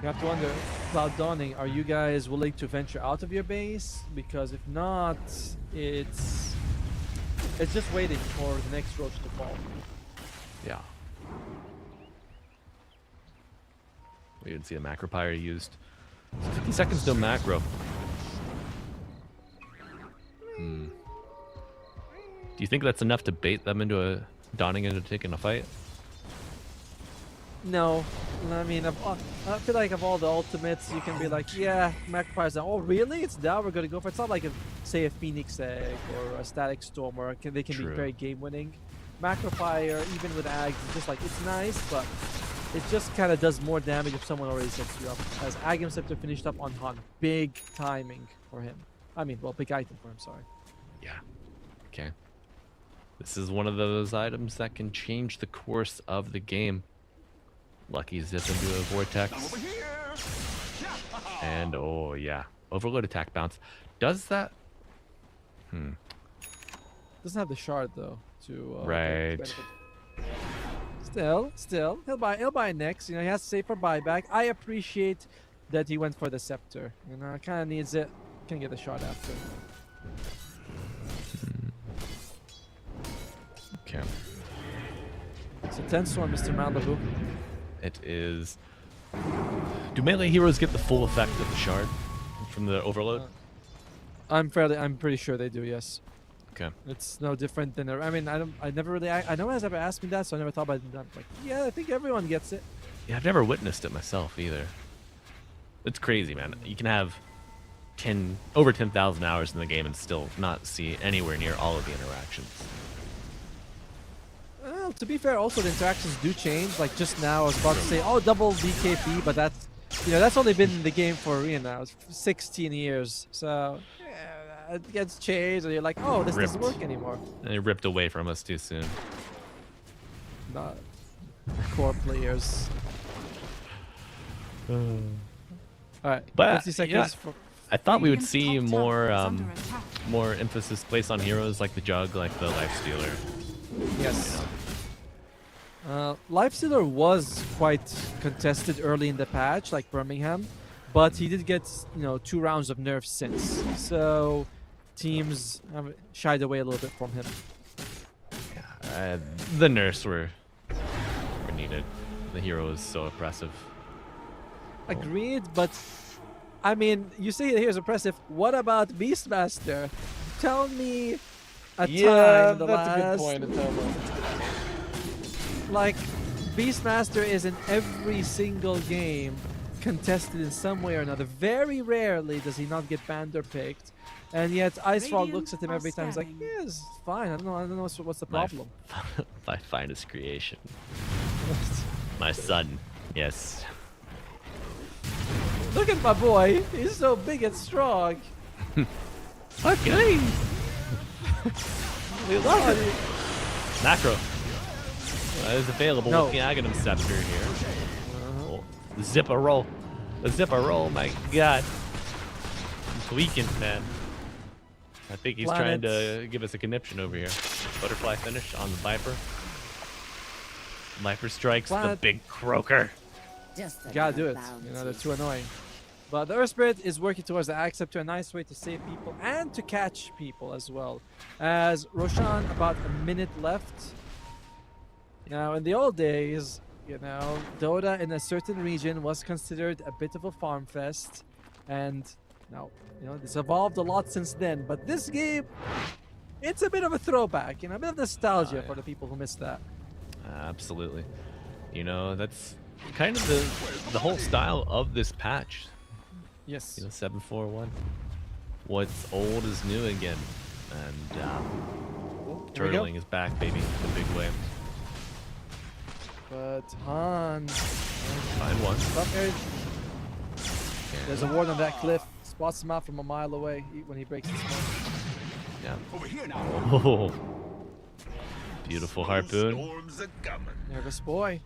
You have to wonder, Cloud Dawning, are you guys willing to venture out of your base? Because if not, it's just waiting for the next roach to fall. Yeah. We didn't see a macro pyre used. 50 seconds no macro. Do you think that's enough to bait them into dawning into taking a fight? No, I mean, I feel like of all the ultimates, you can be like, yeah, Magpie's down. Oh, really? It's down. We're gonna go for it. It's not like, say, a Phoenix Egg or a Static Storm, or they can be very game-winning. Macropire, even with Ags, it's just like, it's nice, but it just kind of does more damage if someone already sets you up. As Agam Scepter finished up on Han, big timing for him. I mean, well, big item for him. Sorry. Yeah. Okay. This is one of those items that can change the course of the game. Lucky zip into a vortex. And oh yeah, overload attack bounce. Does that? Doesn't have the shard though. Right. Still, he'll buy next. He has to save for buyback. I appreciate that he went for the scepter. Kind of needs it. Can get the shard after. Okay. It's a tense one, Mr. Malibu. It is. Do melee heroes get the full effect of the shard from the overload? I'm pretty sure they do. Yes. Okay. It's no different than. I mean, I never really. I no one has ever asked me that, so I never thought about it. I'm like, yeah, I think everyone gets it. Yeah, I've never witnessed it myself either. It's crazy, man. You can have over 10,000 hours in the game and still not see anywhere near all of the interactions. Well, to be fair, also the interactions do change. Like just now, I was about to say, oh, double DKP, but that's only been in the game for 16 years. So yeah, it gets changed, and you're like, oh, this doesn't work anymore. And it ripped away from us too soon. Not core players. All right, but 50 seconds. Yeah, I thought we would see more emphasis placed on heroes like the Jug, like the Lifestealer. Yes. Lifestealer was quite contested early in the patch, like Birmingham, but he did get 2 rounds of nerfs since, so teams have shied away a little bit from him. Yeah, the nerfs were needed. The hero is so oppressive. Agreed, but I mean, you say the hero's oppressive. What about Beastmaster? Tell me a time the last. That's a good point to tell them. Like, Beastmaster is in every single game contested in some way or another. Very rarely does he not get banned or picked, and yet Icefall looks at him every time. He's like, "Yeah, it's fine. I don't know what's the problem." My finest creation. My son. Yes. Look at my boy. He's so big and strong. Okay. We love it. Macro. Is available with the Aghanim Scepter here. Oh, the zipper roll. The zipper roll, my god. I'm tweaking, man. I think he's trying to give us a conniption over here. Butterfly finish on the Viper. Viper strikes the big croaker. Gotta do it. They're too annoying. But the Earth Spirit is working towards the Axe Scepter, a nice way to save people and to catch people as well. As Roshan, about a minute left. Now, in the old days, Dota in a certain region was considered a bit of a farm fest, and now, it's evolved a lot since then. But this game, it's a bit of a throwback, a bit of nostalgia for the people who missed that. Absolutely. You know, that's kind of the whole style of this patch. Yes. You know, 741. What's old is new again, and turtling is back, baby, the big way. But Han. Find one. There's a ward on that cliff. Spots him out from a mile away when he breaks the smoke. Yeah. Over here now. Oh. Beautiful harpoon. Nervous boy.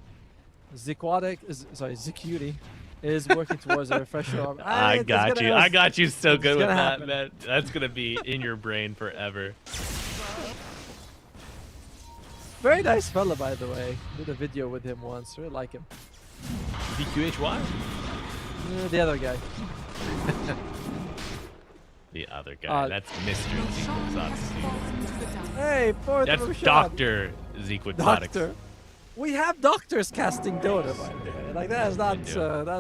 Zikuti is working towards a refresher arm. I got you so good with that, man. That's gonna be in your brain forever. Very nice fella, by the way. Did a video with him once. Really like him. VQHY? The other guy. The other guy. That's Mr. Zequixotics. Hey, that's Dr. Zequixotics. Doctor. We have doctors casting Dota, by the way. Like that's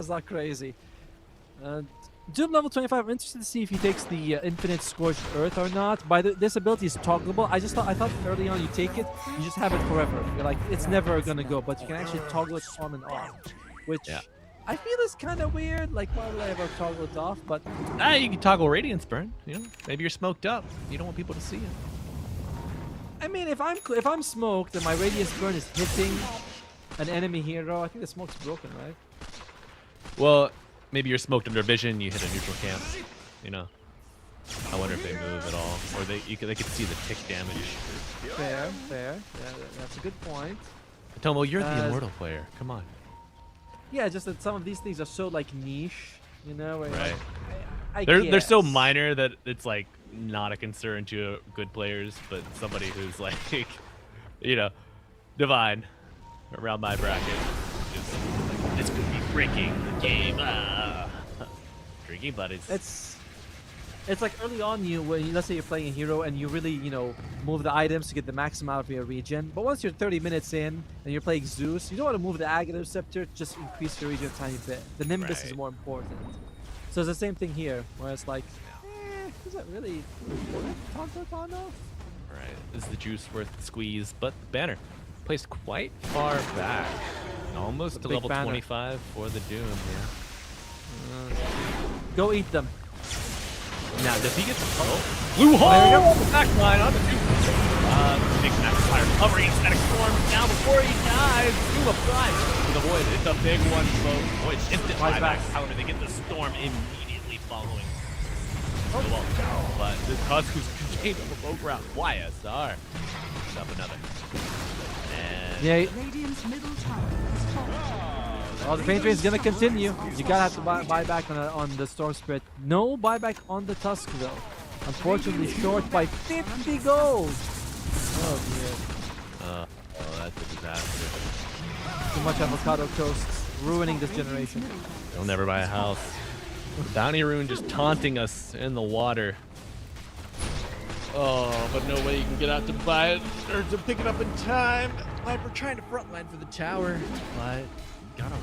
not crazy. Doom level 25. I'm interested to see if he takes the Infinite Scorched Earth or not. This ability is toggleable. I thought early on you take it, you just have it forever. You're like it's never gonna go, but you can actually toggle it on and off, which I feel is kind of weird. Like why would I ever toggle it off? But you can toggle Radiance Burn. You know, maybe you're smoked up. You don't want people to see it. I mean, if I'm smoked and my Radiance Burn is hitting an enemy hero, I think the smoke's broken, right? Well, maybe you're smoked under vision. You hit a neutral camp. You know. I wonder if they move at all, or they could see the tick damage. Fair. Yeah, that's a good point. Tomo, you're the immortal player. Come on. Yeah, just that some of these things are so like niche, you know. Where Right. They're so minor that it's like not a concern to good players, but somebody who's like, you know, divine around my bracket, it's gonna be breaking the game. Drinking buddies. It's like early on let's say you're playing a hero and you really, you know, move the items to get the maximum out of your regen. But once you're 30 minutes in and you're playing Zeus, you don't want to move the Aghanim Scepter, just increase your regen a tiny bit. The Nimbus is more important. So it's the same thing here, where it's like, is that really important? Right. Is the juice worth the squeeze? But the banner placed quite far back. Almost to level 25 for the Doom, Go eat them. Now, does he get the blue hole? Back line on the Doom. Big Fire covering Static Storm now before he dies. Doom applied to the Void. It's a big one, folks. Void instant buyback. However, they get the Storm immediately following. But the Tusk who's contained on the low ground. YSR. Up another. And Radiant's middle tower is falling. Oh, the pain train is gonna continue. You gotta have to buy back on the Storm Spirit. No buyback on the Tusk though. Unfortunately, short by 50 gold. Oh dear. That's a disaster. Too much avocado toast, ruining this generation. They'll never buy a house. The Bounty Rune just taunting us in the water. Oh, but no way you can get out to buy it or to pick it up in time. Viper trying to frontline for the tower, but you gotta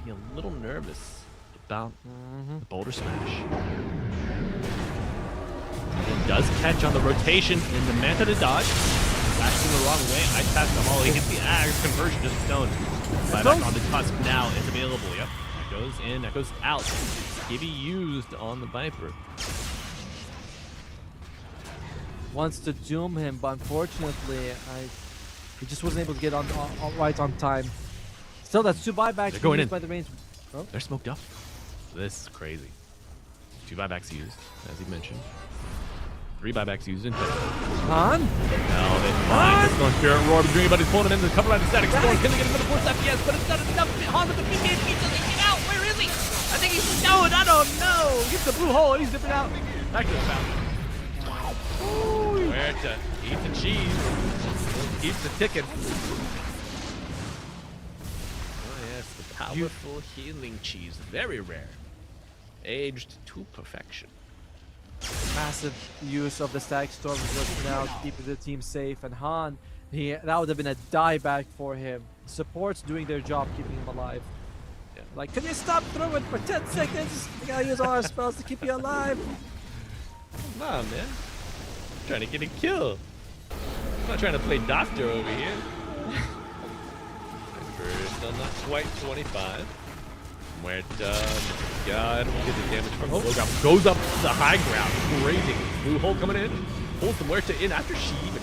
be a little nervous about the Boulder Smash. It does catch on the rotation in the Manta to dodge. Flashing the wrong way. Ice past the Molly. Hits the Axe. Conversion to stone. Buyback on the Tusk now is available. Yep. Goes in, that goes out. Gibby used on the Viper. Wants to doom him, but unfortunately, he just wasn't able to get on right on time. Still, that's 2 buybacks going in by the range. Oh. They're smoked up. This is crazy. 2 buybacks used, as he mentioned. 3 buybacks used in total. Han? No, they find this going Spirit Roar, but Dreambody's pulling him in the cover by the Static Storm. Can they get another 4 FPS? But it's not enough. Han with the PK doesn't get out. Where is he? I think he's stoned. I don't know. Gets the blue hole and he's zipping out. Back to the fountain. Where to eat the cheese. Eat the ticket. Oh yes, the powerful healing cheese. Very rare. Aged to perfection. Massive use of the Static Storm just now to keep the team safe. And Han, that would have been a dieback for him. Supports doing their job, keeping him alive. Yeah. Like, can you stop throwing for 10 seconds? We gotta use all our spells to keep you alive. Come on, man. I'm trying to get a kill. I'm not trying to play doctor over here. First on not quite 25. Muerta, God, we'll get the damage from the low ground. Goes up the high ground, crazy. Blue hole coming in, pulls the Muerta in after she even.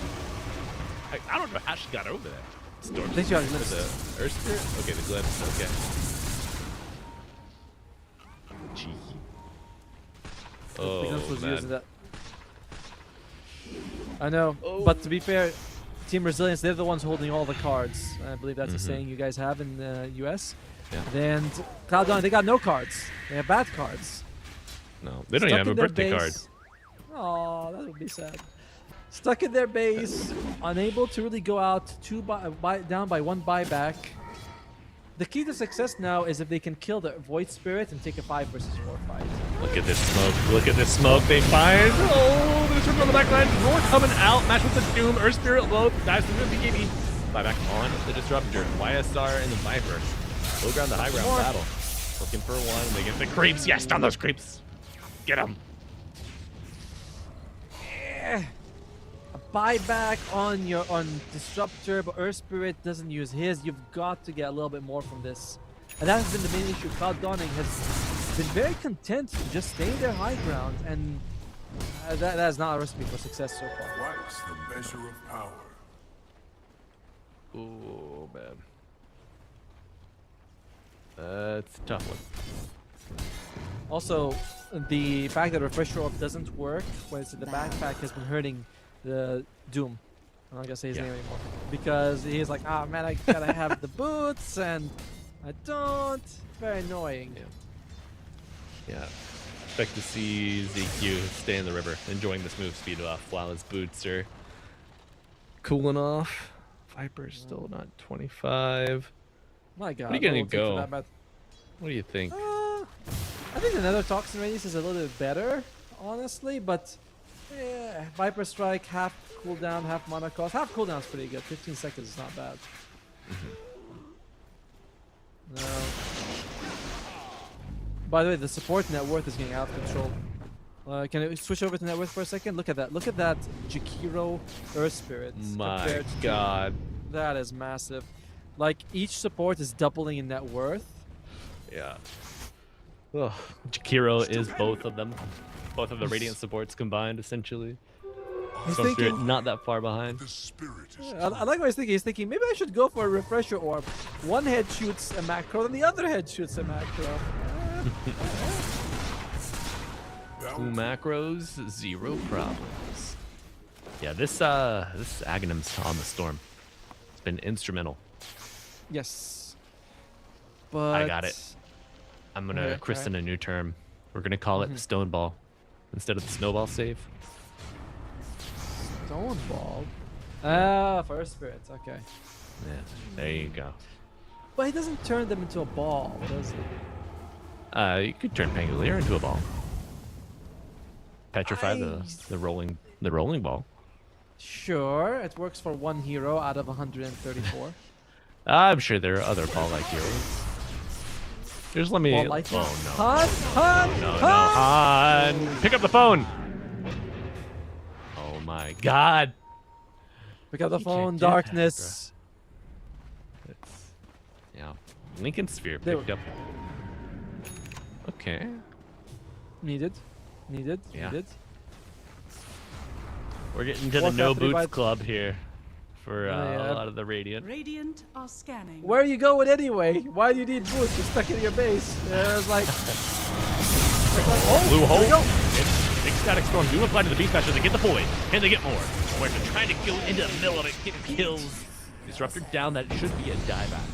I don't know how she got over that. Storm. I think she got the Earth Spirit? Okay, the glimpse, okay. Cheeky. Oh, man. I know, but to be fair, Team Resilience, they're the ones holding all the cards. I believe that's a saying you guys have in the US. Yeah. And Cloud9, they got no cards. They have bad cards. No, they don't even have a birthday card. Oh, that would be sad. Stuck in their base, unable to really go out down by one buyback. The key to success now is if they can kill the Void Spirit and take a 5 versus 4 fight. Look at this smoke. Look at this smoke they find. Oh, there's one on the back line. Roar coming out. Match with the Doom. Earth Spirit low. Dives through the BKB. Buyback on the Disruptor. YSR and the Viper. Low ground to high ground battle. Looking for one. They get the creeps. Yes, stun those creeps. Get them. Buyback on Disruptor, but Earth Spirit doesn't use his. You've got to get a little bit more from this. And that has been the main issue. Cloud Dawning has been very content to just stay their high ground, and that is not a recipe for success so far. Twice the measure of power. Oh, man. That's a tough one. Also, the fact that Refresher Orb doesn't work when it's in the backpack has been hurting the Doom. I'm not gonna say his name anymore because he's like, ah, man, I gotta have the boots and I don't. Very annoying. Yeah. Expect to see ZQ stay in the river, enjoying this move speed off while his boots are cooling off. Viper's still not 25. My God. What are you gonna go? What do you think? I think another Toxin Radius is a little bit better, honestly, but yeah, Viper Strike, half cooldown, half mana cost. Half cooldown is pretty good. 15 seconds is not bad. No. By the way, the support net worth is getting out of control. Can I switch over to net worth for a second? Look at that. Look at that Jakiro Earth Spirit. My God. That is massive. Like, each support is doubling in net worth. Yeah. Ugh. Jakiro is both of them. Both of the Radiant supports combined, essentially. Storm Spirit not that far behind. Yeah, I like what he's thinking. He's thinking, maybe I should go for a Refresher Orb. One head shoots a macro, and the other head shoots a macro. 2 macros, 0 problems. Yeah, this Aghanim's on the Storm. It's been instrumental. Yes. But I got it. I'm gonna christen a new term. We're gonna call it the Stone Ball instead of the Snowball save. Stone Ball? Ah, First Spirits, okay. Yeah, there you go. But he doesn't turn them into a ball, does he? You could turn Pangolier into a ball. Petrify the rolling ball. Sure, it works for 1 hero out of 134. I'm sure there are other ball-like heroes. Just let me. Oh no! Han! Pick up the phone. Oh my God! Pick up the phone. Darkness. Yeah. Lincoln Sphere picked up. Okay. Needed. Yeah. We're getting to the no boots club here for a lot of the Radiant. Radiant are scanning. Where are you going anyway? Why do you need boots? You're stuck in your base. It's like. Blue hole. Big static storm. Do apply to the beast master. They get the void. Can they get more? Where they're trying to go into the middle of it. Get kills. Disruptor down. That should be a dieback.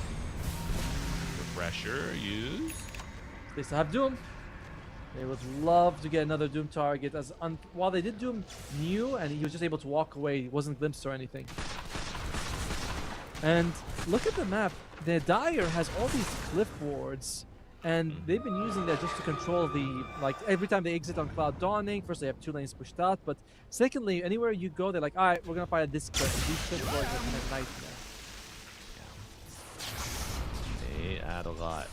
Refresher used. They still have Doom. They would love to get another Doom target. While they did Doom new and he was just able to walk away, he wasn't glimpsed or anything. And look at the map. The Dire has all these cliff wards, and they've been using that just to control like every time they exit on Cloud Dawning. First they have 2 lanes pushed out, but secondly, anywhere you go, they're like, all right, we're gonna fight at this cliff. These cliff wards are a nightmare. They add a lot.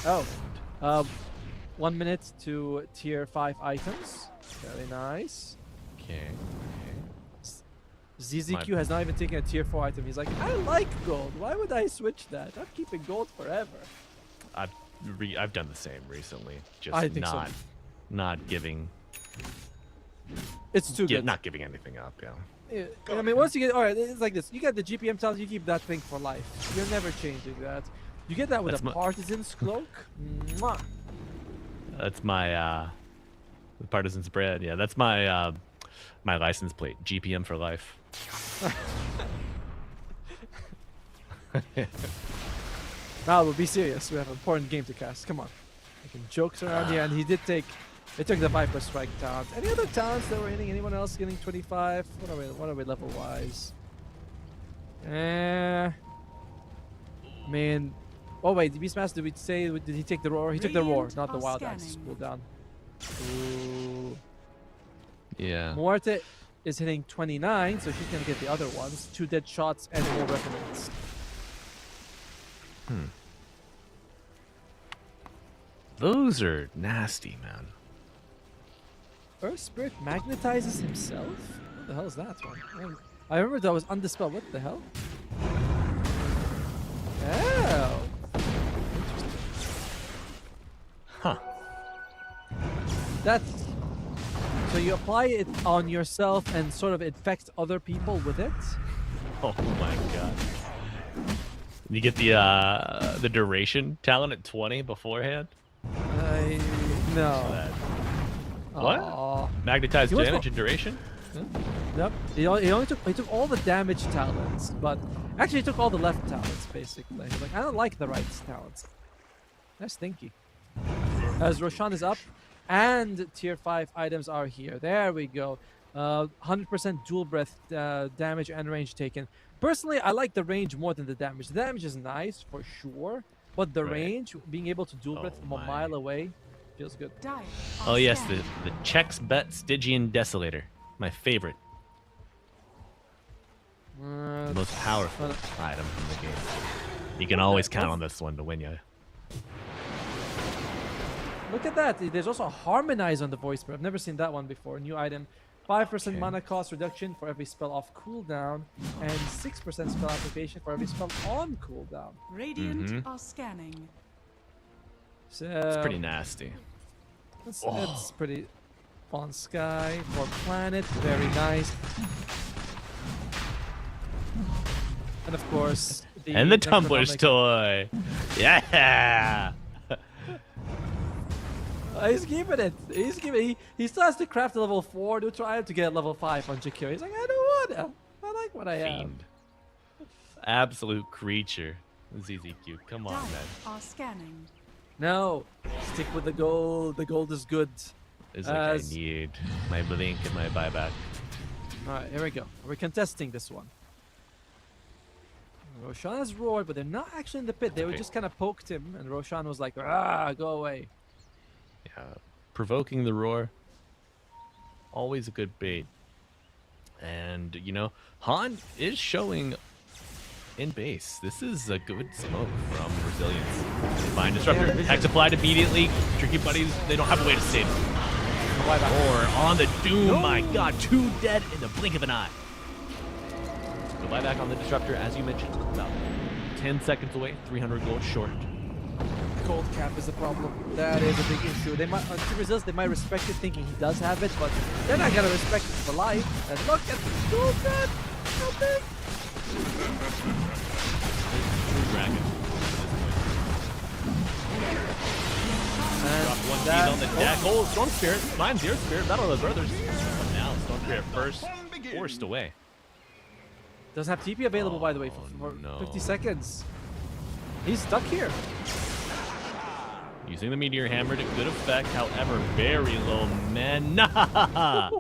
Oh. 1 minute to tier 5 items. Very nice. Okay. ZZQ has not even taken a tier 4 item. He's like, I like gold. Why would I switch that? I'm keeping gold forever. I've done the same recently. Just I think not giving. It's too good. Not giving anything up. Yeah. I mean, once you get, all right, it's like this. You get the GPM talent, you keep that thing for life. You're never changing that. You get that with a Partisan's cloak. Mwah. That's my the Partisan's bread. Yeah, that's my my license plate. GPM for life. Now we'll be serious. We have an important game to cast. Come on. Making jokes around here, and he did take. They took the Viper Strike talent. Any other talents that were hitting? Anyone else getting 25? What are we level wise? Man. Oh wait, Beastmaster, did we say, did he take the roar? He took the roar, not the wild axe. Cool down. Ooh. Yeah. Muerte is hitting 29, so she's gonna get the other ones. 2 dead shots and more weapons. Those are nasty, man. Earth Spirit magnetizes himself? What the hell is that one? I remember that was Undispelled. What the hell? Oh. Huh. That's... So you apply it on yourself and sort of infect other people with it? Oh my god. You get the duration talent at 20 beforehand? No. What? Magnetized damage and duration? Yep. He only took all the damage talents, but actually he took all the left talents basically. He's like, I don't like the right talents. That's stinky. As Roshan is up, and tier 5 items are here. There we go. 100% dual breath damage and range taken. Personally, I like the range more than the damage. The damage is nice for sure, but the range, being able to dual breath from a mile away, feels good. Oh yes, the Chex Bet Stygian Desolator. My favorite. The most powerful item in the game. You can always count on this one to win you. Look at that. There's also a Harmonize on the voice, but I've never seen that one before. New item. 5% mana cost reduction for every spell off cooldown, and 6% spell application for every spell on cooldown. Radiant are scanning. So, it's pretty nasty. That's pretty fun. Sky for planet, very nice. And of course, the Tumbler's toy. Yeah. He's keeping it. He's keeping it. He still has to craft a level 4 to try to get level 5 on Jakir. He's like, I don't want to. I like what I have. Absolute creature. ZZQ, come on, man. Are scanning. No, stick with the gold. The gold is good. It's like I need my blink and my buyback. All right, here we go. We're contesting this one. Roshan has roared, but they're not actually in the pit. They were just kind of poked him, and Roshan was like, go away. Yeah, provoking the roar. Always a good bait. And, you know, Han is showing in base. This is a good smoke from Resilience. Find Disruptor. Hex applied immediately. Tricky Buddies, they don't have a way to save him. Or on the Doom. No. My god, 2 dead in the blink of an eye. The buyback on the Disruptor, as you mentioned, about 10 seconds away, 300 gold short. Gold cap is the problem. That is a big issue. They might, to resist, they might respect it thinking he does have it, but they're not gonna respect it for life. And look at the gold cap! How big! Dragon. And drop one beat on the deck. Oh, Storm Spirit. Finds the Earth Spirit. Battle of the Brothers. But now, Storm Spirit first. Forced away. Doesn't have TP available, by the way, for 50 seconds. He's stuck here. Using the Meteor Hammer to good effect, however, very low mana.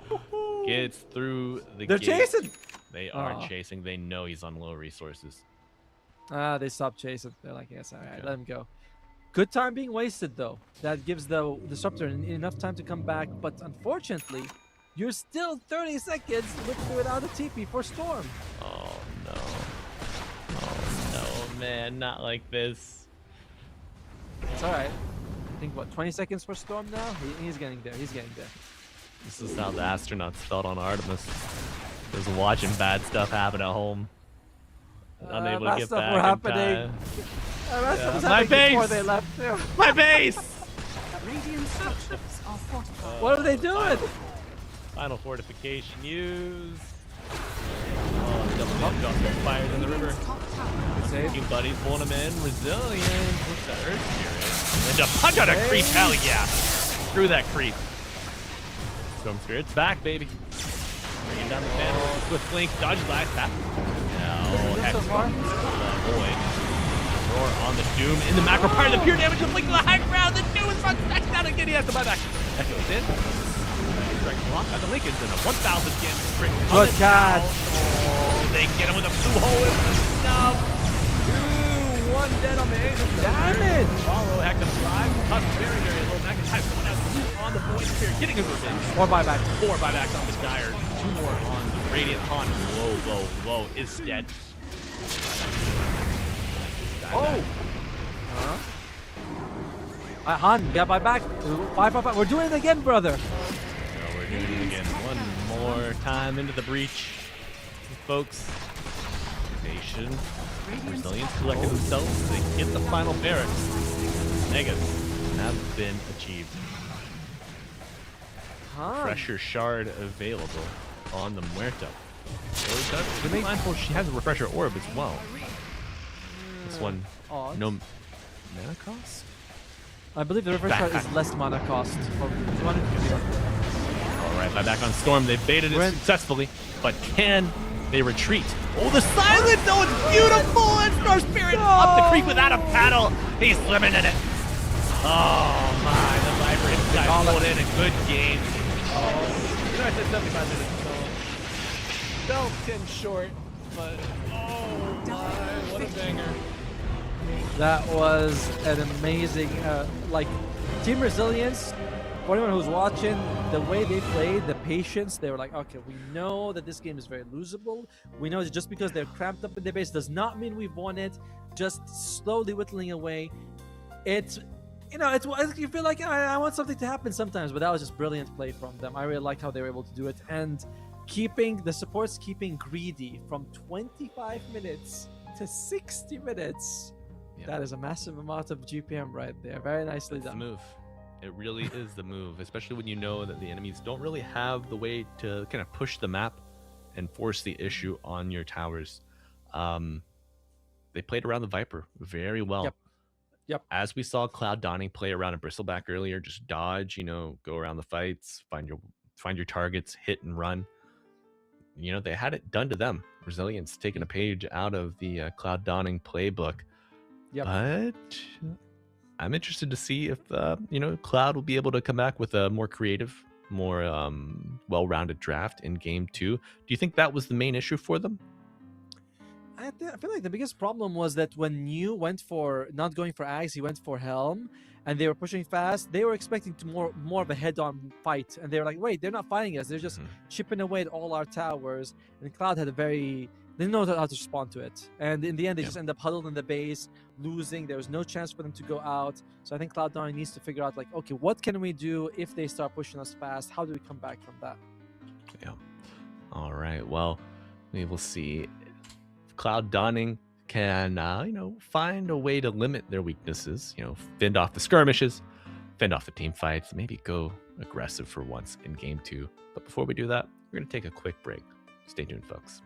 Gets through the They're gate. chasing! They are chasing. They know he's on low resources. They stopped chasing. They're like, yes, all right, let him go. Good time being wasted, though. That gives the Disruptor enough time to come back, but unfortunately, you're still 30 seconds without a TP for Storm. Oh, no. Oh, no, man. Not like this. It's all right. I think, what, 20 seconds for Storm now? He's getting there. He's getting there. This is how the astronauts felt on Artemis. Just watching bad stuff happen at home. Unable to bad get stuff back were in happening. time. My base! They left too. My base! Radiant structures are fortified. What are they doing? Final fortification used. Oh, double damage fires in the river. Radiant's top tower. Team buddies pulling him in. Resilient. What's that? Earth Spirit. And just punch out a creep. Hell yeah. Screw that creep. Storm Spirit's back, baby. Bringing down the panel. Swift Link. Dodge last. Now, Hex. Void. Roar on the Doom. In the macro part of the pure damage. Link to the high ground. The Doom is run stacks down again. He has to buy back. Echo's in. Strike block. Got the Lincolns in a 1,000 skin. Good catch. Oh, they get him with a blue hole in the snub. 2-1 dead on the Ace. Damage. Follow active drive. Tusk very, very low. McIntyre someone else on the Void Spear. Getting his revenge. 4 buybacks. 4 buybacks on this Dire. 2 more on the Radiant Han. Low is dead. Oh. Han, got buyback. 5. We're doing it again, brother. So we're doing it again. One more time into the breach. Folks, Nation, Resilience collected themselves. They get the final barracks. Megas have been achieved. Pressure shard available on the Muerto. So does be mindful she has a refresher orb as well. This one, no mana cost? I believe the refresher is less mana cost. Alright, back on Storm. They baited it successfully, but can they retreat? Oh, the silence! Oh, it's beautiful! And Storm Spirit up the creek without a paddle. He's swimming in it. Oh my, the Viper inside pulled in a good game. Oh, you know I said 75 minutes, so felt 10 short, but oh my, what a banger. That was an amazing, Team Resilience, for anyone who's watching, the way they played, the patience, they were like, okay, we know that this game is very losable. We know that just because they're cramped up in their base does not mean we've won it. Just slowly whittling away. It's, you feel like I want something to happen sometimes, but that was just brilliant play from them. I really like how they were able to do it. And keeping the supports greedy from 25 minutes to 60 minutes. Yep. That is a massive amount of GPM right there. Very nicely done. The move. It really is the move, especially when you know that the enemies don't really have the way to kind of push the map and force the issue on your towers. They played around the Viper very well. Yep. As we saw Cloud Dawning play around a Bristleback earlier, just dodge, go around the fights, find your targets, hit and run. They had it done to them. Resilience taking a page out of the Cloud Dawning playbook. Yep. But I'm interested to see if Cloud will be able to come back with a more creative, more well-rounded draft in game 2. Do you think that was the main issue for them? I feel like the biggest problem was that when you went for not going for Ags, he went for Helm, and they were pushing fast. They were expecting to more of a head-on fight, and they were like, "Wait, they're not fighting us. They're just chipping away at all our towers." And Cloud had they didn't know how to respond to it, and in the end, they just end up huddled in the base, losing. There was no chance for them to go out. So I think Cloud9 needs to figure out, okay, what can we do if they start pushing us fast? How do we come back from that? Yeah. All right. Well, we will see. Cloud Dawning can, find a way to limit their weaknesses. Fend off the skirmishes, fend off the team fights, maybe go aggressive for once in game 2. But before we do that, we're going to take a quick break. Stay tuned, folks.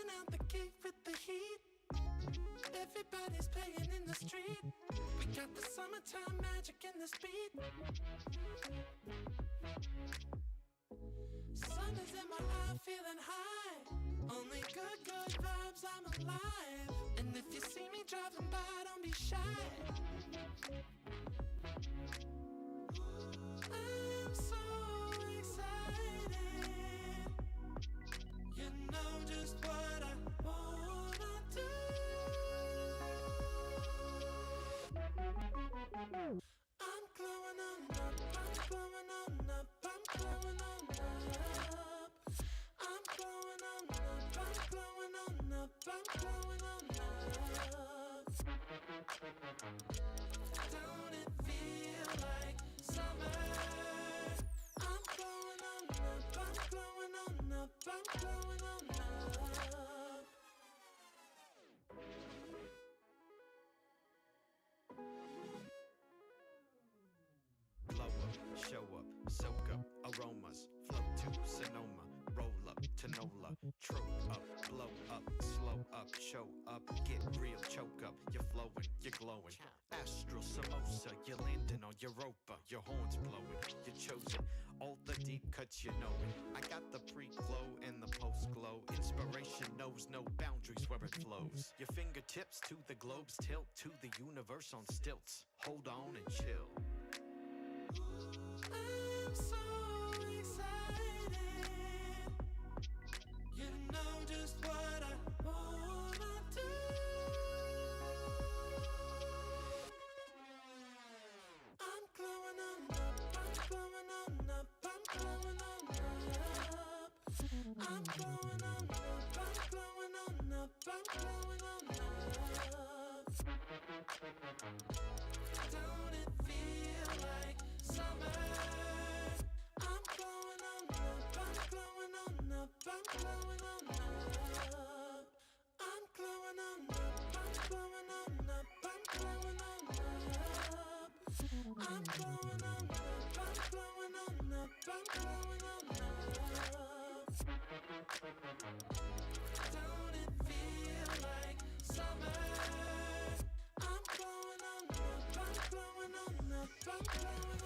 Coming out the gate with the heat. Everybody's playing in the street. We got the summertime magic in this beat. Sun is in my eye, feeling high. Only good vibes, I'm alive. And if you see me driving by, don't be shy. I'm so excited. You know just what I wanna do. I'm glowing on up, I'm glowing on up, I'm glowing on up. I'm glowing on up, I'm glowing on up, I'm glowing on up. Don't it feel like summer? I'm glowing on up, I'm glowing on up, I'm glowing on up. Blow up, show up, soak up aromas, flow to Sonoma, roll up to Nola, trope up, blow up, slow up, show up, get real, choke up, you're flowing, you're glowing. Astral samosa, you're landing on Europa, your horns blowing, you're chosen. All the deep cuts you know it. I got the pre-glow and the post-glow. Inspiration knows no boundaries where it flows. Your fingertips to the globes tilt to the universe on stilts. Hold on and chill. I'm so excited. You know just what I wanna do. I'm glowing on up, I'm glowing on up, I'm glowing on up. I'm glowing on up, I'm glowing on up, I'm glowing on up. Don't it feel like summer? I'm glowing on up, I'm glowing on up, I'm glowing on up. I'm glowing on up, I'm glowing on up, I'm glowing on up. I'm glowing on up, I'm glowing on up, I'm glowing on up. Don't it feel like summer? I'm glowing on up, I'm glowing on up, I'm glowing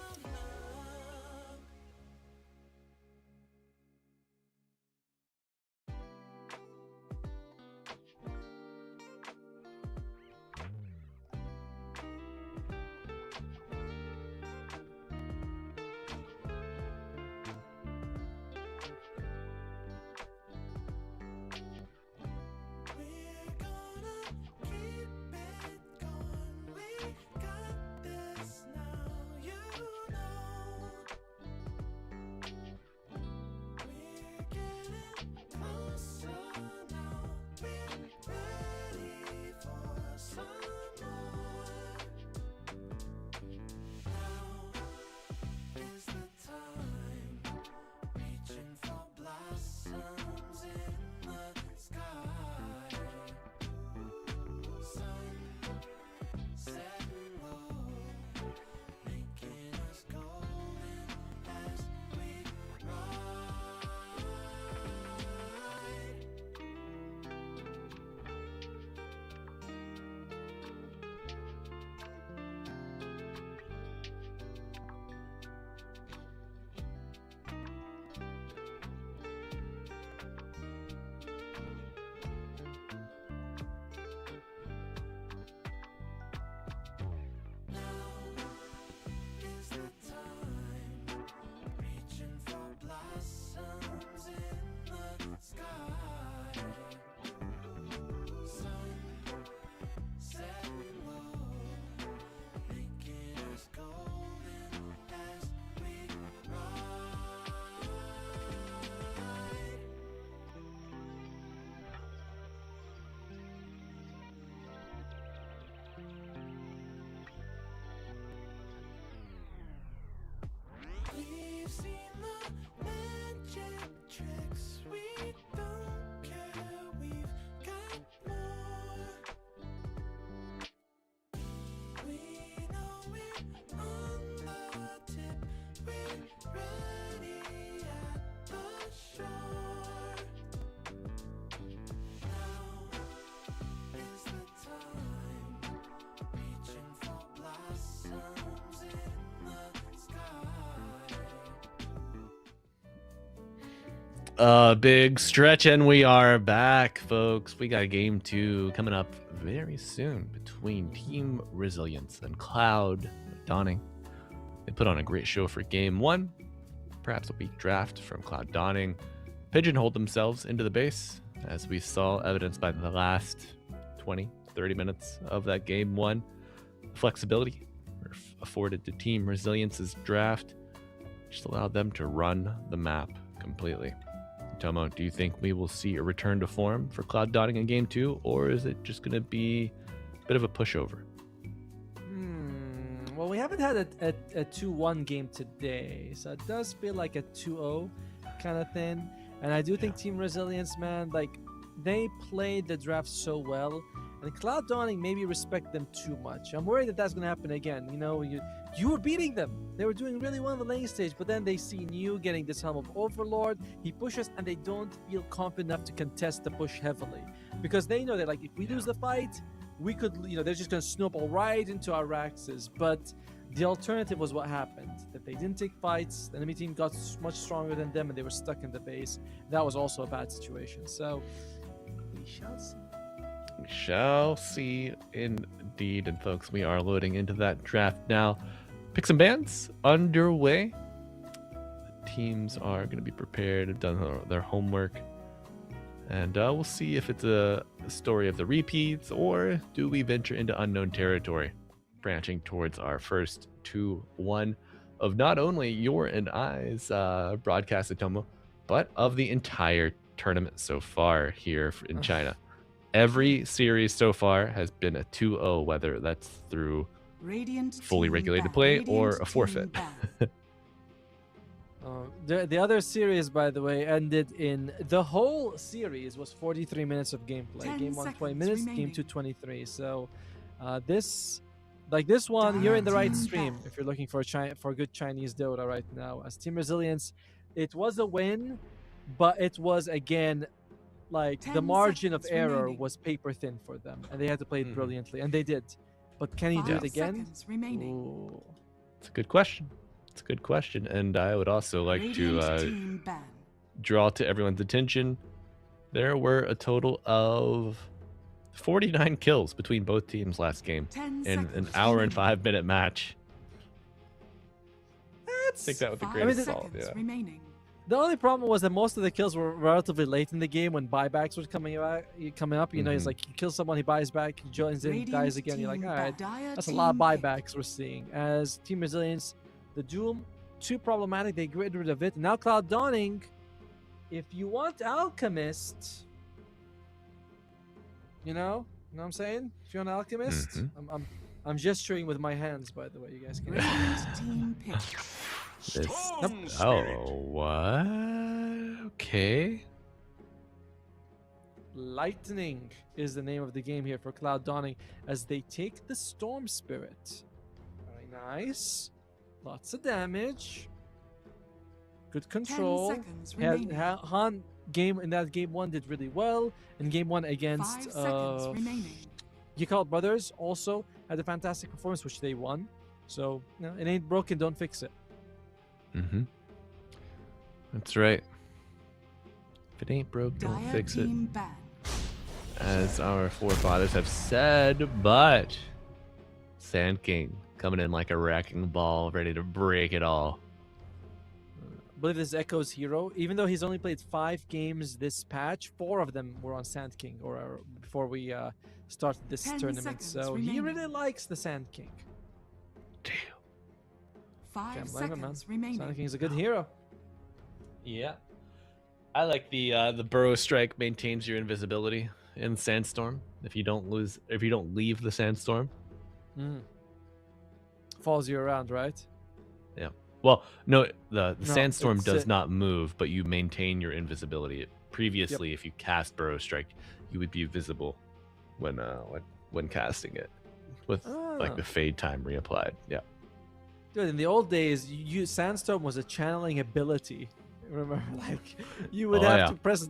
Big stretch, and we are back, folks. We got game 2 coming up very soon between Team Resilience and Cloud Dawning. They put on a great show for game 1. Perhaps a weak draft from Cloud Dawning pigeonholed themselves into the base, as we saw evidenced by the last 20-30 minutes of that game 1. Flexibility afforded to Team Resilience's draft just allowed them to run the map completely. Tomo, do you think we will see a return to form for Cloud Dawning in game 2, or is it just going to be a bit of a pushover? Well, we haven't had a 2-1 game today, so it does feel like a 2-0 kind of thing. And I do think Team Resilience, man, like, they played the draft so well, and Cloud Dawning maybe respect them too much. I'm worried that that's going to happen again. You know, you were beating them. They were doing really well in the lane stage, but then they see you getting this Helm of Overlord. He pushes, and they don't feel confident enough to contest the push heavily, because they know that, like, if we lose the fight, we could, you know, they're just going to snowball right into our Raxes. But the alternative was what happened, that they didn't take fights, the enemy team got much stronger than them, and they were stuck in the base. That was also a bad situation. So we shall see. We shall see indeed. And folks, we are loading into that draft now. Picks and bans underway. The teams are going to be prepared, have done their homework. And we'll see if it's a story of the repeats, or do we venture into unknown territory, branching towards our first 2-1 of not only your and I's broadcast at Tomo, but of the entire tournament so far here in China. Every series so far has been a 2-0, whether that's through fully regulated play or a forfeit. The other series, by the way, ended in the whole series was 43 minutes of gameplay. Game 1, 20 minutes, remaining. Game 2, 23. So this one, you're in the right stream if you're looking for good Chinese Dota right now. As Team Resilience, it was a win, but it was, again, like, the margin of error remaining. Was paper thin for them, and they had to play it brilliantly, and they did. But can he do it again? Ooh. It's a good question. It's a good question, and I would also like to draw to everyone's attention. There were a total of 49 kills between both teams last game in an hour and 5-minute match. Take that with a grain of salt. Yeah. The only problem was that most of the kills were relatively late in the game when buybacks were coming up. You know, he's like, you kill someone, he buys back, he joins in, dies again. You're like, all right, that's a lot of buybacks we're seeing. As Team Resilience, the Doom, too problematic. They get rid of it. Now Cloud Dawning, if you want Alchemist, you know what I'm saying? If you're an Alchemist, I'm gesturing with my hands, by the way. You guys can team pick. Oh, what? Okay. Lightning is the name of the game here for Cloud Dawning, as they take the Storm Spirit. Very nice. Lots of damage. Good control. Han in that game 1 did really well. In game 1 against Yakult Brothers also had a fantastic performance, which they won. So, you know, it ain't broken, don't fix it. That's right. If it ain't broke, don't fix it. As our forefathers have said, but Sand King coming in like a wrecking ball, ready to break it all. I believe this is Echo's hero. Even though he's only played 5 games this patch, 4 of them were on Sand King, or before we started this tournament. So he really likes the Sand King. Damn. 5 seconds remaining. Sand King's a good hero. Yeah. I like the Burrow Strike maintains your invisibility in Sandstorm. If you don't leave the Sandstorm. Follows you around, right? Yeah. Well, no, the Sandstorm does not move, but you maintain your invisibility. Previously, if you cast Burrow Strike, you would be visible when casting it, with like the fade time reapplied. Yeah. Dude, in the old days, Sandstorm was a channeling ability. Remember, like, you would have to press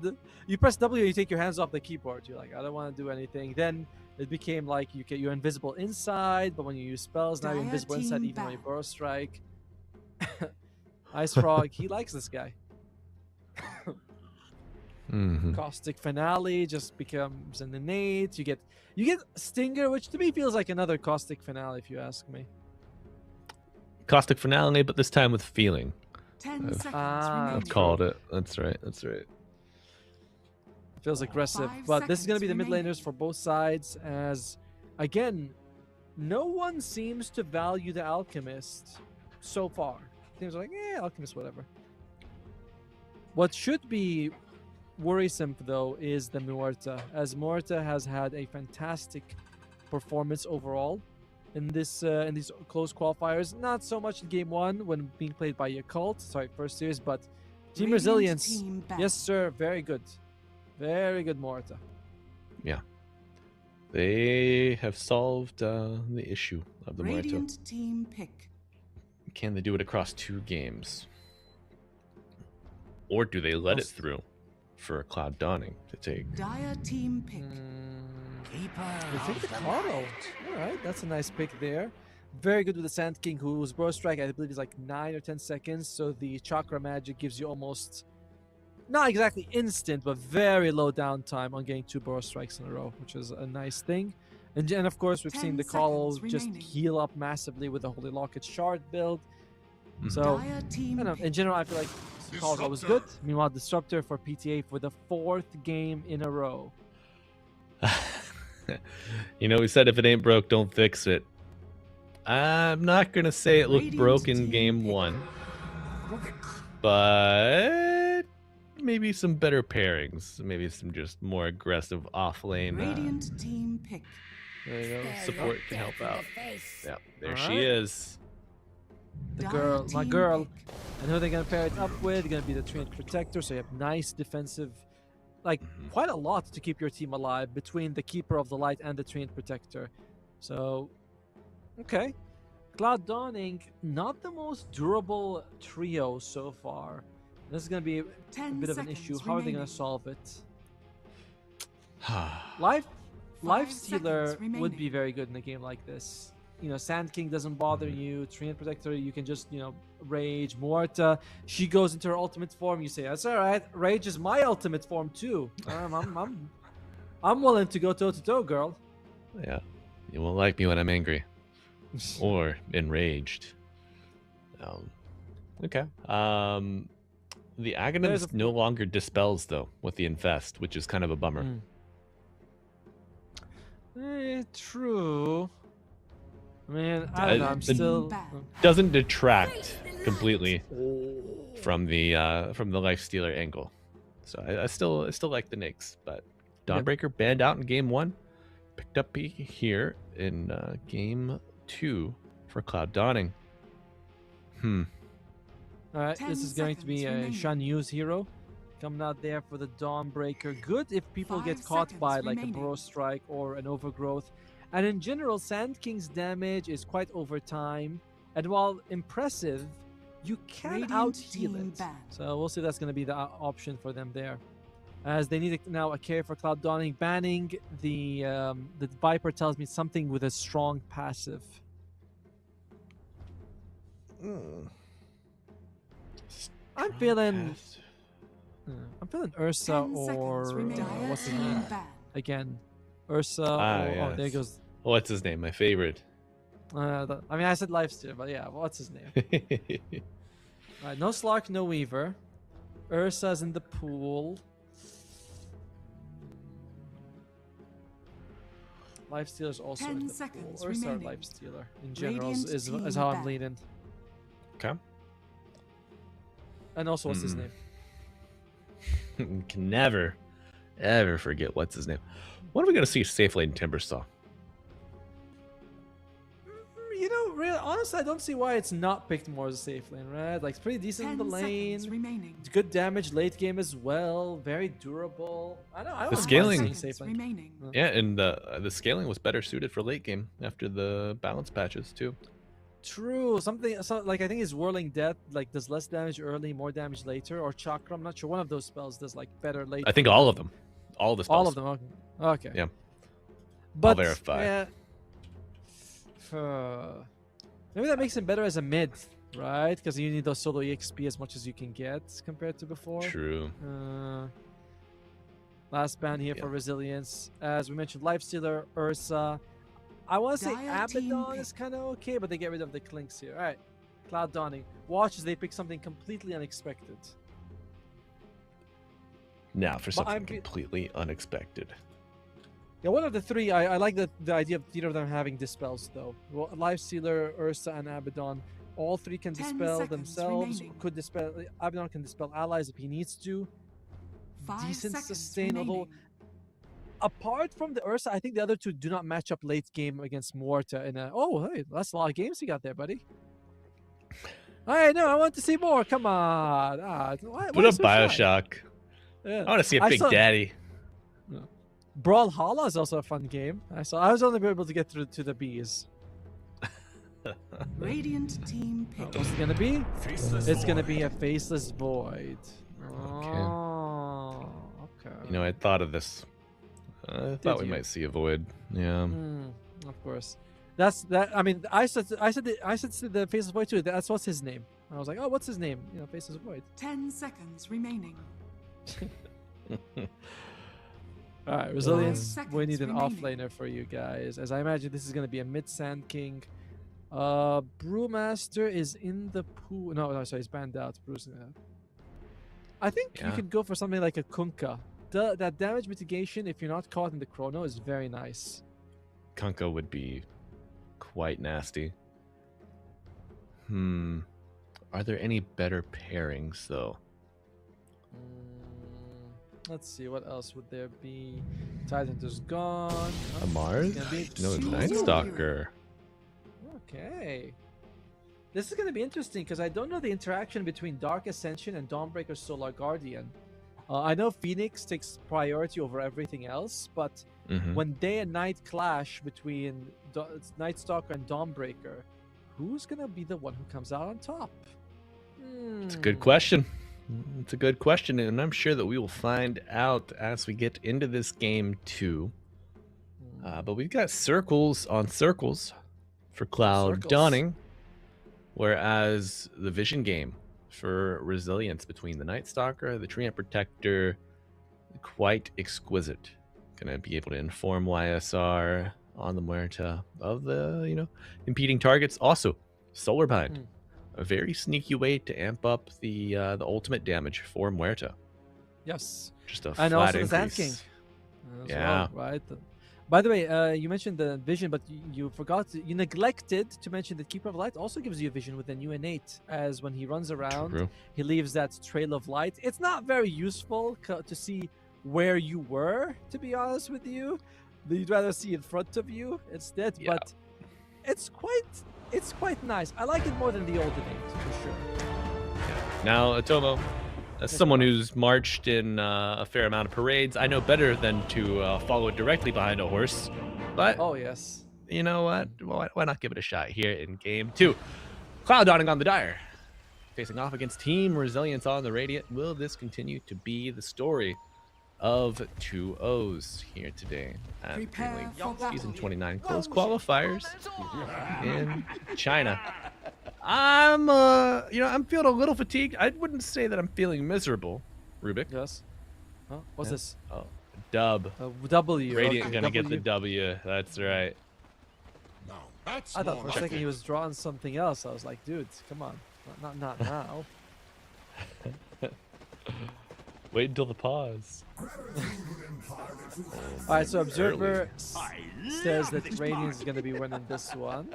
W, you take your hands off the keyboard. You're like, I don't want to do anything. Then it became like you're invisible inside, but when you use spells, now you're invisible inside even when you Burrow Strike. Ice Frog, he likes this guy. Caustic Finale just becomes an innate. You get Stinger, which to me feels like another Caustic Finale, if you ask me. Caustic Finale, but this time with feeling. 10 seconds I've remaining. called it. That's right. That's right. Feels aggressive, 5 but this is going to be the seconds mid laners remaining. for both sides. As again, no one seems to value the Alchemist so far. Teams are like, Alchemist, whatever. What should be worrisome though is the Muerta, as Muerta has had a fantastic performance overall in these close qualifiers. Not so much in game 1 when being played by Yakult, sorry, first series, but Team Radiant Resilience, team back. yes sir, very good Muerta. Yeah. They have solved the issue of the Muerto. Radiant team pick. Can they do it across 2 games? Or do they let it through for Cloud Dawning to take? Dire team pick. I think the Cardo. Alright, that's a nice pick there. Very good with the Sand King, whose Burrow Strike I believe is like 9 or 10 seconds, so the Chakra Magic gives you almost, not exactly instant, but very low downtime on getting 2 Burrow Strikes in a row, which is a nice thing. And of course, we've 10 seen the Call seconds just remaining. heal up massively with the Holy Locket Shard build. So, Dire I team don't know, pick. in general, I feel like Call's always good. Meanwhile, Disruptor for PTA for the 4th game in a row. You know, we said if it ain't broke, don't fix it. I'm not going to say it looked Radiant broke in team game pick. 1. But maybe some better pairings. Maybe some just more aggressive offlane Radiant team pick. There you go. support can help out. Yeah, there she Alright. is. The Dire girl, my team girl. pick. And who they're gonna pair it up with? Gonna be the Treant Protector, so you have nice defensive, like quite a lot to keep your team alive between the Keeper of the Light and the Treant Protector. So, okay, Cloud Dawning, not the most durable trio so far. This is gonna be a 10 bit of an seconds issue. How are they gonna remaining. solve it? Life 5 Stealer seconds would be remaining. very good in a game like this. You know, Sand King doesn't bother you. Treant Protector, you can just, rage. Muerta, she goes into her ultimate form. You say, that's all right. Rage is my ultimate form too. I'm willing to go toe to toe, girl. Yeah, you won't like me when I'm angry or enraged. Okay. The Agonist no longer dispels though with the Infest, which is kind of a bummer. True. I mean, I don't know. I'm It still. doesn't detract completely from the Lifestealer angle. So I still like the Nyx, but Dawnbreaker banned out in game 1, picked up here in game 2 for Cloud Dawning. All right, 10 this is going to be a seconds Shan Yu's hero coming out there for the Dawnbreaker. Good if people 5 get caught seconds by like remaining. a Burrow Strike or an Overgrowth. And in general, Sand King's damage is quite over time. And while impressive, you can Radiant out-heal team it. banned. So we'll see if that's going to be the option for them there. As they need now a care for Cloud Dawning. Banning the Viper tells me something with a strong passive. I'm feeling Ursa 10 or seconds remaining. what's his Dire name? team banned. Again, Ursa. Oh, there Yes. goes. What's his name? My favorite. I mean, I said Lifesteal, but yeah, what's his name? Alright, no Slark, no Weaver. Ursa's in the pool. Lifestealer's also in 10 the seconds pool. Ursa or remaining. Lifestealer in general Radiant is team how I'm back. leaning. Okay. And also, what's his name? Can never, ever forget what's his name. When are we going to see Safe Lane Timbersaw? You know, really, honestly, I don't see why it's not picked more as a safe lane, right? Like, it's pretty decent in 10 the lane. seconds remaining. It's good damage late game as well. Very durable. I don't The mind scaling- seeing Seconds safe lane. remaining. Yeah, and the scaling was better suited for late game after the balance patches too. True. Like I think his Whirling Death like does less damage early, more damage later, or Chakra. I'm not sure. One of those spells does like better late. I think all of them, all the spells. All of them. Okay. Yeah. But verify. yeah, maybe that makes him better as a mid, right? Because you need those solo EXP as much as you can get compared to before. True. Last ban here for Resilience. As we mentioned, Lifestealer, Ursa. I want to say Abaddon is kind of okay, but they get rid of the Clinks here. All right. Cloud Dawning. Watch as they pick something completely unexpected. Now for something completely unexpected. Yeah, one of the three. I like the idea of either of them having dispels, though. Well, Lifestealer, Ursa, and Abaddon. All three can dispel themselves. Could dispel. Abaddon can dispel allies if he needs to. Decent sustain, although apart from the Ursa, I think the other two do not match up late game against Morta. In a hey, that's a lot of games you got there, buddy. I know. I want to see more. Come on. Put up Bioshock. Yeah. I want to see a Big Daddy. Brawlhalla is also a fun game. I was only able to get through to the bees. Radiant team pick. What's it gonna be? It's gonna be a faceless void. Okay. You know, I thought of this. I thought we might see a void. Yeah. Of course. That's that. I mean, I said the faceless void too. That's what's his name. I was like, oh, what's his name? You know, faceless void. 10 seconds remaining. All right, Resilience. We need an offlaner for you guys, as I imagine this is gonna be a mid Sand King. Brewmaster is in the pool. No, sorry, he's banned out. Brew's I think you could go for something like a Kunkka. That damage mitigation, if you're not caught in the chrono, is very nice. Kunkka would be quite nasty. Are there any better pairings, though? Let's see, what else would there be? Tidehunter's gone. A Mars? No, Night Stalker. Okay. This is going to be interesting because I don't know the interaction between Dark Ascension and Dawnbreaker Solar Guardian. I know Phoenix takes priority over everything else, but when day and night clash between Night Stalker and Dawnbreaker, who's going to be the one who comes out on top? It's a good question. It's a good question, and I'm sure that we will find out as we get into this game too. But we've got circles on circles for Cloud Dawning, whereas the Vision game for Resilience between the Night Stalker, the Treant Protector, quite exquisite. Gonna be able to inform YSR on the Muerta of the impeding targets. Also, Solar Bind. A very sneaky way to amp up the ultimate damage for Muerta. Yes. Just a and flat also increase. the Sand King. Yeah. Well, right. By the way, you mentioned the vision, but you you neglected to mention that Keeper of Light also gives you a vision with a new innate, as when he runs around, he leaves that trail of light. It's not very useful to see where you were, to be honest with you. You'd rather see in front of you instead, but it's quite nice. I like it more than the old innate, for sure. Now, Atomo, as someone who's marched in a fair amount of parades, I know better than to follow directly behind a horse. But oh yes, you know what? Why not give it a shot here in game 2? Cloud Dawning on the Dire, facing off against Team Resilience on the Radiant. Will this continue to be the story of 2-0s here today at DreamLeague Season 29 Close Qualifiers in China? I'm feeling a little fatigued. I wouldn't say that I'm feeling miserable, Rubik. Yes. Huh? What's this? Oh, dub. W. Radiant gonna get the W. That's right. I thought for a second he was drawing something else. I was like, dude, come on, not now. Wait until the pause. All right, so Observer says that Radiant is going to be winning this one.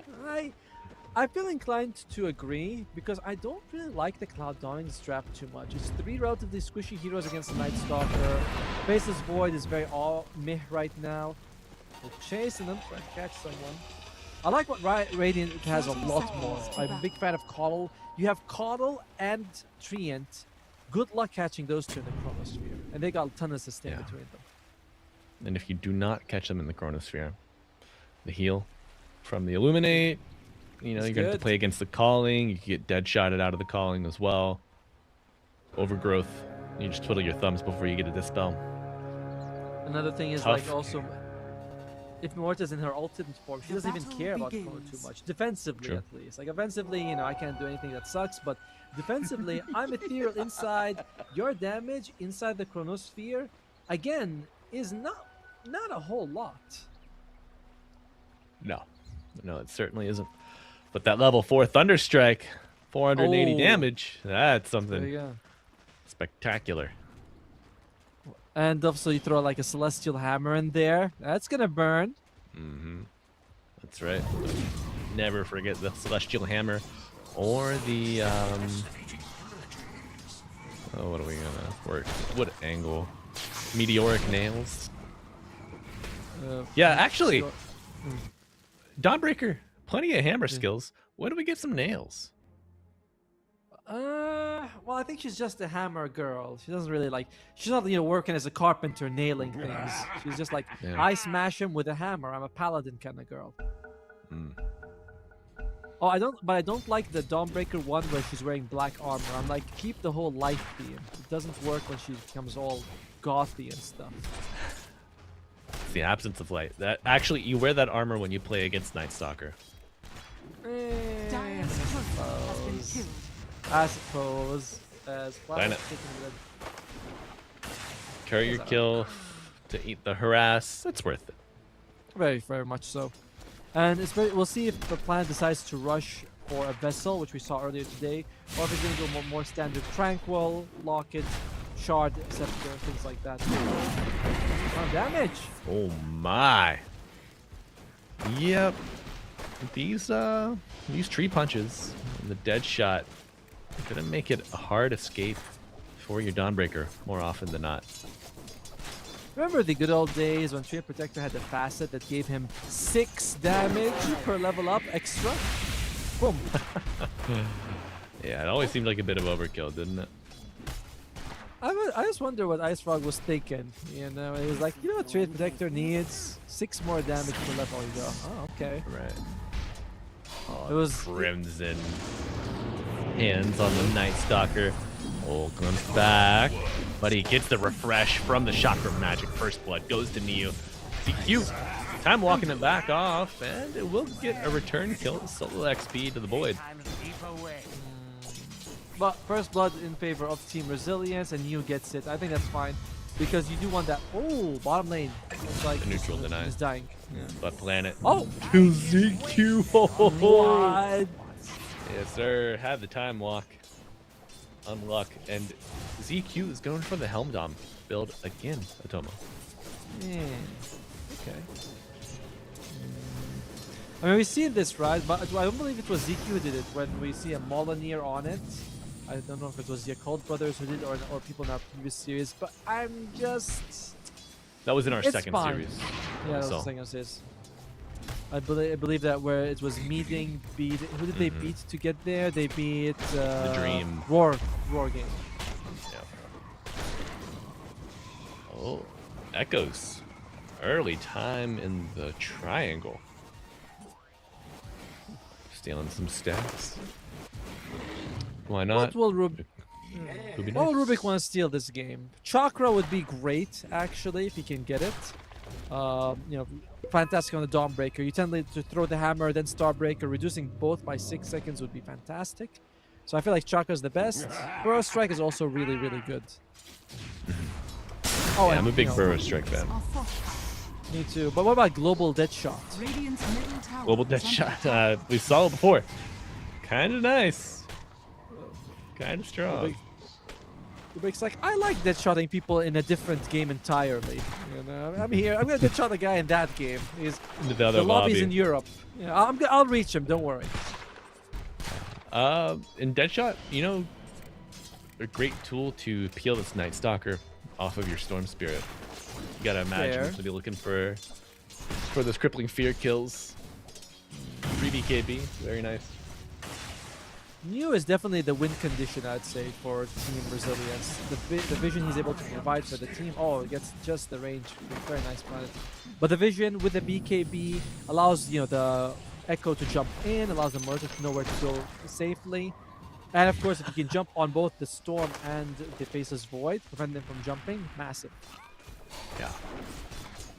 I feel inclined to agree because I don't really like the Cloud Dawning strap too much. It's 3 relatively squishy heroes against the Night Stalker. Faceless Void is very meh right now. We're chasing them, trying to catch someone. I like what Radiant has a lot more. I'm a big fan of Coddle. You have Coddle and Treant. Good luck catching those two in the Chronosphere. And they got a ton of sustain between them. And if you do not catch them in the Chronosphere, the heal from the Illuminate, you're going to have to play against the Calling. You can get dead shotted out of the Calling as well. Overgrowth. You just twiddle your thumbs before you get a Dispel. Another thing is also, if Morta's in her ultimate form, she doesn't even care about Chrono too much. Defensively, at least. Like, offensively, I can't do anything that sucks, but defensively, I'm ethereal inside. Your damage inside the Chronosphere again, is not a whole lot. No, it certainly isn't. But that level 4 Thunderstrike, 480 damage. That's There something you go. spectacular. And also you throw like a Celestial Hammer in there. That's gonna burn. That's right. Never forget the Celestial Hammer or the oh, what are we gonna work? What angle? Meteoric Nails. Yeah, actually, Dawnbreaker, plenty of hammer skills. When do we get some nails? Well, I think she's just a hammer girl. She doesn't really like. She's not, working as a carpenter nailing things. She's just like, I smash him with a hammer. I'm a paladin kind of girl. Oh, I don't like the Dawnbreaker one where she's wearing black armor. I'm like, keep the whole light theme. It doesn't work when she becomes all gothy and stuff. It's the absence of light. That actually, you wear that armor when you play against Night Stalker. Dire's turret has been killed. I suppose. As well Why as not? taking Carry your kill to eat the harass. It's worth it. very, very much so. And we'll see if the planet decides to rush for a vessel, which we saw earlier today, or if it's going to go more standard Tranquil, Locket, Shard, Scepter, things like that. Oh, damage! Oh my. Yep. These tree punches and the dead shot are gonna make it a hard escape for your Dawnbreaker more often than not. Remember the good old days when Tree Protector had the facet that gave him 6 damage per level up extra? Boom. Yeah, it always seemed like a bit of overkill, didn't it? I just wonder what Ice Frog was thinking. He was like, what Trade Protector needs? 6 more damage per level. You go, oh, okay. Right. Oh, It was Crimson hands on the Night Stalker. Oh, comes back, but he gets the refresh from the Chakra Magic. First Blood goes to Neo. DQ. Time walking it back off, and it will get a return kill. Solo XP to the Void. But First Blood in favor of Team Resilience, and Neo gets it. I think that's fine. Because you do want that. Oh, bottom lane. It's like The neutral denied. is dying. But Planet. Oh! To ZQ. What? Yes, sir. Have the time walk. Unluck. And ZQ is going for the Helm Dom build again, Atomo. Yeah. Okay. I mean, we see this, right? But I don't believe it was ZQ who did it when we see a Molyneux on it. I don't know if it was Yakult brothers who did it or people in our previous series, but I'm just... That was in our It's second fine. series. Yeah, that was the second series. I believe that where it was Mideng beat... Who did they beat to get there? They beat... The Dream. Roar game. Yeah. Oh, Echoes. Early time in the triangle. Stealing some stacks. Why not? What will Rubik... Would be Why would nice. Rubik want to steal this game? Chakra would be great, actually, if he can get it. Fantastic on the Dawnbreaker. You tend to throw the hammer, then Starbreaker, reducing both by 6 seconds would be fantastic. So I feel like Chakra is the best. Burrow Strike is also really, really good. Oh, Yeah, and, I'm a big Burrow Strike fan. Are fortified. Me too. But what about Global Deadshot? Radiant's middle tower Global is Death under Shot. attack. We saw it before. Kind of nice. Kind of strong. Rubik's like, I like deadshotting people in a different game entirely. I'm here. I'm gonna deadshot a guy in that game. He's Into the other the lobby's lobby. in Europe. I'll reach him. Don't worry. In Deadshot, a great tool to peel this Night Stalker off of your Storm Spirit. You gotta imagine Fair. he's gonna be looking for those crippling fear kills. 3 BKB, very nice. Neo is definitely the win condition, I'd say, for Team Resilience. The vision he's able to provide for the team. Oh, it gets just the range. Very nice planet. But the vision with the BKB allows the Echo to jump in, allows the Murder to know where to go safely. And of course, if you can jump on both the Storm and the Faceless Void, prevent them from jumping, massive. Yeah.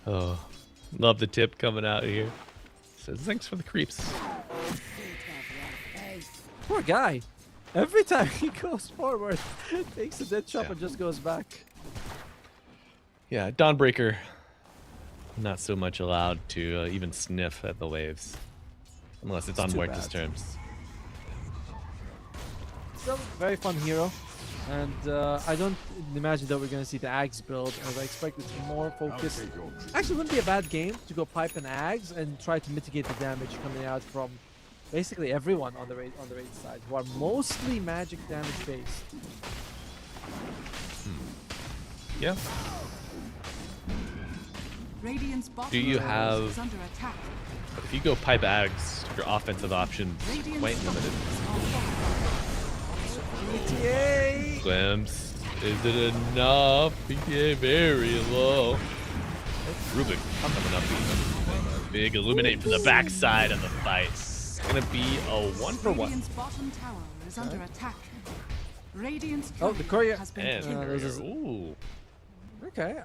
Oh, love the tip coming out here. Says thanks for the creeps. Poor guy. Every time he goes forward, takes a dead chop and just goes back. Yeah, Dawnbreaker. Not so much allowed to even sniff at the waves. Unless it's on Muerta's terms. Still very fun hero. And I don't imagine that we're going to see the Ags build, as I expect it's more focused. Actually, it wouldn't be a bad game to go pipe an Ags and try to mitigate the damage coming out from basically everyone on the raid side, who are mostly magic damage based. Yeah. Radiant's Do you bottom have? is under attack. If you go pipe Ags, your offensive options quite limited. ETA! Glimpse. Is it enough? PTA very low. Rubik coming up. Big illuminate from the backside of the fight. It's gonna be a 1-for-1. Radiant's bottom tower is under attack. Radiant's the courier has been And killed. ooh. Okay.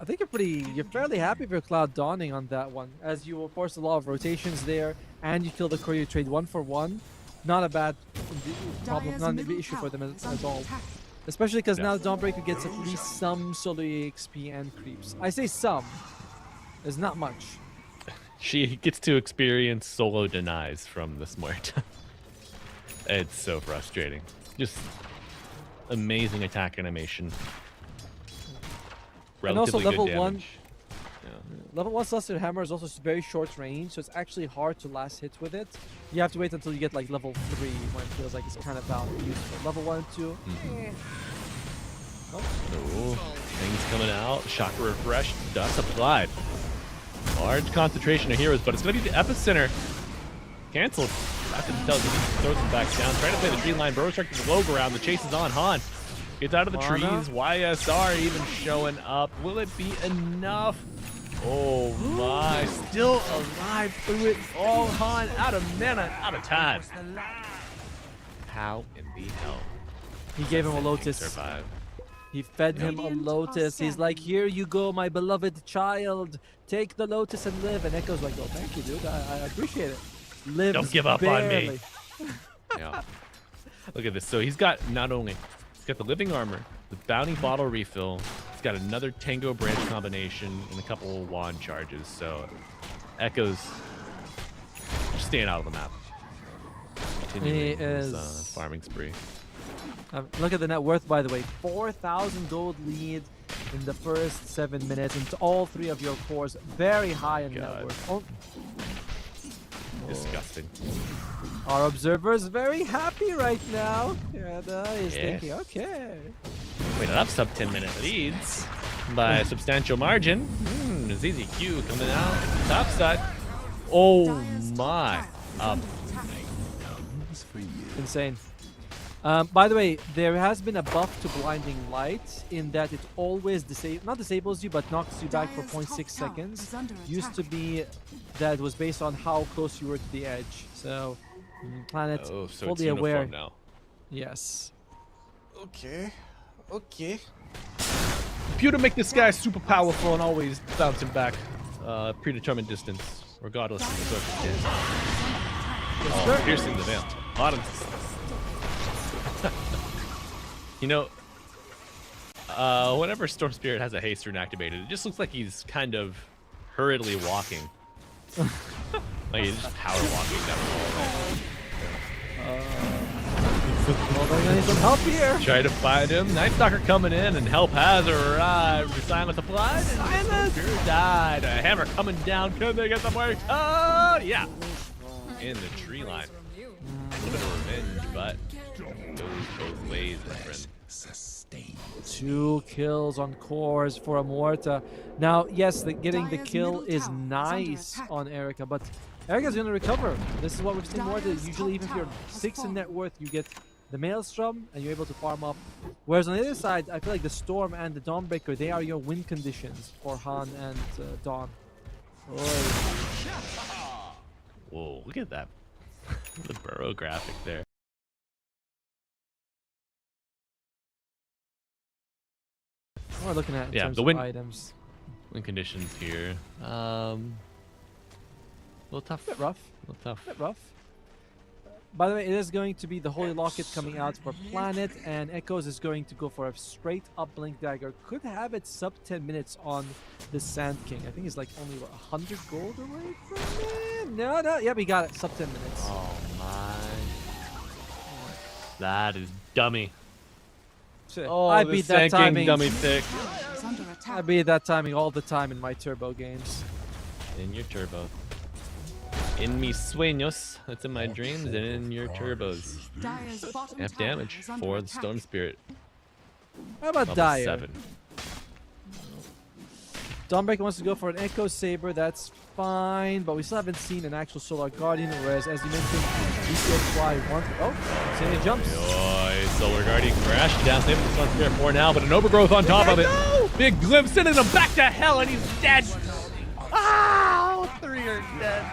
I think you're fairly happy with your Cloud Dawning on that one, as you will force a lot of rotations there, and you kill the courier trade 1-for-1. Not a bad problem, not an issue for them at all. Especially because now Dawnbreaker gets at least some solo EXP and creeps. I say some. There's not much. She gets to experience solo denies from this Muerta. It's so frustrating. Just amazing attack animation. And also Relatively level good 1. damage. Level 1 Celestial Hammer is also very short range, so it's actually hard to last hit with it. You have to wait until you get like level 3 when it feels like it's kind of useful. Level 1 and 2. Oh, things coming out. Chakra refresh. Dust applied. Large concentration of heroes, but it's going to be the epicenter. Cancelled. After the intelligence throws him back down. Trying to play the tree line. Burrow Strike to the low ground. The chase is on. Han gets out of the trees. YSR even showing up. Will it be enough? Oh my. Still alive through it all. Han out of mana, out of time. How in the hell? He gave him a Lotus. Survive. He fed him a Lotus. He's like, here you go, my beloved child. Take the Lotus and live. And Echo's like, oh, thank you, dude. I appreciate it. Live. Don't give up on me. Yeah. Look at this. So he's got not only he's got the living armor, the bounty bottle refill. He's got another Tango branch combination and a couple wand charges. So Echo's just staying out of the map. Continuing his farming spree. Look at the net worth, by the way. 4,000 gold lead in the first 7 minutes, and all 3 of your cores very high in net worth. Oh. Disgusting. Our observer's very happy right now. Yeah, he's thinking, okay. Wait, up sub 10-minute leads by a substantial margin. ZZQ coming out top side. Oh my. Insane. By the way, there has been a buff to blinding light in that it always not disables you, but knocks you back for 0.6 seconds. Used to be that it was based on how close you were to the edge. So, planet so fully it's aware. Now. Yes. Okay. Computer make this guy super powerful and always bouncing back predetermined distance, regardless of the circumstance. Oh, piercing the veil. Bottom. You know, whenever Storm Spirit has a haste rune activated, it just looks like he's kind of hurriedly walking. Like he's just power walking down the hallway. Well, I need some help here. Try to find him. Night Stalker coming in, and help has arrived. The silence applied, and Storm Spirit died. A hammer coming down. Can they get the work? Oh, yeah. In the tree line. A little bit of revenge, but goes both ways, my friend. 2 kills on cores for a Muerta. Now, yes, getting the kill is nice on Erica, but Erica's going to recover. This is what we've seen Muerta. Usually, even if you're 6 in net worth, you get the Maelstrom and you're able to farm up. Whereas on the other side, I feel like the Storm and the Dawnbreaker, they are your win conditions for Han and Dawn. Whoa, look at that. The burrow graphic there. We're looking at in terms the of win items. Win conditions here. A little tough. Bit rough. A little tough. Bit rough. By the way, it is going to be the Holy Locket coming out for Planet, and Echoes is going to go for a straight up Blink Dagger. Could have it sub 10 minutes on the Sand King. I think he's like only, what, 100 gold away from it? No. Yep, he got it. Sub 10 minutes. Oh, my. That is dummy. Oh, I beat that timing. Dummy thick. I beat that timing all the time in my turbo games. In your turbo. In mis sueños, that's in my dreams, and in your turbos. Half damage for the Storm Spirit. How about Level Dire? 7. Dawnbreaker wants to go for an Echo Saber, that's fine, but we still haven't seen an actual Solar Guardian, whereas, as you mentioned, DCXY wants... Oh, Sanya jumps. Oh, Solar Guardian crashed down, saving the Storm Spirit 4 now, but an Overgrowth on top of it. Big glimpse, sending him back to hell, and he's dead. Ah, 3 are dead.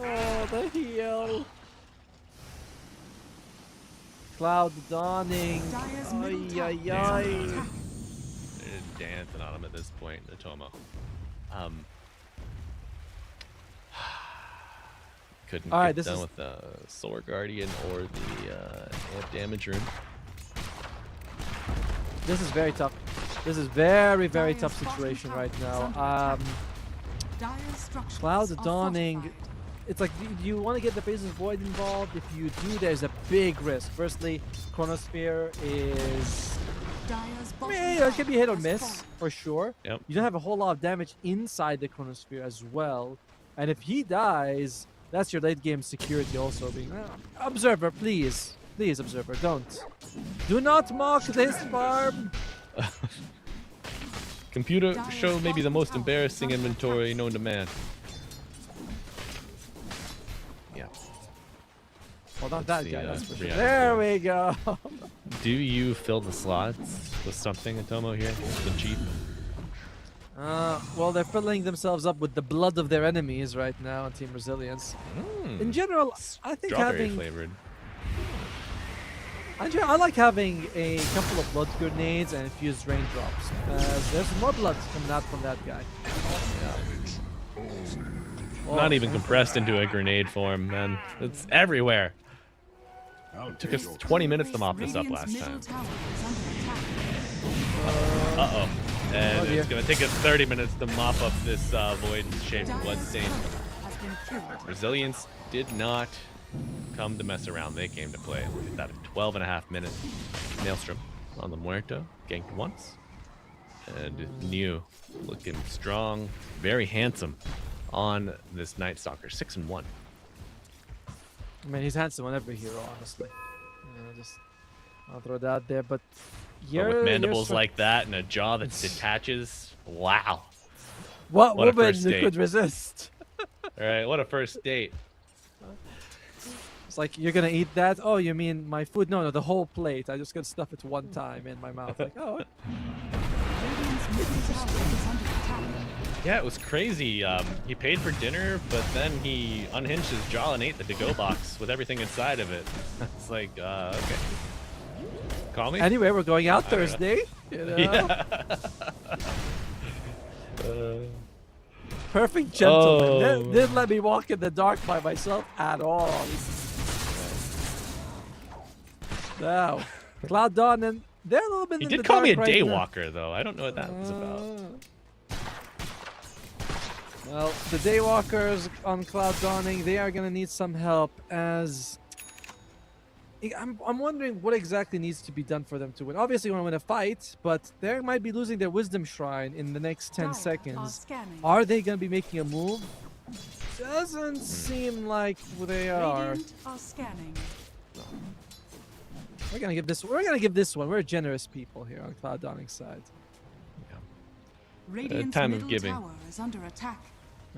Oh, the heal. Cloud Dawning. Ay. They're dancing on him at this point, Natomo. Couldn't get done with the Solar Guardian or the amp damage room. This is very tough. This is very tough situation right now. Cloud Dawning. It's like, do you want to get the Faceless Void involved? If you do, there's a big risk. Firstly, Chronosphere is... it can be hit or miss, for sure. Yep. You don't have a whole lot of damage inside the Chronosphere as well. And if he dies, that's your late game security also being... Observer, please. Please, Observer, don't. Do not mock this farm! Computer, show maybe the most embarrassing inventory known to man. Well, not that guy, that's for sure. There we go. Do you fill the slots with something, Atomo, here? Something cheap? Well, they're filling themselves up with the blood of their enemies right now on Team Resilience. In general, I think having... flavored. I like having a couple of blood grenades and infused raindrops. There's more blood coming out from that guy. Not even compressed into a grenade form, man. It's everywhere. It took us 20 minutes to mop this up last time. Uh-oh. And it's going to take us 30 minutes to mop up this void-shaped bloodstain. Resilience did not come to mess around. They came to play. Did that a 12.5-minute Maelstrom on the Muerto. Ganked once. And New looking strong, very handsome on this Night Stalker. 6-1. I mean, he's handsome on every hero, honestly. I'll throw that out there, but with mandibles like that and a jaw that detaches, wow. What woman could resist? All right, what a first date. It's like, you're gonna eat that? Oh, you mean my food? No, the whole plate. I just gotta stuff it one time in my mouth. Like, oh. Yeah, it was crazy. He paid for dinner, but then he unhinged his jaw and ate the to-go box with everything inside of it. It's like, okay. Call me? Anyway, we're going out Thursday. You know? Yeah. Perfect gentleman. Didn't let me walk in the dark by myself at all. Now, Cloud Dawn, and they're a little bit in the dark. He did call me a right daywalker, though. I don't know what that was about. Well, the Daywalkers on Cloud Dawning, they are going to need some help, as... I'm wondering what exactly needs to be done for them to win. Obviously, you want to win a fight, but they might be losing their Wisdom Shrine in the next 10 seconds. Are they going to be making a move? Doesn't seem like they are. We're gonna give this. We're gonna give this one. We're generous people here on Cloud Dawning's side. Time of giving. Tower is under attack.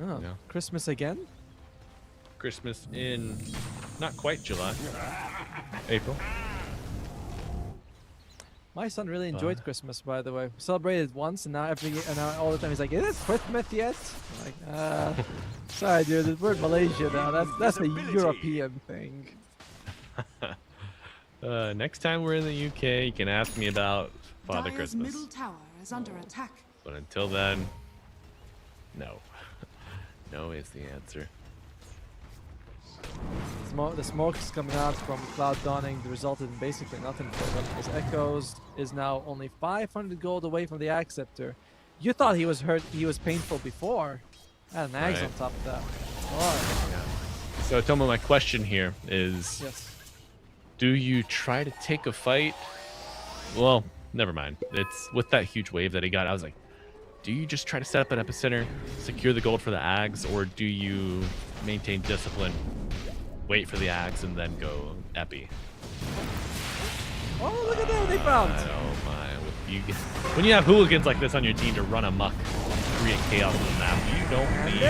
Oh, Yeah. Christmas again? Christmas in not quite July. April. My son really enjoyed Christmas, by the way. Celebrated once, and now now all the time he's like, "Is it Christmas yet?" I'm like, sorry, dude. We're in Malaysia now. That's a European thing. Next time we're in the UK, you can ask me about Father Dire's Christmas. middle tower is under attack. But until then, no. No is the answer. The smoke is coming out from Cloud Dawning that resulted in basically nothing for them. As Echoes is now only 500 gold away from the Axe Scepter. You thought he was hurt, he was painful before. And an Axe on top of that. Oh. So Tomo, my question here is, do you try to take a fight? Well, never mind. It's with that huge wave that he got. I was like, do you just try to set up an epicenter, secure the gold for the Ags, or do you maintain discipline, wait for the Ags, and then go epi? Oh, look at that, they found! Oh my. When you have hooligans like this on your team to run amok, create chaos on the map, you don't need...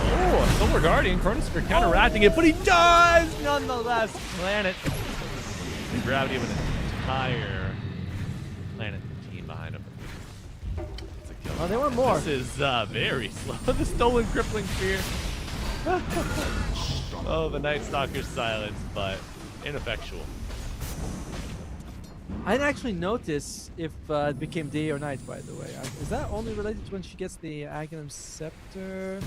Oh, Solar Guardian, Chronosphere counteracting it, but he does nonetheless planet the gravity of an entire planet team behind him. Oh, they want more. This is very slow. The stolen crippling spear. Oh, the Night Stalker's silence, but ineffectual. I didn't actually notice if it became day or night, by the way. Is that only related to when she gets the Aghanim Scepter?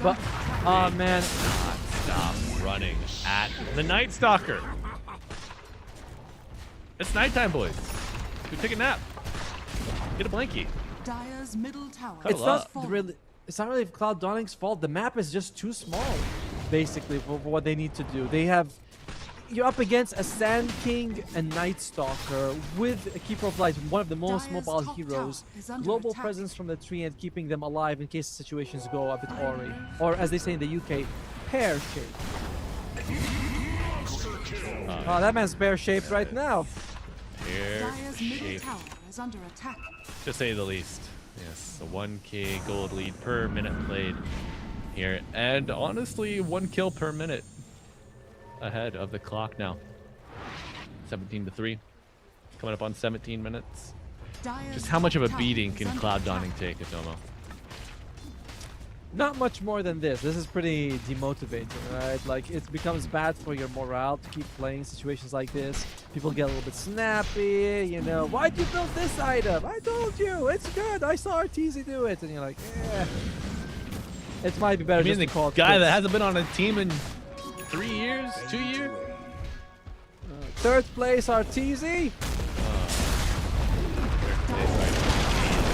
But, oh man. Stop running at the Night Stalker. It's nighttime, boys. Go take a nap. Get a blankie. Dire's middle tower. It's not really Cloud Dawning's fault. The map is just too small, basically, for what they need to do. You're up against a Sand King and Night Stalker with a Keeper of Light, one of the most mobile heroes, global presence from the tree and keeping them alive in case the situations go a bit awry. Or as they say in the UK, pear-shaped. Oh, that man's pear-shaped right now. Pear-shaped. Is under attack. To say the least. Yes, a 1k gold lead per minute played here. And honestly, 1 kill per minute ahead of the clock now. 17-3. Coming up on 17 minutes. Just how much of a beating can Cloud Dawning take, Atomo? Not much more than this. This is pretty demotivating, right? Like, it becomes bad for your morale to keep playing situations like this. People get a little bit snappy, you know. Why'd you build this item? I told you, it's good. I saw Arteezy do it. And you're like, eh. It might be better just to call it guy quits. that hasn't been on a team in 3 years? 2 years? Third place, Arteezy.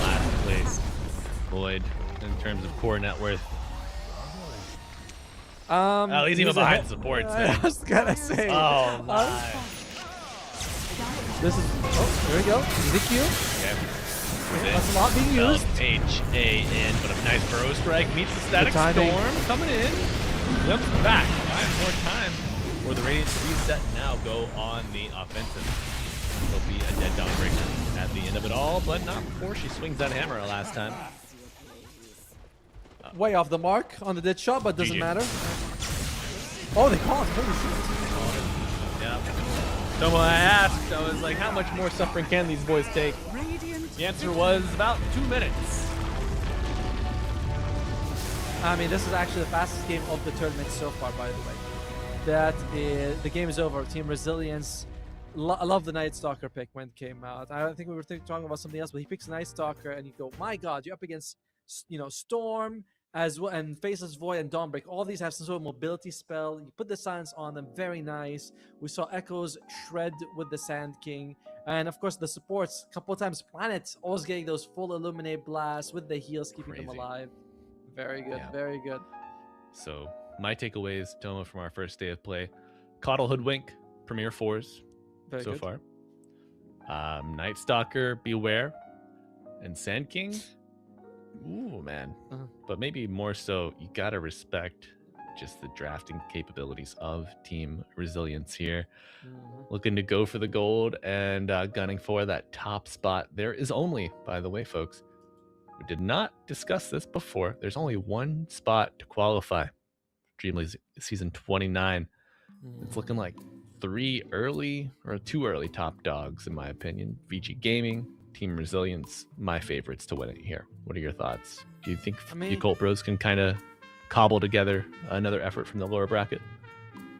Last place, Boyd. In terms of core net worth. At least even behind supports. I was gonna say. Oh my. This is. Oh, there we go. Easy Q. Okay. That's a lot being used. H-A-N, but a nice burrow strike meets the static storm coming in. Jumps back. Buying more time for the Radiant to reset and now go on the offensive. There'll be a dead Dawnbreaker at the end of it all, but not before she swings that hammer last time. Way off the mark on the dead shot, but doesn't matter. Oh, they caught. Holy shit. Yeah. So when I asked, I was like, how much more suffering can these boys take? The answer was about 2 minutes. I mean, this is actually the fastest game of the tournament so far, by the way. The game is over. Team Resilience. I love the Night Stalker pick when it came out. I think we were talking about something else, but he picks Night Stalker, and you go, my God, you're up against, you know, Storm as well, and Faceless Void and Dawnbreak. All these have some sort of mobility spell. You put the silence on them, very nice. We saw Echoes shred with the Sand King, and of course the supports. A couple of times, Planet always getting those full Illuminate blasts with the heals, keeping them alive. Very good, very good. So my takeaways, Toma, from our first day of play: Coddle Hoodwink, Premier 4s very so good. far. Night Stalker, Beware, and Sand King. Ooh, man. But maybe more so, you gotta respect just the drafting capabilities of Team Resilience here. Looking to go for the gold and gunning for that top spot. There is only, by the way, folks, we did not discuss this before. There's only one spot to qualify. DreamLeague Season 29. It's looking like 2 early top dogs, in my opinion. VG Gaming, Team Resilience, my favorites to win it here. What are your thoughts? Do you think Yakult Bros can kind of cobble together another effort from the lower bracket?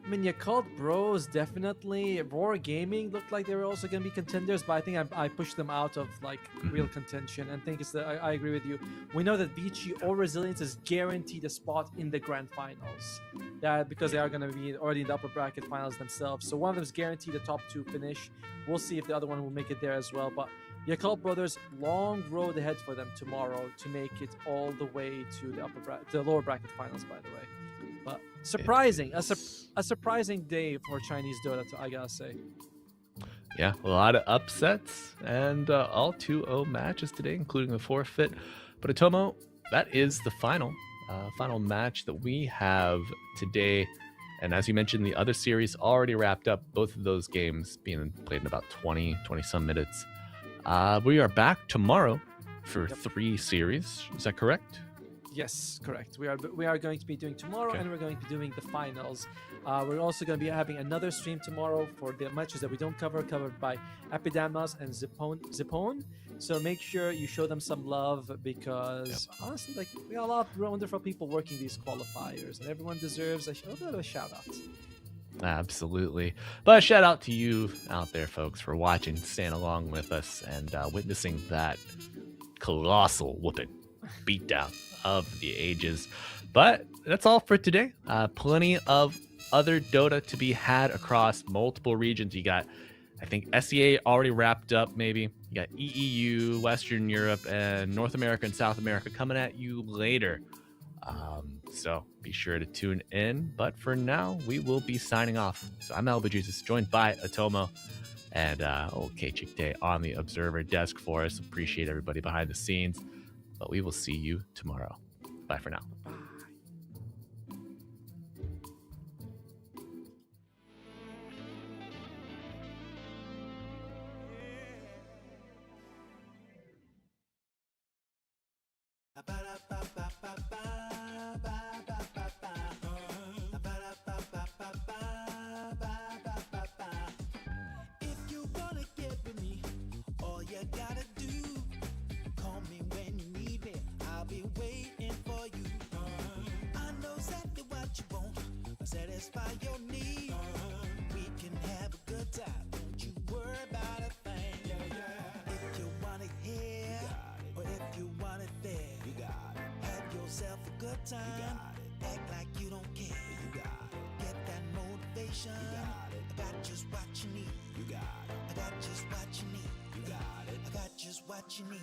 I mean, Yakult Bros definitely. Roar Gaming looked like they were also going to be contenders, but I think I pushed them out of like real contention. And think it's that I agree with you. We know that Vici or Resilience is guaranteed a spot in the grand finals. That because they are going to be already in the upper bracket finals themselves. So one of them is guaranteed a top 2 finish. We'll see if the other one will make it there as well. But Yakult Brothers, long road ahead for them tomorrow to make it all the way to the lower bracket finals. By the way. But surprising, a surprising day for Chinese Dota, I gotta say. Yeah, a lot of upsets and all 2-0 matches today, including the forfeit. But Atomo, that is the final match that we have today. And as you mentioned, the other series already wrapped up. Both of those games being played in about 20 some minutes. We are back tomorrow for 3 series. Is that correct? Yes, correct. We are going to be doing tomorrow, and we're going to be doing the finals. We're also going to be having another stream tomorrow for the matches that we don't covered by Epidamos and Zipone. So make sure you show them some love because honestly, like we got a lot of wonderful people working these qualifiers, and everyone deserves a little bit of a shout out. Absolutely. But a shout out to you out there, folks, for watching, staying along with us, and witnessing that colossal whooping beatdown of the ages. But that's all for today. Plenty of other Dota to be had across multiple regions. You got, I think, SEA already wrapped up, maybe. You got EEU, Western Europe, and North America and South America coming at you later. So be sure to tune in. But for now, we will be signing off. So I'm Albajuices, joined by Atomo and K-Chick on the Observer desk for us. Appreciate everybody behind the scenes. But we will see you tomorrow. Bye for now. Bye. If you wanna get with me, all you gotta do, call me when you need me. I'll be waiting for you. I know exactly what you want. I'll satisfy your need. We can have a good time. Don't you worry about a thing. If you want it here, or if you want it there, you got it. Have yourself a good time. You got it. Act like you don't care. You got it. Get that motivation. You got it. I got just what you need. You got it. I got just what you need. You got it. I got just what you need.